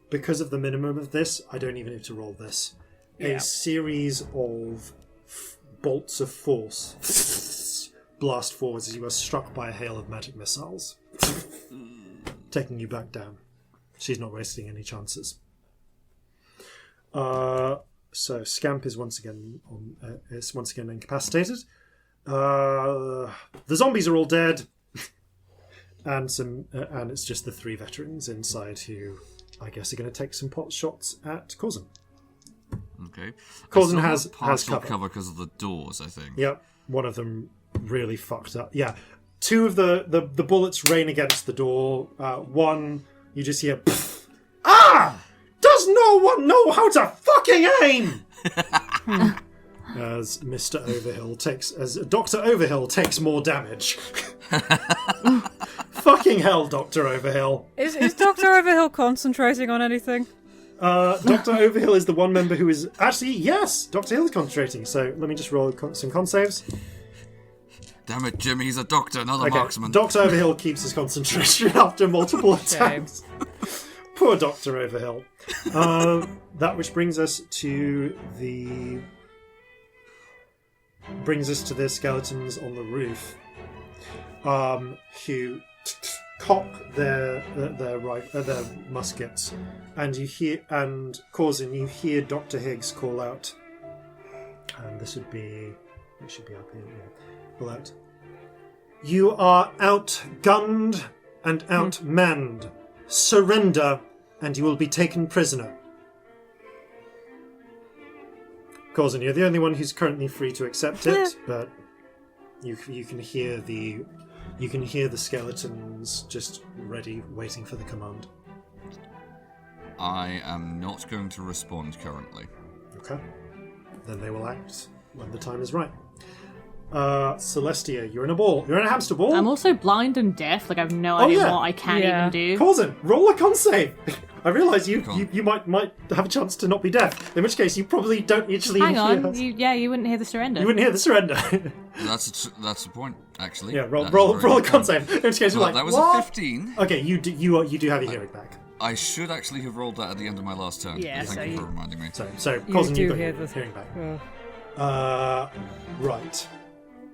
S1: because of the minimum of this, I don't even need to roll this.
S5: Yeah.
S1: A series of bolts of force blast forwards as you are struck by a hail of magic missiles, taking you back down. She's not wasting any chances. So Scamp is once again incapacitated. The zombies are all dead, and it's just the 3 veterans inside who, I guess, are going to take some pot shots at Corzin.
S7: Okay.
S1: Corzin
S7: I
S1: has
S7: still have partial
S1: cover.
S7: cover because of the doors, I think.
S1: Yep, one of them really fucked up. Yeah, 2 of the bullets rain against the door. One, you just hear, pfft. Does no one know how to fucking aim? As Dr. Overhill takes more damage. Fucking hell, Dr. Overhill.
S5: Is Dr. Overhill concentrating on anything?
S1: Dr. Overhill is the one member who is... Actually, yes! Dr. Hill is concentrating, so let me just roll some con saves.
S7: Damn it, Jimmy, he's a doctor, not a marksman.
S1: Dr. Overhill keeps his concentration after multiple attacks. Poor Dr. Overhill. That which brings us to the skeletons on the roof, who cock their muskets, and Corzin, you hear Dr. Higgs call out, and it should be up here. Yeah. Call out, "You are outgunned and outmanned. Surrender, and you will be taken prisoner." Corzin, you're the only one who's currently free to accept it, but you can hear the skeletons just ready, waiting for the command.
S7: I am not going to respond currently.
S1: Okay. Then they will act when the time is right. Celestia, you're in a ball. You're in a hamster ball.
S2: I'm also blind and deaf. Like, I have no idea what I can even do.
S1: Corzin, roll a con save. I realise you might have a chance to not be deaf. In which case, you probably don't actually
S2: Hang
S1: hear
S2: on.
S1: us.
S2: You wouldn't hear the surrender.
S1: You wouldn't hear the surrender.
S7: That's the point, actually.
S1: Yeah, roll a con save. In which case, you're like,
S7: that was
S1: what?
S7: a 15.
S1: Okay, you do have your hearing back.
S7: I should actually have rolled that at the end of my last turn.
S5: Yeah,
S7: Thank you for reminding me.
S1: So Corzin,
S5: do
S1: you've got
S5: hear
S1: your
S5: the
S1: hearing back.
S5: Oh.
S1: Right.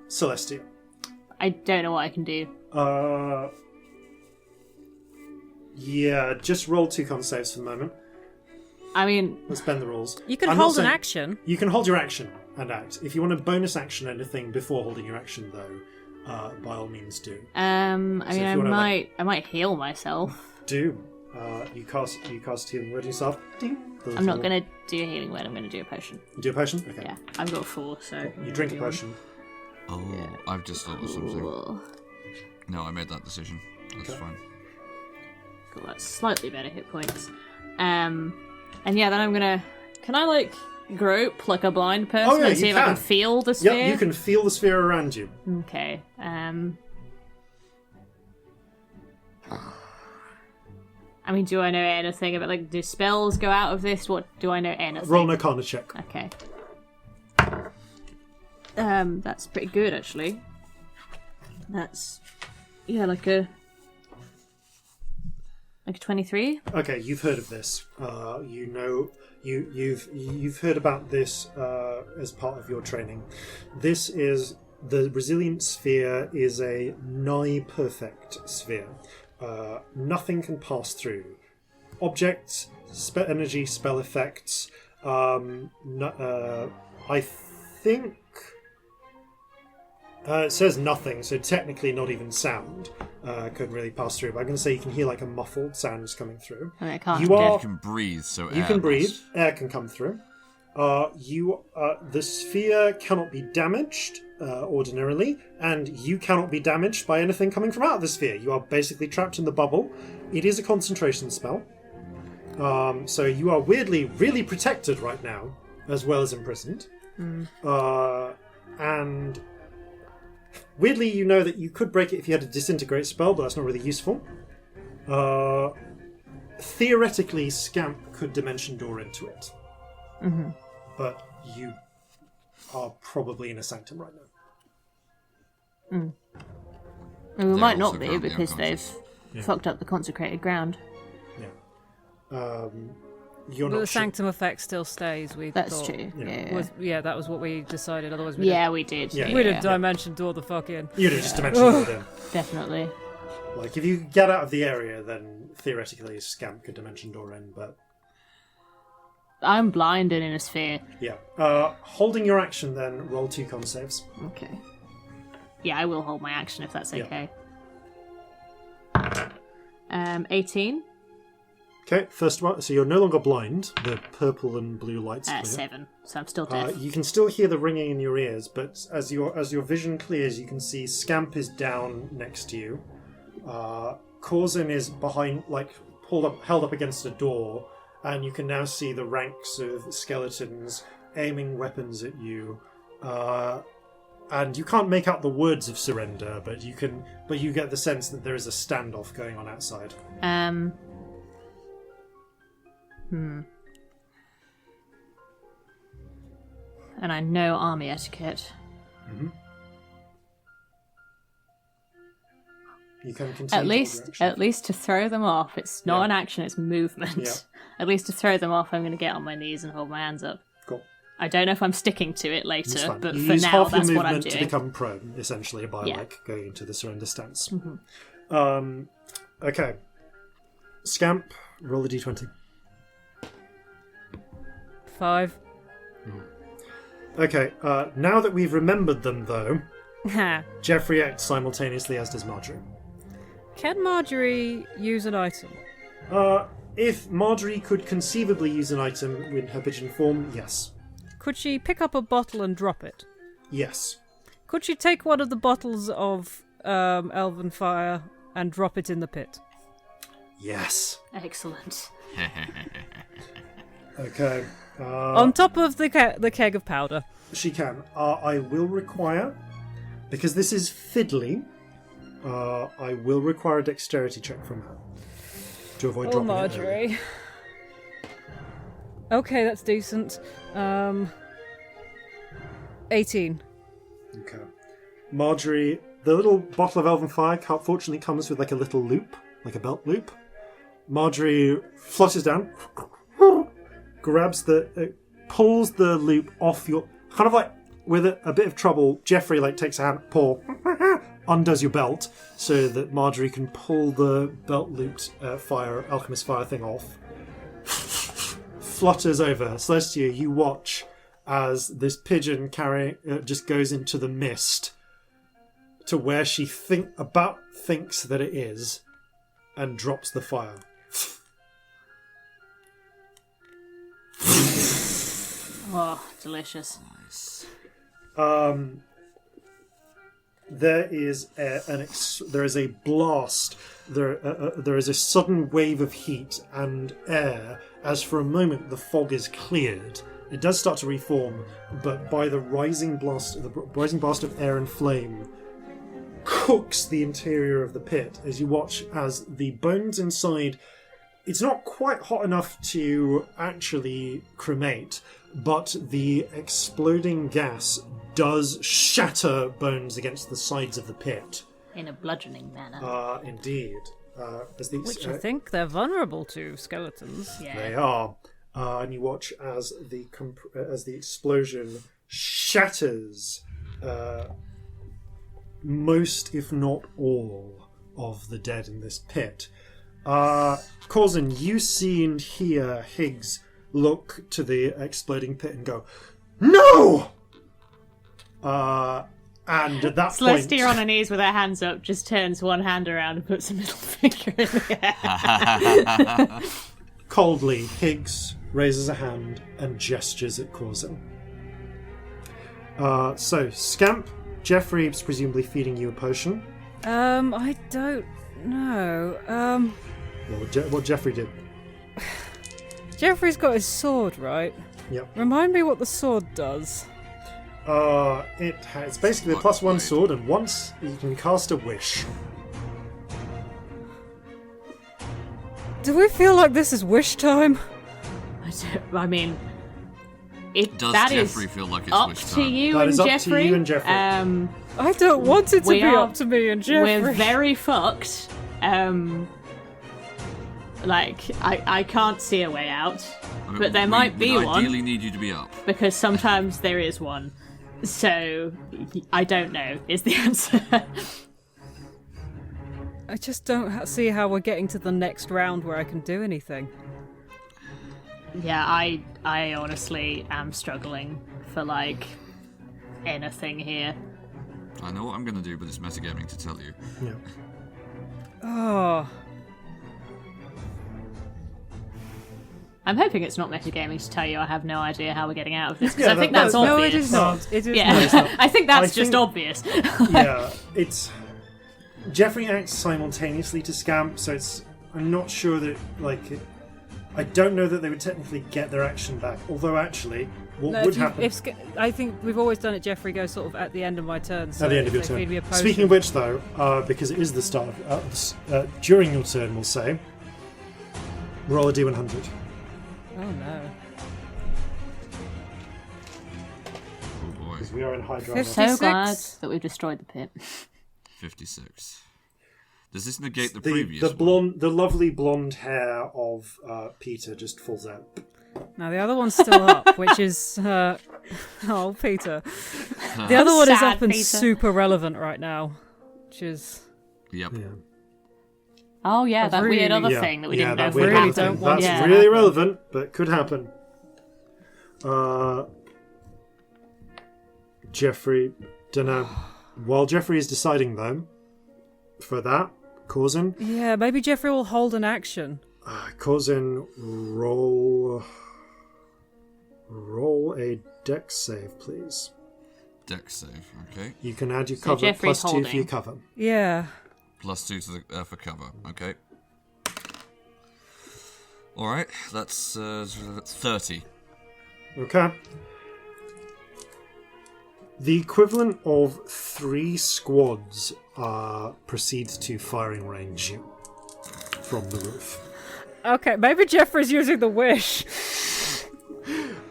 S1: Celestia.
S2: I don't know what I can do.
S1: Yeah, just roll 2 con saves for the moment.
S2: I mean,
S1: Let's bend the rules.
S5: You can
S1: I'm not
S5: hold an
S1: saying-
S5: action.
S1: You can hold your action and act. If you want to bonus action anything before holding your action, though, by all means do.
S2: I might heal myself.
S1: Do. You cast healing word yourself. Ding.
S2: I'm not gonna do a healing word. I'm gonna do a potion.
S1: You do a potion? Okay.
S2: Yeah, I've got 4, so
S1: You drink a potion.
S7: Oh, I've just thought of something.
S2: Cool.
S7: No, I made that decision. That's fine.
S2: Cool, that's slightly better hit points. And yeah, then I'm gonna. Can I like grope like a blind person and see if I can feel the sphere?
S1: Yeah, you can feel the sphere around you.
S2: Okay. I mean, do I know anything about, like, do spells go out of this? What do I know anything?
S1: Roll an Arcana check.
S2: Okay. That's pretty good, actually. That's, yeah, like a 23.
S1: Okay, you've heard of this. You've heard about this as part of your training. This is the resilient sphere is a nigh perfect sphere. Nothing can pass through. Objects, energy, spell effects. I think it says nothing, so technically not even sound could really pass through. But I'm going to say you can hear like a muffled sounds coming through.
S2: I mean, I can't.
S1: You are.
S7: You can breathe, so
S1: You
S7: air
S1: can breathe.
S7: must-
S1: Air can come through. The sphere cannot be damaged ordinarily, and you cannot be damaged by anything coming from out of the sphere. You are basically trapped in the bubble. It is a concentration spell, so you are weirdly really protected right now, as well as imprisoned. And weirdly, you know that you could break it if you had a disintegrate spell, but that's not really useful. Theoretically, Scamp could dimension door into it. But you are probably in a sanctum right now.
S2: We might
S7: also
S2: not be
S7: currently
S2: because
S7: unconscious.
S2: they've fucked up the consecrated ground.
S1: Yeah. You're
S5: But
S1: not
S5: the
S1: sure.
S5: sanctum effect still stays. We
S2: That's
S5: thought.
S2: true. Yeah,
S5: That was what we decided. Otherwise,
S2: we did.
S1: Yeah.
S5: we'd have dimension door the fuck in.
S1: You'd have just dimension door in.
S2: Definitely.
S1: Like, if you get out of the area, then theoretically Scamp could dimension door in, but...
S2: I'm blind and in a sphere.
S1: Yeah. Holding your action, then, roll 2 con saves.
S2: Okay. Yeah, I will hold my action if that's
S1: Yeah.
S2: okay. 18.
S1: Okay, first one. So you're no longer blind. The purple and blue lights clear.
S2: 7. So I'm still deaf.
S1: You can still hear the ringing in your ears, but as your vision clears, you can see Scamp is down next to you. Corzin is behind, like held up against a door, and you can now see the ranks of skeletons aiming weapons at you. and you can't make out the words of surrender, but you get the sense that there is a standoff going on outside.
S2: And I know army etiquette.
S1: Mm-hmm. You can continue.
S2: At least to throw them off. It's not an action; it's movement.
S1: Yeah.
S2: At least to throw them off, I'm going to get on my knees and hold my hands up.
S1: Cool.
S2: I don't know if I'm sticking to it
S1: It's
S2: later,
S1: fine.
S2: but
S1: You
S2: for
S1: use
S2: now,
S1: half your
S2: that's what I'm
S1: movement to
S2: doing.
S1: become prone, essentially, by
S2: Yeah.
S1: going into the surrender stance.
S2: Mm-hmm.
S1: Okay. Scamp, roll a d20.
S5: 5.
S1: Okay, now that we've remembered them, though,
S5: Ha.
S1: Jeffrey acts simultaneously, as does Marjorie.
S5: Can Marjorie use an item?
S1: If Marjorie could conceivably use an item in her pigeon form, yes.
S5: Could she pick up a bottle and drop it?
S1: Yes.
S5: Could she take one of the bottles of Elven Fire and drop it in the pit?
S1: Yes.
S2: Excellent.
S1: Okay.
S5: On top of the keg of powder.
S1: She can. I will require, because this is fiddly, I will require a dexterity check from her to avoid dropping it early.
S5: Marjorie. Okay, that's decent. 18.
S1: Okay. Marjorie, the little bottle of Elven Fire fortunately comes with like a little loop, like a belt loop. Marjorie flushes down, grabs pulls the loop off your, kind of like with a bit of trouble. Jeffrey takes a hand, pull, undoes your belt so that Marjorie can pull the belt looped alchemist fire thing off. Flutters over. Celestia, you watch as this pigeon just goes into the mist to where she thinks that it is, and drops the fire.
S2: Oh, delicious.
S7: Nice.
S1: There is a blast. There is a sudden wave of heat and air as for a moment the fog is cleared. It does start to reform, but by the rising blast of air and flame cooks the interior of the pit as you watch as the bones inside. It's not quite hot enough to actually cremate, but the exploding gas does shatter bones against the sides of the pit.
S2: In a bludgeoning manner.
S1: Indeed.
S5: Which I think they're vulnerable to skeletons.
S2: Yeah.
S1: They are. And you watch as the explosion shatters most, if not all, of the dead in this pit. Corzin, you see and hear Higgs look to the exploding pit and go, "No!" And at that
S2: Celestia
S1: point,
S2: on her knees with her hands up just turns one hand around and puts a middle finger in the air.
S1: coldly, Higgs raises a hand and gestures at Corzin. So, Scamp, Jeffrey is presumably feeding you a potion.
S5: I don't know.
S1: What Jeffrey did.
S5: Jeffrey's got his sword, right?
S1: Yep.
S5: Remind me what the sword does.
S1: It's basically a +1 sword, and once you can cast a wish.
S5: Do we feel like this is wish time?
S2: I mean,
S7: Does
S2: that
S7: Jeffrey
S2: is
S7: feel like it's
S2: up
S7: wish
S2: to
S7: time?
S2: you
S1: That
S2: and
S1: is up to
S2: Jeffrey.
S1: you and Jeffrey.
S5: I don't want it to
S2: We
S5: be
S2: are-
S5: up to me and Jeffrey.
S2: We're very fucked. I can't see a way out,
S7: I mean,
S2: but there might be
S7: we
S2: one
S7: ideally need you to be up.
S2: because sometimes there is one. So I don't know is the answer.
S5: I just don't see how we're getting to the next round where I can do anything.
S2: Yeah, I honestly am struggling for anything here.
S7: I know what I'm going to do, but it's metagaming to tell you.
S1: Yeah.
S5: Oh,
S2: I'm hoping it's not metagaming to tell you I have no idea how we're getting out of this, because
S1: Yeah,
S2: I think
S1: that-
S2: that's
S1: that-
S2: obvious.
S5: no, it is not. It is
S2: Yeah,
S5: not.
S1: it's not.
S2: I think that's
S1: I
S2: just
S1: think-
S2: obvious.
S1: Yeah, it's... Jeffrey acts simultaneously to Scamp, so I'm not sure that, I don't know that they would technically get their action back. Although, actually, what
S5: No,
S1: would happen...
S5: I think we've always done it, Jeffrey goes sort of at the end of my turn. So
S1: at the end of your
S5: if they feed me a
S1: turn.
S5: potion-
S1: Speaking of which, though, because it is the start of... during your turn, we'll say, roll a D100.
S5: Oh no.
S7: Oh boy.
S1: Because we are in high drama.
S5: 50.
S2: So glad
S5: 56?
S2: that we've destroyed the pit.
S7: 56. Does this negate the
S1: The
S7: previous one?
S1: blonde, the lovely blonde hair of Peter just falls out.
S5: Now the other one's still up, which is oh Peter. The other one is
S2: Sad
S5: up and
S2: Peter.
S5: super relevant right now, which is
S7: Yep.
S1: Yeah.
S2: Oh yeah, that
S5: really-
S2: weird other
S1: Yeah,
S2: thing that we
S1: yeah,
S2: didn't know
S1: that
S2: if
S1: weird
S2: would
S5: really
S1: other
S2: happen.
S5: don't
S1: thing.
S5: want
S1: That's
S2: to
S1: really
S2: happen.
S1: relevant, but could happen. Jeffrey, dunno. While Jeffrey is deciding, though, for that, Corzin,
S5: yeah. Maybe Jeffrey will hold an action.
S1: Corzin, roll a dex save, please.
S7: Dex save. Okay.
S1: You can add your
S2: So
S1: cover
S2: Jeffrey's
S1: plus 2 for your
S2: holding.
S1: cover.
S5: Yeah.
S7: +2 to the for cover. Okay. All right. That's 30.
S1: Okay. The equivalent of 3 squads proceed to firing range you from the roof.
S5: Okay, maybe Jeffrey's using the wish.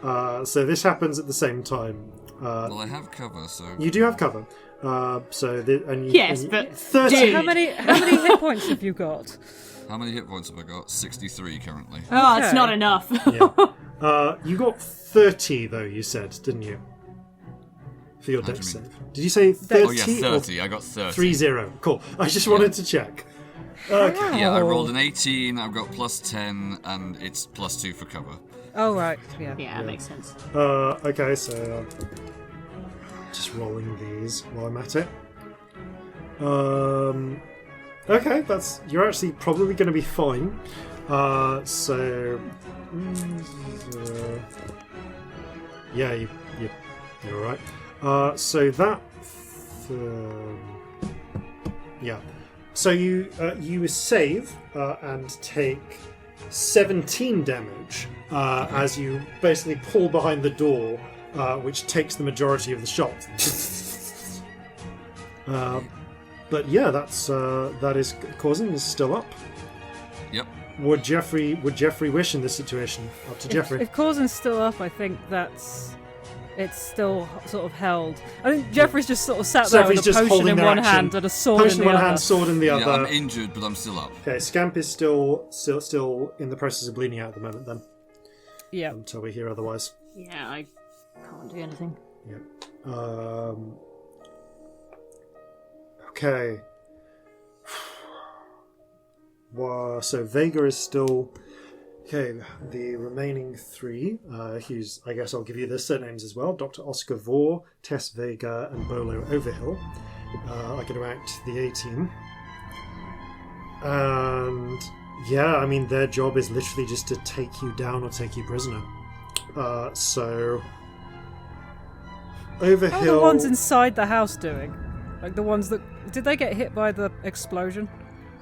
S1: So this happens at the same time.
S7: Well, I have cover, so
S1: You do have cover. And you,
S2: Yes,
S1: and you-
S2: but
S1: 30.
S2: dude.
S5: How many hit points have you got?
S7: how many hit points have I got? 63 currently.
S2: Oh, it's
S5: Okay.
S2: not enough.
S1: Yeah. You got 30 though. You said, didn't you? For your
S7: How do
S1: dex
S7: you mean?
S1: save. Did you say 30?
S7: Oh yeah, 30. I got 30.
S1: 30. Cool. I just wanted to check. Okay.
S7: Yeah, I rolled an 18. I've got +10, and it's +2 for cover.
S5: Oh right, yeah.
S2: Yeah, makes sense.
S1: Okay, so just rolling these while I'm at it. Okay, you're actually probably going to be fine. Yeah, you're all right. So that, yeah. So you save and take 17 damage as you basically pull behind the door, which takes the majority of the shot. But yeah, that is Corzin is still up.
S7: Yep.
S1: Would Jeffrey wish in this situation? Up to Jeffrey.
S5: If Corzin's still up, I think it's still sort of held. I think Jeffrey's just sort of sat there
S1: Jeffrey's
S5: with a
S1: just
S5: potion
S1: holding
S5: in
S1: their
S5: one
S1: action.
S5: hand and a sword
S1: Potion
S5: in the
S1: in one
S5: other.
S1: hand, sword in the
S7: Yeah,
S1: other.
S7: I'm injured, but I'm still up.
S1: Okay, Scamp is still in the process of bleeding out at the moment. Then
S5: Yeah.
S1: until we hear otherwise.
S2: Yeah, I can't do anything.
S1: Yeah. Okay. Well, so Vega is still... Okay, the remaining 3, who's, I guess I'll give you their surnames as well, Dr. Oscar Vore, Tess Vega, and Bolo Overhill, are going to act the A-team. And, yeah, I mean, their job is literally just to take you down or take you prisoner. So... Overhill...
S5: How are the ones inside the house doing? Like the ones that... Did they get hit by the explosion?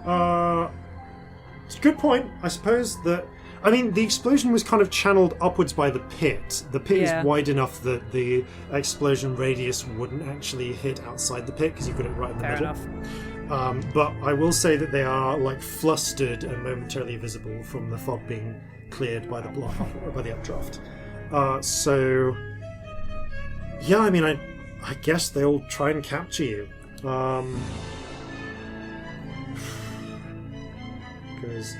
S1: It's a good point. I suppose that... I mean, the explosion was kind of channeled upwards by the pit. The pit
S5: Yeah.
S1: is wide enough that the explosion radius wouldn't actually hit outside the pit because you've got it right in the
S5: Fair
S1: middle.
S5: enough.
S1: But I will say that they are like flustered and momentarily visible from the fog being cleared by the updraft. So... Yeah, I mean, I guess they'll try and capture you. Because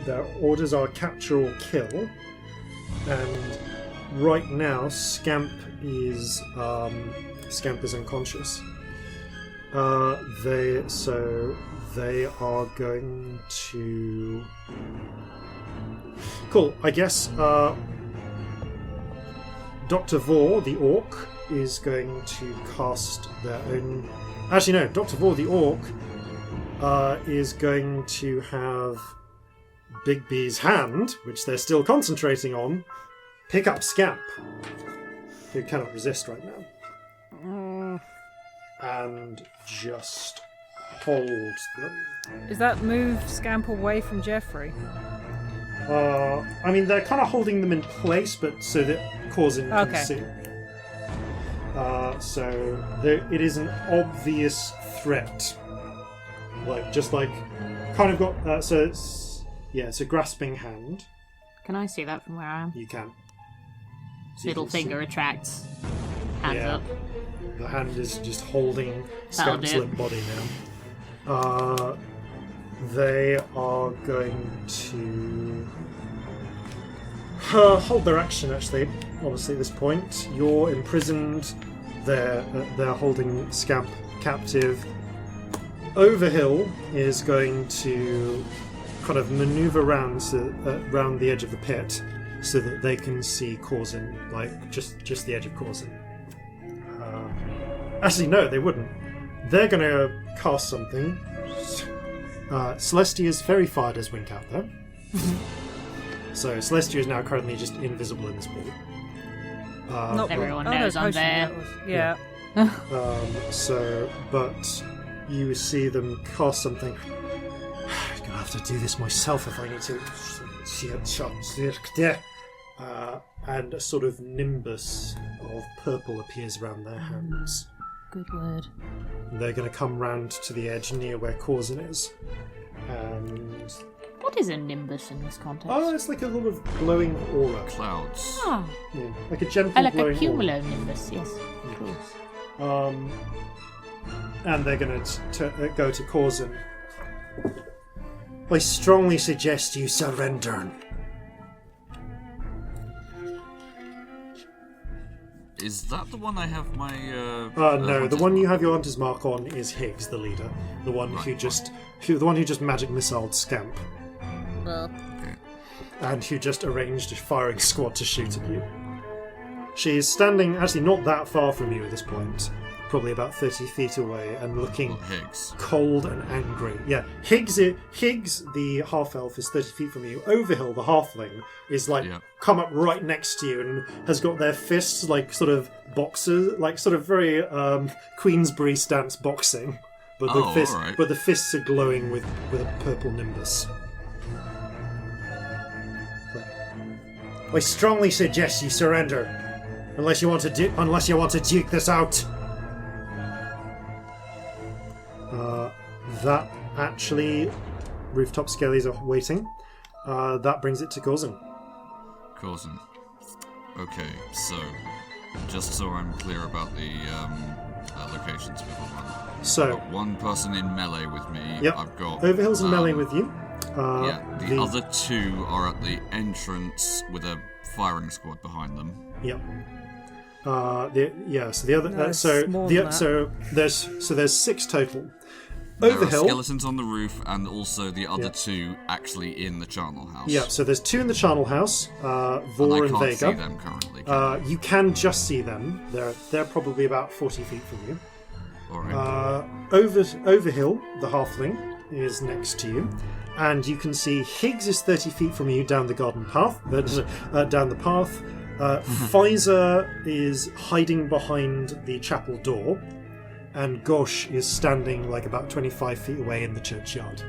S1: their orders are capture or kill, and right now Scamp is unconscious. They are going to. Cool. I guess Dr. Vore, the orc, is going to cast their own... Actually, no. Dr. Vore, the orc, is going to have Bigby's hand, which they're still concentrating on, pick up Scamp, who cannot resist right now, and just hold them.
S5: Does that move Scamp away from Jeffrey?
S1: I mean, they're kind of holding them in place, but so that Corzin can
S5: Okay.
S1: see. It is an obvious threat. Kind of got. So it's a grasping hand.
S2: Can I see that from where I am?
S1: You can. So you
S2: Middle
S1: can see-
S2: finger retracts. Hands
S1: Yeah.
S2: up.
S1: The hand is just holding
S2: That'll
S1: Scamp's
S2: do.
S1: limp body now. They are going to hold their action, actually, honestly, at this point. You're imprisoned. They're holding Scamp captive. Overhill is going to kind of maneuver around the edge of the pit so that they can see Corzin, just the edge of Corzin. Actually, no, they wouldn't. They're going to cast something. Celestia's Fairy Fire does wink out, though. So Celestia is now currently just invisible in this ball.
S5: Not
S2: Everyone
S5: oh,
S2: knows
S5: no,
S2: I'm
S5: potion,
S2: there.
S5: that was- yeah.
S1: But you see them cast something. I'm gonna have to do this myself if I need to. And a sort of nimbus of purple appears around their hands.
S2: Good word.
S1: They're going to come round to the edge near where Corzin is. And
S2: What is a nimbus in this context?
S1: it's like a little of glowing aura.
S7: Clouds.
S2: Ah,
S1: Yeah, like a gentle
S2: like a
S1: glowing aura.
S2: cumulonimbus, yes, of course.
S1: And they're going to go to Corzin. I strongly suggest you surrender.
S7: Is that the one I have my?
S1: No, the
S7: hunter's
S1: one you
S7: mark
S1: have your hunter's mark on is Higgs, the leader, the one who just magic missiled Scamp,
S6: Well,
S7: Okay.
S1: and who just arranged a firing squad to shoot at you. She is standing actually not that far from you at this point, probably about 30 feet away, and looking
S7: Well, Higgs.
S1: cold and angry. Yeah, Higgs, the half-elf, is 30 feet from you. Overhill, the halfling, is come up right next to you and has got their fists like sort of boxers, like sort of very Queensberry stance boxing. But the
S7: alright.
S1: but the fists are glowing with a purple nimbus. I strongly suggest you surrender, unless you want to duke this out. That actually, rooftop skellies are waiting. That brings it to Corzin.
S7: Corzin. Okay, so just so I'm clear about the locations of everyone.
S1: So,
S7: I've got one person in melee with me.
S1: yep,
S7: I've got
S1: Overhill's in melee with you.
S7: the other two are at the entrance with a firing squad behind them.
S1: Yep. So the other.
S5: No, it's more than that.
S1: So there's 6 total.
S7: There are
S1: Overhill.
S7: skeletons on the roof, and also the other two actually in the charnel house.
S1: Yeah. So there's 2 in the charnel house.
S7: And
S1: Vor
S7: I
S1: and
S7: can't
S1: Vega.
S7: see them currently. Can
S1: You can just see them. They're probably about 40 feet from you.
S7: I? Alright.
S1: Overhill, the halfling, is next to you, and you can see Higgs is 30 feet from you down the garden path. Down the path. Pfizer is hiding behind the chapel door, and Gosh is standing like about 25 feet away in the churchyard.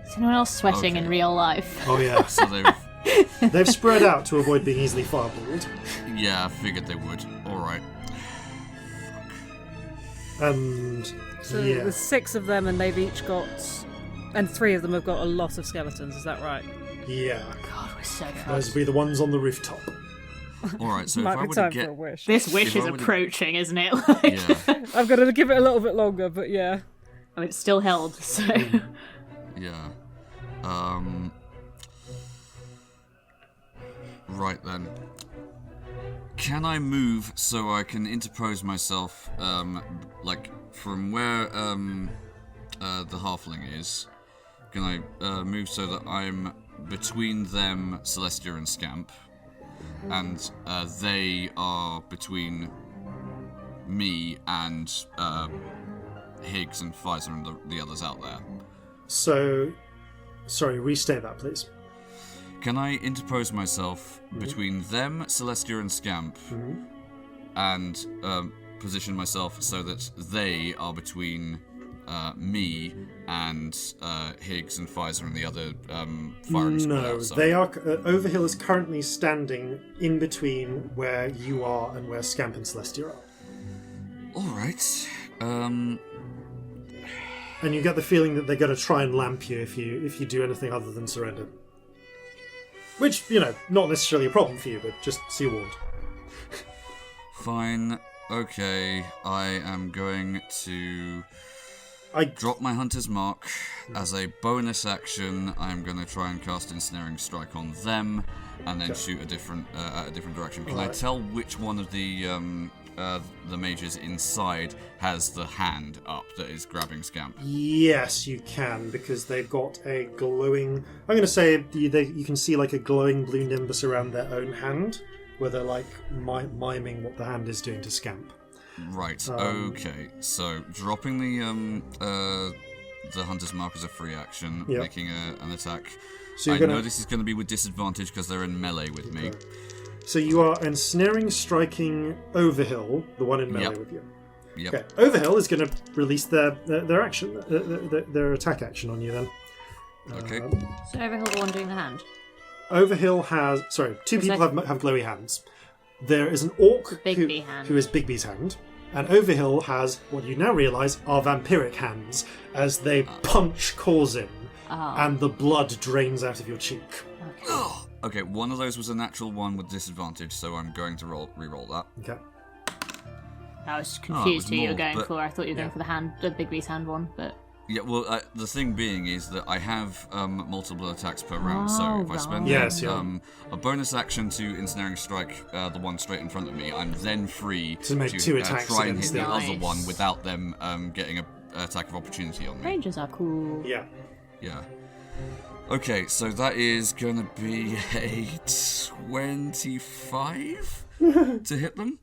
S2: Is anyone else sweating in
S7: Okay.
S2: real life?
S1: Oh yeah,
S7: So
S1: they've spread out to avoid being easily fireballed,
S7: yeah, I figured they would. Alright.
S1: and
S5: So
S1: yeah.
S5: there's 6 of them, and they've each got, and 3 of them have got a lot of skeletons. Is that right?
S1: Yeah,
S2: God, we're so
S1: those
S2: fucked.
S1: will be the ones on the rooftop.
S7: Alright, so if
S5: Might
S7: I
S5: be
S7: were
S5: time
S7: to
S5: for a
S7: get.
S5: wish.
S2: This wish
S7: If
S2: is
S7: I would've-
S2: approaching, isn't it?
S7: Yeah.
S5: I've got to give it a little bit longer, but yeah.
S2: I mean, it's still held, so.
S7: Yeah. Right then. Can I move so I can interpose myself, like from where the halfling is? Can I move so that I'm between them, Celestia and Scamp, and they are between me and Higgs and Pfizer and the others out there?
S1: So, sorry, restate that, please.
S7: Can I interpose myself between them, Celestia and Scamp, and position myself so that they are between me and Higgs and Pfizer and the other firing squad
S1: No,
S7: outside?
S1: they are. Overhill is currently standing in between where you are and where Scamp and Celestia are.
S7: All right.
S1: And you get the feeling that they're going to try and lamp you if you do anything other than surrender. Which, not necessarily a problem for you, but just so you're warned.
S7: Fine. Okay. I am going to drop my Hunter's Mark. As a bonus action, I'm going to try and cast Ensnaring Strike on them, and then shoot at a different direction. Can I tell which one of the mages inside has the hand up that is grabbing Scamp?
S1: Yes, you can, because they've got a glowing... I'm going to say you can see like a glowing blue nimbus around their own hand, where they're like miming what the hand is doing to Scamp.
S7: Right, okay. So, dropping the Hunter's Mark as a free action, making an attack. So know this is going to be with disadvantage because they're in melee with me.
S1: So you are ensnaring striking Overhill, the one in melee with you.
S7: Yep.
S1: Okay. Overhill is going to release their action, their attack action on you then.
S7: Okay.
S2: So Overhill, the one doing the hand.
S1: Overhill has... Sorry, two people have glowy hands. There is an orc who is Bigby's hand, and Overhill has, what you now realise, are vampiric hands, as they punch Corzin, and the blood drains out of your cheek.
S7: Okay, one of those was a natural one with disadvantage, so I'm going to re-roll that.
S1: Okay.
S2: I was confused who you were going for. I thought you were going for the Bigby's hand one, but...
S7: Yeah, well, the thing being is that I have multiple attacks per round, so if I spend a bonus action to Ensnaring Strike the one straight in front of me, I'm then free
S1: to make two attacks
S7: try and hit the other one without them getting an attack of opportunity on me.
S2: Rangers are cool.
S1: Yeah.
S7: Yeah. Okay, so that is going to be a 25 to hit them?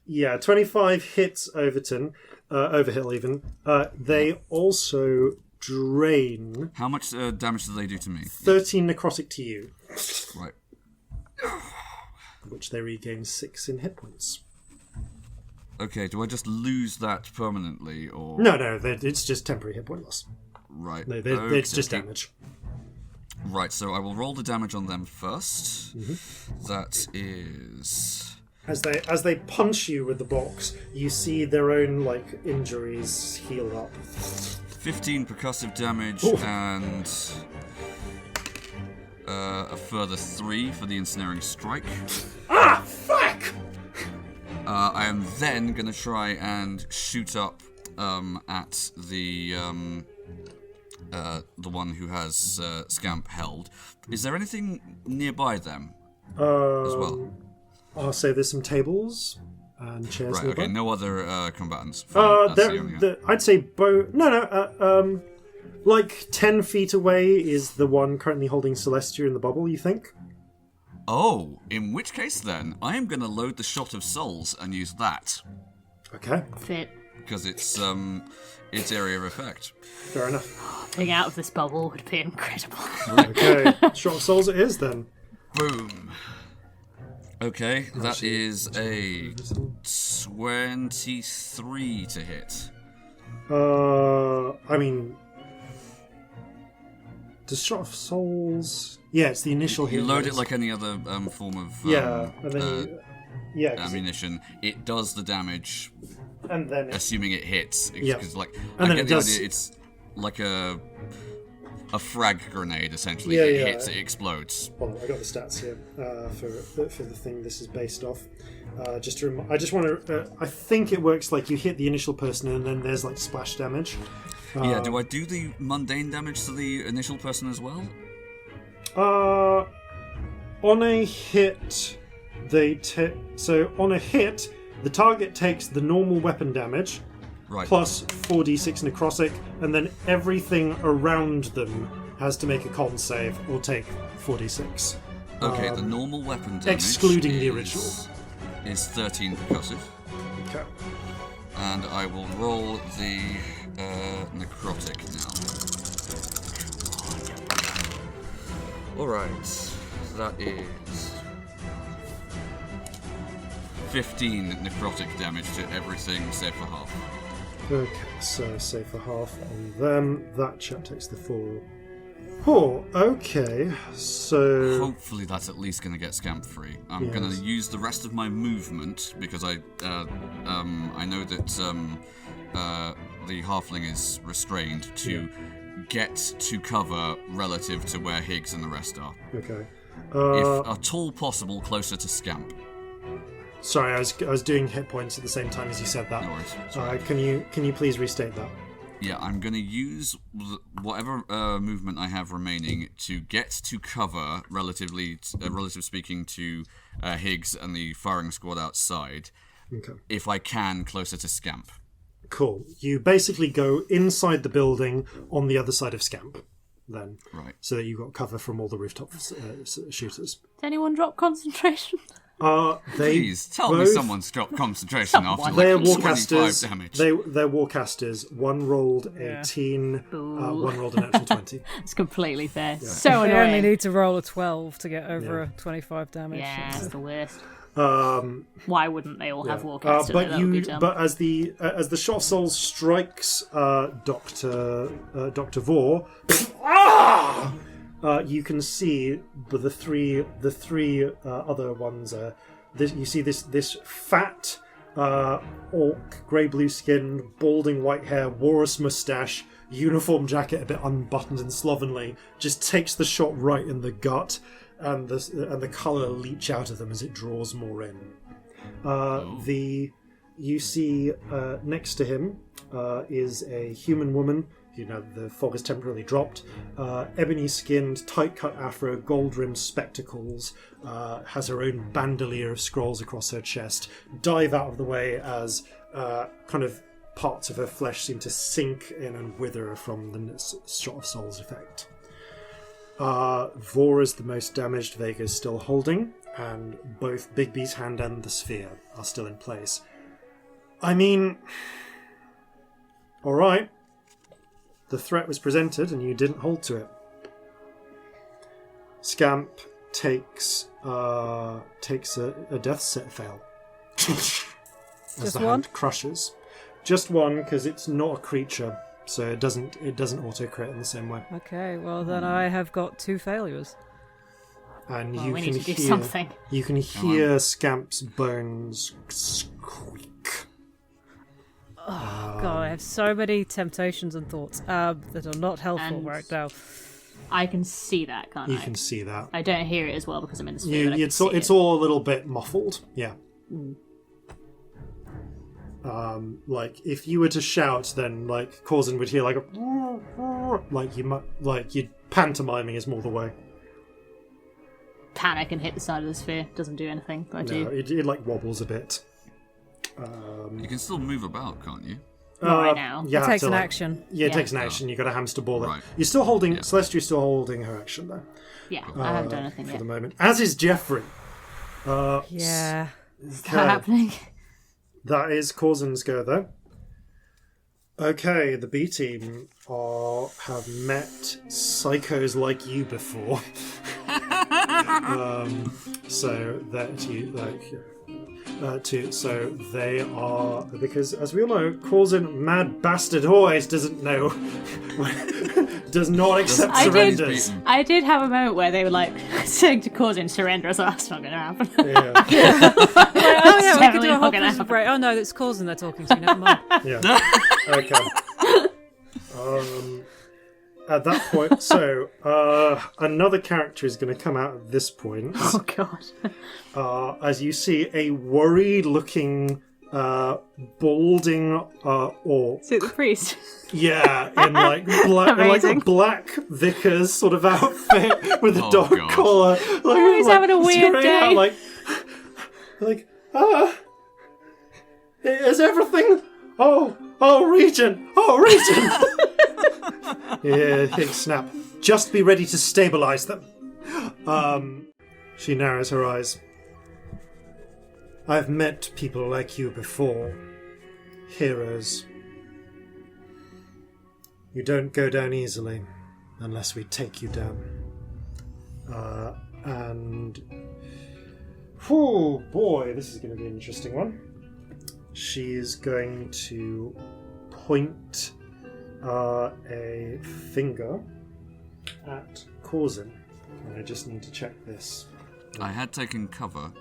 S1: Yeah, 25 hits Overhill even. They also drain...
S7: How much damage do they do to me?
S1: 13 necrotic to you.
S7: Right.
S1: Which they regain 6 in hit points.
S7: Okay, do I just lose that permanently, or...?
S1: No, it's just temporary hit point loss.
S7: Right.
S1: No, it's just damage.
S7: Right, so I will roll the damage on them first. Mm-hmm. That is...
S1: As they punch you with the box, you see their own injuries heal up.
S7: 15 percussive damage and a further 3 for the Ensnaring Strike.
S1: Ah, fuck!
S7: I am then going to try and shoot up at the one who has Scamp held. Is there anything nearby them as well?
S1: I'll say there's some tables and chairs.
S7: Right,
S1: nearby.
S7: okay, no other combatants.
S1: I'd say like 10 feet away is the one currently holding Celestia in the bubble, you think?
S7: Oh, in which case then, I am going to load the Shot of Souls and use that.
S1: Okay.
S2: Fit.
S7: Because it's area of effect.
S1: Fair enough.
S2: Getting out of this bubble would be incredible.
S1: Okay, Shot of Souls it is then.
S7: Boom. Okay, that is a 23 to hit.
S1: I mean... Does Shot of Souls... Yeah, it's the initial hit.
S7: You load it like any other form of ammunition. It does the damage,
S1: and then
S7: assuming it hits. Because
S1: and
S7: I
S1: then
S7: get the idea. It's like a frag grenade, essentially. It hits, it explodes.
S1: Hold on, I got the stats here for the thing this is based off. I just want to. I think it works like you hit the initial person and then there's splash damage.
S7: Do I do the mundane damage to the initial person as well?
S1: On a hit, on a hit, the target takes the normal weapon damage.
S7: Right.
S1: Plus 4d6 necrotic, and then everything around them has to make a con save or take 4d6.
S7: Okay, the normal weapon damage,
S1: excluding the original,
S7: is 13 percussive.
S1: Okay.
S7: And I will roll the necrotic now. Alright, that is 15 necrotic damage to everything save for half.
S1: Okay, so say for half on them. That chap takes the 4. Oh, okay. So
S7: Hopefully that's at least going to get Scamp free. I'm going to use the rest of my movement because I know that the halfling is restrained to get to cover relative to where Higgs and the rest are.
S1: Okay.
S7: If at all possible, closer to Scamp.
S1: Sorry, I was doing hit points at the same time as you said that.
S7: No worries. Sorry.
S1: Can you please restate that?
S7: Yeah, I'm going to use whatever movement I have remaining to get to cover, relative speaking, to Higgs and the firing squad outside.
S1: Okay.
S7: If I can, closer to Scamp.
S1: Cool. You basically go inside the building on the other side of Scamp, then.
S7: Right.
S1: So that you've got cover from all the rooftop shooters.
S2: Did anyone drop concentration?
S7: Please tell me someone's dropped concentration after
S1: They're
S7: like 25 damage.
S1: They're warcasters. One rolled 18, one rolled a natural 20.
S2: It's completely fair. So
S5: They
S2: annoying.
S5: only need to roll a 12 to get over a 25 damage.
S2: Yeah, it's the worst.
S1: Um,
S2: Why wouldn't they all have warcasters?
S1: but as the shot of souls strikes Dr. Vore, you can see the three other ones. You see this fat orc, grey blue skin, balding white hair, walrus moustache, uniform jacket a bit unbuttoned and slovenly, just takes the shot right in the gut, and the colour leach out of them as it draws more in. You see next to him is a human woman. You know, the fog has temporarily dropped. Ebony-skinned, tight-cut afro, gold-rimmed spectacles, has her own bandolier of scrolls across her chest, dive out of the way as kind of parts of her flesh seem to sink in and wither from the Shot of Souls effect. Vore is the most damaged. Vega's still holding, and both Bigby's hand and the sphere are still in place. I mean, all right. The threat was presented, and you didn't hold to it. Scamp takes a death set fail.
S5: Just one?
S1: Hand crushes. Just one, because it's not a creature, so it doesn't auto crit in the same way.
S5: Okay, well then I have got 2 failures.
S1: And
S2: Well,
S1: you
S2: we
S1: can
S2: need to do
S1: hear
S2: something.
S1: you can hear Scamp's bones squeak.
S5: Oh god, I have so many temptations and thoughts that are not helpful
S2: And-
S5: right now.
S2: I can see that, can't
S1: You
S2: I?
S1: can see that.
S2: I don't hear it as well because I'm in the sphere. but I can
S1: It's
S2: see it.
S1: all a little bit muffled. Yeah. Like if you were to shout, then like Corzin would hear like you'd pantomiming is more the way.
S2: Panic and hit the side of the sphere. Doesn't do anything. I
S1: No,
S2: do.
S1: it like wobbles a bit.
S7: You can still move about, can't you?
S2: Not right now.
S1: You
S5: It
S1: have
S5: takes
S1: to,
S5: an
S1: like-
S5: action.
S1: Yeah, it
S2: Yeah.
S1: takes an action. You got a hamster ball.
S7: Right.
S1: You're still holding.
S7: Yeah.
S1: Celestia's still holding her action though.
S2: Yeah, I haven't done anything
S1: for
S2: yet.
S1: the moment. As is Jeffrey.
S5: Yeah.
S2: Is that happening?
S1: That is Corzin's go though. Okay, the B team have met psychos like you before. So that you like. So they are, because as we all know, Corzin mad bastard always doesn't know, does not accept
S2: I did.
S1: surrenders.
S2: I did have a moment where they were like saying to Corzin surrender. I was like, that's not going to happen.
S1: Yeah,
S5: Oh yeah, we could
S2: definitely
S5: do a whole
S2: not gonna
S5: prison
S2: happen.
S5: break. Oh no, that's Corzin they're talking to. Never mind.
S1: yeah. Okay. At that point, so another character is going to come out at this point.
S2: Oh god.
S1: As you see a worried-looking, balding orc.
S2: Is it the priest?
S1: Yeah, in like a
S2: Amazing.
S1: black vicar's sort of outfit with a
S7: Oh,
S1: dog
S7: God.
S1: collar. Like,
S2: he's having a weird
S1: straight out,
S2: day.
S1: is everything? Oh, Regent! Yeah, big snap. Just be ready to stabilize them. She narrows her eyes. I've met people like you before. Heroes. You don't go down easily unless we take you down. Oh boy, this is going to be an interesting one. She is going to point a finger at Corzin. And I just need to check this.
S7: I had taken cover.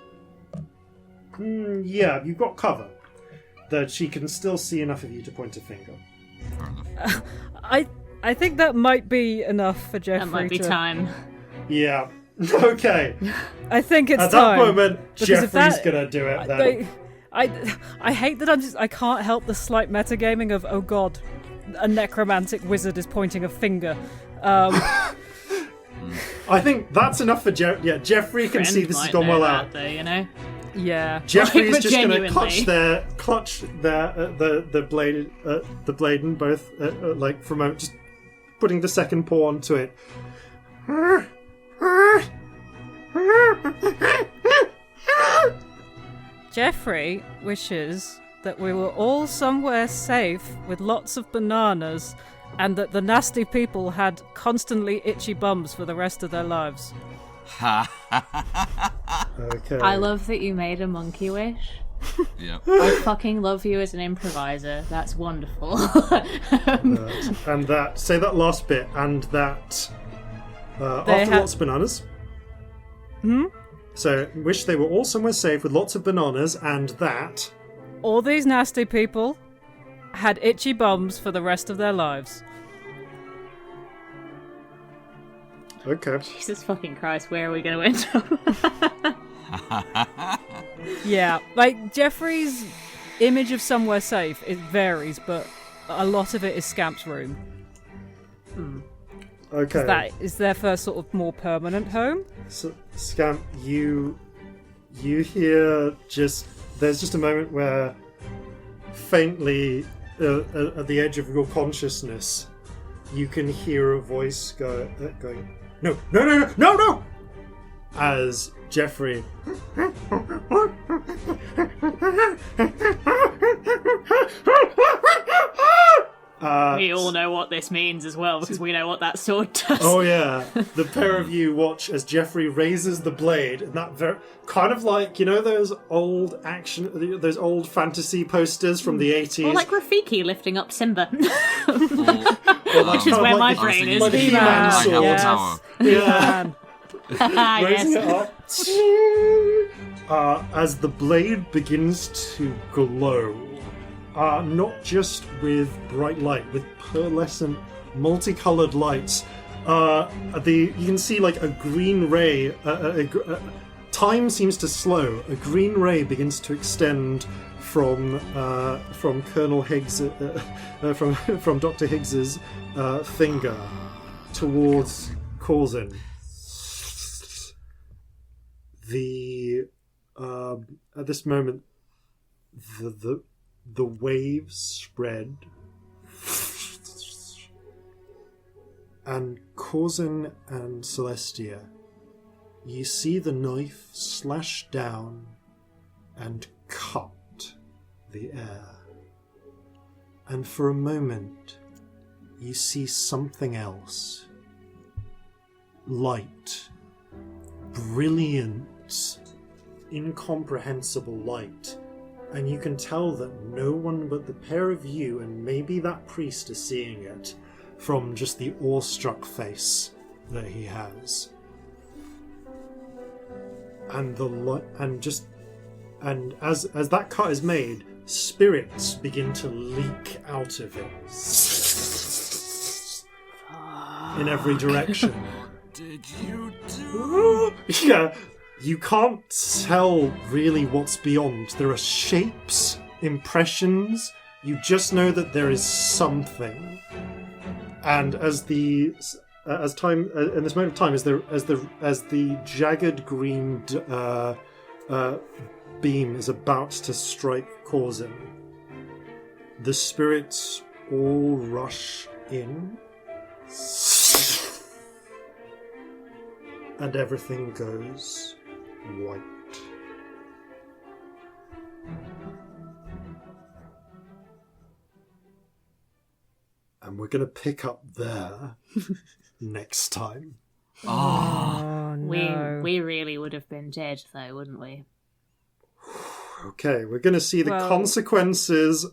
S1: Yeah, you've got cover. That she can still see enough of you to point a finger.
S7: Fair enough.
S5: I think that might be enough for Jeffrey.
S2: That might be time.
S1: Yeah. Okay.
S5: I think it's
S1: At
S5: time.
S1: that moment,
S5: Because if
S1: Jeffrey's
S5: that-
S1: gonna do it then.
S5: I hate that I can't help the slight metagaming of, oh god, a necromantic wizard is pointing a finger.
S1: I think that's enough for Jeffrey can see this has gone well out.
S2: Though, you know?
S5: Yeah.
S1: Jeffrey's
S2: But
S1: just going to
S2: genuinely.
S1: clutch the blade and both like for a moment, just putting the second paw onto it.
S5: Jeffrey wishes that we were all somewhere safe with lots of bananas and that the nasty people had constantly itchy bums for the rest of their lives.
S1: Okay.
S2: I love that you made a monkey wish.
S7: Yep.
S2: I fucking love you as an improviser. That's wonderful.
S1: And that say that last bit and that
S5: They
S1: after
S5: had-
S1: lots of bananas. So wish they were all somewhere safe with lots of bananas and that.
S5: All these nasty people had itchy bums for the rest of their lives.
S1: Okay.
S2: Jesus fucking Christ, where are we going to end up?
S5: Yeah, like Jeffrey's image of somewhere safe, it varies, but a lot of it is Scamp's room.
S1: Okay.
S5: That is their first sort of more permanent home.
S1: So, Scamp, you hear there's just a moment where faintly at the edge of your consciousness you can hear a voice going no as Jeffrey
S2: We all know what this means as well, because we know what that sword does.
S1: Oh yeah, the pair of you watch as Jeffrey raises the blade, and that kind of like, you know, those old fantasy posters from the 80s.
S2: Or like Rafiki lifting up Simba.
S7: Or,
S2: Which is where my brain is.
S1: Like the He-Man
S7: My
S1: sword.
S7: Hell Tower.
S1: Yeah. Raising
S2: Yes.
S1: it up. As the blade begins to glow, not just with bright light, with pearlescent, multicolored lights. You can see like a green ray. Time seems to slow. A green ray begins to extend from Colonel Higgs, from Dr. Higgs's finger towards Corzin. At this moment, the waves spread, and Corzin and Celestia, you see the knife slash down and cut the air. And for a moment, you see something else. Light. Brilliant, incomprehensible light. And you can tell that no one but the pair of you and maybe that priest are seeing it from just the awestruck face that he has. And as that cut is made, spirits begin to leak out of it in every direction.
S7: Did you do?
S1: Yeah, you can't tell really what's beyond. There are shapes, impressions. You just know that there is something. And as this moment of time, as the jagged green beam is about to strike Corzin, the spirits all rush in. And everything goes white. And we're going to pick up there next time.
S5: Oh no.
S2: We really would have been dead, though, wouldn't we?
S1: Okay, we're going to see the
S5: Well-
S1: consequences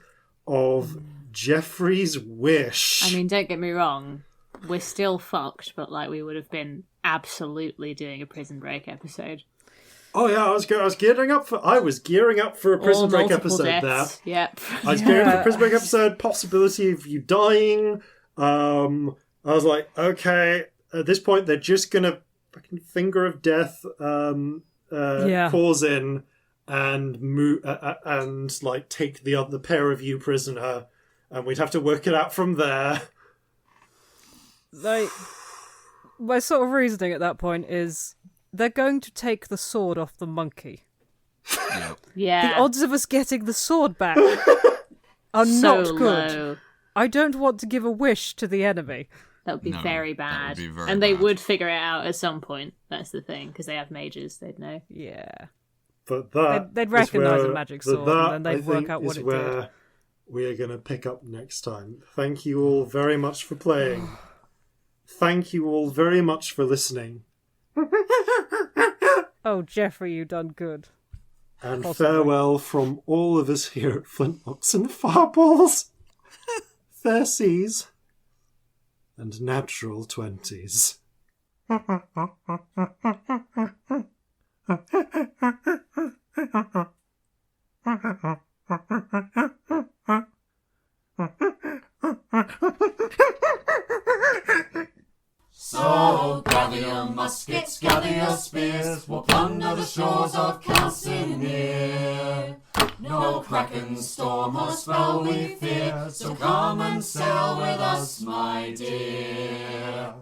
S1: of Jeffrey's wish.
S2: I mean, don't get me wrong, we're still fucked, but like we would have been absolutely doing a Prison Break episode.
S1: Oh yeah, I was gearing up for a Prison Break
S2: multiple
S1: episode
S2: deaths.
S1: there.
S2: Yep.
S1: I was gearing for a Prison Break episode, possibility of you dying. I was like, okay, at this point they're just gonna fucking finger of death Corzin and move and like take the other pair of you prisoner, and we'd have to work it out from there.
S5: Like, my sort of reasoning at that point is they're going to take the sword off the monkey.
S2: Yeah.
S5: The odds of us getting the sword back are
S2: so
S5: not good.
S2: low.
S5: I don't want to give a wish to the enemy.
S2: That would be
S7: No,
S2: very
S7: that
S2: bad.
S7: would be very
S2: and they
S7: bad.
S2: would figure it out at some point. That's the thing, because they have mages. They'd know.
S5: Yeah.
S1: But that
S5: They'd
S1: is
S5: recognise a
S1: where-
S5: magic
S1: but
S5: sword,
S1: that,
S5: and then they'd
S1: I
S5: work
S1: think,
S5: out what
S1: is
S5: it
S1: where
S5: did.
S1: we are going to pick up next time. Thank you all very much for playing. Thank you all very much for listening.
S5: Oh, Jeffrey, you done good.
S1: And
S5: Possibly.
S1: farewell from all of us here at Flintlocks and Fireballs. Fair seas and natural 20s.
S3: So gather your muskets, gather your spears, we'll plunder the shores of Calcinea. No kraken, storm or spell we fear, so come and sail with us, my dear.